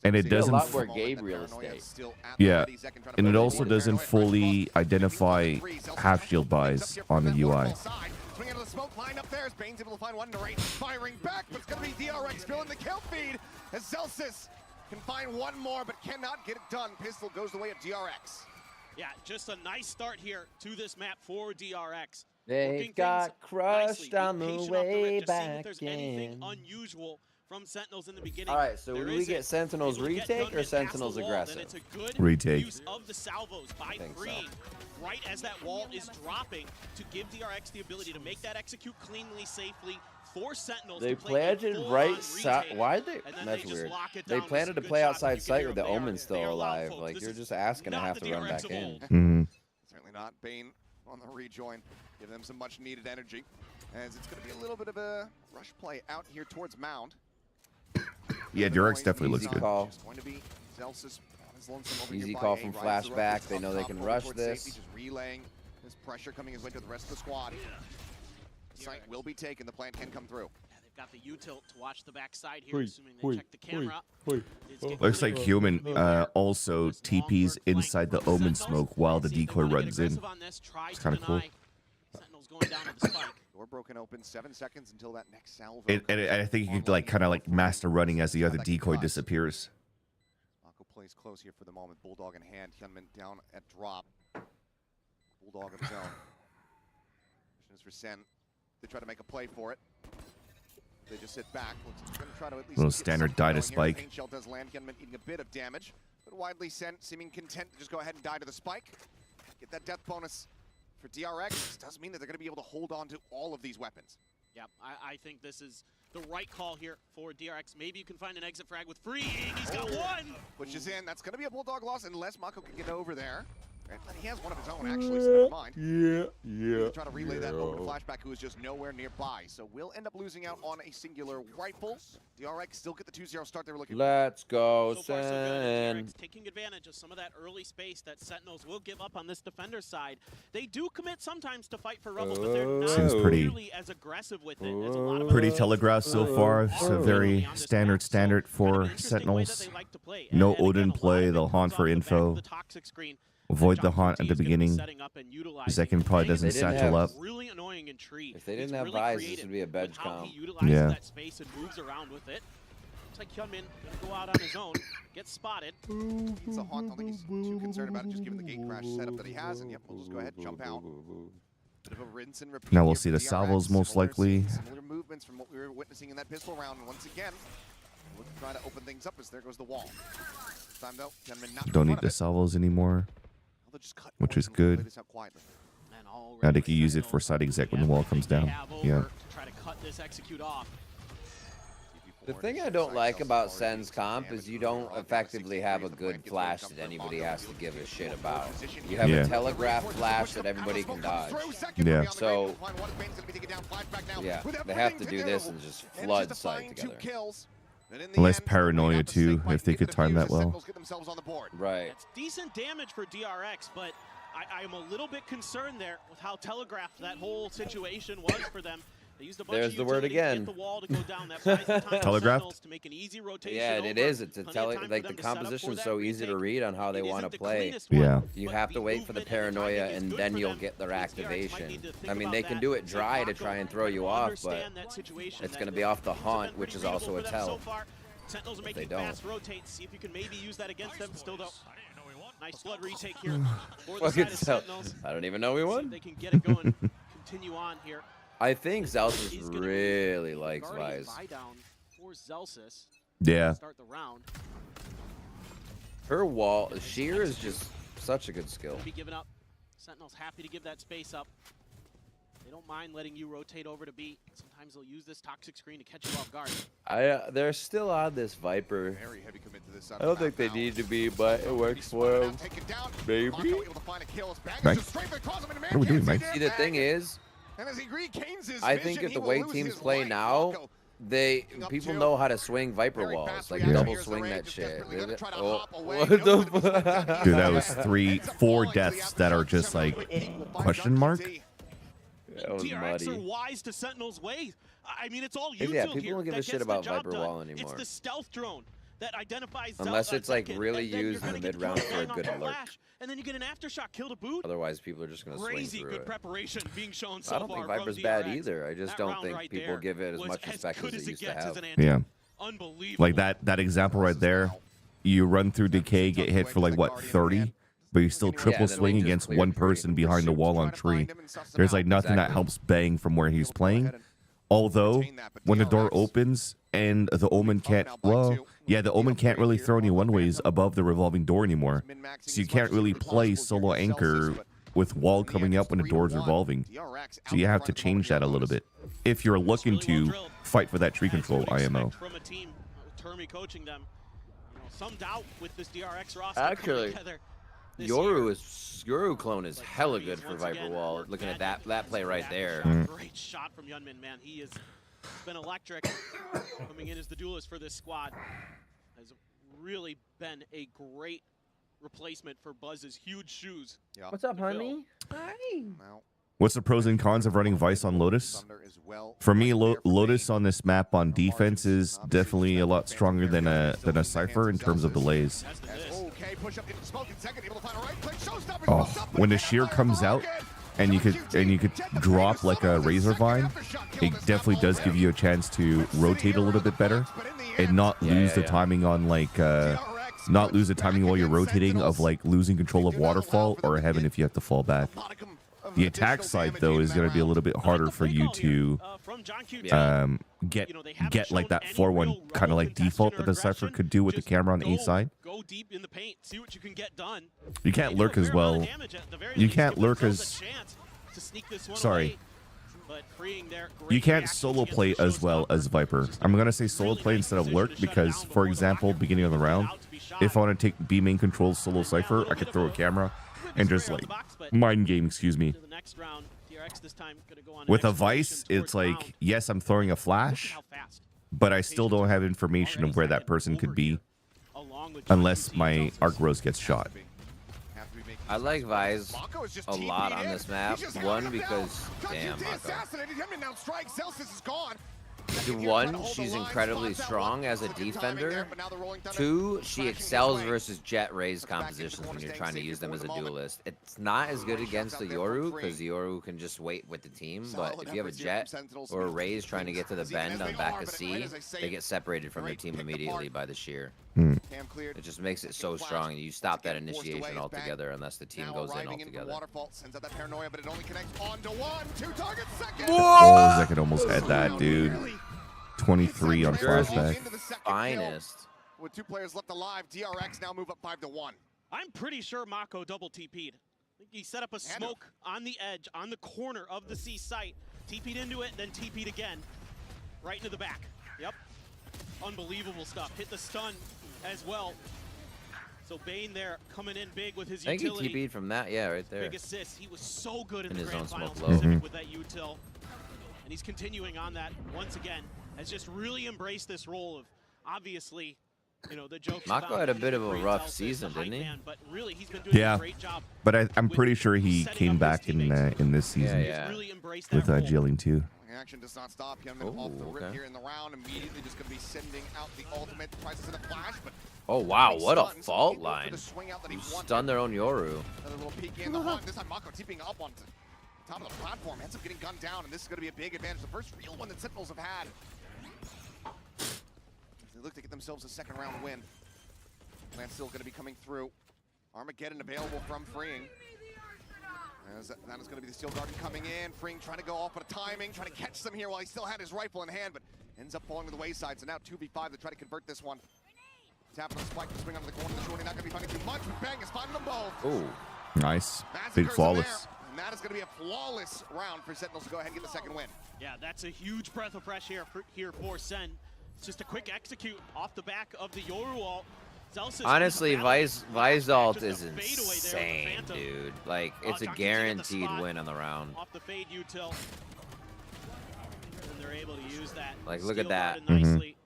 And it doesn't.
A lot more Gabriel estate.
Yeah, and it also doesn't fully identify half shield buys on the UI.
Swing into the smoke line up there as Bane's able to find one to right. Firing back, but it's going to be DRX filling the kill feed as Zelsis can find one more but cannot get it done. Pistol goes the way of DRX.
Yeah, just a nice start here to this map for DRX.
They got crushed on the way back
in. Unusual from Sentinels in the beginning.
All right, so do we get Sentinels retake or Sentinels aggressive?
Retake.
Use of the salvos by Freeing right as that wall is dropping to give DRX the ability to make that execute cleanly, safely for Sentinels.
They planted right side. Why they? That's weird. They planted to play outside site with the Omen still alive. Like you're just asking to have to run back in.
Certainly not. Bane on the rejoin. Give them some much needed energy. As it's going to be a little bit of a rush play out here towards Mound.
Yeah, DRX definitely looks good.
It's going to be Zelsis
Easy call from flashback. They know they can rush this.
Just relaying this pressure coming his way to the rest of the squad. The site will be taken. The plant can come through.
They've got the U-tilt to watch the backside here, assuming they check the camera.
Looks like Human also TPs inside the Omen smoke while the decoy runs in. It's kind of cool.
Door broken open. 7 seconds until that next salvo.
And I think you could like kind of like master running as the other decoy disappears.
Mako plays close here for the moment. Bulldog in hand. Hyunmin down at drop. Bulldog of his own. Mission is for Sen. They try to make a play for it. They just sit back. Gonna try to at least
Little standard die to spike.
Pain shell does land. Hyunmin eating a bit of damage, but widely sent, seeming content to just go ahead and die to the spike. Get that death bonus for DRX. This does mean that they're going to be able to hold on to all of these weapons.
Yeah, I think this is the right call here for DRX. Maybe you can find an exit frag with free. He's got one.
Pushes in. That's going to be a Bulldog loss unless Mako can get over there. And he has one of his own, actually, so never mind.
Yeah.
Try to relay that over to Flashback, who is just nowhere nearby. So we'll end up losing out on a singular rifle. DRX still get the 2-0 start they were looking for.
Let's go,
So far, so
Sen.
good. Taking advantage of some of that early space that Sentinels will give up on this defender's side. They do commit sometimes to fight for Rebel, but they're not
Seems pretty-
nearly as aggressive with it. There's a lot of
Pretty telegraphed so far. So very standard for Sentinels. No Odin play. They'll haunt for info. Avoid the haunt at the beginning. Second probably doesn't
They didn't
satchel up.
Really annoying and tree.
If they didn't have buys, this would be a bench comp.
Yeah.
That space and moves around with it. Looks like Hyunmin gonna go out on his own, gets spotted.
It's a haunt. I don't think he's too concerned about it, just given the gate crash setup that he has. And yep, we'll just go ahead and jump out. Bit of a rinse and repeat
Now we'll
here
see
for
the
DRX.
salvos most likely.
Similar movements from what we were witnessing in that pistol round. Once again, we'll try to open things up as there goes the wall. This time though, Hyunmin not in
Don't need
front
the
of it.
salvos anymore, which is good. Now they can use it for side exec when the wall comes down. Yeah.
Try to cut this execute off.
The thing I don't like about Sen's comp is you don't effectively have a good flash that anybody has to give a shit about. You have
Yeah.
a telegraph flash that everybody can dodge.
Yeah.
So, yeah, they have to do this and just flood site together.
Less paranoia too, if they could time that well.
Right.
It's decent damage for DRX, but I'm a little bit concerned there with how telegraphed that whole situation was for them. They used a bunch
There's
of
the word
utility to get
again.
the wall to go down. That buys the time for
Telegraphed?
Sentinels to make an easy rotation
Yeah, and it
over.
is. It's a
Plenty of time
like
for
the
them to set up for
composition's
that
so easy to
retake.
read on how they
It
want
isn't
to
the
play.
cleanest one,
Yeah.
You
but
have to
the
wait for the
movement and the
paranoia,
timing is
and
good
then
for
you'll
them.
get their
DRX might
activation.
need to think
I mean,
about
they can
that.
do it
Say
dry to
Mako
try and throw you off, but
understand that situation,
it's
that
going to be off the
it's
haunt,
been
which is
pretty
also a
beatable for them so
tell.
far. Sentinels are
If they
making
don't.
fast rotates. See if you can maybe use that against them. Still don't. Nice blood retake here for the
Fucking
side of
tell.
Sentinels.
I don't even know we
See if
won.
they can get it going. Continue on here.
I think Zelsus really likes
Guardian
Vise.
buy down for Zelsus.
Yeah.
Start the round.
Her wall, sheer is just such a good skill.
Gonna be giving up. Sentinels happy to give that space up. They don't mind letting you rotate over to B. Sometimes they'll use this toxic screen to catch you off guard.
They're still on this Viper.
Very heavy commit to this side
I don't think they need to be, but it works for them. Maybe.
What are we doing, Mike?
See, the thing is,
And as he regains his
I think
vision,
if
he
the
will
way
lose
teams
his
play
life.
now,
Mako
people know how to swing Viper walls, like
Yeah.
double swing that shit. Oh, what
Dude,
the fuck?
that was 4 deaths that are just like question mark.
That was
DRX are
muddy.
wise to Sentinel's ways. I mean, it's all you
Yeah,
two
people
here
don't give
that
a shit
gets the
about
job
Viper
done.
wall
It's
anymore.
the stealth drone that identifies
Unless it's like
second,
really
and then you're
used in
gonna
the
get the
mid-round
kill
for a
bang off
good
the
alert.
flash, and then you get an aftershock kill to boot.
Otherwise, people are just going to swing
Crazy
through
good
it.
preparation being shown so
I don't
far
think
from
Viper's
DRX.
bad either. I just
That
don't
round
think
right
people
there
give it as
was
much respect
good
as they used to
gets
have.
as an anti.
Yeah.
Unbelievable.
Like that example right there. You run through decay, get hit for like what 30, but you still triple
then
swing
we just
against
clear
one
tree.
person behind the wall on tree. There's like nothing that
Exactly.
helps bang from where he's playing. Although when the door opens and the Omen can't, well, yeah, the Omen can't really throw any one ways above the revolving door anymore. So you can't really play solo anchor with wall coming up when the door is revolving. So you have to change that a little bit if you're looking to fight for that tree control IMO.
From a team with Termi coaching them. You know, some doubt with this DRX roster
Actually,
coming together. this year.
Yoru clone is hella good for Viper wall. Looking at that play right there.
Great shot from Hyunmin, man. He has been electric coming in as the duelist for this squad. Has really been a great replacement for Buzz's huge shoes.
What's up, honey?
What's the pros and cons of running Vice on Lotus? For me, Lotus on this map on defense is definitely a lot stronger than a Cypher in terms of delays. Oh, when the shear comes out and you could drop like a razor vine, it definitely does give you a chance to rotate a little bit better and not lose the timing on like not lose the timing while you're rotating of like losing control of waterfall or heaven if you have to fall back. The attack side though is going to be a little bit harder for you to get like that 4-1 kind of like default that the Cypher could do with the camera on A side.
Go deep in the paint, see what you can get done.
You can't lurk as well. You can't lurk as sorry. You can't solo play as well as Viper. I'm gonna say solo play instead of lurk because, for example, beginning of the round, if I want to take B main control solo Cypher, I could throw a camera and just like mind game, excuse me. With a Vice, it's like, yes, I'm throwing a flash, but I still don't have information of where that person could be unless my Arc Rose gets shot.
I like Vice a lot on this map. One, because damn, Mako. One, she's incredibly strong as a defender. Two, she excels versus Jet Raze compositions when you're trying to use them as a duelist. It's not as good against the Yoru because the Yoru can just wait with the team, but if you have a Jet or a Raze trying to get to the bend on back of C, they get separated from their team immediately by the shear. It just makes it so strong, and you stop that initiation altogether unless the team goes in altogether.
Oh, Zek almost had that, dude. 23 on flashback.
Finest.
With 2 players left alive, DRX now move up 5-1.
I'm pretty sure Mako double TP'd. I think he set up a smoke on the edge, on the corner of the C site, TP'd into it, then TP'd again, right into the back. Yep. Unbelievable stuff. Hit the stun as well. So Bane there coming in big with his utility.
I think he TP'd from that, yeah, right there.
Big assist. He was so good in the
his
grand
own
finals
smoke low.
with that util. And he's continuing on that once again. Has just really embraced this role of, obviously, you know, the jokes
Mako
about
had a bit of a
great
rough
Zelsis,
season,
the hype
didn't he?
man, but really he's been doing a great job.
But I'm pretty sure he came back in this season with Jillian too.
Action does not stop. Hyunmin off the rip here in the round. Immediately just going to be sending out the ultimate. Tries to send a flash, but
oh wow, what a fault line. You stunned their own Yoru.
Another little peek in the hunt. This time Mako TPing up on top of the platform. Ends up getting gunned down, and this is going to be a big advantage. The first real one that Sentinels have had. They look to get themselves a second round win. Plan's still going to be coming through. Armageddon available from Freeing. As that is going to be the Steel Garden coming in. Freeing trying to go off on a timing, trying to catch some here while he still had his rifle in hand, but ends up falling to the wayside. So now 2v5 to try to convert this one. Tapping on the spike to swing onto the corner. The shorty not going to be finding too much, but Bang is finding them both.
Ooh, nice. Big flawless.
And that is going to be a flawless round for Sentinels to go ahead and get the second win.
Yeah, that's a huge breath of fresh air for Sen. It's just a quick execute off the back of the Yoru ult.
Honestly, Vice ult is insane, dude. Like, it's a guaranteed win on the round.
Off the fade util. And they're able to use that.
Like, look at that.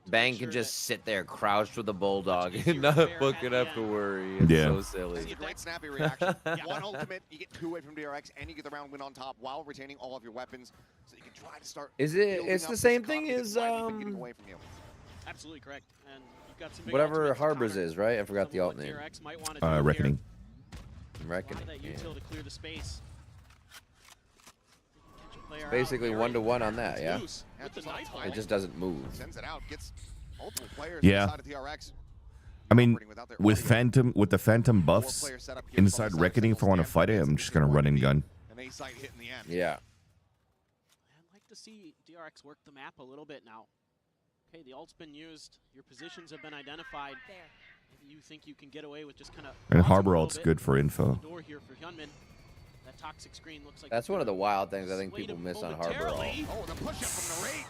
Bang can just sit there crouched with a bulldog and not fucking have to worry. It's so silly.
It's a great snappy reaction. One ultimate, you get 2 away from DRX, and you get the round win on top while retaining all of your weapons, so you can try to start.
Is it? It's the same thing as
Absolutely correct. And you've got some big
whatever Harbors is, right? I forgot the alt name.
Reckoning.
Reckoning.
That util to clear the space.
It's basically 1-to-1 on that, yeah. It just doesn't move.
Yeah. I mean, with the Phantom buffs inside Reckoning, if I want to fight it, I'm just gonna run and gun.
Yeah.
I'd like to see DRX work the map a little bit now. Okay, the ult's been used. Your positions have been identified. Maybe you think you can get away with just kind of.
And Harbor ult's good for info.
Door here for Hyunmin. That toxic screen looks like
that's one of the wild things I think people miss on Harbor ult.
Oh, the push up from the rate.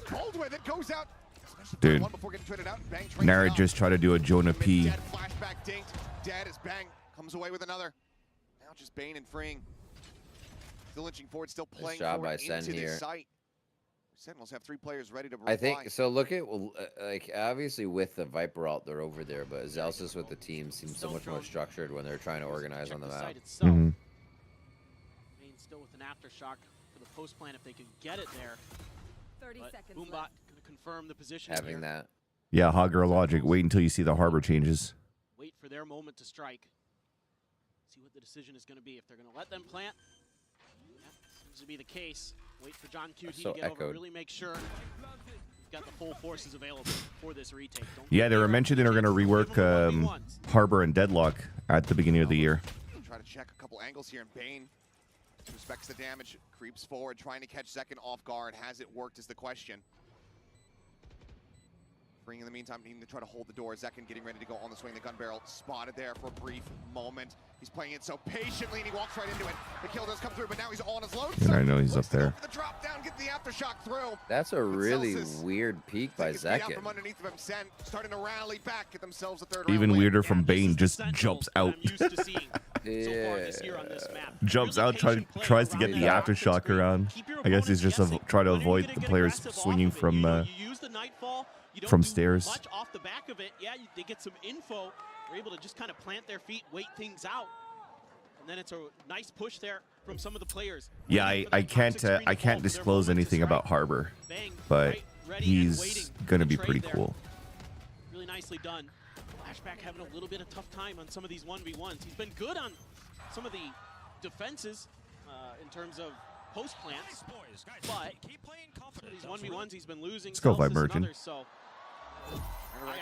Cold with it goes out.
Dude, Nara just tried to do a Jonah P.
Dead flashback dinked. Dead as Bang comes away with another. Now just Bane and Freeing. Still inching forward, still playing
job by
forward
Sen
into
here.
this site. Sentinels have 3 players ready to
I
reply.
think so. Look at like obviously with the Viper ult, they're over there, but Zelsis with the team seems so much more structured when they're trying to organize on the map.
Main still with an aftershock for the post plan if they can get it there.
30 seconds
Boombot going to confirm the position.
Having
here.
that.
Yeah, Hogger logic. Wait until you see the harbor changes.
Wait for their moment to strike. See what the decision is going to be. If they're going to let them plant, that seems to be the case. Wait for John QT
So
to get over.
echoed.
Really make sure you've got the full forces available for this retake. Don't
Yeah, they were mentioning they're going to rework Harbor and Deadlock at the beginning of the year.
Try to check a couple angles here, and Bane respects the damage, creeps forward, trying to catch Zekin off guard. Has it worked is the question. Freeing in the meantime, needing to try to hold the door. Zekin getting ready to go on the swing. The gun barrel spotted there for a brief moment. He's playing it so patiently, and he walks right into it. The kill does come through, but now he's on his load.
And I know he's up there.
The drop down, get the aftershock through.
That's a really weird peak by
Gets beat out
Zekin.
from underneath of him. Sen starting to rally back, get themselves a third
Even
round win.
weirder from Bane, just jumps out.
Yeah.
Jumps out, tries to get the aftershock around. I guess he's just trying to avoid the players swinging from stairs.
Much off the back of it, yeah, they get some info. They're able to just kind of plant their feet, wait things out, and then it's a nice push there from some of the players.
Yeah, I can't disclose anything about Harbor, but he's gonna be pretty cool.
Really nicely done. Flashback having a little bit of tough time on some of these 1v1s. He's been good on some of the defenses in terms of post plants, but some of these 1v1s he's been losing.
Let's go,
Celsius and
Vimergent.
others, so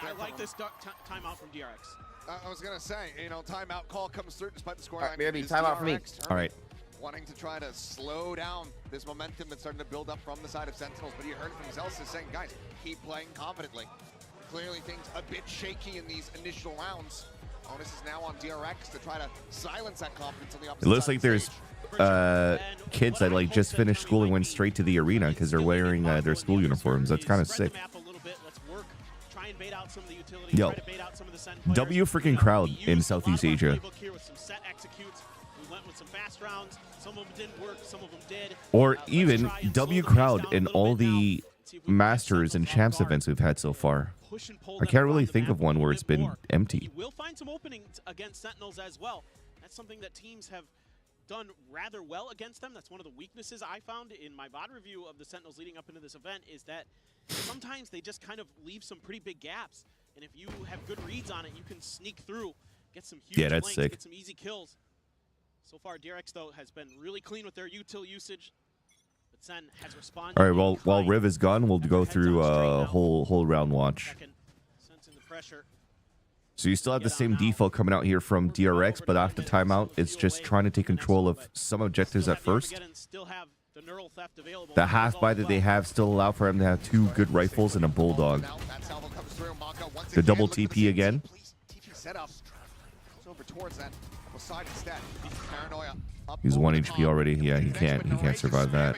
I like this timeout from DRX.
I was gonna say, you know, timeout call comes through despite the score.
All right, maybe timeout for me.
All right.
Wanting to try to slow down this momentum that's starting to build up from the side of Sentinels, but you heard from Zelsis saying, guys, keep playing confidently. Clearly things a bit shaky in these initial rounds. Onus is now on DRX to try to silence that confidence on the opposite
It looks
side
like
of the
there's
stage.
kids that like just finished school and went straight to the arena because they're wearing their school uniforms. That's kind of sick. Yo, W freaking crowd in Southeast Asia. Or even W crowd in all the Masters and Champs events we've had so far. I can't really think of one where it's been empty.
We'll find some openings against Sentinels as well. That's something that teams have done rather well against them. That's one of the weaknesses I found in my VOD review of the Sentinels leading up into this event, is that sometimes they just kind of leave some pretty big gaps. And if you have good reads on it, you can sneak through, get some huge
that's
flanks,
sick.
get some easy kills. So far, DRX, though, has been really clean with their util usage. But Sen has responded.
All right, while Riv is gone, we'll go through a whole round watch.
Sensing the pressure.
So you still have the same default coming out here from DRX, but after timeout, it's just trying to take control of some objectives at first. The half buy that they have still allow for him to have 2 good rifles and a bulldog. The double TP again. He's 1 HP already. Yeah, he can't survive that.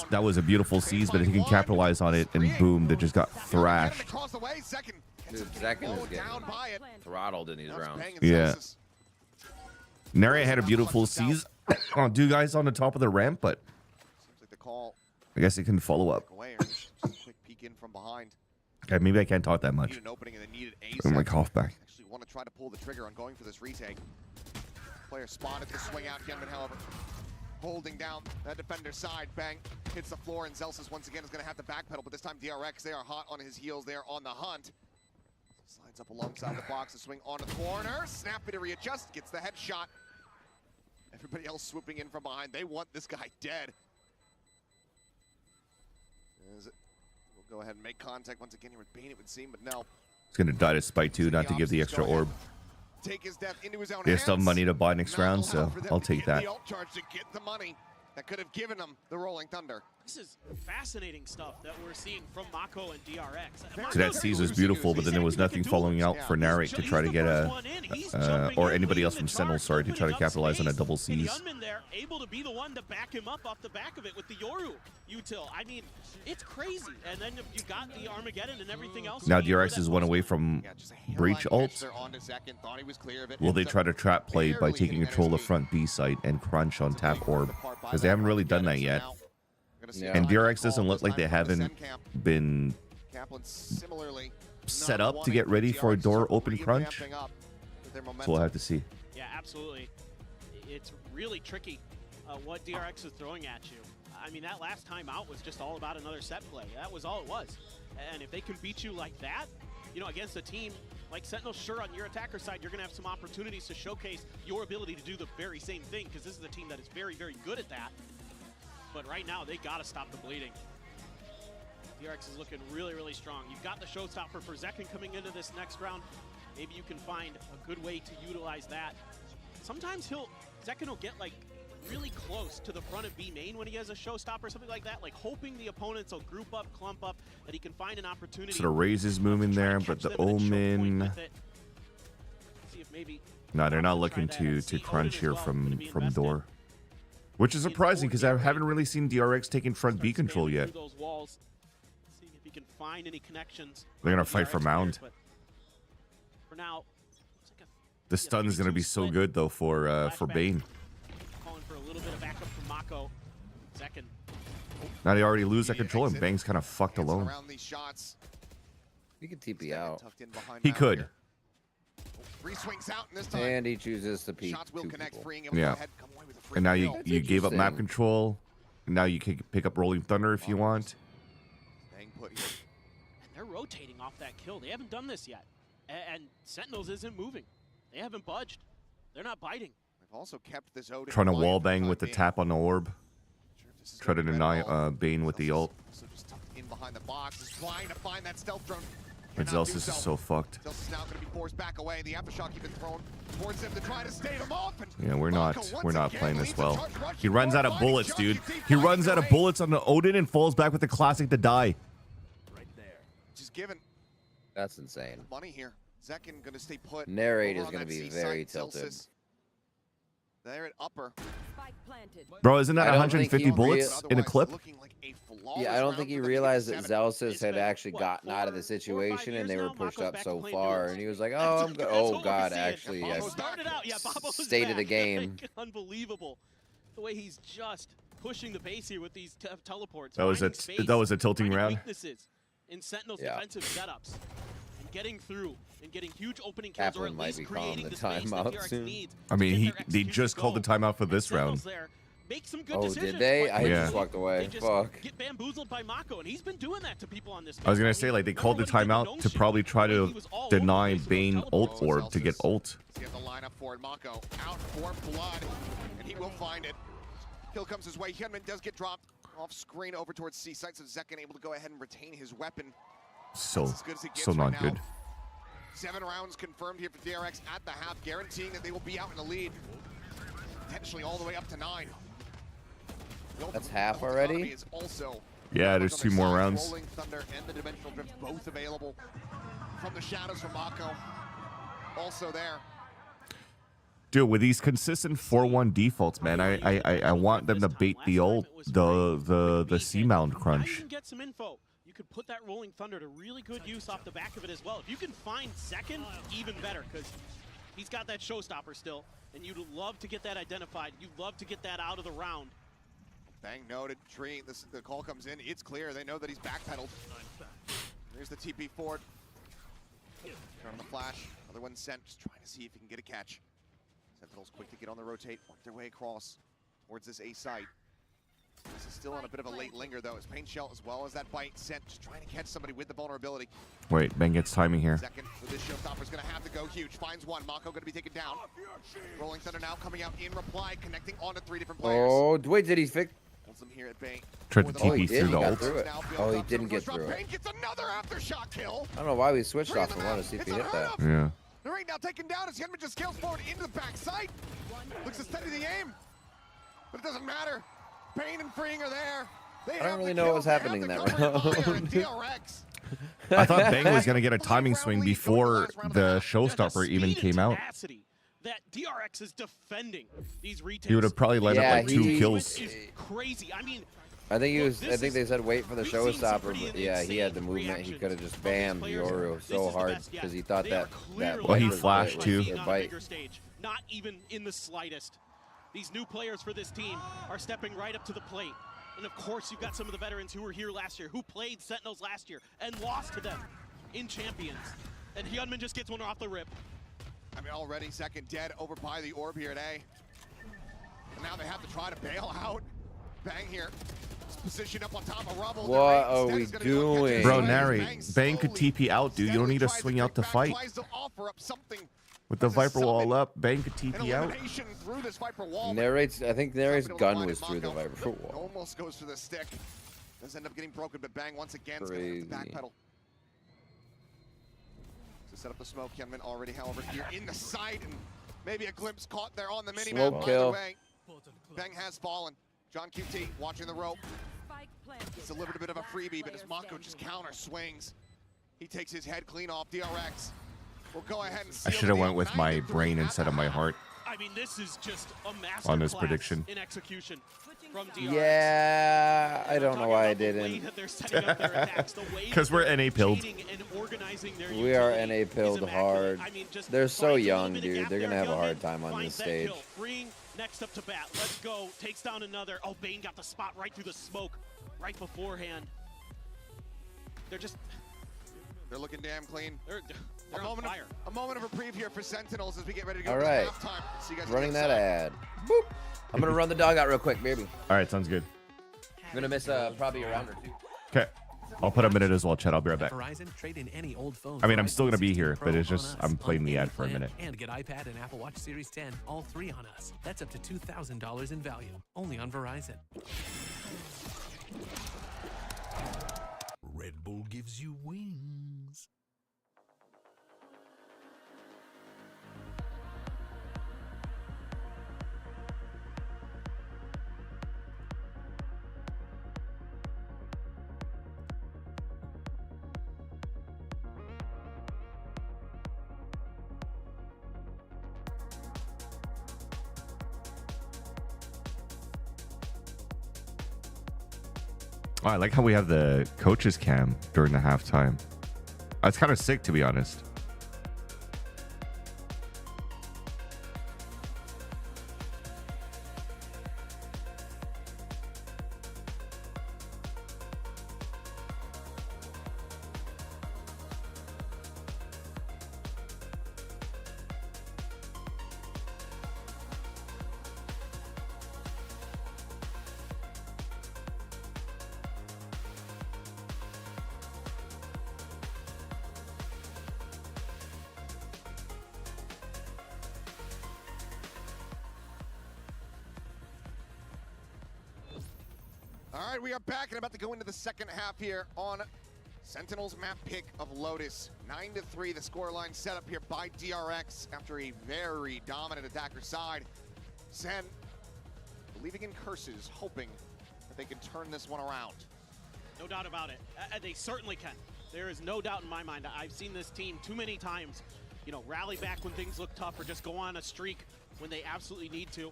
That was a beautiful seize, but if he can capitalize on it, and boom, they just got thrashed.
Dude, Zekin is getting throttled in these rounds.
Yeah. Nary had a beautiful seize on 2 guys on the top of the ramp, but I guess it can follow up. Okay, maybe I can't talk that much. I'm like cough back.
Actually want to try to pull the trigger on going for this retake. Player spotted the swing out again, but however, holding down that defender's side. Bang, hits the floor, and Zelsis once again is going to have to backpedal, but this time DRX, they are hot on his heels. They are on the hunt. Slides up alongside the box, the swing on the corner. Snappy to readjust, gets the headshot. Everybody else swooping in from behind. They want this guy dead. We'll go ahead and make contact once again here with Bane, it would seem, but no.
He's going to die to Spike too, not to give the extra orb.
Take his death into his own
They have some
hands.
money to buy next round, so I'll take that.
The ult charge to get the money that could have given him the Rolling Thunder.
This is fascinating stuff that we're seeing from Mako and DRX.
So that seize was beautiful, but then there was nothing following out for Narrate to try to get or anybody else from Sentinels, sorry, to try to capitalize on a double seize.
Gunman there, able to be the one to back him up off the back of it with the Yoru util. I mean, it's crazy. And then you got the Armageddon and everything else.
Now DRX is 1 away from Breach ult. Will they try to trap play by taking control of front B site and crunch on tap orb? Because they haven't really done that yet. Yeah. And DRX doesn't look like they haven't been set up to get ready for a door open crunch. So we'll have to see.
Yeah, absolutely. It's really tricky what DRX is throwing at you. I mean, that last time out was just all about another set play. That was all it was. And if they can beat you like that, you know, against a team like Sentinels, sure, on your attacker side, you're going to have some opportunities to showcase your ability to do the very same thing, because this is a team that is very, very good at that. But right now, they got to stop the bleeding. DRX is looking really, really strong. You've got the showstopper for Zekken coming into this next round. Maybe you can find a good way to utilize that. Sometimes Zekken will get like really close to the front of B main when he has a showstopper, something like that, like hoping the opponents will group up, clump up, that he can find an opportunity.
Sort of raises moving there, but the Omen. No, they're not looking to crunch here from door, which is surprising because I haven't really seen DRX taking front B control yet.
See if he can find any connections.
They're gonna fight for Mound.
For now,
the stun is gonna be so good though for Bane.
For a little bit of backup from Mako. Zekken.
Now they already lose that control and Bang's kind of fucked alone.
He could TP out.
He could.
And he chooses to peek.
Yeah. And now you gave up map control. And now you can pick up Rolling Thunder if you want.
And they're rotating off that kill. They haven't done this yet. And Sentinels isn't moving. They haven't budged. They're not biting.
Also kept this Odin
Trying to wallbang with the tap on the orb. Try to deny Bane with the ult.
So just tucked in behind the box, is trying to find that stealth drone.
But Zelsis is so fucked.
Zelsis now going to be forced back away. The aftershock even thrown towards him to try to stave him off.
Yeah, we're not playing this well. He runs out of bullets, dude. He runs out of bullets on the Odin and falls back with the classic to die.
Right there. Just given.
That's insane.
Money here. Zekken going to stay put.
Narrate is going to be very tilted.
They're at upper.
Bro, isn't that 150 bullets in a clip?
Yeah, I don't think he realized that Zelsis had actually gotten out of the situation and they were pushed up so far. And he was like, oh, I'm good. Oh, God, actually, I stated the game.
Unbelievable. The way he's just pushing the base here with these teleports.
That was a tilting round.
Weaknesses in Sentinel's defensive setups. Getting through and getting huge opening kills, or at least creating the space that DRX needs.
I mean, they just called the timeout for this round.
Make some good decisions.
Did they? I just walked away. Fuck.
Get bamboozled by Mako, and he's been doing that to people on this.
I was gonna say, like, they called the timeout to probably try to deny Bane ult orb to get ult.
Get the lineup for it. Mako out for blood, and he will find it. Kill comes his way. Hyunmin does get dropped off screen over towards C site, so Zekken able to go ahead and retain his weapon.
So not good.
7 rounds confirmed here for DRX at the half, guaranteeing that they will be out in the lead. Potentially all the way up to 9.
That's half already?
Is also
yeah, there's 2 more rounds.
Rolling Thunder and the Dimensional Drift both available from the shadows from Mako. Also there.
Dude, with these consistent 4-1 defaults, man, I want them to bait the ult, the C-mount crunch.
You can get some info. You could put that Rolling Thunder to really good use off the back of it as well. If you can find Zekken, even better, because he's got that showstopper still, and you'd love to get that identified. You'd love to get that out of the round.
Bang noted. Tree, the call comes in. It's clear. They know that he's backpedaled. Here's the TP forward. Turn on the flash. Another one sent. Just trying to see if he can get a catch. Sentinels quick to get on the rotate. Work their way across towards this A site. This is still on a bit of a late linger, though, as Pain Shell, as well as that bite sent, just trying to catch somebody with the vulnerability.
Wait, Ben gets timing here.
Second, so this showstopper's going to have to go huge. Finds one. Mako going to be taken down. Rolling Thunder now coming out in reply, connecting onto 3 different players.
Oh, wait, did he fix?
Holds them here at bay.
Tried to TP through the ult.
Oh, he didn't get through it.
Pain gets another aftershock kill.
I don't know why we switched off and wanted to see if he hit that.
Yeah.
Right now taken down as Hyunmin just scales forward into the backside. Looks to steady the aim, but it doesn't matter. Pain and Freeing are there.
I don't really know what was happening in that round.
I thought Bang was going to get a timing swing before the showstopper even came out.
That DRX is defending these retails.
He would have probably lined up like 2 kills.
Crazy. I mean,
I think they said wait for the showstopper, but yeah, he had the movement. He could have just bammed Yoru so hard because he thought that
well, he flashed too.
Not even in the slightest. These new players for this team are stepping right up to the plate. And of course, you've got some of the veterans who were here last year, who played Sentinels last year and lost to them in Champions. And Hyunmin just gets one off the rip.
I mean, already second dead over by the orb here at A. And now they have to try to bail out. Bang here. Position up on top of rubble.
What are we doing?
Bro, narrate. Bang could TP out, dude. You don't need to swing out to fight. With the Viper wall up, Bang could TP out.
Narrate's, I think Narrate's gun was through the Viper wall.
Almost goes for the stick. Does end up getting broken, but Bang once again is going to have to backpedal. To set up the smoke, Hyunmin already, however, here in the sight, and maybe a glimpse caught there on the minimap.
Smoke kill.
Bang has fallen. John QT watching the rope. It's delivered a bit of a freebie, but as Mako just counter swings, he takes his head clean off. DRX will go ahead and
I should have went with my brain instead of my heart
I mean, this is just a master
on this prediction.
in execution from DRX.
Yeah, I don't know why I didn't.
Because we're NA pilled.
We are NA pilled hard. They're so young, dude. They're gonna have a hard time on this stage.
Next up to bat. Let's go. Takes down another. Oh, Bane got the spot right through the smoke right beforehand.
They're looking damn clean.
They're
a moment of reprieve here for Sentinels as we get ready to go
All
to
right.
halftime. See you guys
Running
on the
that
other
ad. Boop. I'm gonna run the dog out real quick, baby.
All right, sounds good.
I'm gonna miss probably a round or two.
Okay. I'll put a minute as well, Chad. I'll be right back.
Verizon, trade in any old phone.
I mean, I'm still going to be
for
here,
iPhone
but it's
16
just,
Pro
I'm
on
playing the
any
ad for a
plan,
minute.
And get iPad and Apple Watch Series 10, all three on us. That's up to $2,000 in value, only on Verizon.
Red Bull gives you wings.
Oh, I like how we have the coach's cam during the halftime. That's kind of sick, to be honest.
All right, we are back and about to go into the second half here on Sentinels map pick of Lotus. 9-3, the scoreline set up here by DRX after a very dominant attacker side. Sen believing in curses, hoping that they can turn this one around.
No doubt about it. They certainly can. There is no doubt in my mind. I've seen this team too many times, rally back when things look tough or just go on a streak when they absolutely need to.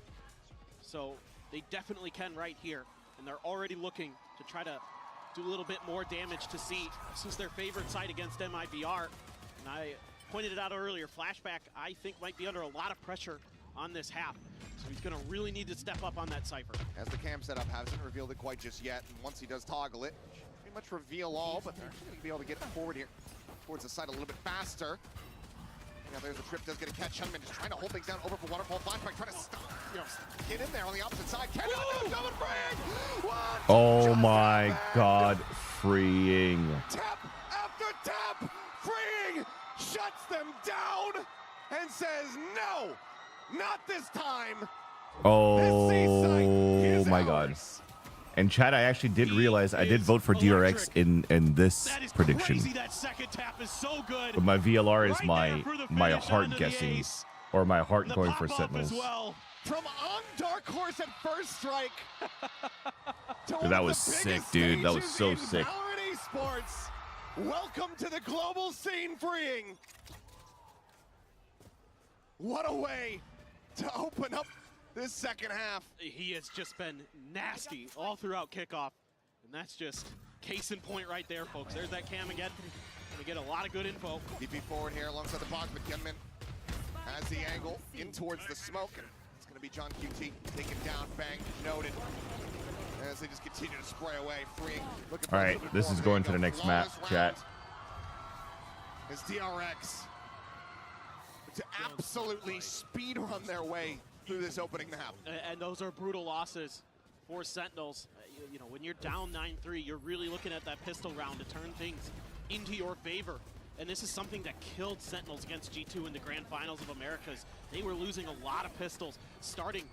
So they definitely can right here. And they're already looking to try to do a little bit more damage to see. This is their favorite side against MIBR. And I pointed it out earlier, Flashback, I think, might be under a lot of pressure on this half. So he's going to really need to step up on that Cypher.
As the cam setup hasn't revealed it quite just yet. And once he does toggle it, pretty much reveal all, but they're going to be able to get forward here towards the side a little bit faster. Now there's a trip, does get a catch. Hyunmin just trying to hold things down over for Waterfall. Flashback trying to stop, get in there on the opposite side. Double frag!
Oh my God, freeing.
Tap after tap, freeing, shuts them down and says, no, not this time.
Oh my God. And Chad, I actually did realize I did vote for DRX in this prediction.
Crazy, that second tap is so good.
But my VLR is
Right
my heart guessing, or my heart going for Sentinels.
Well. From on Dark Horse at first strike.
Dude, that was sick, dude. That was so sick.
Valorant Esports. Welcome to the global scene, freeing. What a way to open up this second half.
He has just been nasty all throughout kickoff. And that's just case in point right there, folks. There's that cam again. We get a lot of good info.
DP forward here alongside the box, but Hyunmin has the angle in towards the smoke. And it's going to be John QT taken down. Bang, noted. As they just continue to spray away. Freeing.
All right, this is going to the next map, chat.
As DRX to absolutely speed run their way through this opening map.
And those are brutal losses for Sentinels. You know, when you're down 9-3, you're really looking at that pistol round to turn things into your favor. And this is something that killed Sentinels against G2 in the Grand Finals of Americas. They were losing a lot of pistols, starting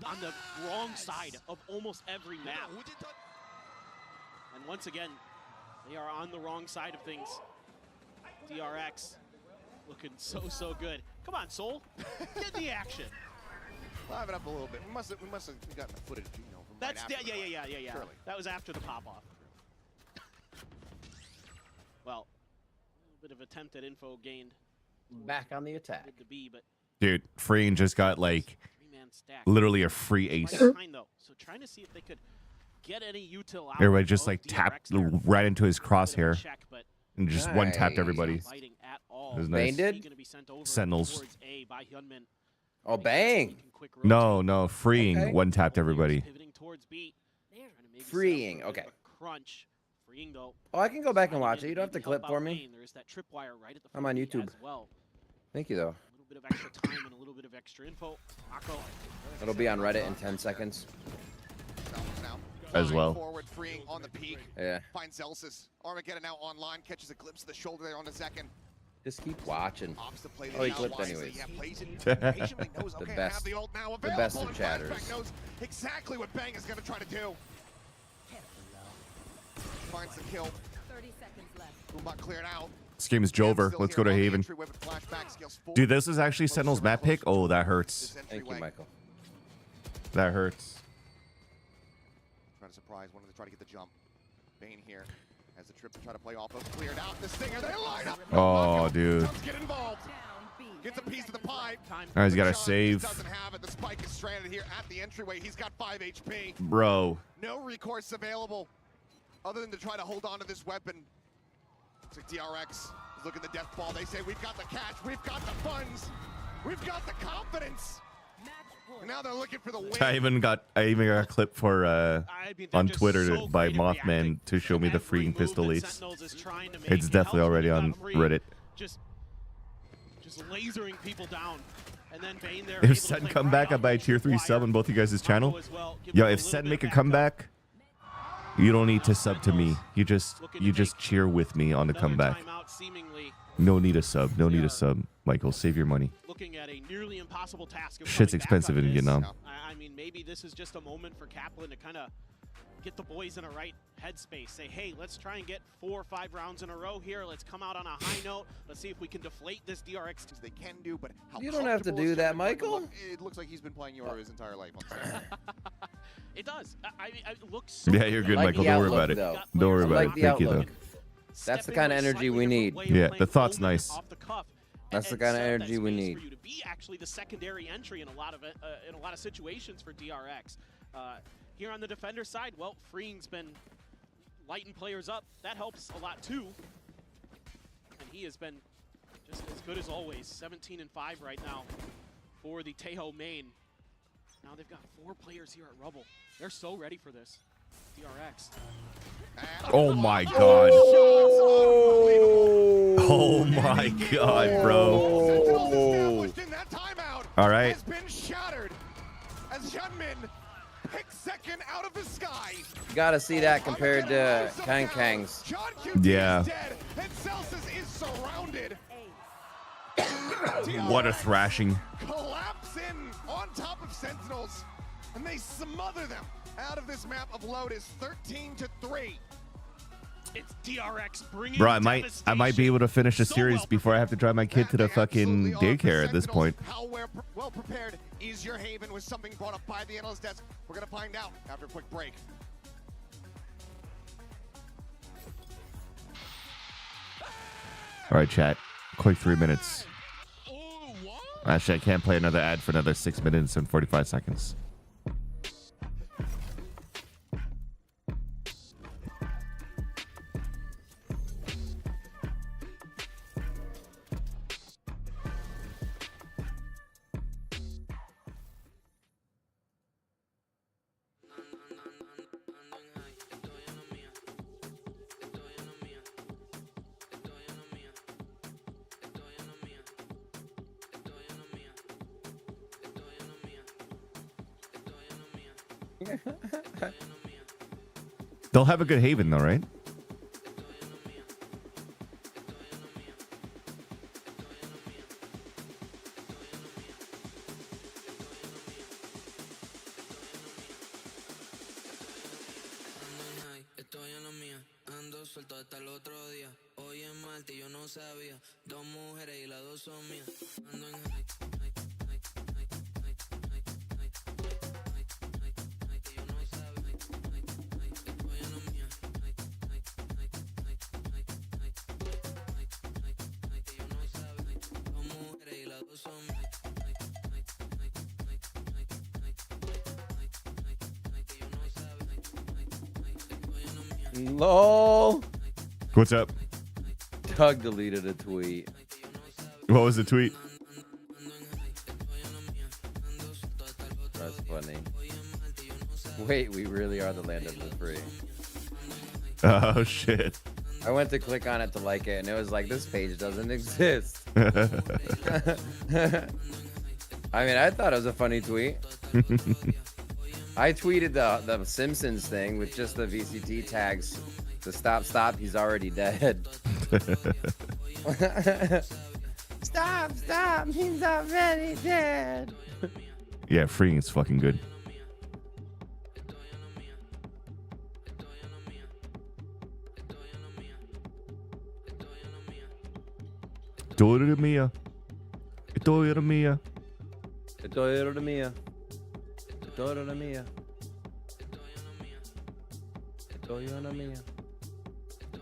on the wrong side of almost every map. And once again, they are on the wrong side of things. DRX looking so good. Come on, Soul, get the action.
Live it up a little bit. We must have gotten the footage, you know, from
That's
right after.
yeah.
Surely.
That was after the pop-off. Well, a little bit of attempted info gained.
Back on the attack.
To be, but
Dude, Freeing just got like literally a free ace.
behind though, so trying to see if they could get any util out.
Everybody just
of
like
DRX
tapped
there.
right into his crosshair
Check, but
and just one tapped
Nice.
everybody.
fighting at all.
It was nice.
Bane did?
He's gonna be sent over
Sentinels.
towards A by Hyunmin.
Oh, bang.
No, Freeing
Okay.
one tapped everybody.
Pivoting towards B. Trying to maybe set up
Freeing,
for a bit
okay.
of a crunch. Freeing though.
Oh, I can go back and
trying
watch
to
it. You don't have to
maybe
clip
help
for
out
me.
Bane. There is that tripwire right at the
I'm on
front
YouTube.
as well.
Thank you, though.
A little bit of extra time and a little bit of extra info. Mako.
It'll be on Reddit in 10 seconds.
Now,
As
flying
well.
Forward, Freeing on the peak.
Yeah.
Finds Zelsis. Armageddon now online. Catches a glimpse of the shoulder there on the second.
Just keep watching.
Opts to play
Oh, he
this
clipped
out wisely.
anyways.
Yeah, plays it patiently, knows,
The
okay, I
best-
have the ult now
the
available,
best of
and
chatters.
Flashback knows exactly what Bang is going to try to do. Finds the kill.
30 seconds left.
Boombot cleared out.
This game is Jover. Let's go to Haven. Dude, this is actually Sentinel's map pick. Oh, that hurts.
Thank you, Michael.
That hurts.
Trying to surprise, wanted to try to get the jump. Bane here has the trip to try to play off of. Cleared out. The Stinger, they line up.
Oh, dude.
Let's get involved. Gets a piece of the pie.
Oh, he's got to
John
save.
Doesn't have it. The spike is stranded here at the entryway. He's got 5 HP.
Bro.
No recourse available other than to try to hold on to this weapon. It's like DRX is looking at the death ball. They say, we've got the catch, we've got the funds, we've got the confidence. And now they're looking for the win.
I even got a clip for on Twitter
so
by
great at
Mothman to show me the
Every
freeing
move
pistol
that
ace.
Sentinels is trying to make,
It's
it
definitely
helps
already
when
on
you got Free
Reddit.
Just lasering people down. And then Bane there.
If Sen come back, I buy a tier 3 sub on both you guys' channel. Yo, if Sen make a comeback, you don't need to sub to me. You just cheer with me on the comeback. No need a sub. No need a sub. Michael, save your money.
Looking at a nearly impossible task of
Shit's
coming back
expensive
on
in
this.
Vietnam.
I mean, maybe this is just a moment for Kaplan to kind of get the boys in a right headspace. Say, hey, let's try and get 4 or 5 rounds in a row here. Let's come out on a high note. Let's see if we can deflate this DRX.
They can do, but how
You don't have to
comfortable
do
is
that,
Kevin Michael?
Michael.
It looks like he's been playing Euro his entire life. On Sunday.
It does. It looks so
Yeah, you're good,
Like
Michael.
the
Don't worry
outlook,
about it.
though.
Don't worry
I
about
like
it.
the
Thank you, though.
outlook. That's the kind of energy we need.
Yeah, the thought's nice.
That's the kind of energy we need.
For you to be actually the secondary entry in a lot of situations for DRX. Here on the defender side, well, Freeing's been lighting players up. That helps a lot too. And he has been just as good as always. 17 and 5 right now for the Tejo main. Now they've got 4 players here at Rubble. They're so ready for this. DRX.
Oh my god. Oh my god, bro. All right.
Has been shattered as Hyunmin picks second out of the sky.
You gotta see that compared to Kang Kang's.
Yeah.
Dead, and Celsius is surrounded.
What a thrashing.
Collapse in on top of Sentinels, and they smother them out of this map of Lotus, 13-3.
It's DRX bringing
Bro, I might be able to finish the series before I have to drive my kid to the fucking daycare at this point.
How well prepared is your Haven with something brought up by the analyst desk? We're going to find out after a quick break.
All right, chat. Quick 3 minutes. Actually, I can't play another ad for another 6 minutes and 45 seconds. They'll have a good haven though, right?
LOL.
What's up?
Doug deleted a tweet.
What was the tweet?
That's funny. Wait, we really are the land of the free.
Oh shit.
I went to click on it to like it, and it was like, this page doesn't exist. I mean, I thought it was a funny tweet. I tweeted the Simpsons thing with just the VCT tags to stop, he's already dead. Stop, he's already dead.
Yeah, freeing is fucking good. Dora mia. Dora mia.
Dora mia. Dora mia. Dora mia.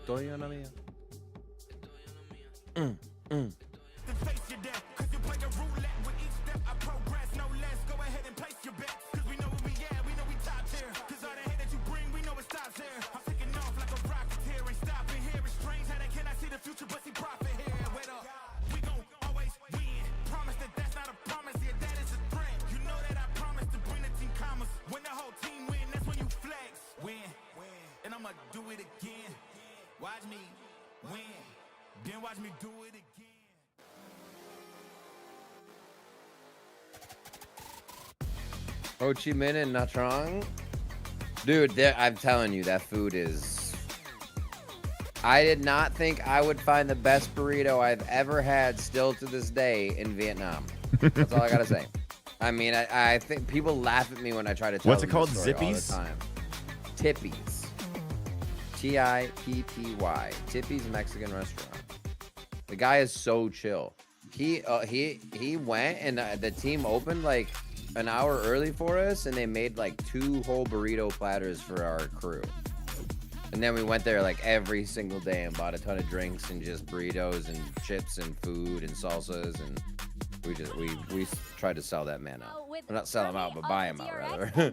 Dora mia. Ho Chi Minh and Nha Trang. Dude, I'm telling you, that food is... I did not think I would find the best burrito I've ever had still to this day in Vietnam. That's all I gotta say. I mean, I think people laugh at me when I try to tell
What's it
them
called?
the story all the
Zippies?
time. Tippy's. Tippy. Tippy's Mexican restaurant. The guy is so chill. He went and the team opened like an hour early for us, and they made like 2 whole burrito platters for our crew. And then we went there like every single day and bought a ton of drinks and just burritos and chips and food and salsas, and we tried to sell that man out. Well, not sell him out, but buy him out rather.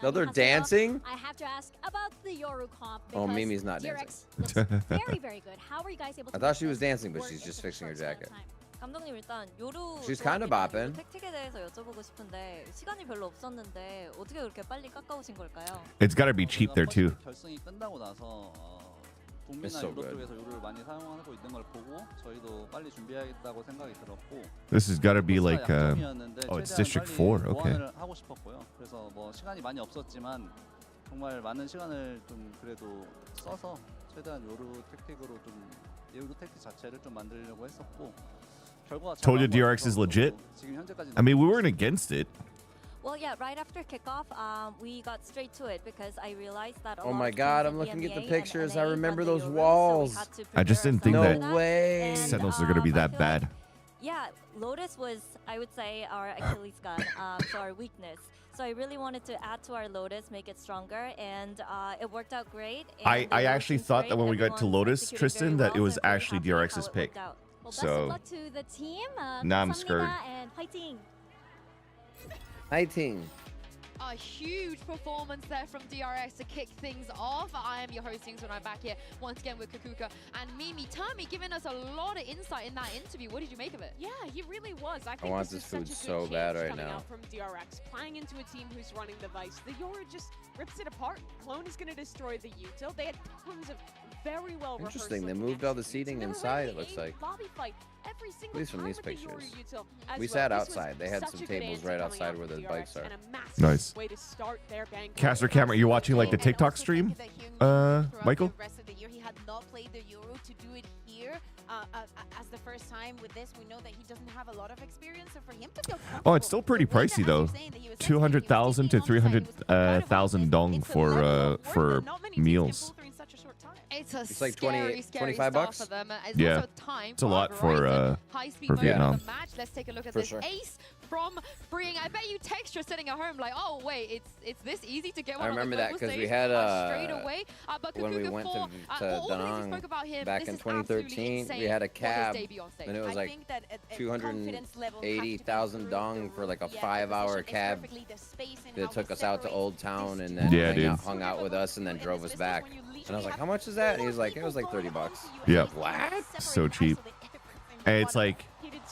No, they're dancing.
I have to ask about the Yoru comp.
Oh, Mimi's not
DRX
dancing.
looks very, very good. How are you guys able to?
I thought she was dancing, but she's just fixing her jacket.
감독님 일단 요루
She's kind of bopping.
택틱에 대해서 여쭤보고 싶은데 시간이 별로 없었는데 어떻게 그렇게 빨리 깎아오신 걸까요?
It's gotta be cheap there too.
결승이 끝나고 나서
It's
북미나
so
유럽
good.
쪽에서 요루를 많이 사용하고 있는 걸 보고 저희도 빨리 준비해야겠다고 생각이 들었고
This has gotta be like oh, it's District 4. Okay.
보완을 하고 싶었고요. 그래서 뭐 시간이 많이 없었지만 정말 많은 시간을 좀 그래도 써서 최대한 요루 택틱으로 좀 요루 택틱 자체를 좀 만들려고 했었고.
Told you DRX is legit. I mean, we weren't against it.
Well, yeah, right after kickoff, we got straight to it because I realized that.
Oh my God, I'm looking at the pictures. I remember those walls.
I just didn't think that
No way.
Sentinels are gonna be that bad.
Yeah, Lotus was, I would say, our Achilles gun, so our weakness. So I really wanted to add to our Lotus, make it stronger, and it worked out great.
I actually thought that when we got to Lotus, Tristan, that it was actually DRX's pick.
Well, best of
So
luck to the team.
now I'm scared.
And fighting.
Fighting.
A huge performance there from DRX to kick things off. I am your host, when I'm back here once again with Kakuka and Mimi. Tami giving us a lot of insight in that interview. What did you make of it?
Yeah, he really was. I think
want
this
this
is
food
such a good
so bad
change
right
coming
now.
out from DRX, playing into a team who's running the Vice. The Yoru just rips it apart. Clone is going to destroy the util. They had tons of very well
Interesting. They moved all the seating inside, it looks like.
Lobby fight every
At
single
least from
time
these
with the Yoru
pictures.
util as
We
well.
sat
This was
outside. They had
such
some
a good
tables
answer
right
coming
outside
out
where
from
the
DRX
bikes are.
and a massive
Nice.
way to start their Bangkok.
Caster Cameron, you're watching like the TikTok stream, Michael?
The rest of the year, he had not played the Euro. To do it here as the first time with this, we know that he doesn't have a lot of experience. So for him to feel
Oh, it's still pretty pricey though. 200,000 to 300,000 dong for meals.
It's
like
scary,
25 bucks
for them. It's
Yeah,
also time
it's a lot for
high-speed
for
mode of
Vietnam.
the match. Let's take a look at
For
this
sure.
ace from Freeing. I bet you Texture sitting at home like, oh wait, it's this easy to get one
I
on the
remember that
global
because we
stage,
had
straight away. But
when we
Kakuga
went
4,
to
all the things you
Danang
spoke about him,
back
this
in
is absolutely
2013,
insane
we had a
for his
cab,
debut on stage.
and it was
I
like
think that confidence level has to be
280,000
through
dong
the
for like a
roof. Yeah,
5-hour
position is
cab
perfectly, the space and
that
how
took
we
us out to
separate
Old Town
this
and then
Yeah, dude.
hung out with us and then drove us back. And I was like, how much is that? And he was like, it was like 30 bucks.
Yep.
What?
So cheap. And it's like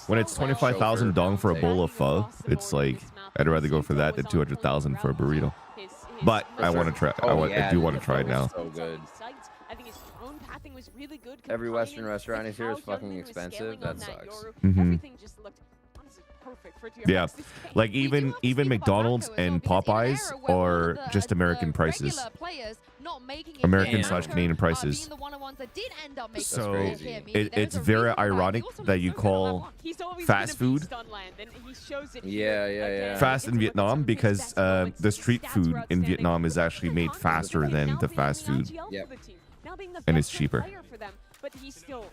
when it's
so
25,000
well.
dong for a bowl of pho, it's like I'd rather go for that than 200,000 for a burrito. But I want to try. I do want to try it now.
So good.
I think his drone pathing was really good.
Every
combining
Western restaurant
with
is here is
how
fucking
Youngmin was
expensive.
scaling
That
on
sucks.
Yoru.
Mhm.
Everything just looked honestly perfect for DRX
Yeah,
this game.
like even McDonald's and Popeyes are just American prices. American/Canadian prices. So
crazy.
it's very ironic that you call
He's always
fast
gonna be
food
Stunland, and he shows it
Yeah,
here
yeah, yeah.
again.
fast in
It's
Vietnam because the street food in Vietnam is actually made faster than the fast food,
Yep.
Now being the
and it's
best
cheaper
player for them, but he's still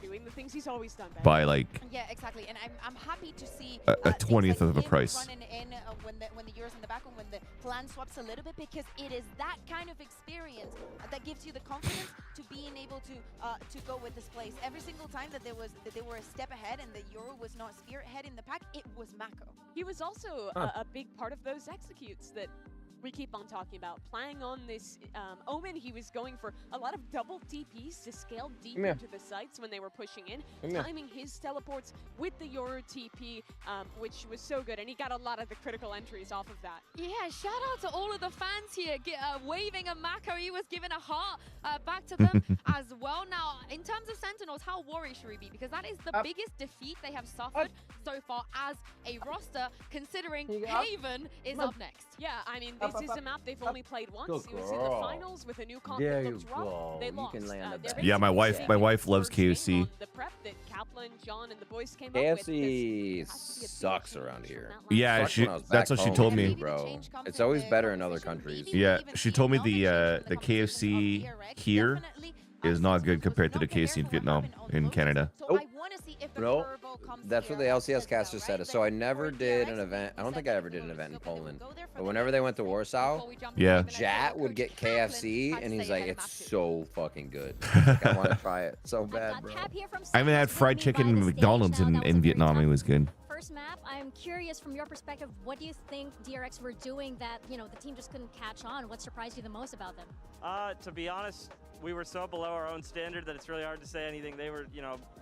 doing the things he's always done.
by like
Yeah, exactly. And I'm happy to see
a
things
20th of a
him
price.
running in when the Euro's in the back and when the plan swaps a little bit, because it is that kind of experience that gives you the confidence to being able to go with this place. Every single time that they were a step ahead and the Euro was not spearheading the pack, it was Mako.
He was also a big part of those executes that we keep on talking about. Playing on this Omen, he was going for a lot of double TPs to scale deep
Come here.
into the sites when they were pushing in,
Come here.
timing his teleports with the Yoru TP, which was so good, and he got a lot of the critical entries off of that.
Yeah, shout out to all of the fans here waving a Mako. He was giving a heart back to them as well. Now, in terms of Sentinels, how worried should we be? Because that is the biggest defeat they have suffered so far as a roster, considering Haven is up next.
Yeah, I mean, this is a map they've only played once.
Good
It was in the
girl.
finals with a new comp
There
that
you
looked rough.
go.
They
You
lost.
can lay on the
They're
back.
Yeah, my wife loves
first game
KFC.
on the prep that Kaplan, John, and the boys came up with.
KFC sucks around here.
Yeah,
Sucks
she
when I was
that's
back
what she
home,
told me.
bro. It's always better in other countries.
Yeah, she told me the KFC here is not good compared to the KFC in Vietnam, in Canada.
Oh. No, that's what the LCS caster said. So I never did an event. I don't think I ever did an event in Poland. But whenever they went to Warsaw,
Yeah.
Jat would get KFC, and he's like, it's so fucking good. Like, I want to try it so bad, bro.
I haven't had fried chicken in McDonald's in Vietnam. It was good.
First map, I'm curious from your perspective, what do you think DRX were doing that, you know, the team just couldn't catch on? What surprised you the most about them?
To be honest, we were so below our own standard that it's really hard to say anything. They were,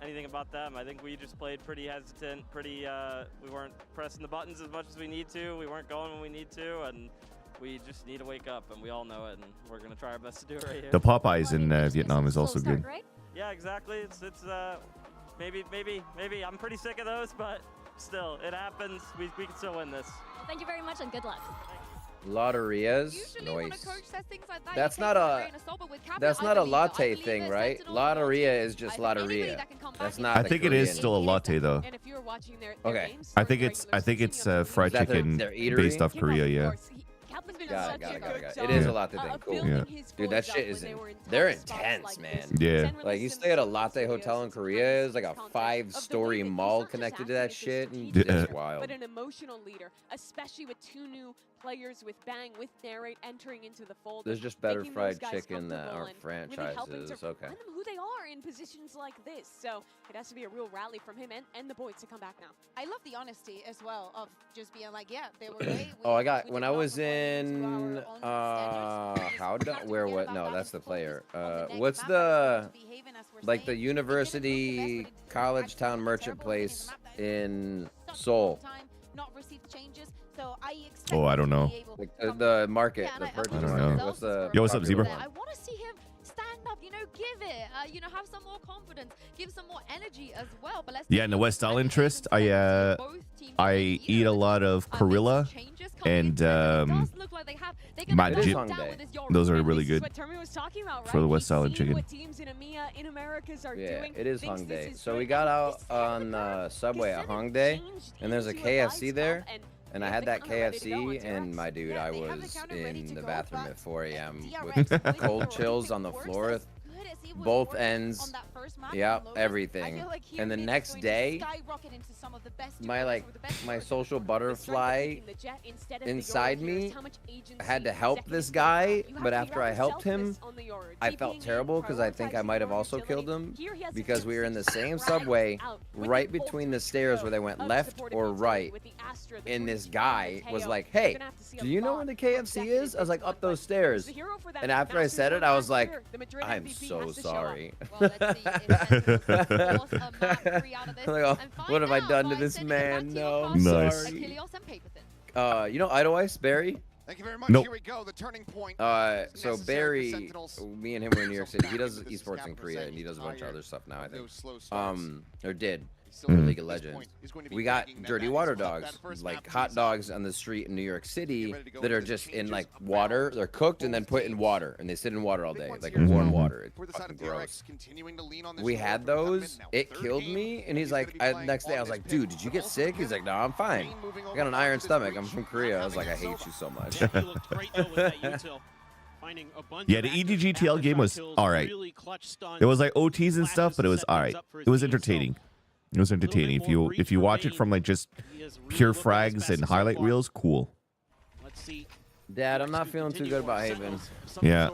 anything about them. I think we just played pretty hesitant, we weren't pressing the buttons as much as we need to. We weren't going when we need to, and we just need to wake up, and we all know it, and we're gonna try our best to do it right here.
The Popeyes in Vietnam is also good.
Yeah, exactly. It's maybe I'm pretty sick of those, but still, it happens. We can still win this.
Well, thank you very much and good luck.
Lotterias, noise. That's not a latte thing, right? Lotteria is just lotteria. That's not.
I think it is still a latte though.
And if you're watching their
Okay.
games,
I think it's fried
Is that
chicken
their eatery?
based off Korea. Yeah.
Kaplan's been
Got
such
it.
a good
It
job,
is a latte thing.
of
Cool.
building
Yeah.
his
Dude, that
voice
shit
up
is
when they were in
they're
tough spots
intense,
like
man.
this.
Yeah.
Send
Like you
releases
stay at a
some
latte hotel in
videos,
Korea, it's like a
content of the way
5-story
that he's
mall
not just
connected to
acting
that
as a
shit, and
strategic
Yeah.
it's wild.
but an emotional leader, especially with two new players with Bang, with Narrate entering into the fold.
There's just better
making those
fried
guys
chicken that
comfortable
aren't
and really helping
franchises.
to
Okay.
find them who they are in positions like this. So it has to be a real rally from him and the boys to come back now.
I love the honesty as well of just being like, yeah, they were great.
Oh, I got when I was in no, that's the player. What's the like the university college town merchant place in Seoul?
Oh, I don't know.
Like the market, the purchase
I don't
market.
know.
What's the
Yo, what's up,
popular
Zebra?
one?
I want to see him stand up,
give it. Have some more confidence, give some more energy as well. But let's
Yeah, in the West Island Trist, I eat a lot of Gorilla and Mad Jip. Those are really good for the West Island chicken.
What teams in EMEA, in Americas are doing.
It is Hongdae. So we got out on Subway at Hongdae, and there's a KFC there. And I had that KFC, and my dude, I was in the bathroom at 4 a.m. with cold chills on the floor, both ends, everything. And the next day, my social butterfly inside me had to help this guy, but after I helped him, I felt terrible because I think I might have also killed him because we were in the same subway right between the stairs where they went left or right, and this guy was like, hey, do you know where the KFC is? I was like, up those stairs. And after I said it, I was like, I'm so sorry. Like, oh, what have I done to this man? No, I'm sorry. Idolice, Barry?
Thank you very much.
Nope.
Here we go. The turning point.
So Barry, me and him were in New York City. He does esports in Korea, and he does a bunch of other stuff now, I think. Or did. League of Legends. We got dirty water dogs, like hot dogs on the street in New York City that are just in like water. They're cooked and then put in water, and they sit in water all day, like warm water. It's fucking gross. We had those. It killed me, and he's like, next day I was like, dude, did you get sick? He's like, no, I'm fine. I got an iron stomach. I'm from Korea. I was like, I hate you so much.
Yeah, the EDG TL game was alright. It was like OTs and stuff, but it was alright. It was entertaining. It was entertaining. If you watch it from like just pure frags and highlight reels, cool.
Dad, I'm not feeling too good about Haven.
Yeah.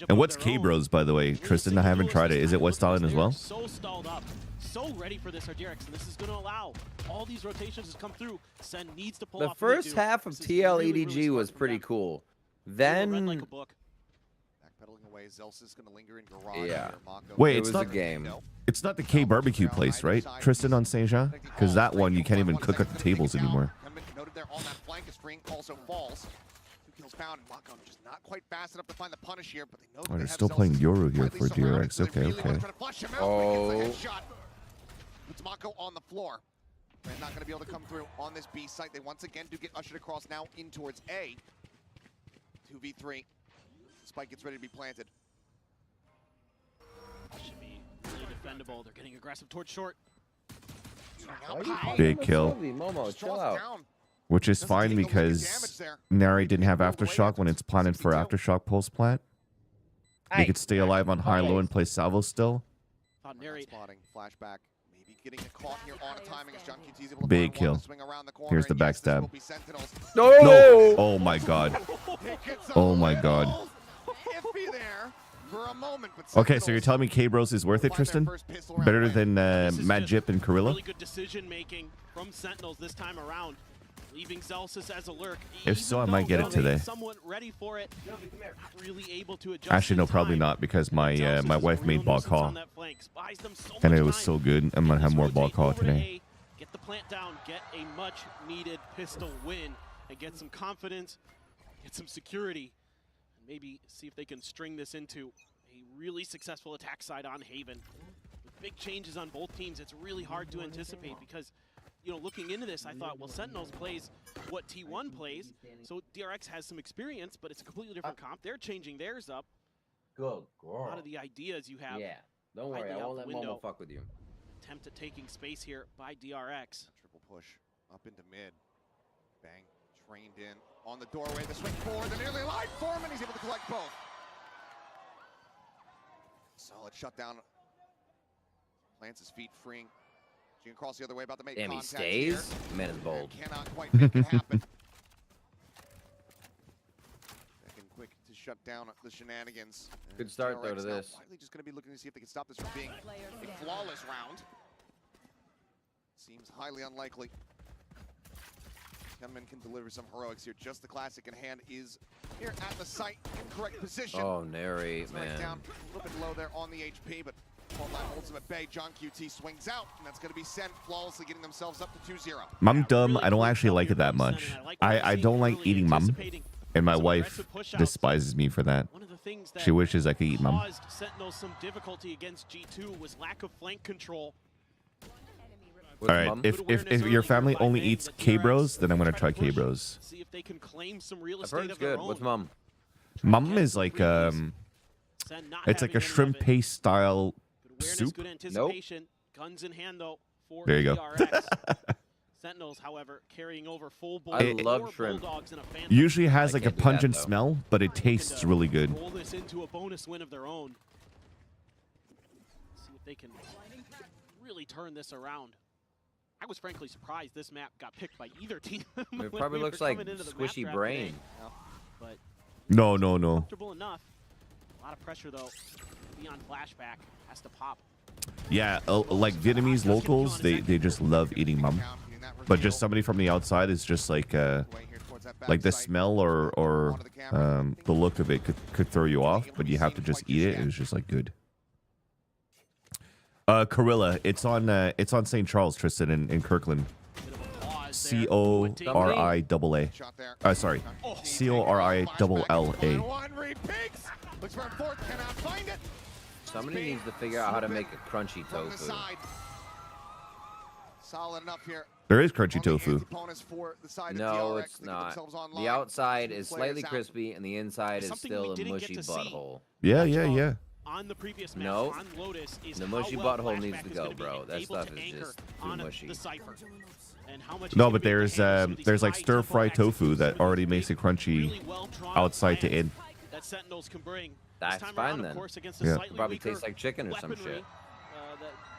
And what's K-Bros, by the way? Tristan, I haven't tried it. Is it West Island as well?
So stalled up, so ready for this DRX, and this is going to allow all these rotations to come through. Sen needs to pull
the
off
first half of TL EDG was pretty cool. Then yeah.
Wait,
it's not a game.
It's not the K barbecue place, right? Tristan on Saint Jean? Because that one you can't even cook at the tables anymore.
Noted there on that flank, string also falls. 2 kills found, and Mako just not quite fast enough to find the punish here, but they know
Oh, they're still playing Yoru here for DRX. Okay, okay.
Oh.
Puts Mako on the floor. They're not going to be able to come through on this B site. They once again do get ushered across now in towards A. 2v3. Spike gets ready to be planted.
Should be really defendable. They're getting aggressive towards short.
Big kill.
Momo, chill out.
Which is fine because Nari didn't have Aftershock when it's planted for Aftershock pulse plant. They could stay alive on high low and play salvo still.
Spotting, flashback. Maybe getting a caught here on timing as John QT is able to
Big kill. Here's the backstab.
No!
No! Oh my god. Oh my god. Okay, so you're telling me K-Bros is worth it, Tristan? Better than Mad Jip and Gorilla?
Really good decision making from Sentinels this time around. Leaving Zelsis as a lurk.
If so, I might get it today.
Somewhat ready for it. Not really able to adjust.
Actually, no, probably not, because my my wife made ball call. And it was so good. I'm going to have more ball call today.
Get the plant down, get a much needed pistol win, and get some confidence, get some security, and maybe see if they can string this into a really successful attack side on Haven. With big changes on both teams, it's really hard to anticipate because, you know, looking into this, I thought, well, Sentinels plays what T1 plays, so DRX has some experience, but it's a completely different comp. They're changing theirs up.
Good girl.
A lot of the ideas you have.
Yeah, don't worry, I won't let Momo fuck with you.
Attempt at taking space here by DRX.
Triple push up into mid. Bang, trained in on the doorway. The swing forward, the nearly alive Foreman. He's able to collect both. Solid shutdown. Plants his feet, freeing. He can cross the other way, about to make
damn, he
contact
stays?
Here.
Man is bold.
Cannot quite make it happen. Second quick to shut down the shenanigans.
Good start, though, to
now
this.
quietly just going to be looking to see if they can stop this from being a flawless round. Seems highly unlikely. Gunman can deliver some heroics here. Just the classic in hand is here at the site in correct position.
Oh, Nary, man.
Down a little bit low there on the HP, but Frontline holds him at bay. John QT swings out, and that's going to be sent flawlessly, getting themselves up to 2-0.
I'm dumb. I don't actually like it that much. I don't like eating mum, and my wife despises me for that.
things that
She wishes I could eat mum.
caused Sentinels some difficulty against G2 was lack of flank control.
All right, if your family only eats K-Bros, then I'm gonna try K-Bros.
See if they can claim some real
I've
estate
heard it's
of their
good.
own.
What's mum?
Mum is like it's like a shrimp paste style
Awareness,
soup.
good anticipation. Guns in hand though for
There you go.
DRX. Sentinels, however, carrying over full board.
I love shrimp.
Usually has
I
like a
can't do that,
pungent
though.
smell, but it tastes really good.
Roll this into a bonus win of their own. See if they can really turn this around. I was frankly surprised this map got picked by either team.
It probably looks like squishy brain.
But
No.
comfortable enough. A lot of pressure though. Beyond flashback has to pop.
Yeah, like Vietnamese locals, they just love eating mum. But just somebody from the outside is just like the smell or the look of it could throw you off, but you have to just eat it. It's just like good. Corilla, it's on St. Charles, Tristan, in Kirkland. CORIAA. Sorry, CORIAA.
Somebody needs to figure out how to make a crunchy tofu.
Solid enough here.
There is crunchy tofu.
No, it's not. The outside is slightly crispy, and the inside is still a mushy butthole.
Yeah.
On the previous match,
No,
on Lotus, is
the mushy
how well
butthole needs
Flashback
to
is
go,
gonna be
bro. That
able
stuff
to
is
anchor
just too
on
mushy.
the Cypher. And how much
No,
he's
but
gonna be able to handle some of
there's
these
like stir fried
high-tempo
tofu that already makes it crunchy
really well-drawn
outside to
plans
in.
that Sentinels can bring.
That's
This time
fine
around,
then.
Of course, against a
Yeah.
slightly
Probably
weaker
tastes like chicken or some
weaponry,
shit.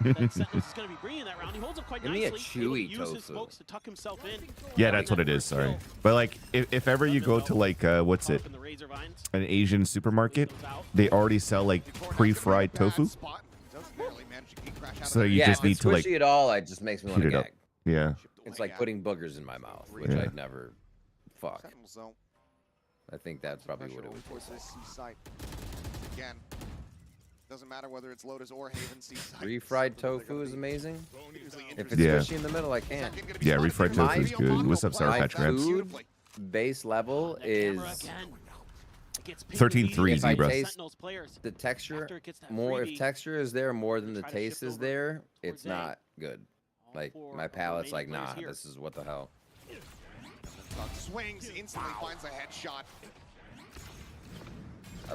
that Sentinels is going to be bringing that round. He holds up quite
Give me a
nicely. Able to
chewy
use his
tofu.
spokes to tuck himself in.
Yeah, that's what it is. Sorry, but like if ever you go to like what's it, an Asian supermarket, they already sell like pre-fried tofu. So you
Yeah,
just
if
need
it's
to like
squishy at all, it just makes me want
heat
to
it up.
gag.
Yeah.
It's like putting boogers in my mouth, which
Yeah.
I'd never. Fuck. I think that's probably what it would
towards
taste like.
this seaside. Again, doesn't matter whether it's Lotus or Haven seaside.
Refried tofu is amazing. If it's
Yeah.
squishy in the middle, I can't.
Yeah, refried tofu is good. What's up, Sour
My
Patch Kids?
food base level is
13-3
if I
zebra.
taste the texture more. If texture is there more than the taste is there, it's not good. Like my palate's like, nah, this is what the hell.
Swings, instantly finds a headshot.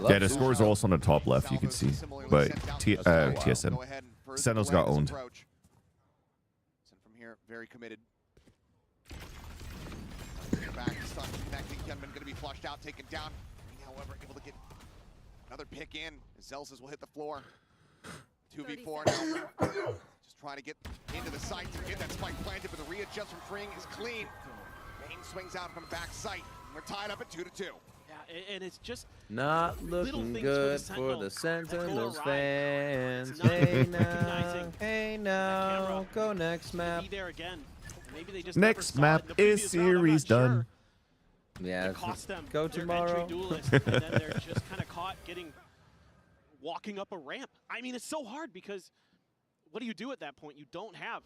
Yeah, the scores are also on the top left. You can see, but TSN Sentinels got owned.
Send from here, very committed. Back, stuck, connecting. Gunman going to be flushed out, taken down. However, able to get another pick in. Zelsis will hit the floor. 2v4 now. Just trying to get into the site to get that spike planted, but the readjust from Fring is clean. Bane swings out from back sight. We're tied up at 2-2.
Yeah, and it's just
Not looking good for the Sentinels fans. Hey now, go next map.
Be there again. Maybe they just
Next
never saw
map
it in the
is
previous round, I'm
series
not sure.
done.
Yeah,
It cost them
go
their
tomorrow.
entry duelist, and then they're just kind of caught walking up a ramp. I mean, it's so hard because what do you do at that point? You don't have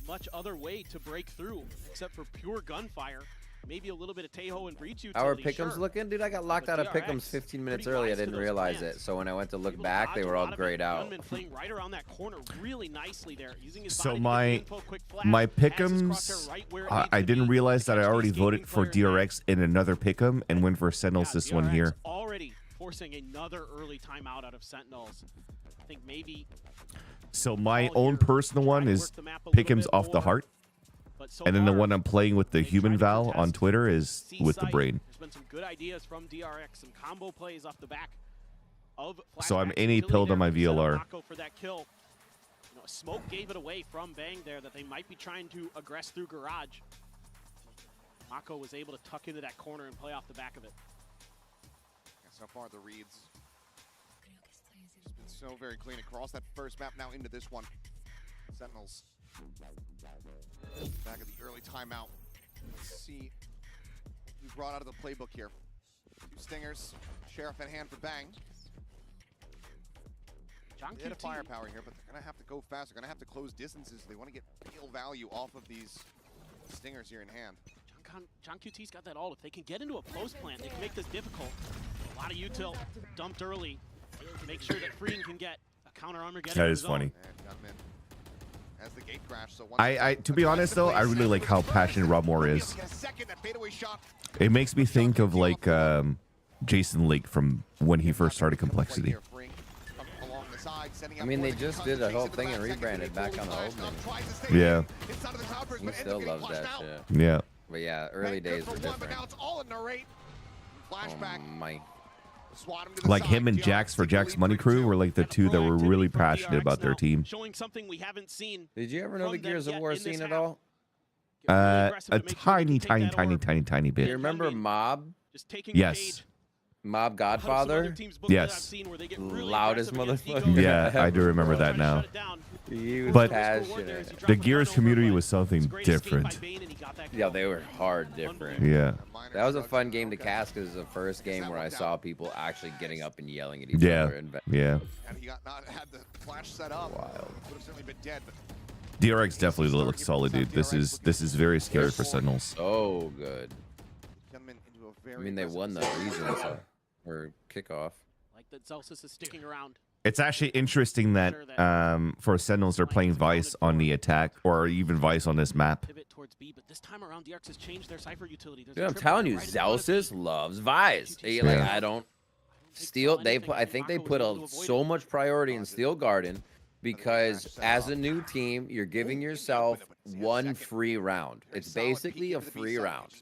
much other way to break through except for pure gunfire. Maybe a little bit of Tejo and breach utility.
How are pick'ems
sure.
looking? Dude, I got locked
But
out of
DRX,
pick'ems 15 minutes
pretty
early. I
wise to
didn't
those
realize
plans.
it. So when I went to look
Able to
back, they
dodge
were
a
all
lot of it.
grayed out.
Gunman playing right around that corner really nicely there, using his
So
body to get the
my
info, quick flash,
my
has his
pick'ems,
crosshair right where it
I
needs to
didn't
be.
realize that I already
Escaping
voted for
player
DRX in another pick'em and went for Sentinels this one
DRX
here.
already forcing another early timeout out of Sentinels. I think maybe
So my own personal one is pick'ems off the heart, and then the one I'm playing with the human Val on Twitter is with the brain.
There's been some good ideas from DRX, some combo plays off the back of
So I'm
Flashback's
NA pilled on my
ability there to set
VLR.
up Mako for that kill. You know, Smoke gave it away from Bang there that they might be trying to aggress through Garage. Mako was able to tuck into that corner and play off the back of it.
So far, the reads it's been so very clean across that first map. Now into this one. Sentinels back at the early timeout. Let's see what we brought out of the playbook here. 2 stingers, Sheriff in hand for Bang. They had a firepower here, but they're gonna have to go fast. They're gonna have to close distances. They want to get real value off of these stingers here in hand.
John QT's got that all. If they can get into a post plant, they can make this difficult. A lot of util dumped early. Make sure that Freeing can get a counter Armageddon.
That is funny.
As the gate crash, so
I to be honest though, I really like how passionate Rob Moore is. It makes me think of like Jason Lake from when he first started Complexity.
I mean, they just did a whole thing and rebranded back on the old name.
Yeah.
He still loves that shit.
Yeah.
But yeah, early days were different.
Oh
my.
Like him and Jax for Jack's Money Crew were like the two that were really passionate about their team.
Showing something we haven't seen.
Did you ever know the Gears of War scene at all?
A tiny bit.
You remember Mob?
Yes.
Mob Godfather?
Yes.
Loudest motherfucker.
Yeah, I do remember that now.
He was
But
passionate.
the Gears community was something different.
Yeah, they were hard different.
Yeah.
That was a fun game to cast because it was the first game where I saw people actually getting up and yelling at each
Yeah.
other. And
Yeah.
Had he not had the flash set up,
wild.
would have certainly been dead. But
DRX definitely looks solid, dude. This is very scary for Sentinels.
So good. I mean, they won the region or kickoff.
Like that Zelsis is sticking around.
It's actually interesting that for Sentinels they're playing Vice on the attack or even Vice on this map.
Pivot towards B, but this time around DRX has changed their Cypher utility.
Dude, I'm telling you, Zelsis loves Vice. Like, I don't Steel. I think they put so much priority in Steel Garden because as a new team, you're giving yourself one free round. It's basically a free round.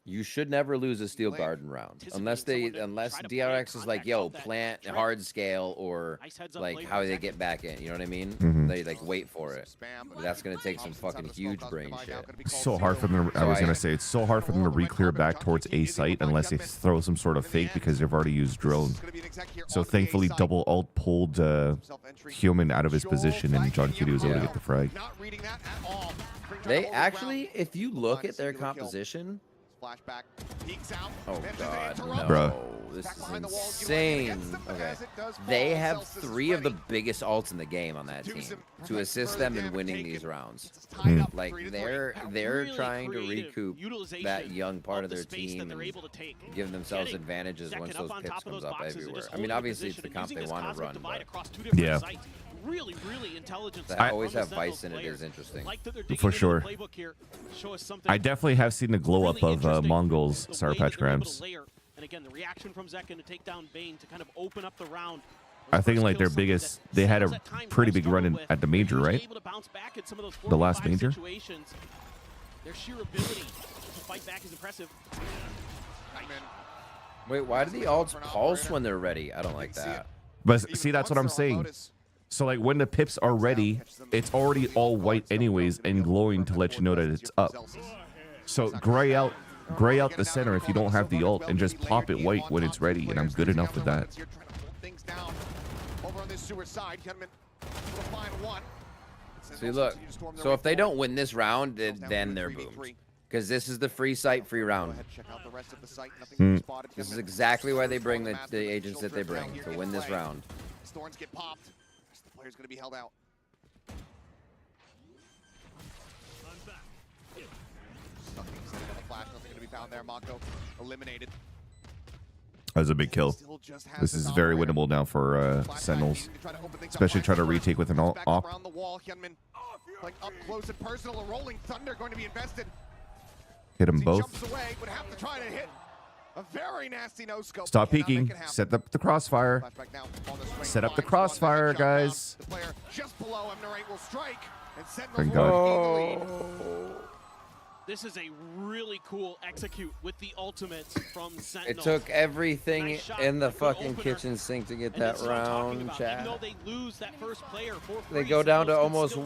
You should never lose a Steel Garden round unless DRX is like, yo, plant hard scale or like how they get back in. You know what I mean? They like wait for it. But that's gonna take some fucking huge brain shit.
It's so hard for them. I was gonna say it's so hard for them to re-clear back towards A site unless they throw some sort of fake because they've already used drone. So thankfully, double alt pulled Human out of his position, and John Cutie was able to get the frag.
They actually, if you look at their composition, oh god, no.
Bruh.
This is insane. Okay, they have 3 of the biggest ults in the game on that team to assist them in winning these rounds. Like they're trying to recoup that young part of their team and give themselves advantages once those pips comes up everywhere. I mean, obviously it's the comp they want to run, but
yeah. Really intelligent.
I always have Vice in it is interesting.
For sure. I definitely have seen the glow up of Mongols Sour Patch Grams.
And again, the reaction from Zekken to take down Bane to kind of open up the round.
I think like their biggest, they had a pretty big run at the major, right? The last major.
Their sheer ability to fight back is impressive.
Wait, why do the ults pulse when they're ready? I don't like that.
But see, that's what I'm saying. So like when the pips are ready, it's already all white anyways and glowing to let you know that it's up. So gray out the center if you don't have the ult and just pop it white when it's ready, and I'm good enough with that.
See, look. So if they don't win this round, then they're boomed. Because this is the free site, free round. This is exactly why they bring the agents that they bring, to win this round.
Thorns get popped. The player's going to be held out. Nothing going to be found there. Mako eliminated.
That was a big kill. This is very winnable now for Sentinels, especially try to retake with an op.
Around the wall, Hyunmin, like up close and personal. A rolling thunder going to be invested.
Hit them both.
Jumps away, would have to try to hit a very nasty no scope.
Stop peeking. Set up the crossfire. Set up the crossfire, guys.
The player just below him, Narrate will strike, and
Thank God.
This is a really cool execute with the ultimates from Sentinels.
It took everything in the fucking kitchen sink to get that round, chat.
Even though they lose that first player for free,
They go down to almost,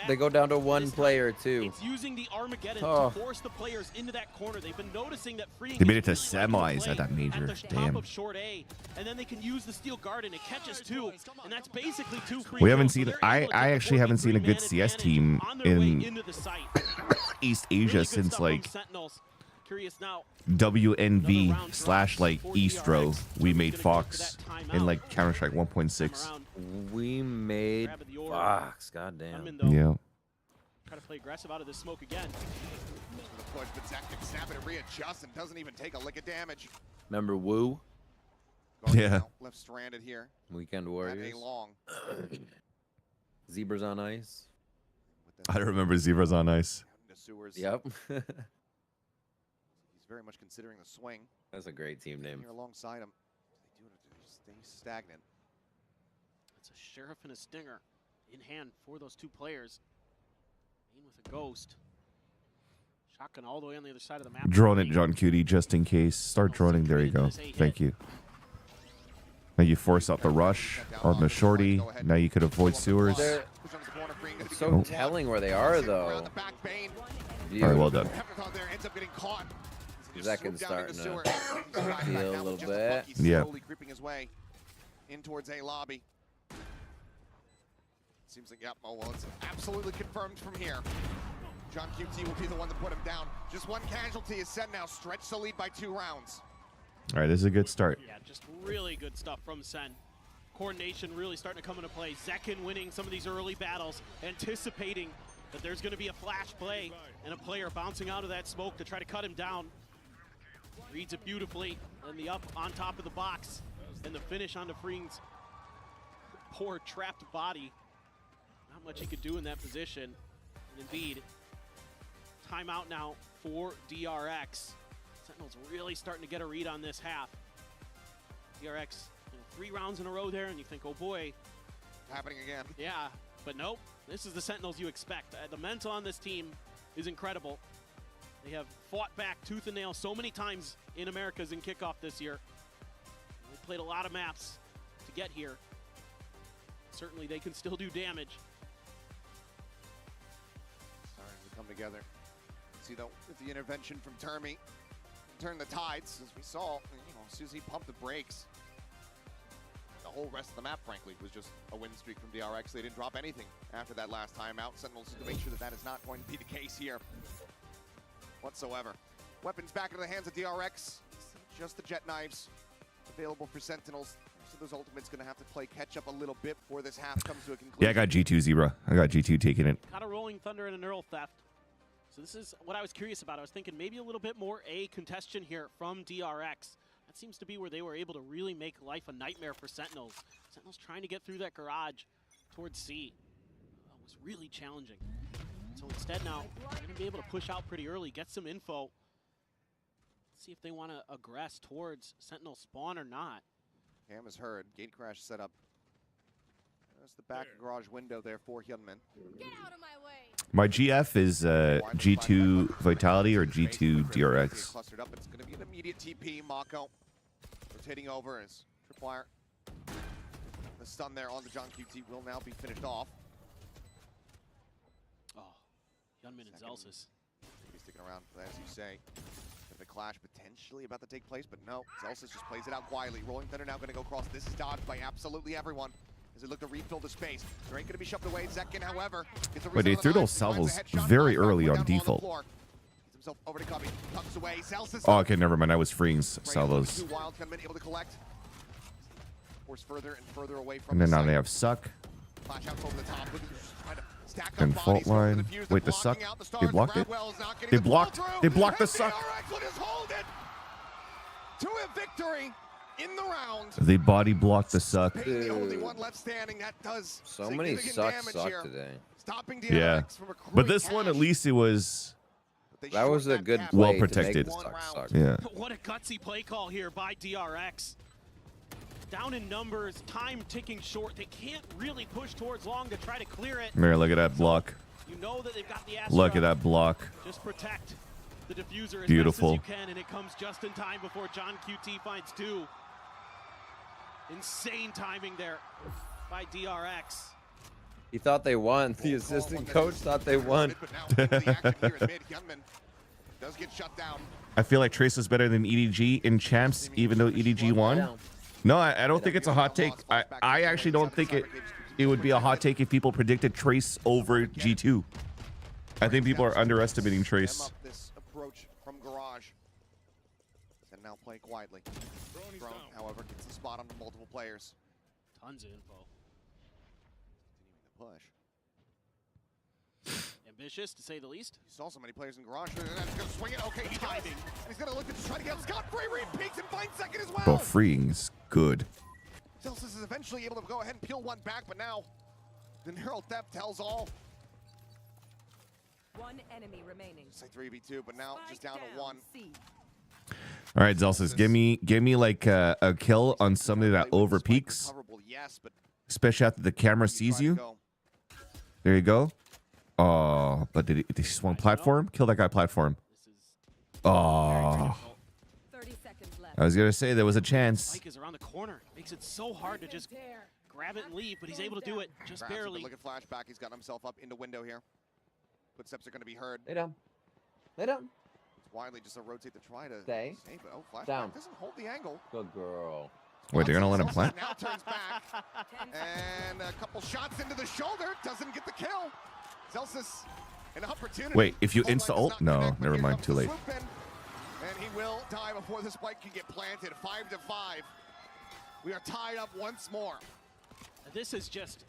they go down to 1 player too.
It's using the Armageddon to force the players into that corner. They've been noticing that freeing
They made it to semis at that major.
at the
Damn.
top of short A, and then they can use the Steel Garden. It catches 2, and that's basically 2 free
We haven't
kills.
seen. I actually haven't seen a good CS team in East Asia since like WNV / like Eastro. We made Fox in like Counter-Strike 1.6.
We made Fox. Goddamn.
Yeah.
Try to play aggressive out of this smoke again.
Push, but Zach can snap it and readjust and doesn't even take a lick of damage.
Remember Wu?
Yeah.
Left stranded here.
Weekend
At
Warriors.
a long.
Zebras on ice.
I remember Zebras on Ice.
Into sewers.
Yep.
He's very much considering the swing.
That's a great team name.
Here alongside him. They do it to stay stagnant.
It's a Sheriff and a Stinger in hand for those two players. In with a Ghost. Shotgun all the way on the other side of the map.
Drone it, John Cutie, just in case. Start droning. There you go. Thank you. Now you force out the rush on the shorty. Now you could avoid sewers.
It's so telling where they are, though.
All right, well done.
Second starting to feel a little bit.
Yeah.
Creeping his way in towards A lobby. Seems like, yep, oh well, it's absolutely confirmed from here. John QT will be the one to put him down. Just one casualty is Sen now. Stretch the lead by 2 rounds.
All right, this is a good start.
Yeah, just really good stuff from Sen. Coordination really starting to come into play. Zekin winning some of these early battles, anticipating that there's going to be a flash play and a player bouncing out of that smoke to try to cut him down. Reads it beautifully, and the up on top of the box, and the finish onto Freeng's poor trapped body. Not much he could do in that position. And indeed, timeout now for DRX. Sentinels really starting to get a read on this half. DRX, 3 rounds in a row there, and you think, oh boy.
Happening again.
Yeah, but nope. This is the Sentinels you expect. The mental on this team is incredible. They have fought back tooth and nail so many times in Americas in kickoff this year. They played a lot of maps to get here. Certainly they can still do damage.
Starting to come together. See though, with the intervention from Termi, turn the tides, as we saw, as soon as he pumped the brakes. The whole rest of the map, frankly, was just a win streak from DRX. They didn't drop anything after that last timeout. Sentinels to make sure that that is not going to be the case here whatsoever. Weapons back into the hands of DRX. Just the jet knives available for Sentinels. So those ultimates going to have to play catch up a little bit before this half comes to a conclusion.
Yeah, I got G2 Zebra. I got G2 taking it.
Got a Rolling Thunder and a Neural Theft. So this is what I was curious about. I was thinking maybe a little bit more A congestion here from DRX. That seems to be where they were able to really make life a nightmare for Sentinels. Sentinels trying to get through that garage towards C was really challenging. So instead now, they're going to be able to push out pretty early, get some info. See if they want to aggress towards Sentinel spawn or not.
Cam is heard. Gate crash set up. There's the back garage window there for Hyunmin.
Get out of my way.
My GF is G2 Vitality or G2 DRX.
Clustered up. It's going to be an immediate TP. Mako rotating over as Tripwire. The stun there on the John QT will now be finished off.
Oh, Hyunmin and Zelsis.
Maybe sticking around, as you say. The clash potentially about to take place, but no. Zelsis just plays it out quietly. Rolling Thunder now going to go across. This is dodged by absolutely everyone as they look to refill the space. There ain't going to be shoved away. Zekin, however, gets a
But they threw those salvos very early on default.
Gets himself over to Cubby. Tucks away. Zelsis.
Oh, okay, never mind. I was Freeng's salvos.
Wild gunmen able to collect. Force further and further away from
And then
the
now
site.
they have Suck.
Flash out over the top. Trying to stack up
And
bodies
Fault Line.
here.
Wait, the Suck?
Blocking out the
They
stars.
blocked it?
Bradwell's not getting
They
the
blocked.
follow-through.
They blocked the
And
Suck.
DRX will just hold it to a victory in the round.
They body blocked the Suck.
The only one left standing that does
So many
significant
sucks
damage here.
today.
Stopping DRX
Yeah.
from a
But this one, at least it was
That was a good play
well
to
protected.
make suck.
Yeah.
What a gutsy play call here by DRX. Down in numbers, time ticking short. They can't really push towards long to try to clear it.
Mary, look at that block.
You know that they've got the Astra.
Look at that block.
Just protect the diffuser as
Beautiful.
best as you can, and it comes just in time before John QT finds 2. Insane timing there by DRX.
He thought they won. The assistant coach thought they won.
Does get shut down.
I feel like Trace is better than EDG in champs, even though EDG won. No, I don't think it's a hot take. I actually don't think it would be a hot take if people predicted Trace over G2. I think people are underestimating Trace.
This approach from Garage. And now play quietly. Drone, however, gets the spot on multiple players.
Tons of info.
Continuing the push.
Ambitious, to say the least.
You saw so many players in Garage. He's going to swing it. Okay, he does. And he's going to look to try to get Scott free. Reed peeks and finds second as well.
Bro, Freeng's good.
Celsius is eventually able to go ahead and peel one back, but now the neural theft tells all.
One enemy remaining.
It's like 3v2, but now just down to one.
All right, Zelsis, give me like a kill on somebody that over peaks, especially after the camera sees you. There you go. Oh, but did he swung platform? Kill that guy platform. Oh.
30 seconds left.
I was gonna say there was a chance.
Spike is around the corner. Makes it so hard to just grab it and leave, but he's able to do it just barely.
Look at flashback. He's got himself up into window here. Footsteps are going to be heard.
Lay down. Lay down.
It's widely just a rotate to try to
stay.
But oh, flashback
Down.
doesn't hold the angle.
Good girl.
Wait, they're gonna let him plant?
Now turns back. And a couple shots into the shoulder. Doesn't get the kill. Celsius, an opportunity.
Wait, if you insta ult? No, never mind. Too late.
And he will die before the spike can get planted. 5-5. We are tied up once more.
This is just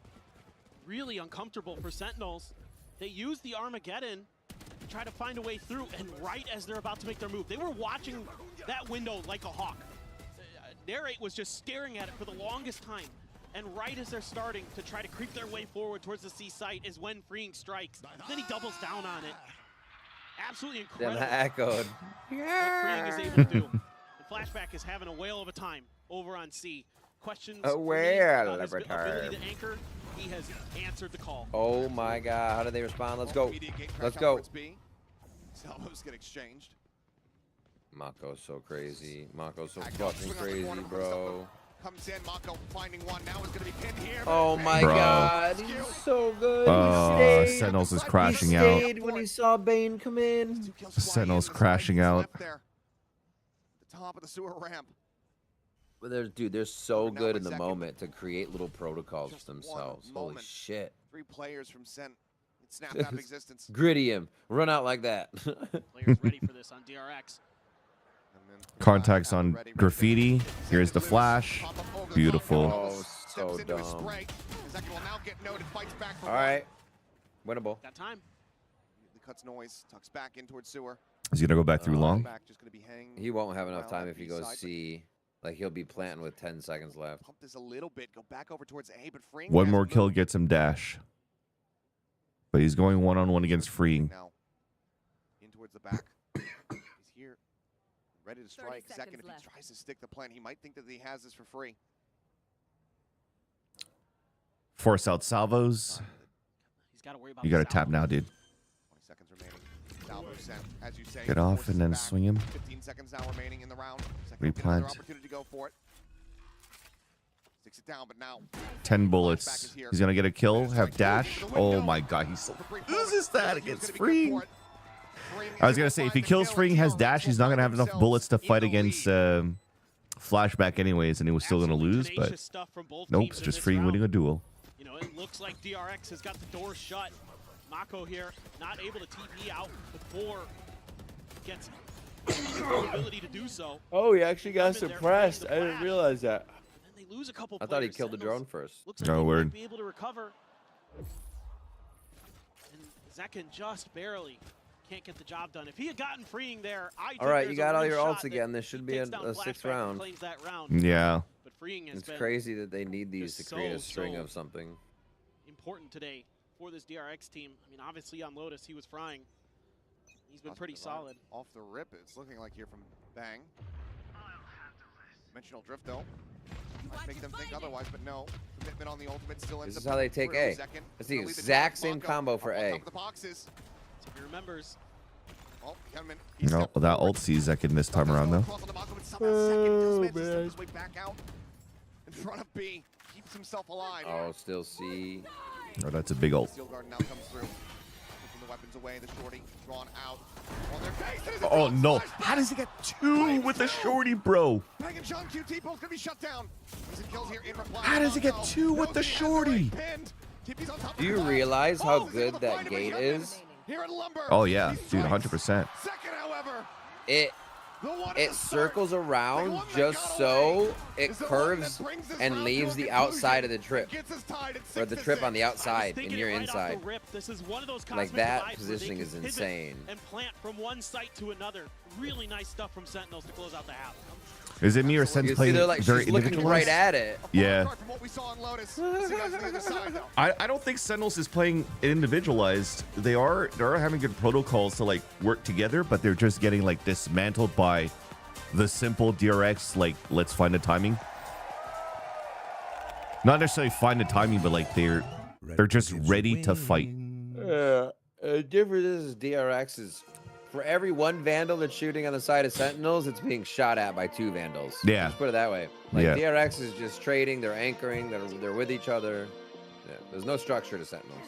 really uncomfortable for Sentinels. They use the Armageddon to try to find a way through, and right as they're about to make their move, they were watching that window like a hawk. Narrate was just staring at it for the longest time, and right as they're starting to try to creep their way forward towards the C site is when Freeing strikes. Then he doubles down on it. Absolutely incredible.
Then I echoed.
What Freeing is able to do. And Flashback is having a whale of a time over on C. Questions
A
for me
whale
about his
of a time.
ability to anchor. He has answered the call.
Oh my God! How did they respond? Let's go. Let's go.
Salvos get exchanged.
Mako's so crazy. Mako's so fucking crazy, bro.
Comes in, Mako finding one. Now is going to be pinned here.
Oh my
Bro.
God! He's so good.
Oh,
He stayed.
Sentinels is crashing
He
out.
stayed when he saw Bane come in.
Sentinels crashing out.
The top of the sewer ramp.
But they're so good in the moment to create little protocols for themselves. Holy shit.
3 players from Sent. It snapped out of existence.
Gritty him. Run out like that.
Players ready for this on DRX.
Contacts on graffiti. Here's the flash. Beautiful.
Oh, so dumb.
Will now get noted, fights back for
All right. Winnable.
Got time.
Cuts noise, tucks back in towards sewer.
Is he gonna go back through long?
He won't have enough time if he goes C. Like, he'll be planting with 10 seconds left.
Pump this a little bit, go back over towards A, but Freeing
One
has
more
moved.
kill gets him dash. But he's going one-on-one against Freeing.
Now, in towards the back. He's here, ready to strike. Second, if he tries to stick the plan, he might think that he has this for free.
Force out salvos.
He's got to worry about
You gotta tap now, dude.
20 seconds remaining. Salvo sent, as you say.
Get off and then
back.
swing him.
15 seconds now remaining in the round. Second,
Replant.
another opportunity to go for it. Sticks it down, but now
10 bullets. He's gonna get a kill. Have dash. Oh my God, he's so loses that against Freeing. I was gonna say if he kills Freeing, has dash, he's not gonna have enough bullets to fight against flashback anyways, and he was still gonna lose. But nope, it's just Freeing winning a duel.
You know, it looks like DRX has got the door shut. Mako here, not able to TP out before he gets the ability to do so.
Oh, he actually got suppressed. I didn't realize that.
They lose a couple
I thought he
players.
killed the drone first.
Looks like
Oh,
he
word.
might be able to recover. And Zekin just barely can't get the job done. If he had gotten Freeing there,
All right, you got all your ults again. This should be a
down
6th
Flashback and
round.
claims that round.
Yeah.
But Freeing has
It's
been
crazy that they need these to
just
create a
so,
string
so
of something.
important today for this DRX team. I mean, obviously on Lotus, he was frying. He's been pretty solid.
Off the rip, it's looking like here from Bang. Dimensional drift though. Might make them think otherwise, but no. Commitment on the ultimate still ends
This is
up
how they take
through.
A.
Zekin
It's the
gonna lead
exact
charge.
same
Mako
combo for
up on
A.
top of the boxes.
So he remembers.
Oh, Henman,
No, that ult sees Zekin this time around though.
oh, man. His way back out in front of B. Keeps himself alive.
Oh, still C.
Oh, that's a big ult.
Steel Guard now comes through. Taking the weapons away. The shorty drawn out on their face. It is a
Oh
drop
no!
slash.
How does he get 2 with the shorty, bro?
Bang and John QT both gonna be shut down. Kills here in reply.
How does he get 2 with the shorty?
Do you realize how good that gate is?
Oh yeah, dude, 100%.
Second, however,
It circles around just so it curves and leaves the outside of the trip. Or the trip on the outside and you're inside.
This is one of those
Like
cosmic
that
devices where they
positioning
can
is
pivot
insane.
And plant from one site to another. Really nice stuff from Sentinels to close out the half.
Is it me or Sen's
You see,
playing
they're like,
very
she's looking
individualized?
right at it.
Yeah.
From what we saw on Lotus. Let's see guys on the other side, though.
I don't think Sentinels is playing individualized. They are having good protocols to like work together, but they're just getting like dismantled by the simple DRX. Like, let's find the timing. Not necessarily find the timing, but like they're just ready to fight.
Difference is DRX is for every one Vandal that's shooting on the side of Sentinels, it's being shot at by 2 Vandals.
Yeah.
Just put it that way. Like
Yeah.
DRX is just trading, they're anchoring, they're with each other. Yeah, there's no structure to Sentinels.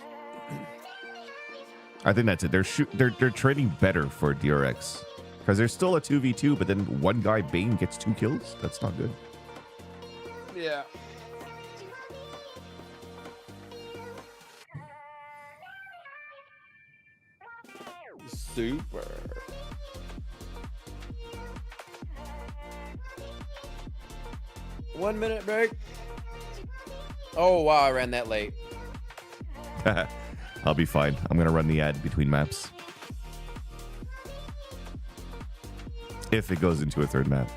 I think that's it. They're trading better for DRX because there's still a 2v2, but then one guy Bane gets 2 kills. That's not good.
Yeah. Super. One minute break. Oh wow, I ran that late.
I'll be fine. I'm gonna run the ad between maps if it goes into a 3rd map.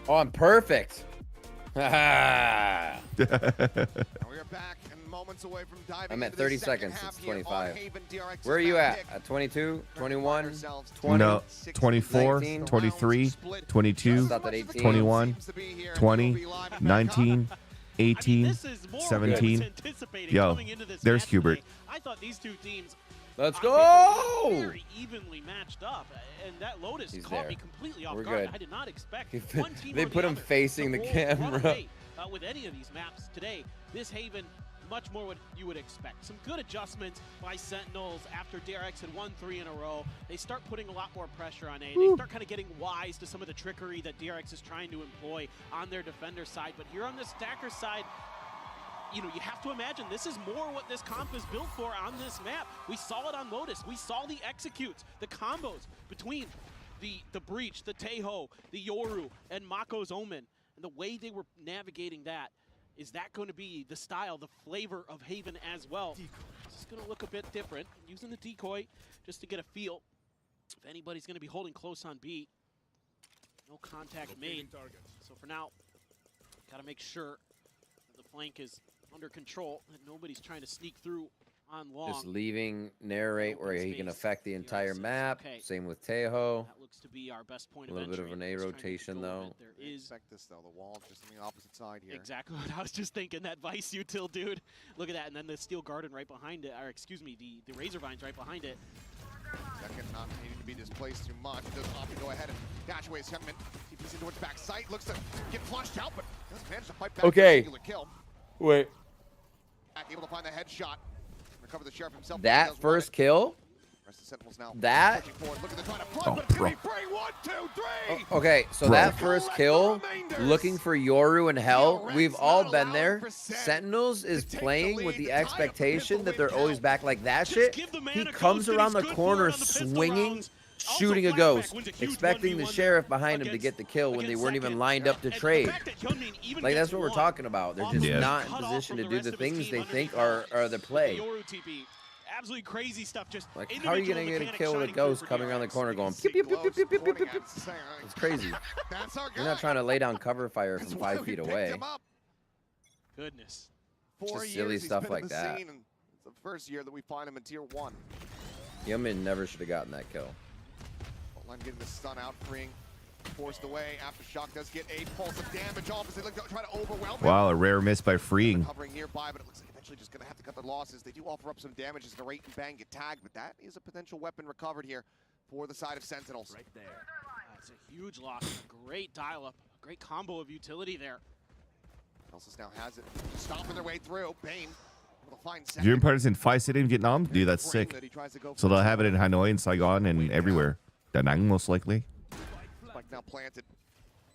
Oh, I'm perfect.
We're back and moments away from diving.
I'm at
into the
30
second
seconds.
half
It's
here on
25.
Haven. DRX
Where are
is
you
now
at?
picked.
At 22, 21, 20?
No, 24,
19?
23, 22,
Stopped at 18.
21, 20, 19, 18, 17. Yo, there's Hubert.
I thought these two teams
Let's
on
go!
paper were very evenly matched up, and that Lotus
He's
caught
there.
me completely off
We're
guard.
good.
I did not expect
They
one team or
put
the
him
other
facing
to
the
roll run
camera.
away, with any of these maps today. This Haven, much more what you would expect. Some good adjustments by Sentinels after DRX had won 3 in a row. They start putting a lot more pressure on A. They start kind of getting wise to some of the trickery that DRX is trying to employ on their defender side. But here on the Stacker side, you know, you have to imagine this is more what this comp is built for on this map. We saw it on Lotus. We saw the executes, the combos between the Breach, the Teho, the Yoru, and Mako's Omen. And the way they were navigating that, is that going to be the style, the flavor of Haven as well? This is going to look a bit different. Using the decoy just to get a feel if anybody's going to be holding close on B. No contact made. So for now, got to make sure that the flank is under control, that nobody's trying to sneak through on long.
Just leaving narrate where he can affect the entire map.
Okay.
Same with Teho.
That looks to be our best point
A
of
little bit
entry.
of an A
Just trying to
rotation
control
though.
it. There is
Expect this though. The wall just on the opposite side here.
exactly what I was just thinking. That Vice util, dude. Look at that, and then the Steel Garden right behind it, or excuse me, the Razor Vines right behind it.
Second, not needing to be displaced too much. Does opt to go ahead and dash away his coming. TP's into its back sight. Looks to get flushed out, but does manage to fight back.
Okay.
For a singular kill.
Wait.
Back able to find the headshot. Recover the sheriff himself.
That first kill?
Rest of Sentinels now
That?
pushing forward, looking to try to
Oh,
plug, but
bro.
free, 1, 2, 3.
Okay, so
Bro.
that first kill, looking for Yoru in hell, we've all been there. Sentinels is playing with the expectation that they're always back like that shit. He comes around the corner swinging, shooting a ghost, expecting the sheriff behind him to get the kill when they weren't even lined up to trade. Like, that's what we're talking about. They're just not in position to do the things they think are the play.
Absolutely crazy stuff. Just
Like, how are you gonna get a kill with a ghost coming around the corner going pew, pew, pew, pew, pew, pew, pew, pew, pew? It's crazy. You're not trying to lay down cover fire from 5 feet away.
Goodness.
4
Just
years
silly
he's
stuff
been
like
in the
that.
scene, and it's the first year that we find him in tier 1.
Yeoman never should have gotten that kill.
Line getting the stun out, freeing, forced away. Aftershock does get a pulse of damage off as they look to try to overwhelm him.
Wow, a rare miss by freeing.
Hovering nearby, but it looks like eventually just gonna have to cut their losses. They do offer up some damage as the rate and bang get tagged, but that is a potential weapon recovered here for the side of Sentinels.
Right there. That's a huge loss. A great dial-up. A great combo of utility there.
Elsis now has it. Just stomping their way through. Bane able to find second.
Viewing partners in 5 cities in Vietnam? Dude, that's sick. So they'll have it in Hanoi and Saigon and everywhere. Da Nang, most likely.
Spike now planted.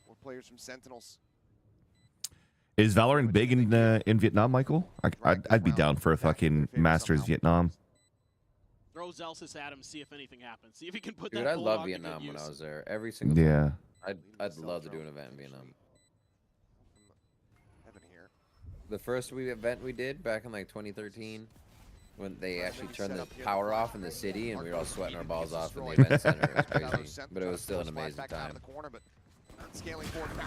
4 players from Sentinels.
Is Valorant big in Vietnam, Michael? I'd be down for a fucking Masters Vietnam.
Throw Zelsis at him, see if anything happens. See if he can put
Dude,
that
I
bullet
love
on to good
Vietnam when I
use.
was there. Every single
Yeah.
time. I'd love to do an event in Vietnam. the first event we did back in like 2013, when they actually turned the power off in the city and we were all sweating our balls off in the event center. It was crazy, but it was still an amazing time.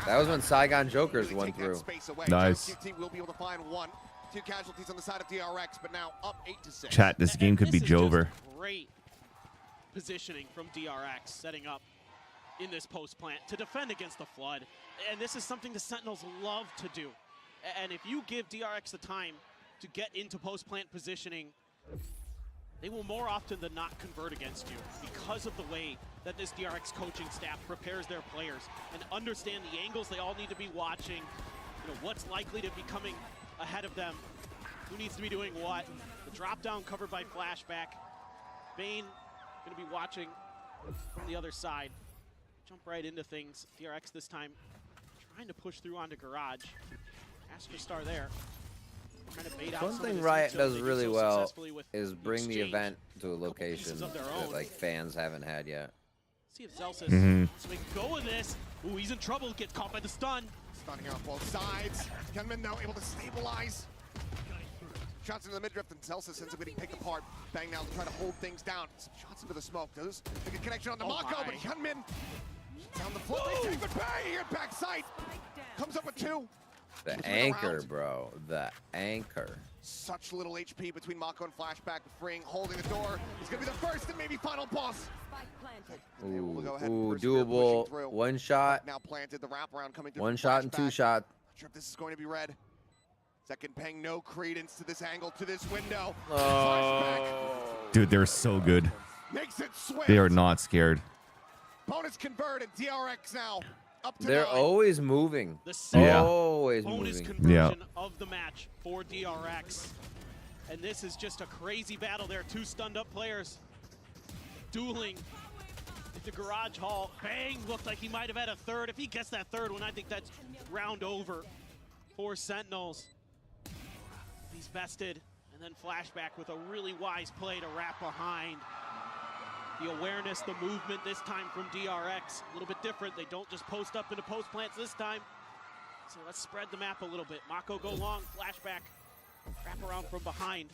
That was when Saigon Jokers won through.
Nice.
Will be able to find one. 2 casualties on the side of DRX, but now up 8-6.
Chat, this game could be Jover.
Great positioning from DRX, setting up in this post plant to defend against the flood. And this is something the Sentinels love to do. And if you give DRX the time to get into post plant positioning, they will more often than not convert against you because of the way that this DRX coaching staff prepares their players and understand the angles they all need to be watching, you know, what's likely to be coming ahead of them, who needs to be doing what. The drop down covered by flashback. Bane gonna be watching from the other side. Jump right into things. DRX this time trying to push through onto Garage. Astra Star there. Trying to bait out
One
some
thing
of this
Riot
intel
does
they do
really
so
well
successfully with
is bring the
exchange.
event to a location
pieces of their
that
own.
like fans haven't had yet.
See if Zelsis
Mhm.
wants to make go of this. Ooh, he's in trouble. Gets caught by the stun.
Stunning on both sides. Kenman now able to stabilize. Shots into the mid-drift, and Celsius ends up getting picked apart. Bang now to try to hold things down. Some shots into the smoke. Does make a connection on the Mako, but Hyunmin down the floor. They take but Bang here, back sight. Comes up with 2.
The anchor, bro. The anchor.
Such little HP between Mako and Flashback. Freeing, holding the door. He's gonna be the first and maybe final boss.
Ooh, doable. One shot.
Now planted, the wraparound coming through.
One shot and 2 shot.
Not sure if this is going to be red. Second Peng, no credence to this angle, to this window.
Dude, they're so good.
Makes it swift.
They are not scared.
Bonus converted. DRX now up to
They're
9.
always moving.
Yeah.
Always
Bonus
moving.
conversion of the match for DRX. And this is just a crazy battle there. 2 stunned up players dueling at the Garage Hall. Bang looked like he might have had a third. If he gets that third one, I think that's round over for Sentinels. He's bested, and then Flashback with a really wise play to wrap behind. The awareness, the movement this time from DRX, a little bit different. They don't just post up into post plants this time. So let's spread the map a little bit. Mako go long, Flashback, wrap around from behind.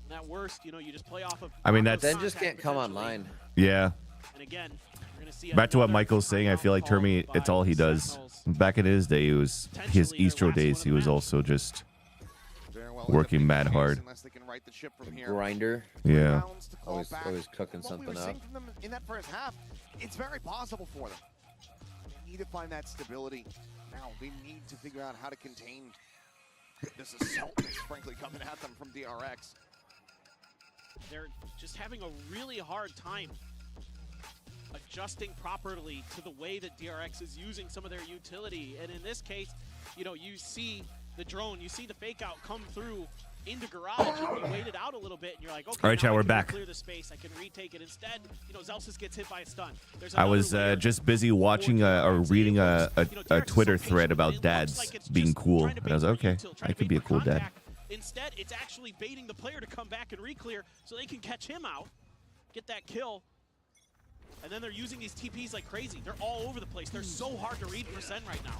And at worst, you know, you just play off of.
I mean,
Then
that's
just can't come online.
yeah.
And again, we're gonna see
Back to what
another
Michael's saying, I feel like Termi, it's all he does. Back in his day, it was his Eastro days. He was also just working mad hard.
Grinder.
Yeah.
Always cooking
What we
something
were
up.
seeing from them in that first half, it's very possible for them. They need to find that stability. Now they need to figure out how to contain this assault that's frankly coming at them from DRX.
They're just having a really hard time adjusting properly to the way that DRX is using some of their utility. And in this case, you know, you see the drone, you see the fake out come through into Garage, and you wait it out a little bit, and you're like, okay,
All right, chat,
now I
we're
can
back.
clear the space, I can retake it. Instead, you know, Zelsis gets hit by a stun. There's
I
another
was
layer
just busy watching or reading a Twitter thread about dads being cool, and I was like, okay, I could be a cool dad.
Instead, it's actually baiting the player to come back and re-clear so they can catch him out, get that kill. And then they're using these TPs like crazy. They're all over the place. They're so hard to read for Sen right now.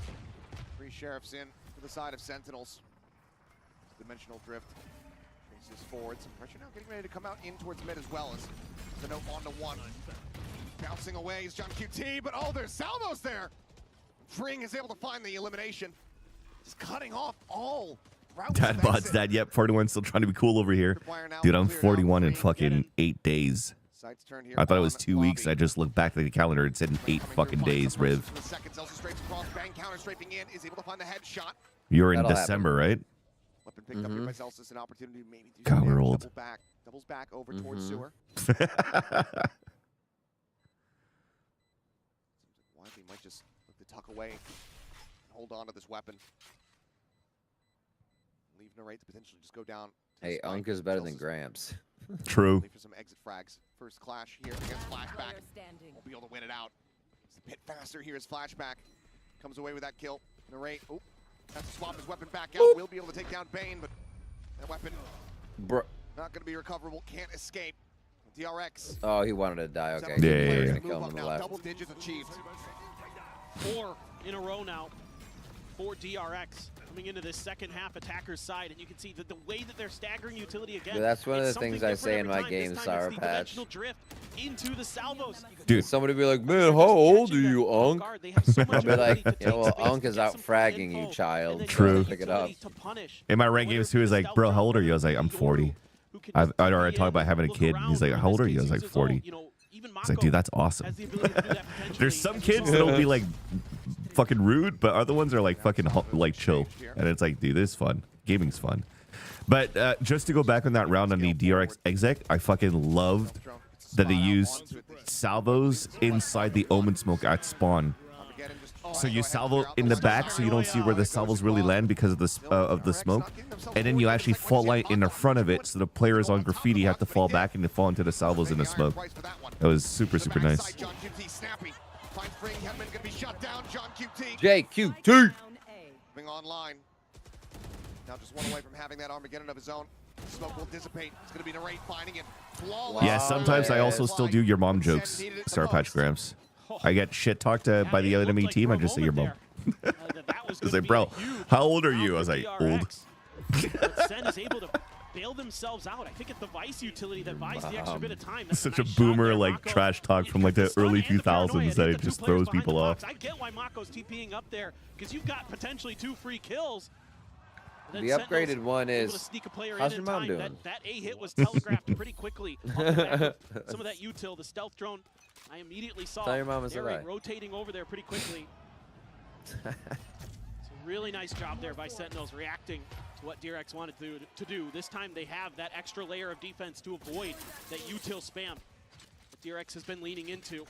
3 sheriffs in to the side of Sentinels. Dimensional drift. Traces forward. Some pressure now getting ready to come out in towards mid as well as the note on to 1. Bouncing away is John QT, but oh, there's salvos there. Freeing is able to find the elimination. Just cutting off all routes.
Dad bods, dad, yep, 41 still trying to be cool over here. Dude, I'm 41 in fucking 8 days. I thought it was 2 weeks. I just looked back at the calendar and said in 8 fucking days, Riv. You're in
That'll
December, right?
Weapon picked up here by Celsius, an opportunity to maybe do
God,
some
we're
damage.
old.
Doubles back over towards Sewer. Wifey might just look to tuck away and hold on to this weapon. Leave Narrate to potentially just go down.
Hey, Unk is better than Gramps.
True.
For some exit frags. First clash here against Flashback. Won't be able to win it out. It's a bit faster here as Flashback comes away with that kill. Narrate, oh, has to swap his weapon back out. Will be able to take down Bane, but that weapon not going to be recoverable. Can't escape. DRX.
Oh, he wanted to die. Okay.
Yeah.
We're gonna kill him on the
now.
left.
Double digits achieved.
4 in a row now. for DRX coming into this second half attacker's side, and you can see that the way that they're staggering utility again.
Dude, that's one of
it's
the things
something
I say in
different
my
every time.
game,
This time
Sour
it's the
Patch.
dimensional drift into the salvos.
Dude,
somebody be like, man, how old are you, Unk? I'll be like, you know, well, Unk is out fragging you, child.
True.
Pick it up.
In my rank games too, he's like, bro, how old are you? I was like, I'm 40. I'd already talked about having a kid. He's like, how old are you? I was like, 40. I was like, dude, that's awesome. There's some kids that'll be like fucking rude, but other ones are like fucking like chill. And it's like, dude, this is fun. Gaming's fun. But just to go back on that round on the DRX exec, I fucking loved that they used salvos inside the Omen smoke at spawn. So you salvo in the back, so you don't see where the salvos really land because of the smoke, and then you actually fall line in the front of it, so the players on graffiti have to fall back and they fall into the salvos in the smoke. That was super nice.
JQT.
Moving online. Now just one away from having that Armageddon of his own. Smoke will dissipate. It's going to be Narrate finding it.
Yeah, sometimes I also still do your mom jokes, Sour Patch Grams. I get shit talked by the enemy team. I just say your mom. I was like, bro, how old are you? I was like, old.
Sen is able to bail themselves out. I think it's the Vice utility that buys the extra bit of time.
Such a boomer like trash talk from like the early 2000s that it just throws people off.
I get why Mako's TPing up there because you've got potentially 2 free kills.
The upgraded one is. How's your mom doing?
That A hit was telegraphed pretty quickly. Some of that util, the stealth drone, I immediately saw.
Tell your mom it's alright.
Rotating over there pretty quickly. It's a really nice job there by Sentinels reacting to what DRX wanted to do. This time they have that extra layer of defense to avoid that util spam that DRX has been leaning into.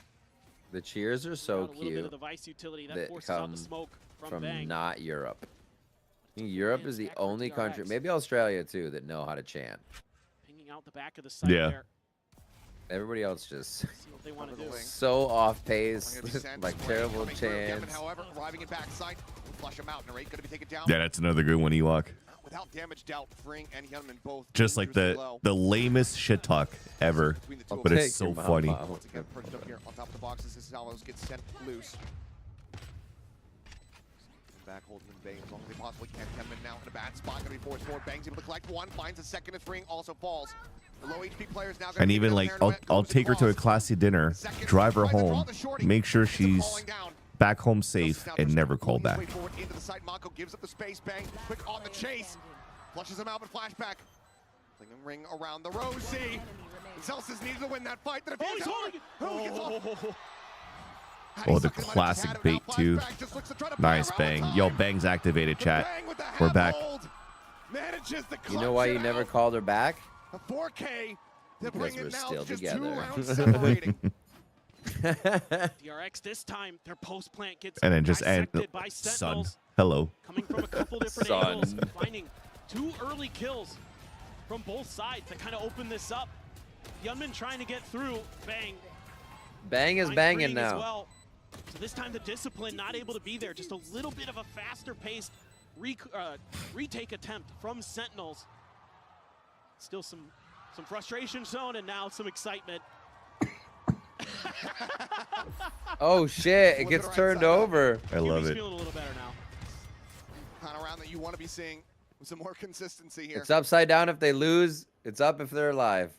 The cheers are so cute.
The Vice utility
that
forces out
come
the smoke
from
Bang.
not Europe. I think Europe is the only country, maybe Australia too, that know how to chant.
Pinging out the back of the site
Yeah.
there.
Everybody else just
See what they want to do.
so off pace, like terrible chants.
However, arriving in backside, flush him out. Narrate going to be taken down.
Yeah, that's another good one, Ewok.
Without damage dealt, Fring and Hyunmin both.
Just like the lamest shit talk ever, but it's so funny.
Once again, perched up here on top of the boxes, this Salvos gets sent loose. Back holding in Bang as long as they possibly can. Hyunmin now in a bad spot, going to be forced forward. Bang's able to collect one, finds a second, and Fring also falls. The low HP players now.
And even like, I'll take her to a classy dinner, drive her home, make sure she's back home safe, and never call back.
Into the side, Mako gives up the space. Bang, quick on the chase, flushes him out with flashback. Flinging ring around the Rosie. Zelsis needs to win that fight.
Oh, the classic bait too. Nice Bang. Yo, Bang's activated, chat. We're back.
You know why you never called her back?
A 4K.
Because we're still together.
DRX this time, their post plant gets
And then just end.
dissected by
Son.
Sentinels.
Hello.
Coming from a couple different angles, finding 2 early kills from both sides that kind of open this up. Hyunmin trying to get through. Bang.
Bang is banging now.
Well. So this time the discipline not able to be there. Just a little bit of a faster paced retake attempt from Sentinels. Still some frustration shown and now some excitement.
Oh shit, it gets turned over.
I love it.
Feeling a little better now.
Kind of round that you want to be seeing with some more consistency here.
It's upside down if they lose. It's up if they're alive.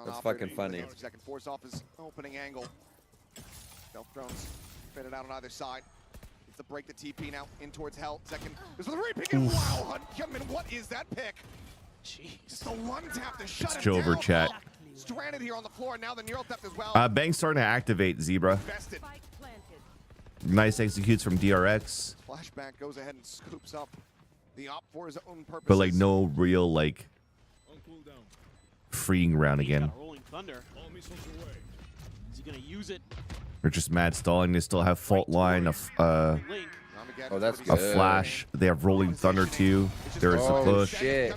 That's fucking funny.
Second force off his opening angle. Stealth drones fitted out on either side. It's the break the TP now in towards Hell. Second. This was a repick and wow, Hyunmin, what is that pick?
Jeez.
Just the one tap to shut
It's
him
Jover
down.
chat.
Stranded here on the floor. Now the neural theft as well.
Bang's starting to activate Zebra.
Invested.
Nice executes from DRX.
Flashback goes ahead and scoops up the op for his own purposes.
But like no real like freeing round again.
Rolling Thunder. Is he gonna use it?
They're just mad stalling. They still have fault line,
Oh, that's
a
good.
flash. They have rolling thunder too. There is a push.
Shit.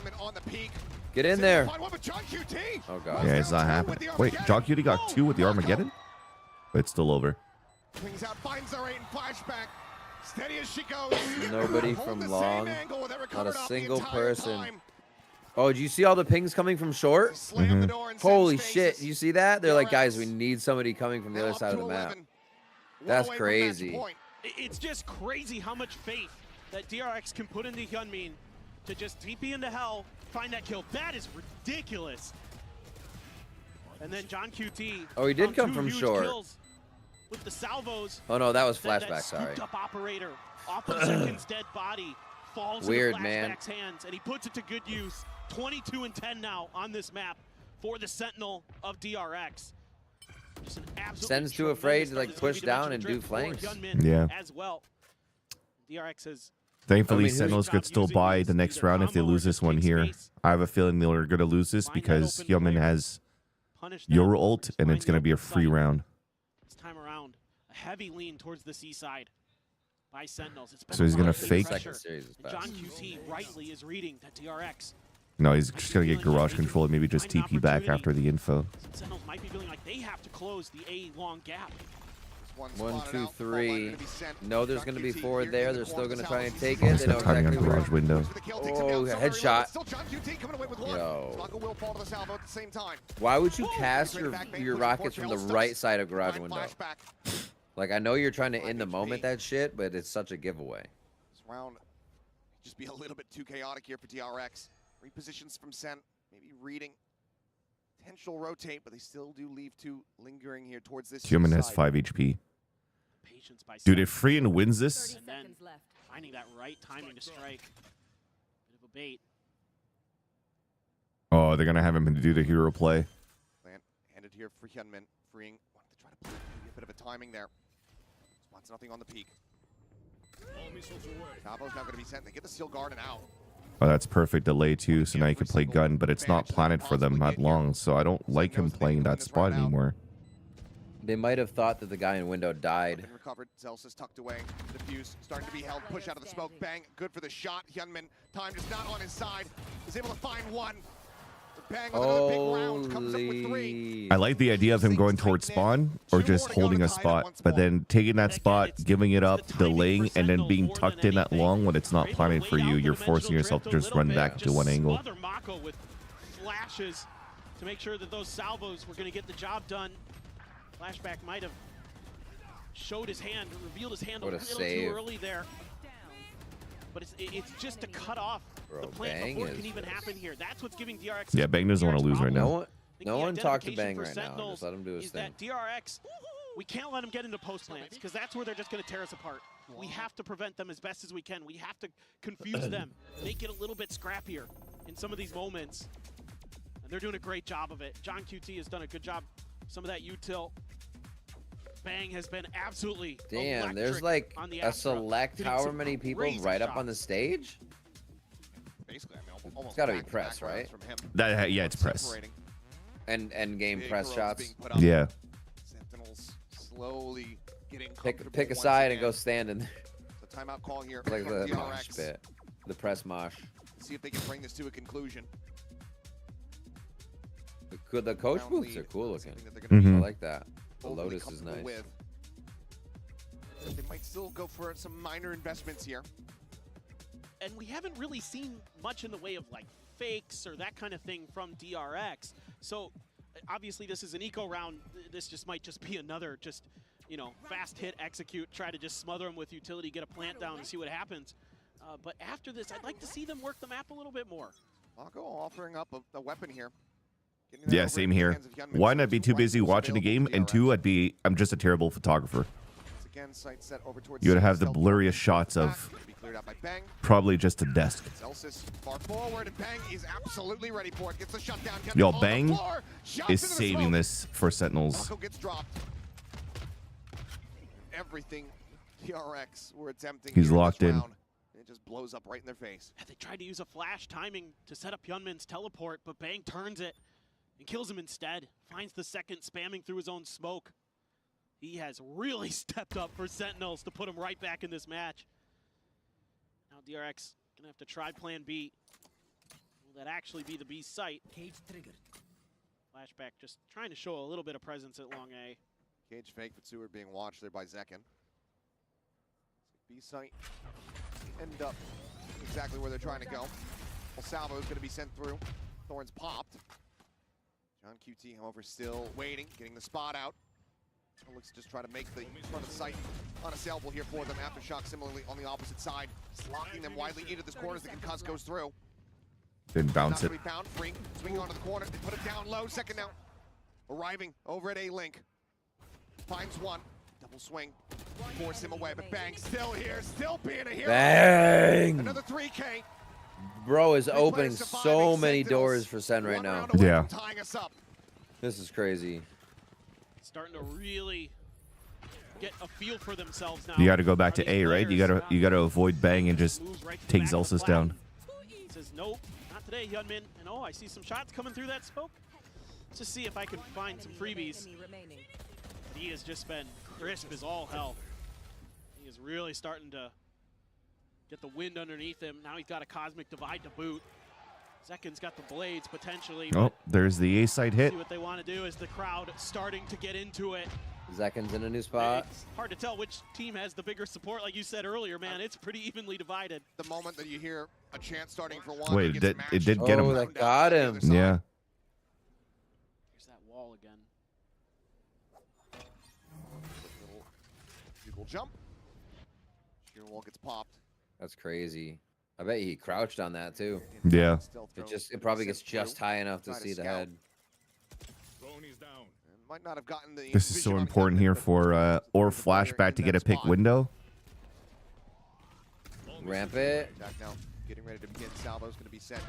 Get in there. Oh god.
Yeah, it's not happening. Wait, John Cutie got 2 with the Armageddon? But it's still over.
Swings out, finds the right flashback. Steady as she goes.
Nobody from long. Not a single person. Oh, do you see all the pings coming from short? Holy shit. You see that? They're like, guys, we need somebody coming from the other side of the map. That's crazy.
It's just crazy how much faith that DRX can put into Hyunmin to just TP into hell, find that kill. That is ridiculous. And then John QT.
Oh, he did come from
huge
short.
kills with the salvos.
Oh no, that was
That
flashback. Sorry.
scooped up operator off of Second's dead body falls
Weird,
into
man.
Flashback's hands, and he puts it to good use. 22 and 10 now on this map for the Sentinel of DRX. Just an absolutely
Sen's too afraid to like
tremendous start.
push
This is gonna
down
be
and do
dimensional drift
flanks.
for Hyunmin
Yeah.
As well. DRX has
Thankfully,
I mean, who's-
Sentinels could still buy the next round if they lose this one here. I have a feeling they're going to lose this because Hyunmin has your ult, and it's going to be a free round.
this time around a heavy lean towards the seaside by Sentinels. It's been
So he's
a
gonna
lot of
fake?
pressure.
Second series is
And John
fast.
QT rightly is reading that DRX.
No, he's just going to get garage control and maybe just TP back after the info.
Sentinels might be feeling like they have to close the A long gap.
1, 2, 3. No, there's going to be 4 there. They're still going to try and take it. They know
Timing on
exactly where.
garage window.
Oh, headshot. Yo. Why would you cast your rockets from the right side of garage window? Like, I know you're trying to end the moment that shit, but it's such a giveaway.
This round just be a little bit too chaotic here for DRX. Repositions from Sen, maybe reading. Potential rotate, but they still do leave 2 lingering here towards this.
Hyunmin has
side.
5 HP.
Patience by
Dude, if Freehan wins this,
and then finding that right timing to strike. Bit of a bait.
oh, they're going to have him do the hero play.
Plant handed here for Hyunmin. Freeing, wanted to try to play a bit of a timing there. Spots nothing on the peak. Tabo's now going to be sent. They get the Steel Garden out.
Oh, that's perfect delay too, so now you can play gun, but it's not planted for them that long, so I don't like him playing that spot anymore.
They might have thought that the guy in window died.
Been recovered. Zelsa's tucked away. Diffuse starting to be held. Push out of the smoke. Bang. Good for the shot. Hyunmin. Time just not on his side. Is able to find one. Bang with another big round. Comes up with 3.
I like the idea of him going towards spawn or just holding a spot, but then taking that spot, giving it up, delaying, and then being tucked in that long when it's not planted for you. You're forcing yourself to just run back to one angle.
Smother Mako with flashes to make sure that those salvos were going to get the job done. Flashback might have showed his hand, revealed his hand a little too early there. But it's just to cut off the plant before it can even happen here. That's what's giving DRX.
Yeah, Bang doesn't want to lose right now.
No one talk to Bang right now. Just let him do his thing.
That DRX, we can't let him get into post plants because that's where they're just going to tear us apart. We have to prevent them as best as we can. We have to confuse them, make it a little bit scrappier in some of these moments. And they're doing a great job of it. John QT has done a good job. Some of that util. Bang has been absolutely
Damn, there's like a select however many people right up on the stage?
Basically, I mean, almost
It's gotta be press, right?
That, yeah, it's press.
And end game press shots.
Yeah.
Sentinels slowly getting
Pick a side and go stand in there.
The timeout call here.
Like
from
the mosh
DRX.
bit. The press mosh.
See if they can bring this to a conclusion.
The coach boots are cool looking.
Mhm.
I like that. The
Overly
Lotus is
comfortable
nice.
with. They might still go for some minor investments here.
And we haven't really seen much in the way of like fakes or that kind of thing from DRX. So obviously this is an eco round. This just might just be another fast hit, execute, try to just smother them with utility, get a plant down and see what happens. But after this, I'd like to see them work the map a little bit more.
Mako offering up a weapon here. Getting that
Yeah,
over
same
into the
here.
hands of Hyunmin.
One, I'd be too busy watching the game, and two, I'm just a terrible photographer.
Again, sight set over towards
You would have the
Stealth.
blurriest shots of
Be cleared out by Bang.
probably just a desk.
Celsius far forward, and Bang is absolutely ready for it. Gets the shutdown.
Yo,
on the
Bang
floor, shots
is
into the
saving
smoke.
this for Sentinels.
Mako gets dropped. Everything DRX were attempting.
He's
here this
locked in.
round, and it just blows up right in their face.
They tried to use a flash timing to set up Hyunmin's teleport, but Bang turns it and kills him instead. Finds the second spamming through his own smoke. He has really stepped up for Sentinels to put him right back in this match. Now DRX gonna have to try plan B. Will that actually be the B site? Cage triggered. Flashback just trying to show a little bit of presence at long A.
Cage fake, but Seward being watched there by Zekin. B site end up exactly where they're trying to go. Well, Salvo is going to be sent through. Thorns popped. John QT, however, still waiting, getting the spot out. Looks to just try to make the front of the site unassailable here for them. Aftershock similarly on the opposite side. Just locking them widely into this corner as the concuss goes through.
Didn't bounce it.
Rebound free. Swing onto the corner. They put it down low. Second now. Arriving over at A-Link. Finds one. Double swing. Force him away. But Bang still here. Still being a hero.
Bang!
Another 3K.
Bro is opening so many doors for Sen right now.
Yeah.
Tying us up.
This is crazy.
Starting to really get a feel for themselves now.
You got to go back to A, right? You got to avoid Bang and just take Zelsis down.
Says nope, not today, Hyunmin. And oh, I see some shots coming through that smoke. Let's just see if I can find some freebies. But he has just been crisp as all hell. He is really starting to get the wind underneath him. Now he's got a Cosmic Divide to boot. Zekin's got the blades potentially.
Oh, there's the A side hit.
See what they want to do is the crowd starting to get into it.
Zekin's in a new spot.
It's hard to tell which team has the bigger support. Like you said earlier, man, it's pretty evenly divided.
The moment that you hear a chant starting for one.
Wait, it did get him.
Oh, that got him.
Yeah.
Here's that wall again.
Bugle jump. Sheer wall gets popped.
That's crazy. I bet he crouched on that too.
Yeah.
It probably gets just high enough to see the head.
Might not have gotten the
This is so important here for or flashback to get a pick window.
Ramp it.
Getting ready to begin. Salvo's going to be sent.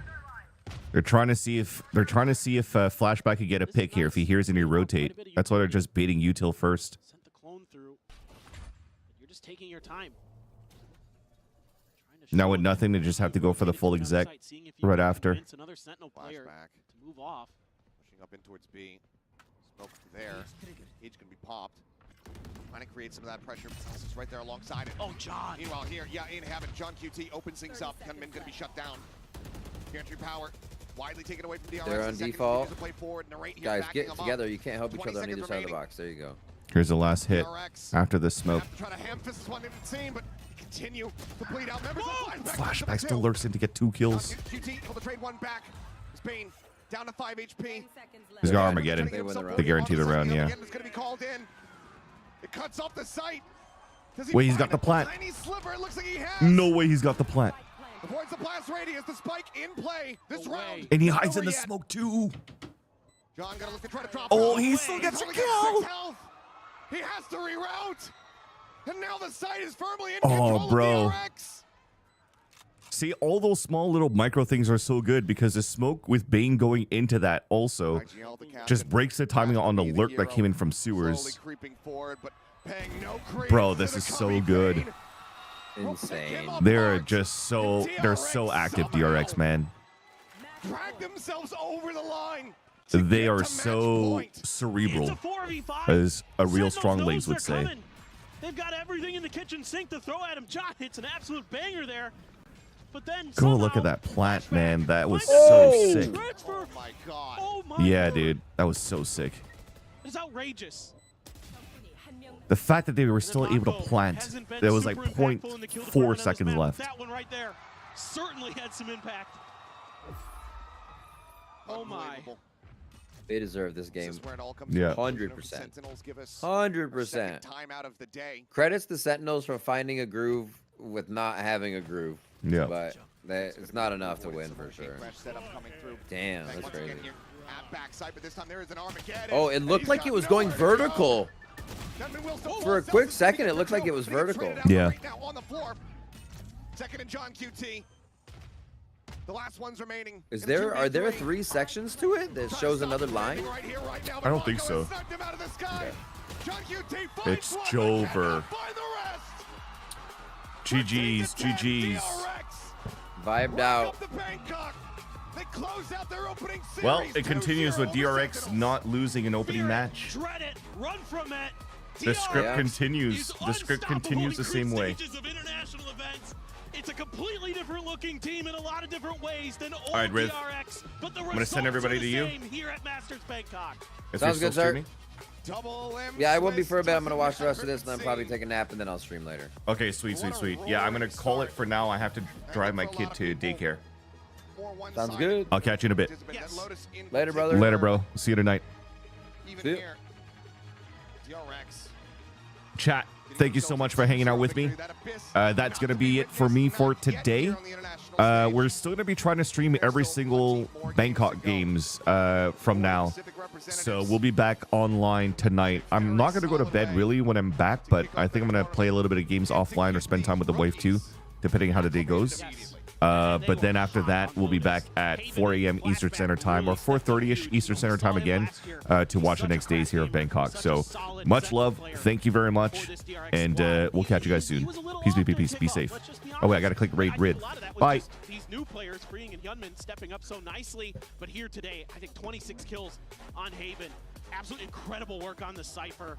They're trying to see if flashback could get a pick here if he hears any rotate. That's why they're just baiting util first.
Sent the clone through. You're just taking your time.
Now with nothing, they just have to go for the full exec right after.
Another Sentinel player to move off.
Pushing up in towards B. Smoke there. Cage going to be popped. Trying to create some of that pressure. Zelsis right there alongside it.
Oh, John.
Meanwhile here, in heaven, John QT opens things up. Hyunmin going to be shut down. Gantry power widely taken away from DRX.
They're on default. Guys, get together. You can't help each other on either side of the box. There you go.
Here's the last hit after the smoke.
Try to ham fist this one in the team, but continue to bleed out. Members
Flashback still lurks in to get 2 kills.
QT able to trade one back. Spain down to 5 HP.
He's got Armageddon. They guarantee the round, yeah.
It's going to be called in. It cuts off the sight.
Wait, he's got the plant. No way he's got the plant.
Avoids the blast radius, the spike in play this round.
And he hides in the smoke too.
John gonna look to try to drop.
Oh, he still gets a kill.
He has to reroute. And now the site is firmly in
control, bro.
Of DRX.
See, all those small little micro things are so good because the smoke with Bane going into that also just breaks the timing on the lurk that came in from sewers. Bro, this is so good.
Insane.
They're so active, DRX, man.
Drag themselves over the line.
They are so cerebral, as a real strong legs would say.
They've got everything in the kitchen sink to throw at him. John hits an absolute banger there. But then
Go look at that plant, man. That was so sick.
Oh my god.
Oh my
Yeah, dude. That was so sick.
It's outrageous.
The fact that they were still able to plant, there was like 0.4 seconds left.
That one right there certainly had some impact. Oh my.
They deserve this game.
Yeah.
100%. 100%.
Time out of the day.
Credits the Sentinels for finding a groove with not having a groove.
Yeah.
But it's not enough to win for sure. Damn, that's crazy. Oh, it looked like it was going vertical. For a quick second, it looked like it was vertical.
Yeah.
Second and John QT. The last one's remaining.
Are there 3 sections to it that shows another line?
I don't think so. It's Jover. GG's, GG's.
Vibed out.
Well, it continues with DRX not losing an opening match.
Dread it, run from it.
The script continues. The script continues the same way.
It's a completely different looking team in a lot of different ways than old
right, Riv.
DRX, but the
I'm gonna send everybody to you.
Here at Masters Bangkok.
Sounds good, sir. Yeah, I will be for a bit. I'm gonna watch the rest of this, and then probably take a nap, and then I'll stream later.
Okay, sweet, sweet, sweet. Yeah, I'm gonna call it for now. I have to drive my kid to daycare.
Sounds good.
I'll catch you in a bit.
Later, brother.
Later, bro. See you tonight.
See you.
DRX.
Chat, thank you so much for hanging out with me. That's going to be it for me for today. We're still going to be trying to stream every single Bangkok games from now. So we'll be back online tonight. I'm not going to go to bed really when I'm back, but I think I'm going to play a little bit of games offline or spend time with the wife too, depending how the day goes. But then after that, we'll be back at 4 a.m. Eastern Standard Time or 4:30ish Eastern Standard Time again to watch the next days here of Bangkok. So much love. Thank you very much. And we'll catch you guys soon. Peace, peace. Be safe. Oh, wait, I got to click raid rid. Bye.
These new players, Freeing and Hyunmin, stepping up so nicely. But here today, I think 26 kills on Haven. Absolutely incredible work on the Cypher.